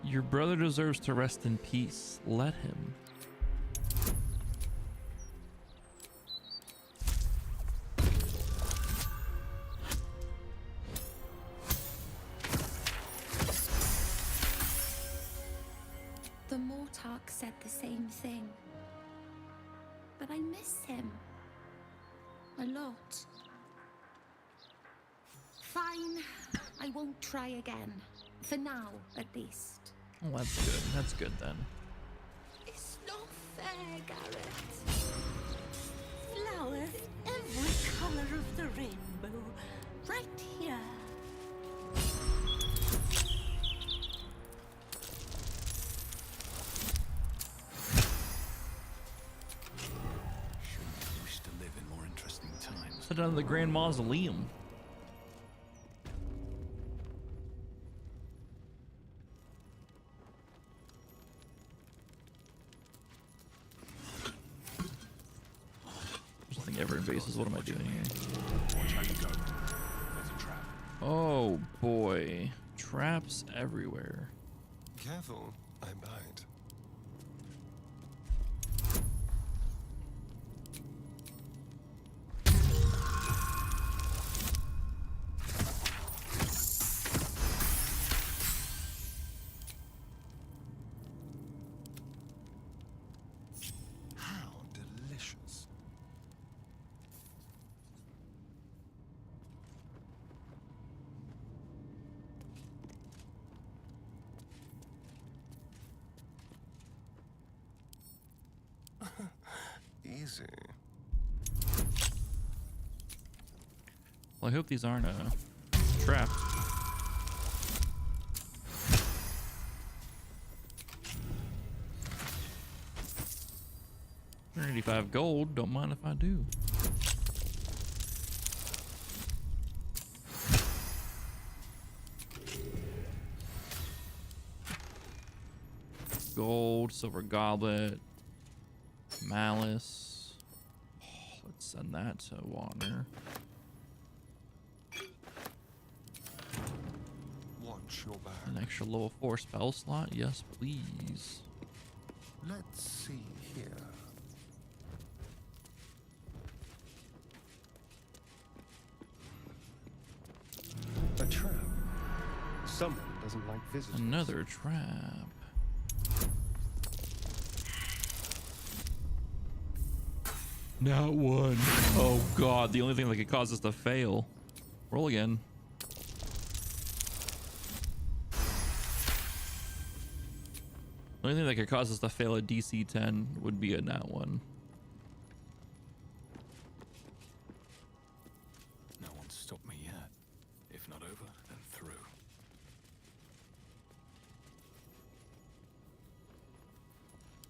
Your brother deserves to rest in peace. Let him. The Mortark said the same thing. But I miss him. A lot. Fine. I won't try again. For now, at least. Oh, that's good. That's good then. It's not fair, Garrett. Flowers every color of the rainbow. Right here. Used to live in more interesting times. Sit down to the Grand Mausoleum. Ever bases. What am I doing here? Watch how you go. There's a trap. Oh boy, traps everywhere. Careful, I bite. How delicious. Easy. Well, I hope these aren't trapped. $185 gold. Don't mind if I do. Gold, silver goblet, malice. Oh, let's send that to Warner. Watch your back. An extra level 4 spell slot? Yes, please. Let's see here. A trap. Someone doesn't like visitors. Another trap. Not one. Oh god, the only thing that could cause us to fail. Roll again. The only thing that could cause us to fail a DC 10 would be a nat 1.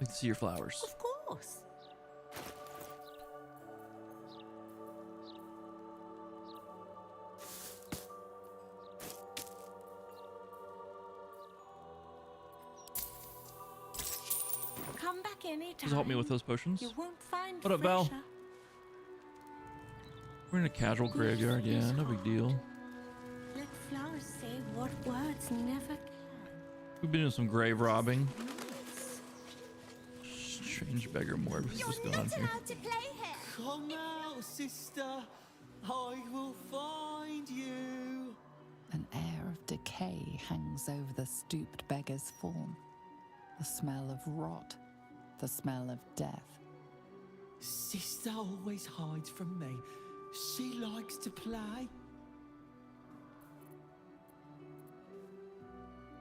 Like to see your flowers. Of course. Come back anytime. Just help me with those potions. You won't find What up, Val? fresher. We're in a casual graveyard, yeah, no big deal. Let flowers say what words never can. We've been doing some grave robbing. Strange beggar Morbius is going on here. To play here. Come out, sister. I will find you. An air of decay hangs over the stooped beggar's form. The smell of rot, the smell of death. Sister always hides from me. She likes to play.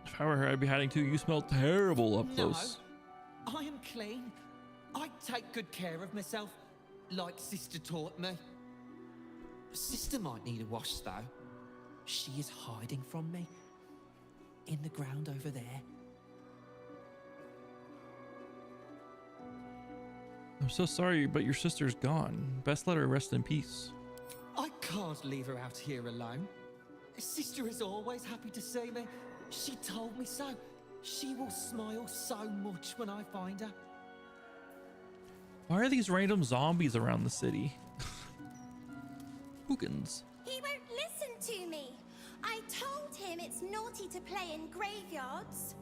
If I were her, I'd be hiding too. You smell terrible up close. No, I am clean. I take good care of myself, like Sister taught me. Sister might need a wash, though. She is hiding from me. In the ground over there. I'm so sorry, but your sister's gone. Best let her rest in peace. I can't leave her out here alone. Sister is always happy to see me. She told me so. She will smile so much when I find her. Why are these random zombies around the city? Hookins. He won't listen to me. I told him it's naughty to play in graveyards.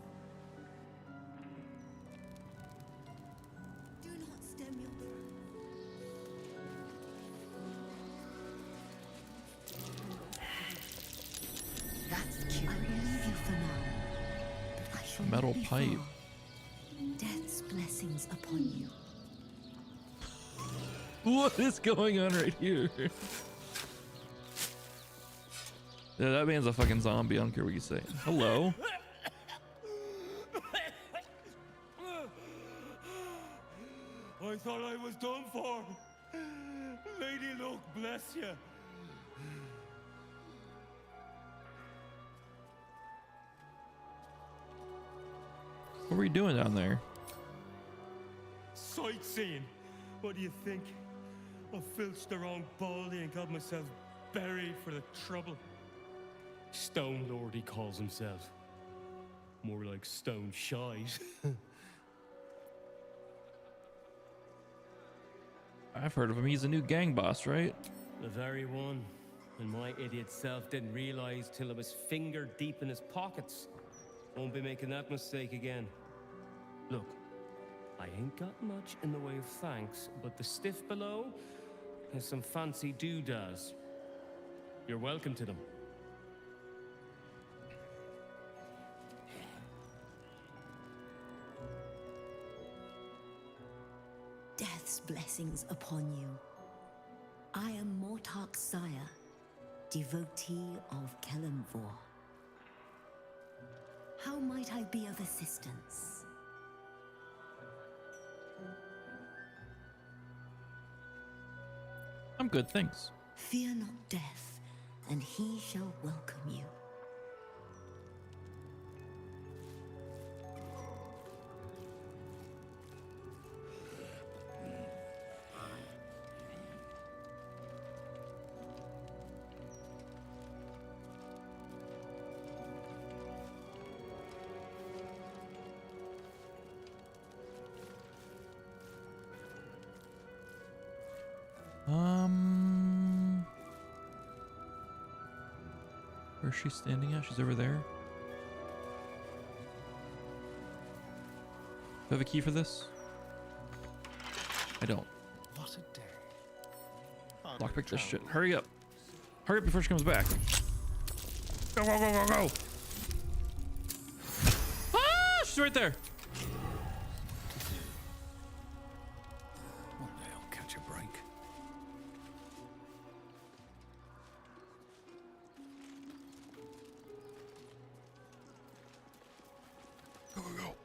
Do not stem your That's curious. I will leave you for now. But I shall Metal not be pipe. far. Death's blessings upon you. What is going on right here? Yeah, that man's a fucking zombie. I don't care what you say. Hello. I thought I was done for. Lady Luck, bless you. What were you doing down there? Sightseeing. What do you think? I filched the wrong baldy and got myself buried for the trouble. Stone Lord, he calls himself. More like Stone Shite. I've heard of him. He's a new gang boss, right? The very one. And my idiot self didn't realize till I was finger deep in his pockets. Won't be making that mistake again. Look, I ain't got much in the way of thanks, but the stiff below has some fancy doodads. You're welcome to them. Death's blessings upon you. I am Mortark's sire, devotee of Kelemvor. How might I be of assistance? I'm good, thanks. Fear not death, and he shall welcome you. Where's she standing at? She's over there. Do I have a key for this? I don't. What a day. Lockpick this shit. Hurry up. Hurry up before she comes back. Go, go, go, go, go. Ah, she's right there. One day I'll catch a break. Go, go, go.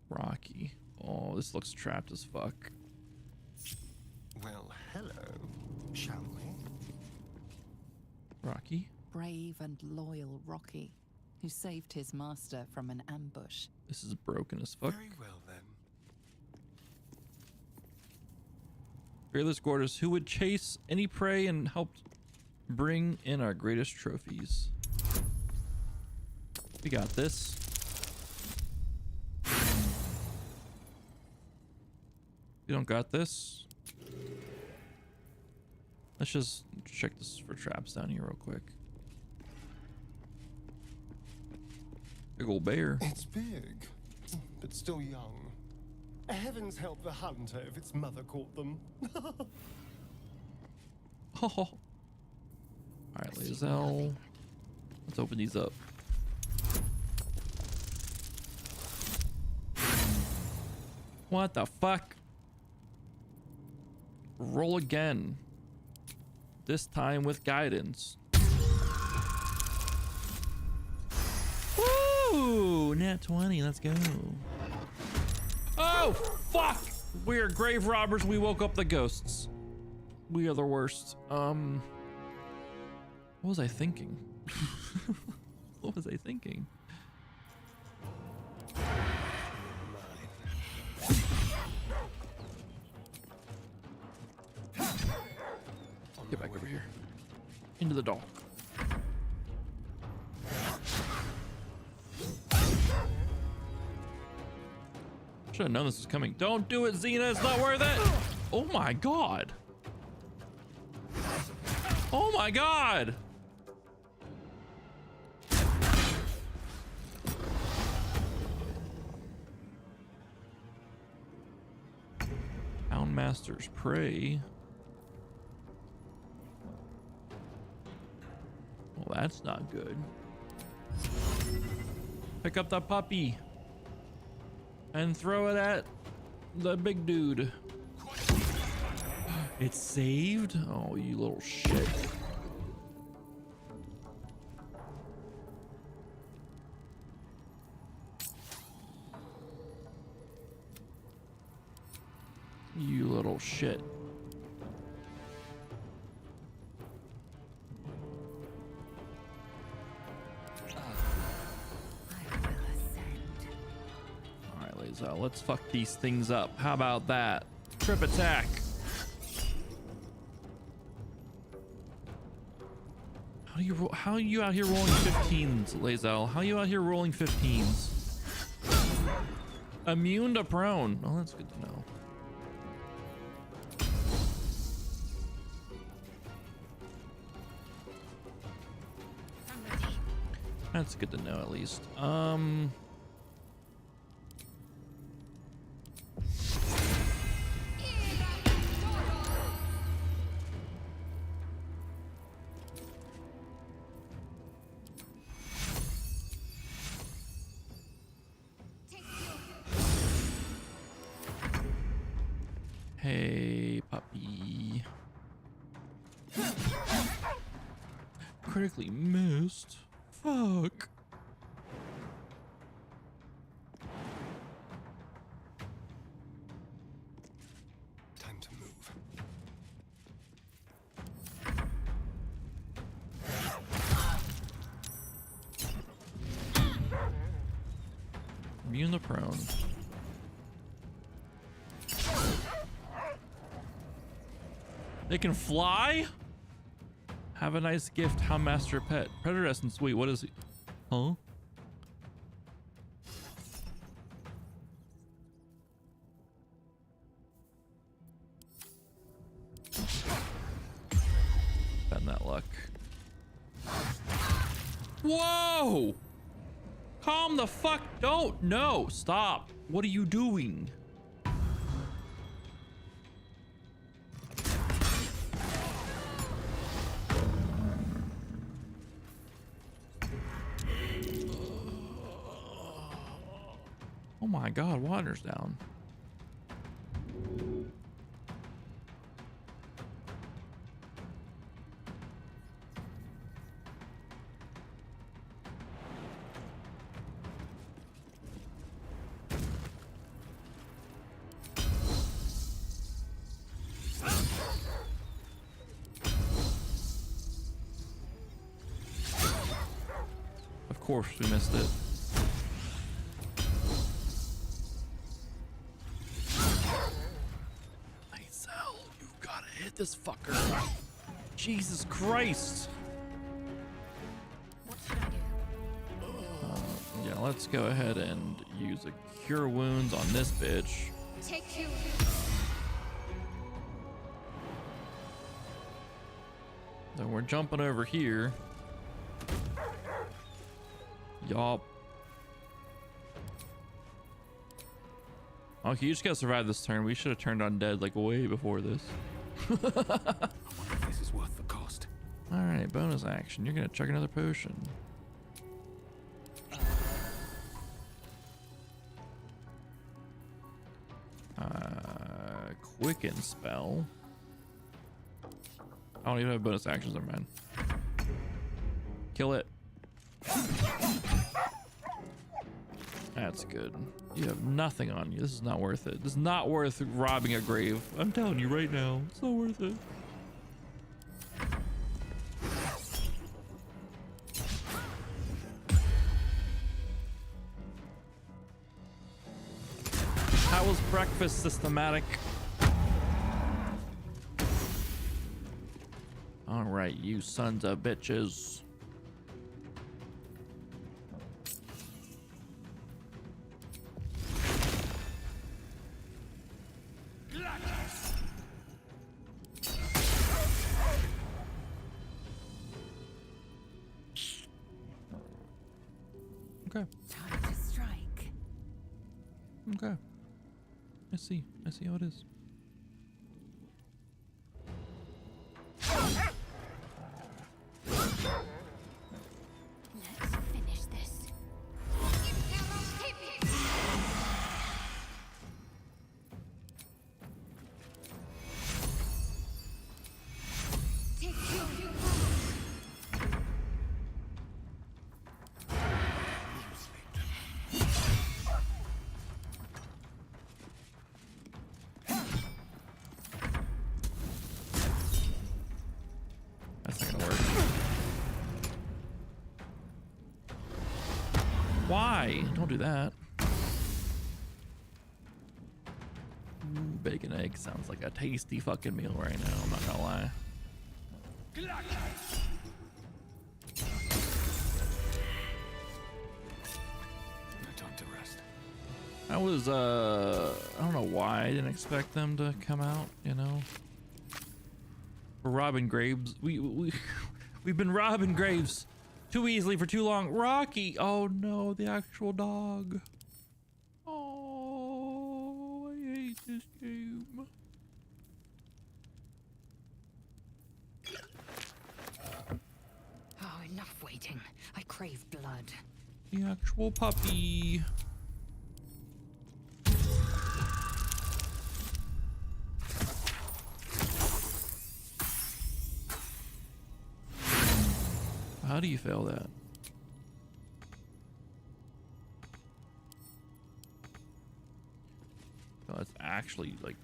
Rocky. Oh, this looks trapped as fuck. Well, hello, shall we? Rocky. Brave and loyal Rocky, who saved his master from an ambush. This is broken as fuck. Very well then. Fearless Gorgeous, who would chase any prey and helped bring in our greatest trophies. We got this. We don't got this. Let's just check this for traps down here real quick. Big old bear. It's big, but still young. Heavens help the hunter if its mother caught them. Oh. All right, Lazel. Let's open these up. What the fuck? Roll again. This time with guidance. Woo! Nat 20, let's go. Oh, fuck! We are grave robbers. We woke up the ghosts. We are the worst. What was I thinking? What was I thinking? Get back over here. Into the dock. Should have known this was coming. Don't do it, Xena. It's not worth it. Oh my god. Oh my god. Houndmaster's Prey. Well, that's not good. Pick up the puppy and throw it at the big dude. It's saved? Oh, you little shit. You little shit. So let's fuck these things up. How about that? Trip attack. How are you out here rolling 15s, Lazel? How are you out here rolling 15s? Immune to prone. Oh, that's good to know. That's good to know at least. Hey, puppy. Critically missed. Fuck. Time to move. Immune to prone. They can fly? Have a nice gift, Houndmaster pet. Predator essence, wait, what is he? Huh? Spend that luck. Whoa! Calm the fuck, don't, no, stop. What are you doing? Oh my god, water's down. course we missed it. Mycel, you gotta hit this fucker. Jesus Christ. What should I do? Yeah, let's go ahead and use a cure wounds on this bitch. Take you. Then we're jumping over here. Yup. Okay, you just gotta survive this turn. We should have turned undead like way before this. I wonder if this is worth the cost. All right, bonus action. You're gonna chug another potion. Quicken spell. I don't even have bonus actions on mine. Kill it. That's good. You have nothing on you. This is not worth it. This is not worth robbing a grave. I'm telling you right now, it's not worth it. How was breakfast systematic? All right, you sons of bitches. Okay. Time to strike. Okay. I see how it is. Let's finish this. Take you. That's not gonna work. Why? Don't do that. Ooh, bacon egg sounds like a tasty fucking meal right now. I'm not gonna lie. No time to rest. I was I don't know why I didn't expect them to come out, you know. We're robbing graves. We've been robbing graves too easily for too long. Rocky, oh no, the actual dog. Oh, I hate this game. Oh, enough waiting. I crave blood. The actual puppy. How do you fail that? Oh, that's actually like.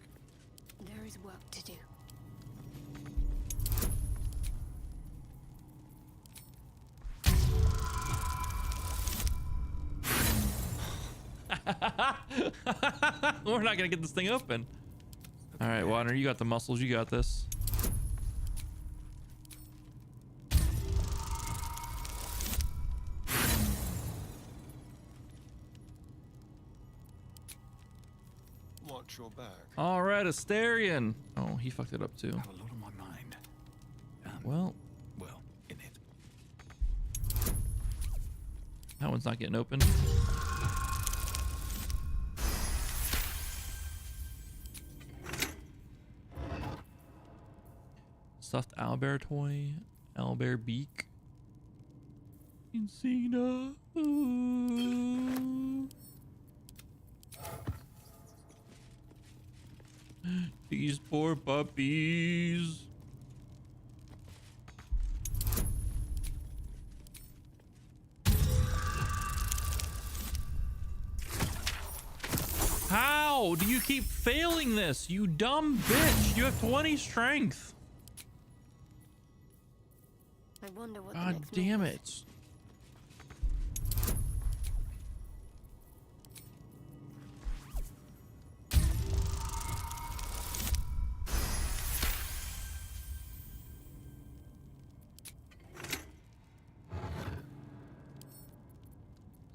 There is work to do. We're not gonna get this thing open. All right, Water, you got the muscles. You got this. Watch your back. All right, Asterion. Oh, he fucked it up too. I have a lot on my mind. Well, in it. that one's not getting open. Stuffed owlbear toy, owlbear beak. Encina. Ooh. These poor puppies. How do you keep failing this, you dumb bitch? You have 20 strength. I wonder what God damn it.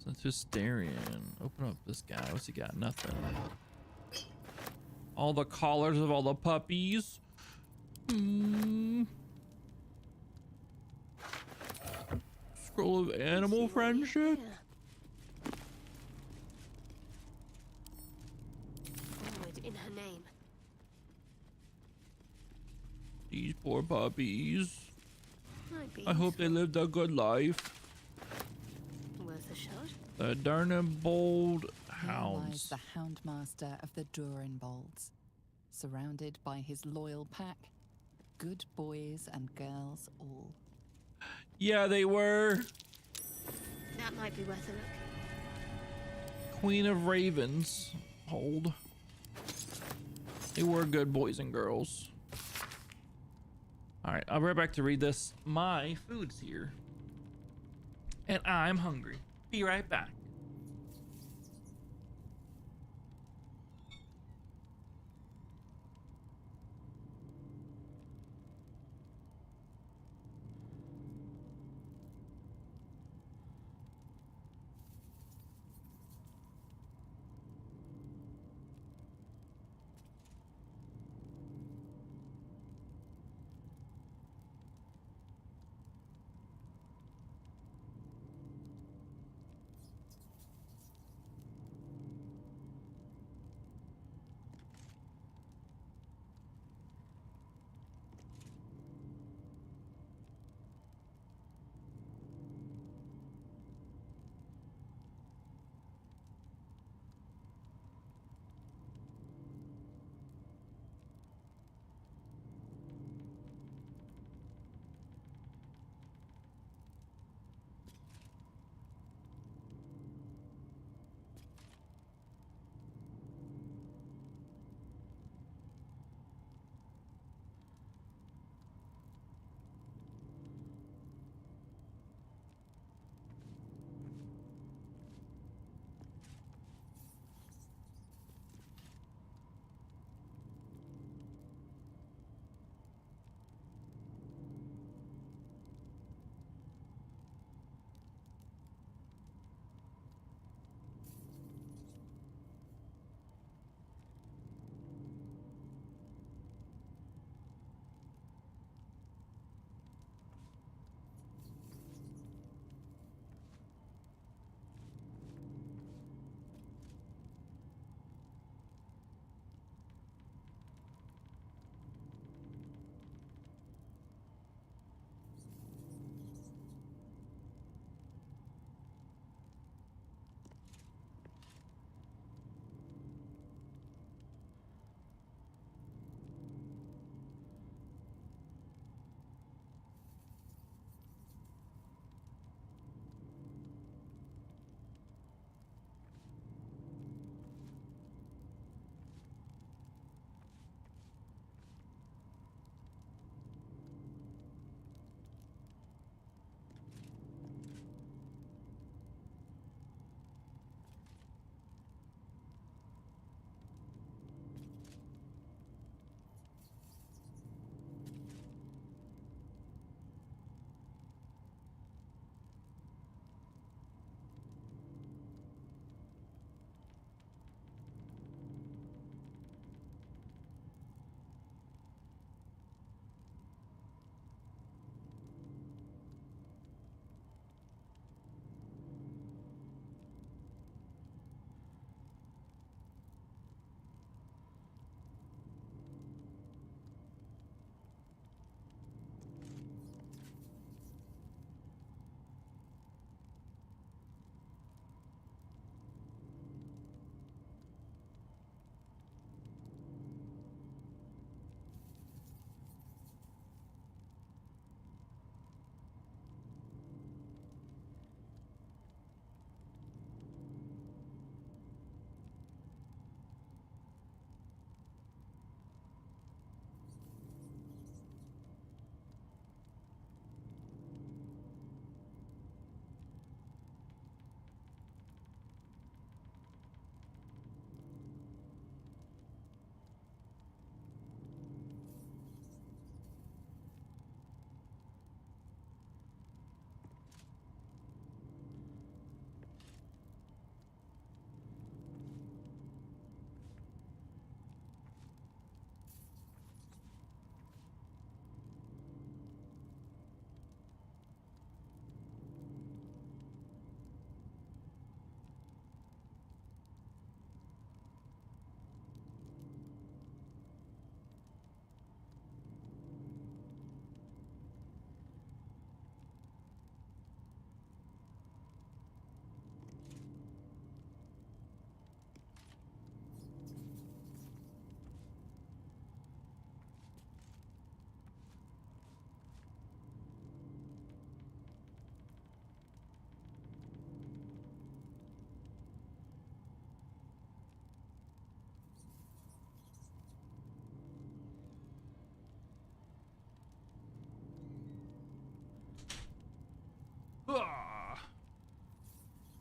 Since Hysterian. Open up this guy. What's he got? Nothing. All the collars of all the puppies. Scroll of animal friendship. Forward in her name. These poor puppies. My I hope they beans. lived a good life. Worth a shot. The darn bold Here lies hounds. the Houndmaster of the Durinbolds, surrounded by his loyal pack, good boys and girls all. Yeah, they were. That might be worth a look. Queen of Ravens. Hold. They were good boys and girls. All right, I'll be right back to read this. My food's here. And I'm hungry. Be right back.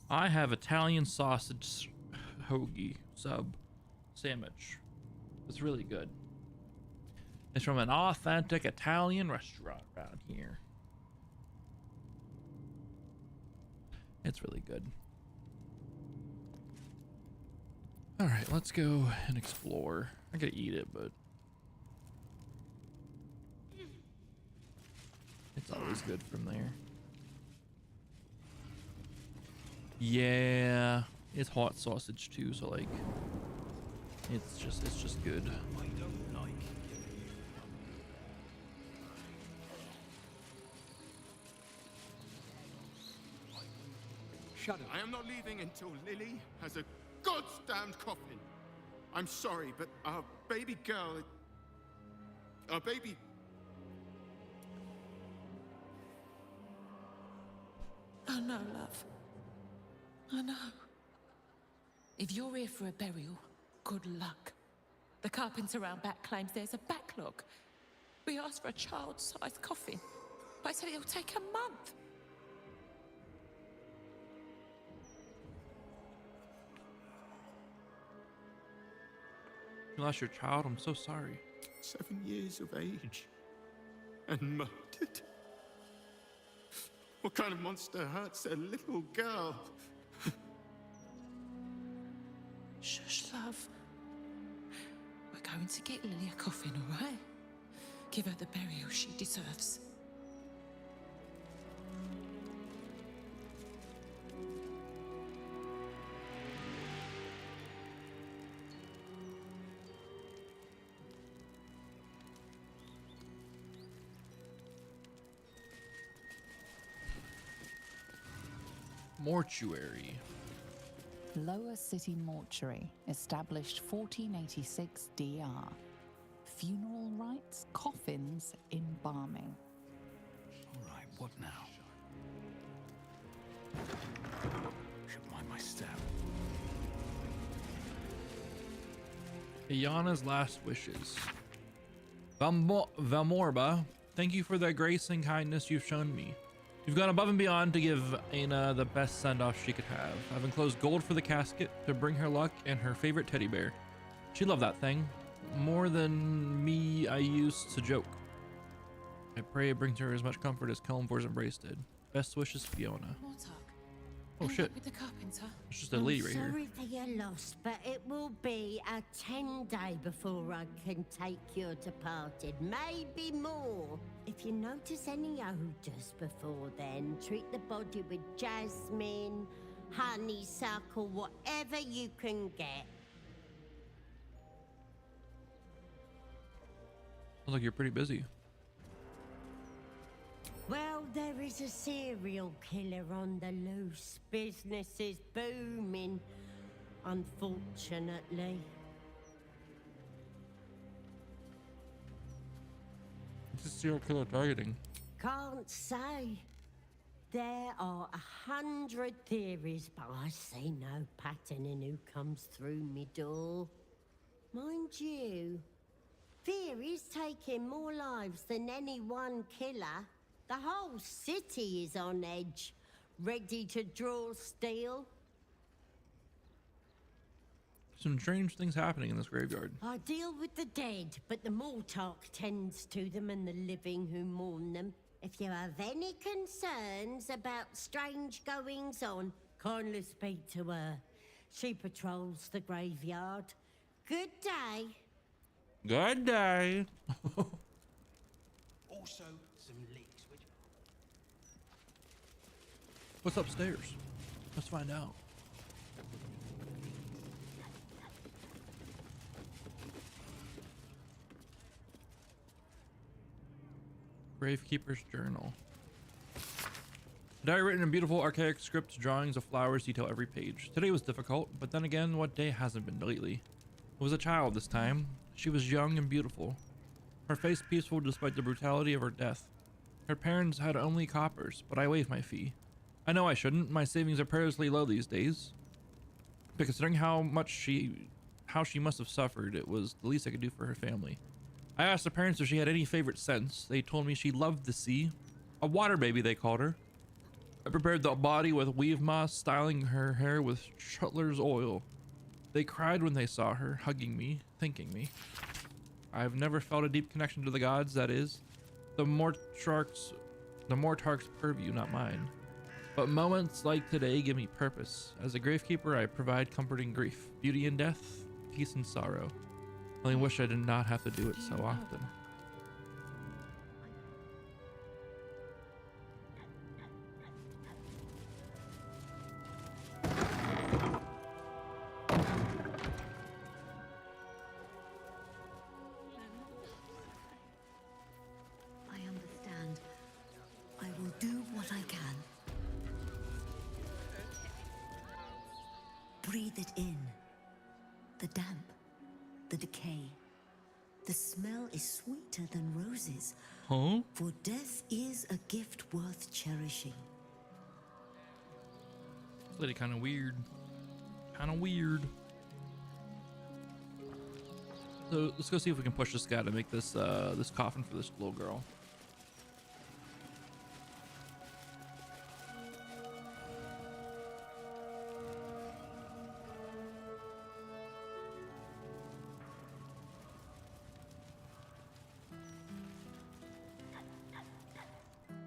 I have Italian sausage hoagie sub sandwich. It's really good. It's from an authentic Italian restaurant around here. It's really good. All right, let's go and explore. I gotta eat it, but it's always good from there. Yeah, it's hot sausage too, so like it's just good. I don't like. Shut up. I am not leaving until Lily has a goddamned coffin. I'm sorry, but our baby girl... Our baby... I know, love. I know. If you're here for a burial, good luck. The carpenter around back claims there's a backlog. We asked for a child-sized coffin, but I said it'll take a month. You lost your child? I'm so sorry. 7 years of age. And murdered. What kind of monster hurts a little girl? Shush, love. We're going to get Lily a coffin, all right? Give her the burial she deserves. Mortuary. Lower City Mortuary, established 1486 DR. Funeral rites, coffins, embalming. All right, what now? Should mind my step. Iana's last wishes. Valmorba, thank you for the grace and kindness you've shown me. You've gone above and beyond to give Aina the best send-off she could have. I've enclosed gold for the casket to bring her luck and her favorite teddy bear. She loved that thing. More than me, I used to joke. I pray it brings her as much comfort as Kelmvor's embrace did. Best wishes, Fiona. Oh shit. With the carpenter. It's just a lady right here. Sorry for your loss, but it will be a 10-day before I can take your departed. Maybe more. If you notice any odours before then, treat the body with jasmine, honeysuckle, whatever you can get. Sounds like you're pretty busy. Well, there is a serial killer on the loose. Business is booming, unfortunately. What's a serial killer targeting? Can't say. There are 100 theories, but I see no pattern in who comes through me door. Mind you, theories taking more lives than any one killer. The whole city is on edge, ready to draw steel. Some strange things happening in this graveyard. I deal with the dead, but the Mortark tends to them and the living who mourn them. If you have any concerns about strange goings-on, kindly speak to her. She patrols the graveyard. Good day. Good day. Also, some leaks, would you? What's upstairs? Let's find out. Gravekeeper's Journal. Diary written in beautiful archaic script, drawings of flowers detail every page. Today was difficult, but then again, what day hasn't been lately? It was a child this time. She was young and beautiful. Her face peaceful despite the brutality of her death. Her parents had only coppers, but I waived my fee. I know I shouldn't. My savings are perilously low these days. But considering how she must have suffered, it was the least I could do for her family. I asked the parents if she had any favorite scents. They told me she loved the sea. A water baby, they called her. I prepared the body with weave moss, styling her hair with shuttler's oil. They cried when they saw her, hugging me, thanking me. I have never felt a deep connection to the gods, that is. The Mortark's purview, not mine. But moments like today give me purpose. As a gravekeeper, I provide comforting grief, beauty in death, peace in sorrow. I only wish I did not have to do it so often. I understand. I will do what I can. Breathe it in. The damp, the decay. The smell is sweeter than roses. Huh? For death is a gift worth cherishing. This lady kind of weird. Kind of weird. So let's go see if we can push this guy to make this this coffin for this little girl.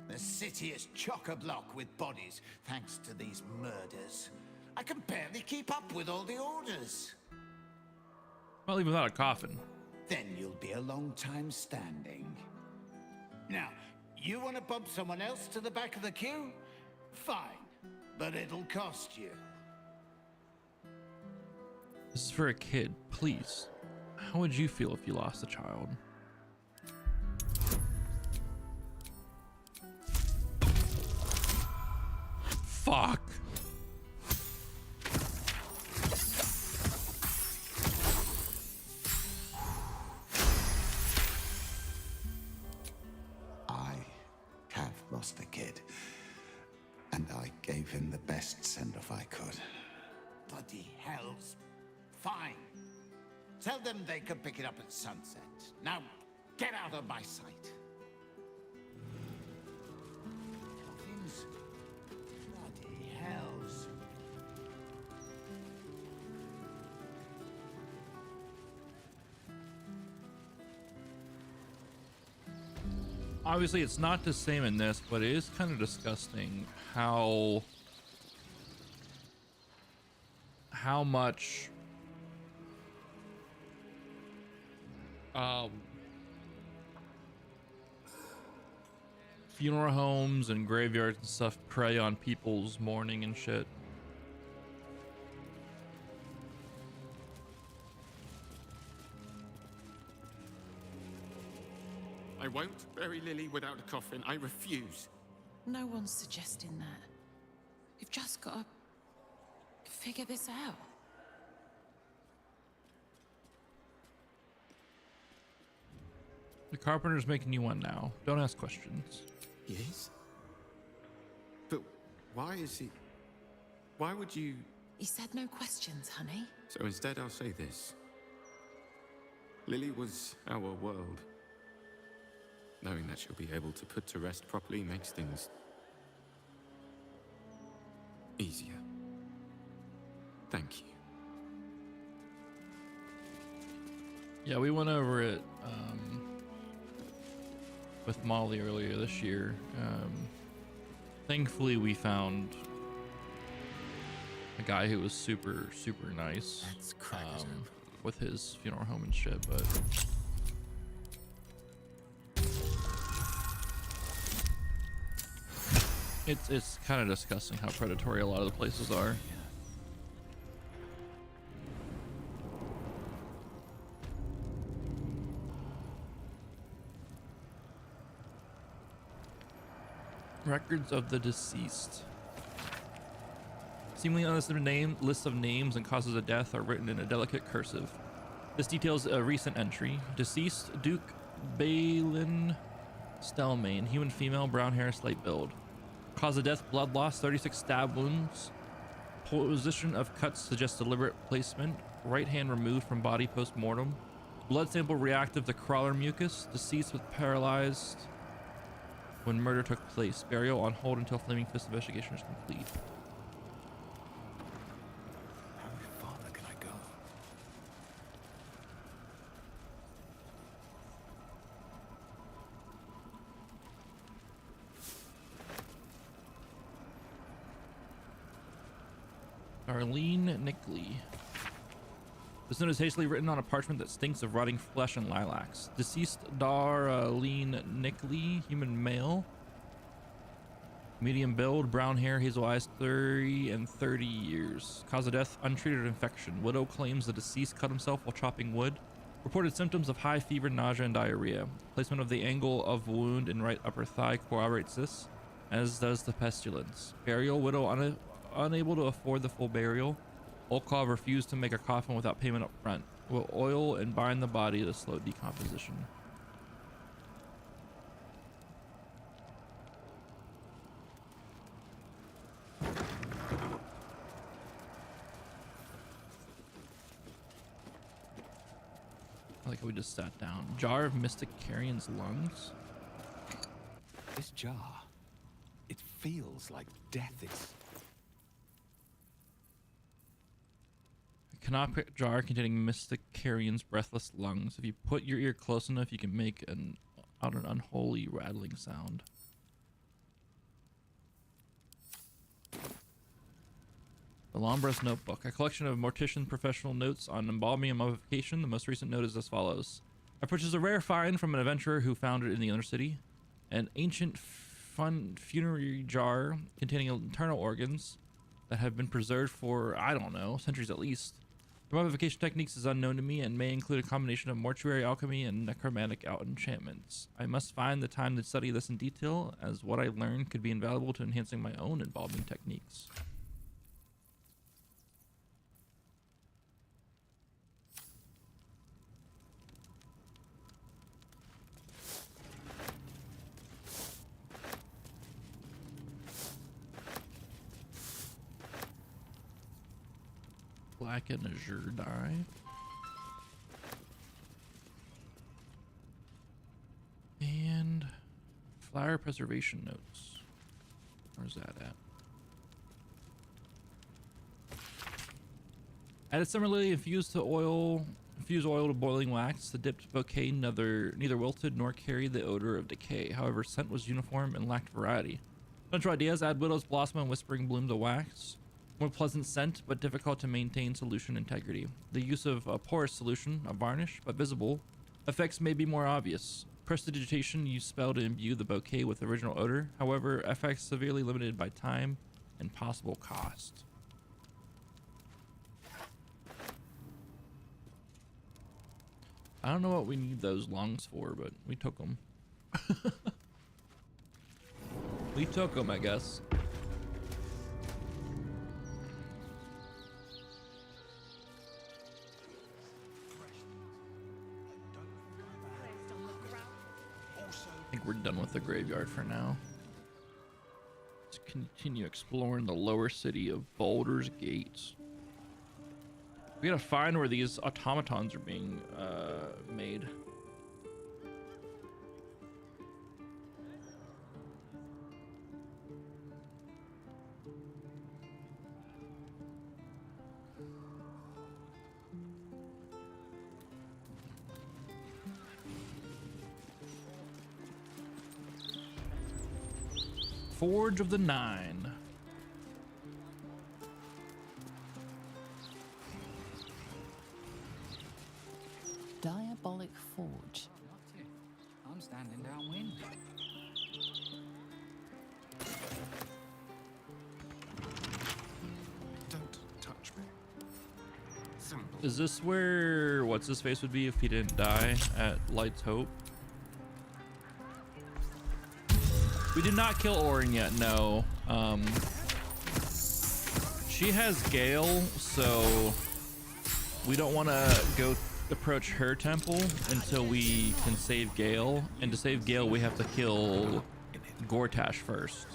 The city is chock-a-block with bodies, thanks to these murders. I can barely keep up with all the orders. Well, even without a coffin. Then you'll be a long time standing. Now, you want to bump someone else to the back of the queue? Fine, but it'll cost you. This is for a kid, please. How would you feel if you lost a child? Fuck. I have lost a kid, and I gave him the best send-off I could. Bloody hells. Fine. Tell them they can pick it up at sunset. Now, get out of my sight. Coffins? Bloody hells. Obviously, it's not the same in this, but it is kind of disgusting how much funeral homes and graveyards and stuff prey on people's mourning and shit. I won't bury Lily without a coffin. I refuse. No one's suggesting that. You've just got to figure this out. The carpenter's making you one now. Don't ask questions. Yes? But why is he... Why would you... He said no questions, honey. So instead I'll say this. Lily was our world. Knowing that she'll be able to put to rest properly makes things... easier. Thank you. Yeah, we went over it with Molly earlier this year. Thankfully, we found a guy who was super nice with his funeral home and shit, but it's kind of disgusting how predatory a lot of the places are. Records of the deceased. Seemingly unlisted lists of names and causes of death are written in a delicate cursive. This details a recent entry. Deceased Duke Balin Stelmane, human female, brown hair, slight build. Cause of death, blood loss, 36 stab wounds. Position of cuts suggests deliberate placement. Right hand removed from body post-mortem. Blood sample reactive to crawler mucus. Deceased with paralyzed when murder took place. Burial on hold until Flaming Fist investigation is complete. How far can I go? Darlene Nickley. This note is hastily written on a parchment that stinks of rotting flesh and lilacs. Deceased Darlene Nickley, human male. Medium build, brown hair, hazel eyes, 30 and 30 years. Cause of death, untreated infection. Widow claims the deceased cut himself while chopping wood. Reported symptoms of high fever, nausea, and diarrhea. Placement of the angle of wound in right upper thigh corroborates this, as does the pestilence. Burial, widow unable to afford the full burial. Olkov refused to make a coffin without payment up front. Will oil and bind the body to slow decomposition. I like how we just sat down. Jar of Mystic Carrion's lungs. This jar, it feels like death is. A canopic jar containing Mystic Carrion's breathless lungs. If you put your ear close enough, you can make an unholy rattling sound. The Lombras Notebook, a collection of mortician professional notes on embalming and mummification. The most recent note is as follows. I purchased a rare find from an adventurer who found it in the Undercity. An ancient funerary jar containing internal organs that have been preserved for, I don't know, centuries at least. The mummification techniques is unknown to me and may include a combination of mortuary alchemy and necromantic enchantments. I must find the time to study this in detail, as what I learned could be invaluable to enhancing my own embalming techniques. Black and azure dye. And flower preservation notes. Where's that at? Added similarly infused oil to boiling wax. The dipped bouquet neither wilted nor carried the odor of decay. However, scent was uniform and lacked variety. Central ideas: add widow's blossom and whispering bloom to wax. More pleasant scent, but difficult to maintain solution integrity. The use of a porous solution, a varnish, but visible. Effects may be more obvious. Prestidigitation used spell to imbue the bouquet with original odor. However, effects severely limited by time and possible cost. I don't know what we need those lungs for, but we took them. We took them, I guess. I think we're done with the graveyard for now. Let's continue exploring the lower city of Baldur's Gate. We gotta find where these automatons are being made. Forge of the Nine. Diabolic Forge. I'm standing downwind. Don't touch me. Simple. Is this where what's his face would be if he didn't die at Light's Hope? We did not kill Orin yet, no. She has Gale, so we don't want to go approach her temple until we can save Gale. And to save Gale, we have to kill Gortash first.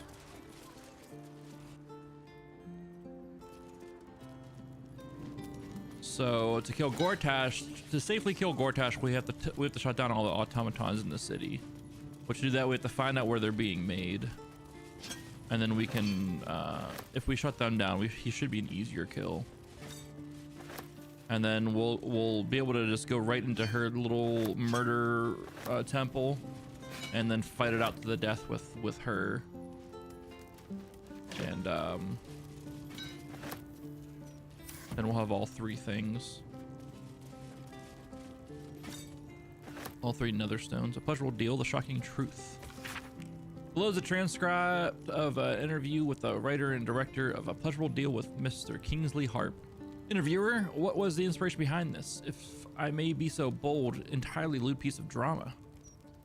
So to kill Gortash, to safely kill Gortash, we have to shut down all the automatons in the city. But to do that, we have to find out where they're being made. And then we can, if we shut them down, he should be an easier kill. And then we'll be able to just go right into her little murder temple, and then fight it out to the death with her. And then we'll have all three things. All three nether stones. A pleasurable deal, the shocking truth. Below is a transcript of an interview with the writer and director of A Pleasurable Deal with Mr. Kingsley Harp. Interviewer, what was the inspiration behind this? If I may be so bold, entirely lewd piece of drama.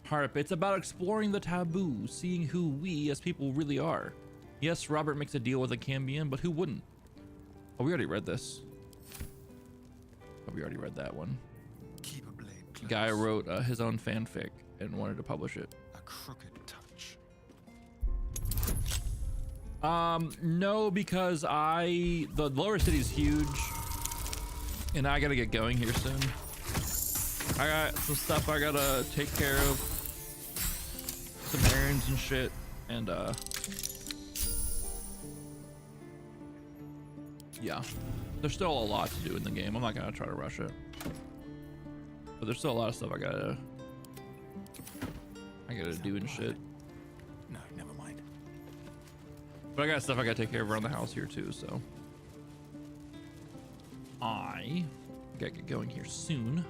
Harp, it's about exploring the taboo, seeing who we as people really are. Yes, Robert makes a deal with a Cambion, but who wouldn't? Oh, we already read this. Oh, we already read that one. Keep a blade close. Guy wrote his own fanfic and wanted to publish it. A crooked touch. No, because the lower city's huge, and I gotta get going here soon. I got some stuff I gotta take care of, some errands and shit, and yeah, there's still a lot to do in the game. I'm not gonna try to rush it, but there's still a lot of stuff I gotta do and shit. No, never mind. But I got stuff I gotta take care of around the house here too, so I gotta get going here soon.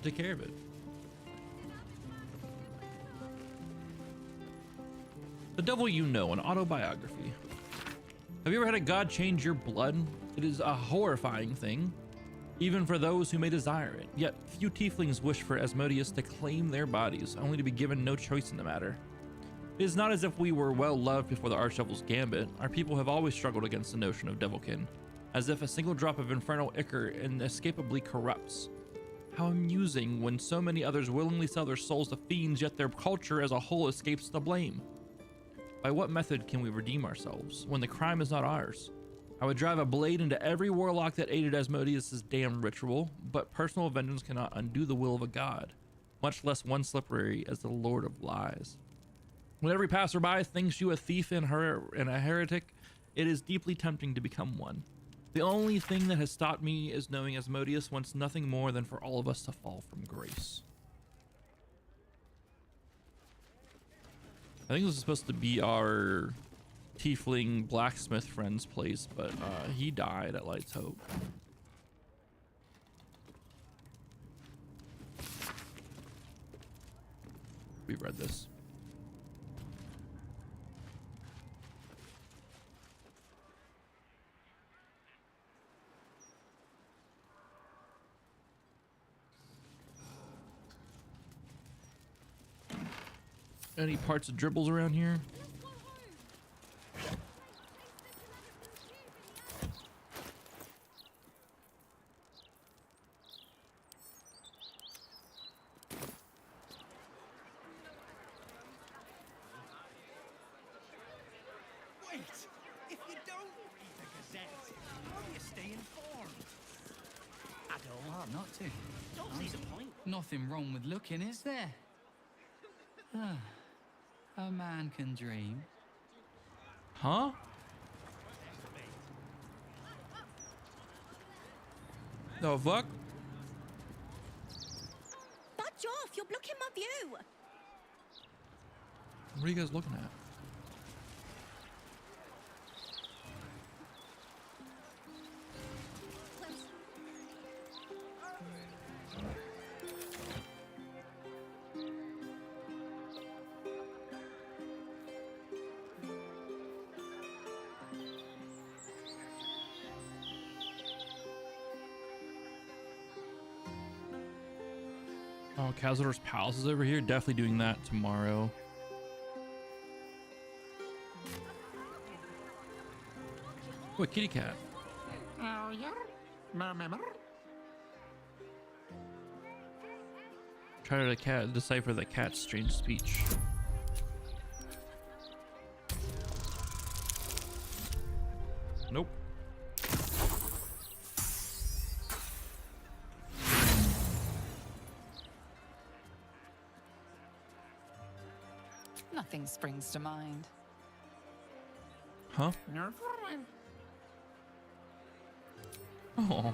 Take care of it. The Devil You Know, an autobiography. Have you ever had a god change your blood? It is a horrifying thing, even for those who may desire it. Yet few tieflings wish for Asmodeus to claim their bodies, only to be given no choice in the matter. It is not as if we were well loved before the Archdevil's gambit. Our people have always struggled against the notion of devilkin, as if a single drop of infernal ichor inescapably corrupts. How amusing when so many others willingly sell their souls to fiends, yet their culture as a whole escapes the blame. By what method can we redeem ourselves when the crime is not ours? I would drive a blade into every warlock that aided Asmodeus' damn ritual, but personal vengeance cannot undo the will of a god, much less one slippery as the Lord of Lies. When every passerby thinks you a thief and a heretic, it is deeply tempting to become one. The only thing that has stopped me is knowing Asmodeus wants nothing more than for all of us to fall from grace. I think this is supposed to be our tiefling blacksmith friend's place, but he died at Light's Hope. We read this. Any parts of dribbles around here? Wait! If you don't read the Gazette, how do you stay informed? I don't want not to. Don't see the point. Nothing wrong with looking, is there? Ah, a man can dream. Huh? The fuck? Budge off! You're blocking my view! What are you guys looking at? Oh, Cazador's Palace is over here. Definitely doing that tomorrow. Oh, a kitty cat. Oh, yeah. Remember? Try to decipher the cat's strange speech. Nope. Nothing springs to mind. Huh? Oh.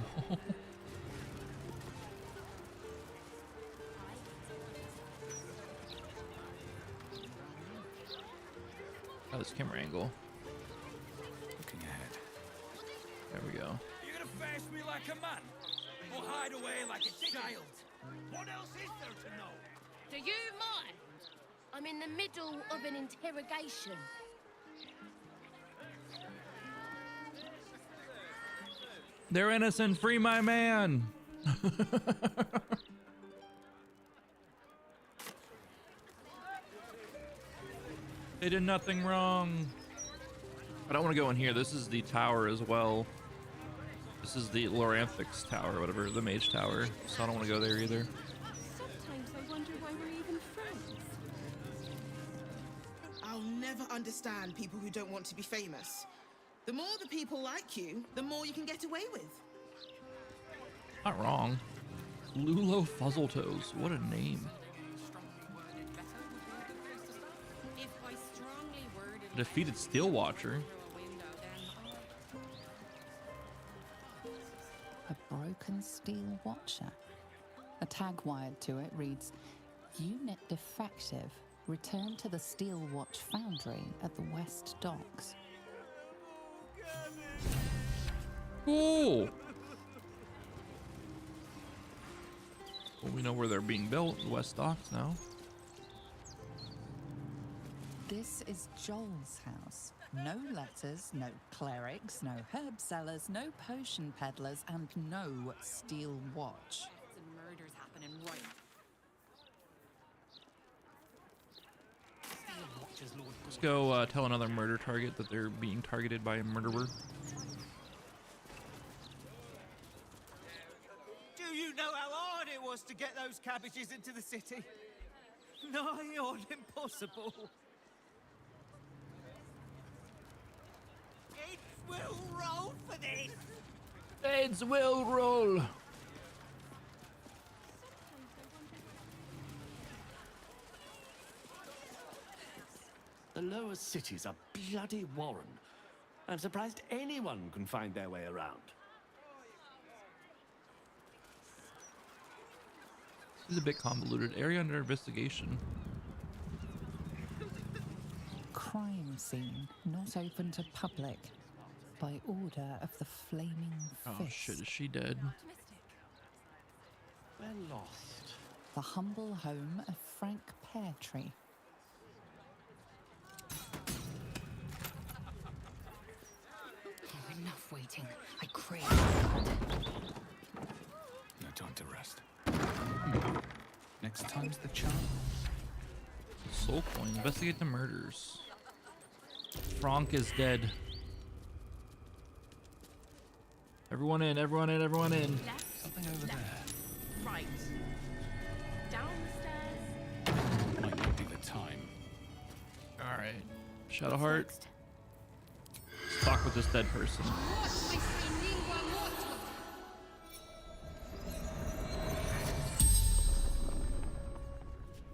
Oh, this camera angle. Looking ahead. There we go. You gonna face me like a man? Or hide away like a child? What else is there to know? Do you mind? I'm in the middle of an interrogation. They're innocent. Free my man. They did nothing wrong. I don't want to go in here. This is the tower as well. This is the Loranthic's tower, whatever, the mage tower. So I don't want to go there either. Sometimes I wonder why we're even friends. I'll never understand people who don't want to be famous. The more the people like you, the more you can get away with. Not wrong. Lulo Fuzzletoes. What a name. Defeated Steel Watcher. A broken steel watcher. A tag wired to it reads, Unit defective. Return to the Steel Watch Foundry at the West Docks. Cool. Well, we know where they're being built, the West Docks now. This is Joel's house. No letters, no clerics, no herb sellers, no potion peddlers, and no steel watch. Some murders happening right. Let's go tell another murder target that they're being targeted by a murderer. Do you know how hard it was to get those cabbages into the city? Nigh on impossible. We'll roll for this. Heads will roll. The lower cities are bloody warren. I'm surprised anyone can find their way around. This is a bit convoluted. Area under investigation. Crime scene not open to public. By order of the Flaming Fist. Oh shit, is she dead? We're lost. The humble home of Frank Peartree. Enough waiting. I crave. No time to rest. Next time's the charm. Soul coin. Investigate the murders. Frank is dead. Everyone in, everyone in, everyone in. Something over there. Right. Down the stairs. Might not be the time. Alright. Shadowheart. Let's talk with this dead person.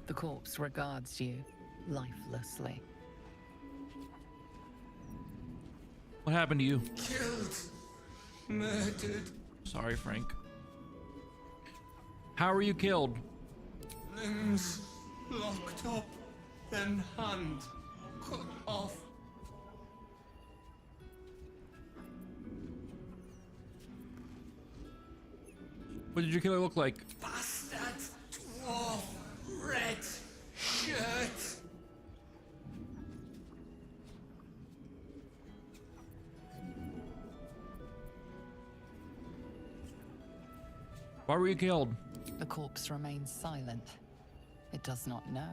The corpse regards you lifelessly. What happened to you? Killed. Murdered. Sorry, Frank. How were you killed? Limbs locked up, then hand cut off. What did your killer look like? Bastard dwarf, red shirt. Why were you killed? The corpse remains silent. It does not know.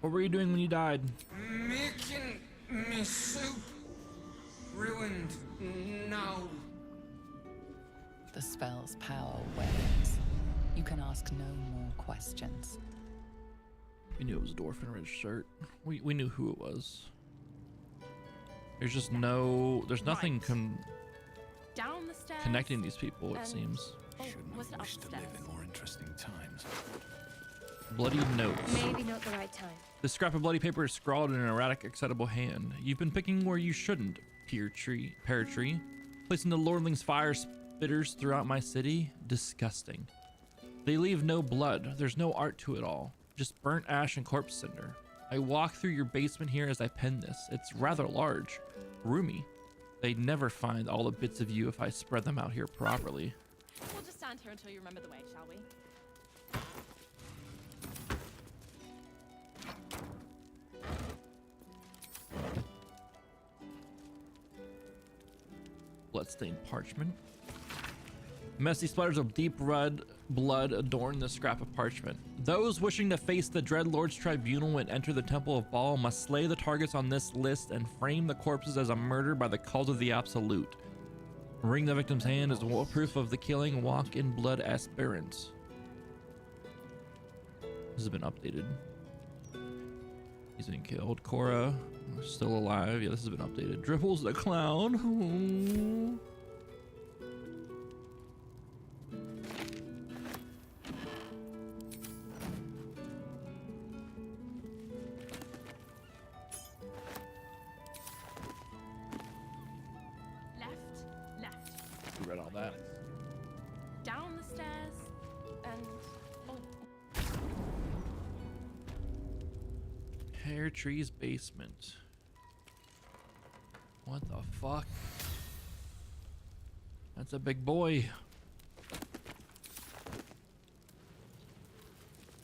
What were you doing when you died? Making me soup. Ruined now. The spell's power wanes. You can ask no more questions. We knew it was a dwarf in a red shirt. We knew who it was. There's just no... There's nothing Down the stairs. connecting these people, it seems. Was it upstairs? interesting times. Bloody notes. Maybe not the right time. The scrap of bloody paper is scrawled in an erratic, excitable hand. You've been picking where you shouldn't, pear tree, placing the lordling's fire spitters throughout my city. Disgusting. They leave no blood. There's no art to it all. Just burnt ash and corpse cinder. I walk through your basement here as I pen this. It's rather large, roomy. They'd never find all the bits of you if I spread them out here properly. We'll just stand here until you remember the way, shall we? Bloodstained parchment. Messy splatters of deep red blood adorn the scrap of parchment. Those wishing to face the Dreadlord's tribunal and enter the Temple of Baal must slay the targets on this list and frame the corpses as a murder by the cult of the Absolute. Ring the victim's hand as proof of the killing. Walk in blood aspirants. This has been updated. He's been killed. Cora, still alive. Yeah, this has been updated. Dribbles the clown. Read all that. Down the stairs and Pear Tree's basement. What the fuck? That's a big boy.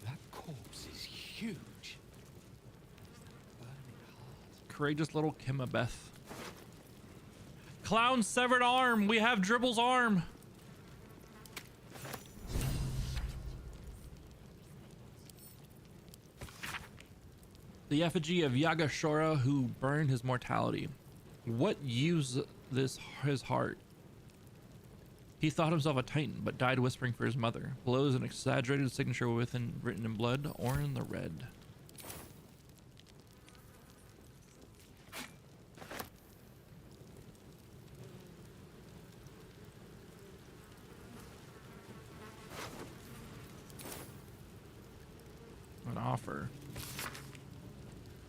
That corpse is huge. Courageous little Kimabeth. Clown's severed arm. We have Dribble's arm. The effigy of Yagashora who burned his mortality. What used his heart? He thought himself a titan, but died whispering for his mother. Below is an exaggerated signature written in blood or in the red. An offer.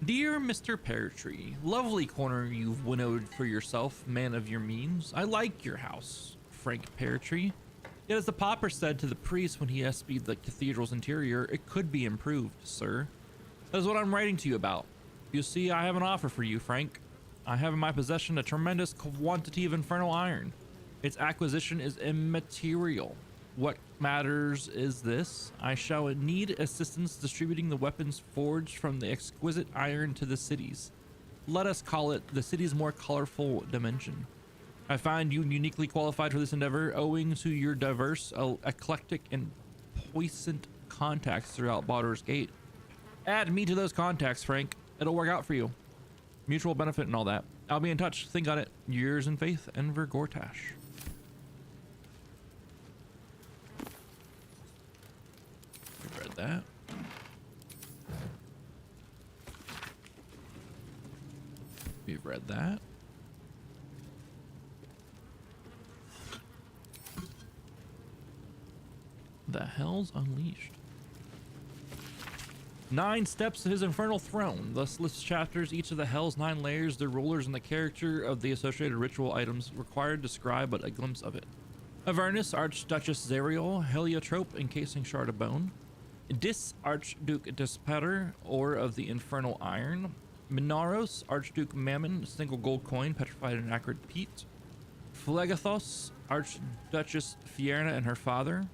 Dear Mr. Pear Tree, lovely corner you've winnowed for yourself, man of your means. I like your house, Frank Pear Tree. Yet as the pauper said to the priest when he espied the cathedral's interior, it could be improved, sir. That is what I'm writing to you about. You see, I have an offer for you, Frank. I have in my possession a tremendous quantity of infernal iron. Its acquisition is immaterial. What matters is this: I shall need assistance distributing the weapons forged from the exquisite iron to the cities. Let us call it the city's more colorful dimension. I find you uniquely qualified for this endeavor owing to your diverse, eclectic, and puissant contacts throughout Baldur's Gate. Add me to those contacts, Frank. It'll work out for you. Mutual benefit and all that. I'll be in touch. Think on it. Yours in faith, Enver Gortash. Read that. We've read that. The Hells Unleashed. 9 steps to his infernal throne. Thus lists chapters each of the Hell's 9 layers, their rulers, and the character of the associated ritual items required to describe but a glimpse of it. Avernus, Archduchess Zariel, Heliotrope, encasing shard of bone. Dis, Archduke Dispater, ore of the infernal iron. Minaros, Archduke Mammon, single gold coin, petrified in acrid peat. Phlegathos, Archduchess Fierna and her father.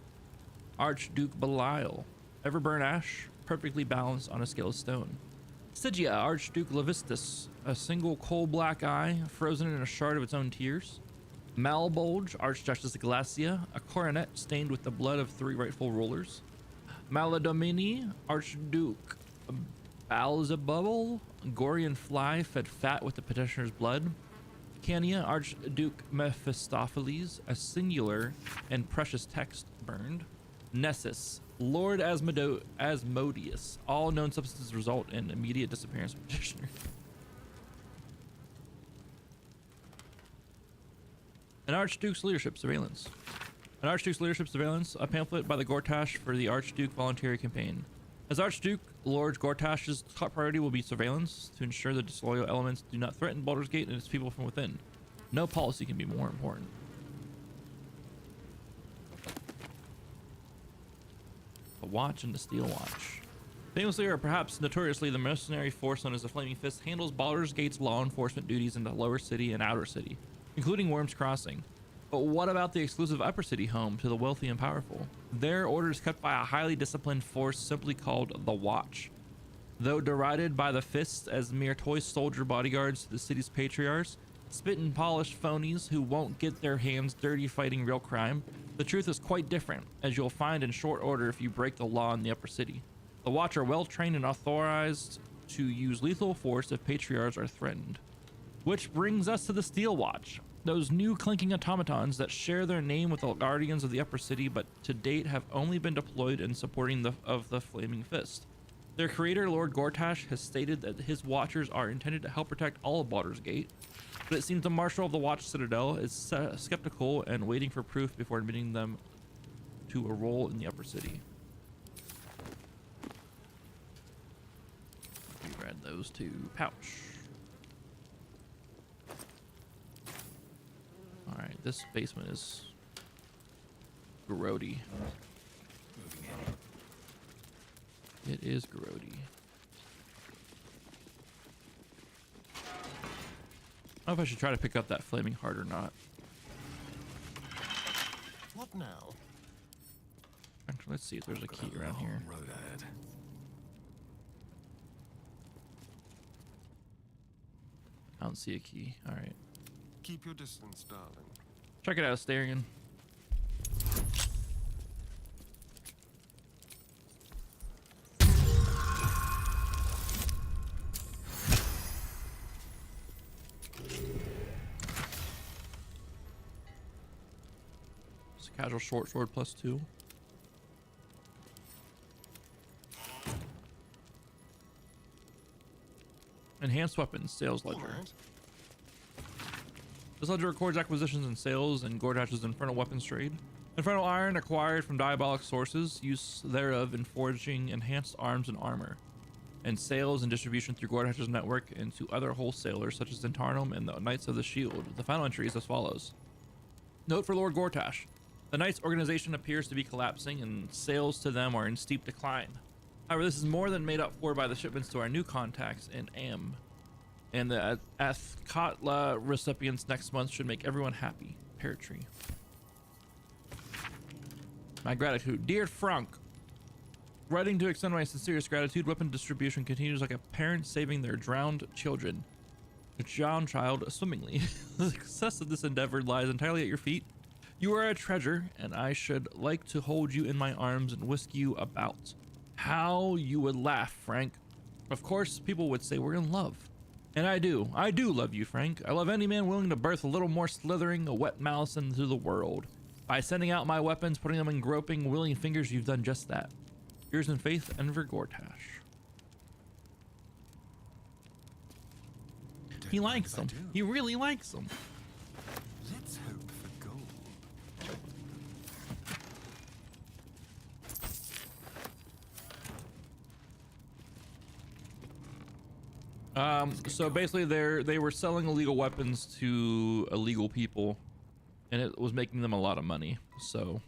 Archduke Belial, Everburn Ash, perfectly balanced on a scale of stone. Stygia, Archduke Levistus, a single coal black eye, frozen in a shard of its own tears. Malbolge, Archduchess Glacia, a coronet stained with the blood of 3 rightful rulers. Maladomini, Archduke Balzabubble, Gorian fly fed fat with the petitioner's blood. Cania, Archduke Mephistopheles, a singular and precious text burned. Nessus, Lord Asmodeus, all known substances result in immediate disappearance of petitioner. An Archduke's leadership surveillance. An Archduke's Leadership Surveillance, a pamphlet by the Gortash for the Archduke Voluntary Campaign. As Archduke, Lord Gortash's top priority will be surveillance to ensure the disloyal elements do not threaten Baldur's Gate and its people from within. No policy can be more important. The Watch and the Steel Watch. Famously, or perhaps notoriously, the mercenary force known as the Flaming Fist handles Baldur's Gate's law enforcement duties in the Lower City and Outer City, including Worm's Crossing. But what about the exclusive Upper City home to the wealthy and powerful? Their orders kept by a highly disciplined force simply called the Watch. Though derided by the Fists as mere toy soldier bodyguards to the city's patriarchs, spit and polished phonies who won't get their hands dirty fighting real crime, the truth is quite different, as you'll find in short order if you break the law in the Upper City. The Watch are well trained and authorized to use lethal force if patriarchs are threatened. Which brings us to the Steel Watch. Those new clinking automatons that share their name with the Guardians of the Upper City, but to date have only been deployed in supporting the Flaming Fist. Their creator, Lord Gortash, has stated that his Watchers are intended to help protect all of Baldur's Gate, but it seems the Marshal of the Watch Citadel is skeptical and waiting for proof before admitting them to a role in the Upper City. We read those to pouch. All right, this basement is grody. It is grody. I don't know if I should try to pick up that flaming heart or not. What now? Actually, let's see if there's a key around here. Road ahead. I don't see a key. All right. Keep your distance, darling. Check it out, Starion. It's a casual short sword +2. Enhanced weapons, sales ledger. This ledger records acquisitions and sales in Gordash's Infernal Weapons trade. Infernal iron acquired from diabolic sources, use thereof in forging enhanced arms and armor, and sales and distribution through Gordash's network and to other wholesalers such as Zentarnum and the Knights of the Shield. The final entry is as follows. Note for Lord Gortash. The Knights organization appears to be collapsing and sales to them are in steep decline. However, this is more than made up for by the shipments to our new contacts in Am. And the Athkatla recipients next month should make everyone happy. Pear tree. My gratitude. Dear Frank, writing to extend my sincerest gratitude, weapon distribution continues like a parent saving their drowned children. A drowned child swimmingly. The success of this endeavor lies entirely at your feet. You are a treasure, and I should like to hold you in my arms and whisk you about. How you would laugh, Frank. Of course, people would say we're in love. And I do love you, Frank. I love any man willing to birth a little more slithering, a wet mouse into the world. By sending out my weapons, putting them in groping, willing fingers, you've done just that. Yours in faith, Enver Gortash. He likes them. He really likes them. Let's hope for gold. So basically they were selling illegal weapons to illegal people and it was making them a lot of money. So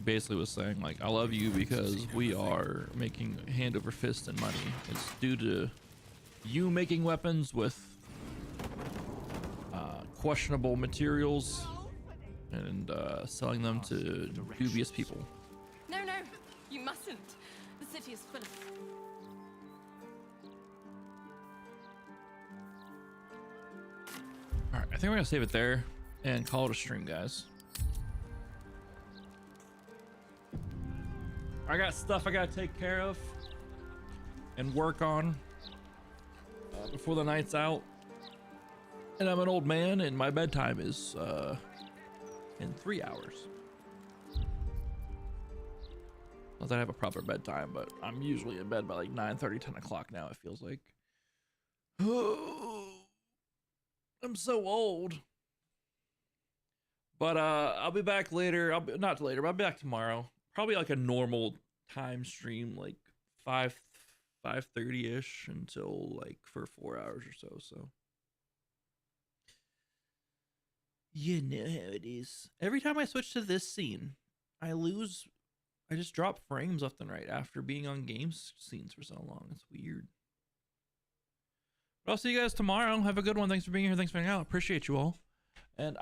basically was saying like, I love you because we are making hand over fist and money. It's due to you making weapons with questionable materials and selling them to dubious people. No, you mustn't. The city is full of... Alright, I think we're gonna save it there and call it a stream, guys. I got stuff I gotta take care of and work on before the night's out. And I'm an old man and my bedtime is in 3 hours. Not that I have a proper bedtime, but I'm usually in bed by like 9:30, 10 o'clock now, it feels like. I'm so old. But I'll be back later. Not later, but I'll be back tomorrow. Probably like a normal time stream, like 5:30 ish until like for 4 hours or so. So you know how it is. Every time I switch to this scene, I just drop frames left and right after being on game scenes for so long. It's weird. But I'll see you guys tomorrow. Have a good one. Thanks for being here. Thanks for hanging out. Appreciate you all. And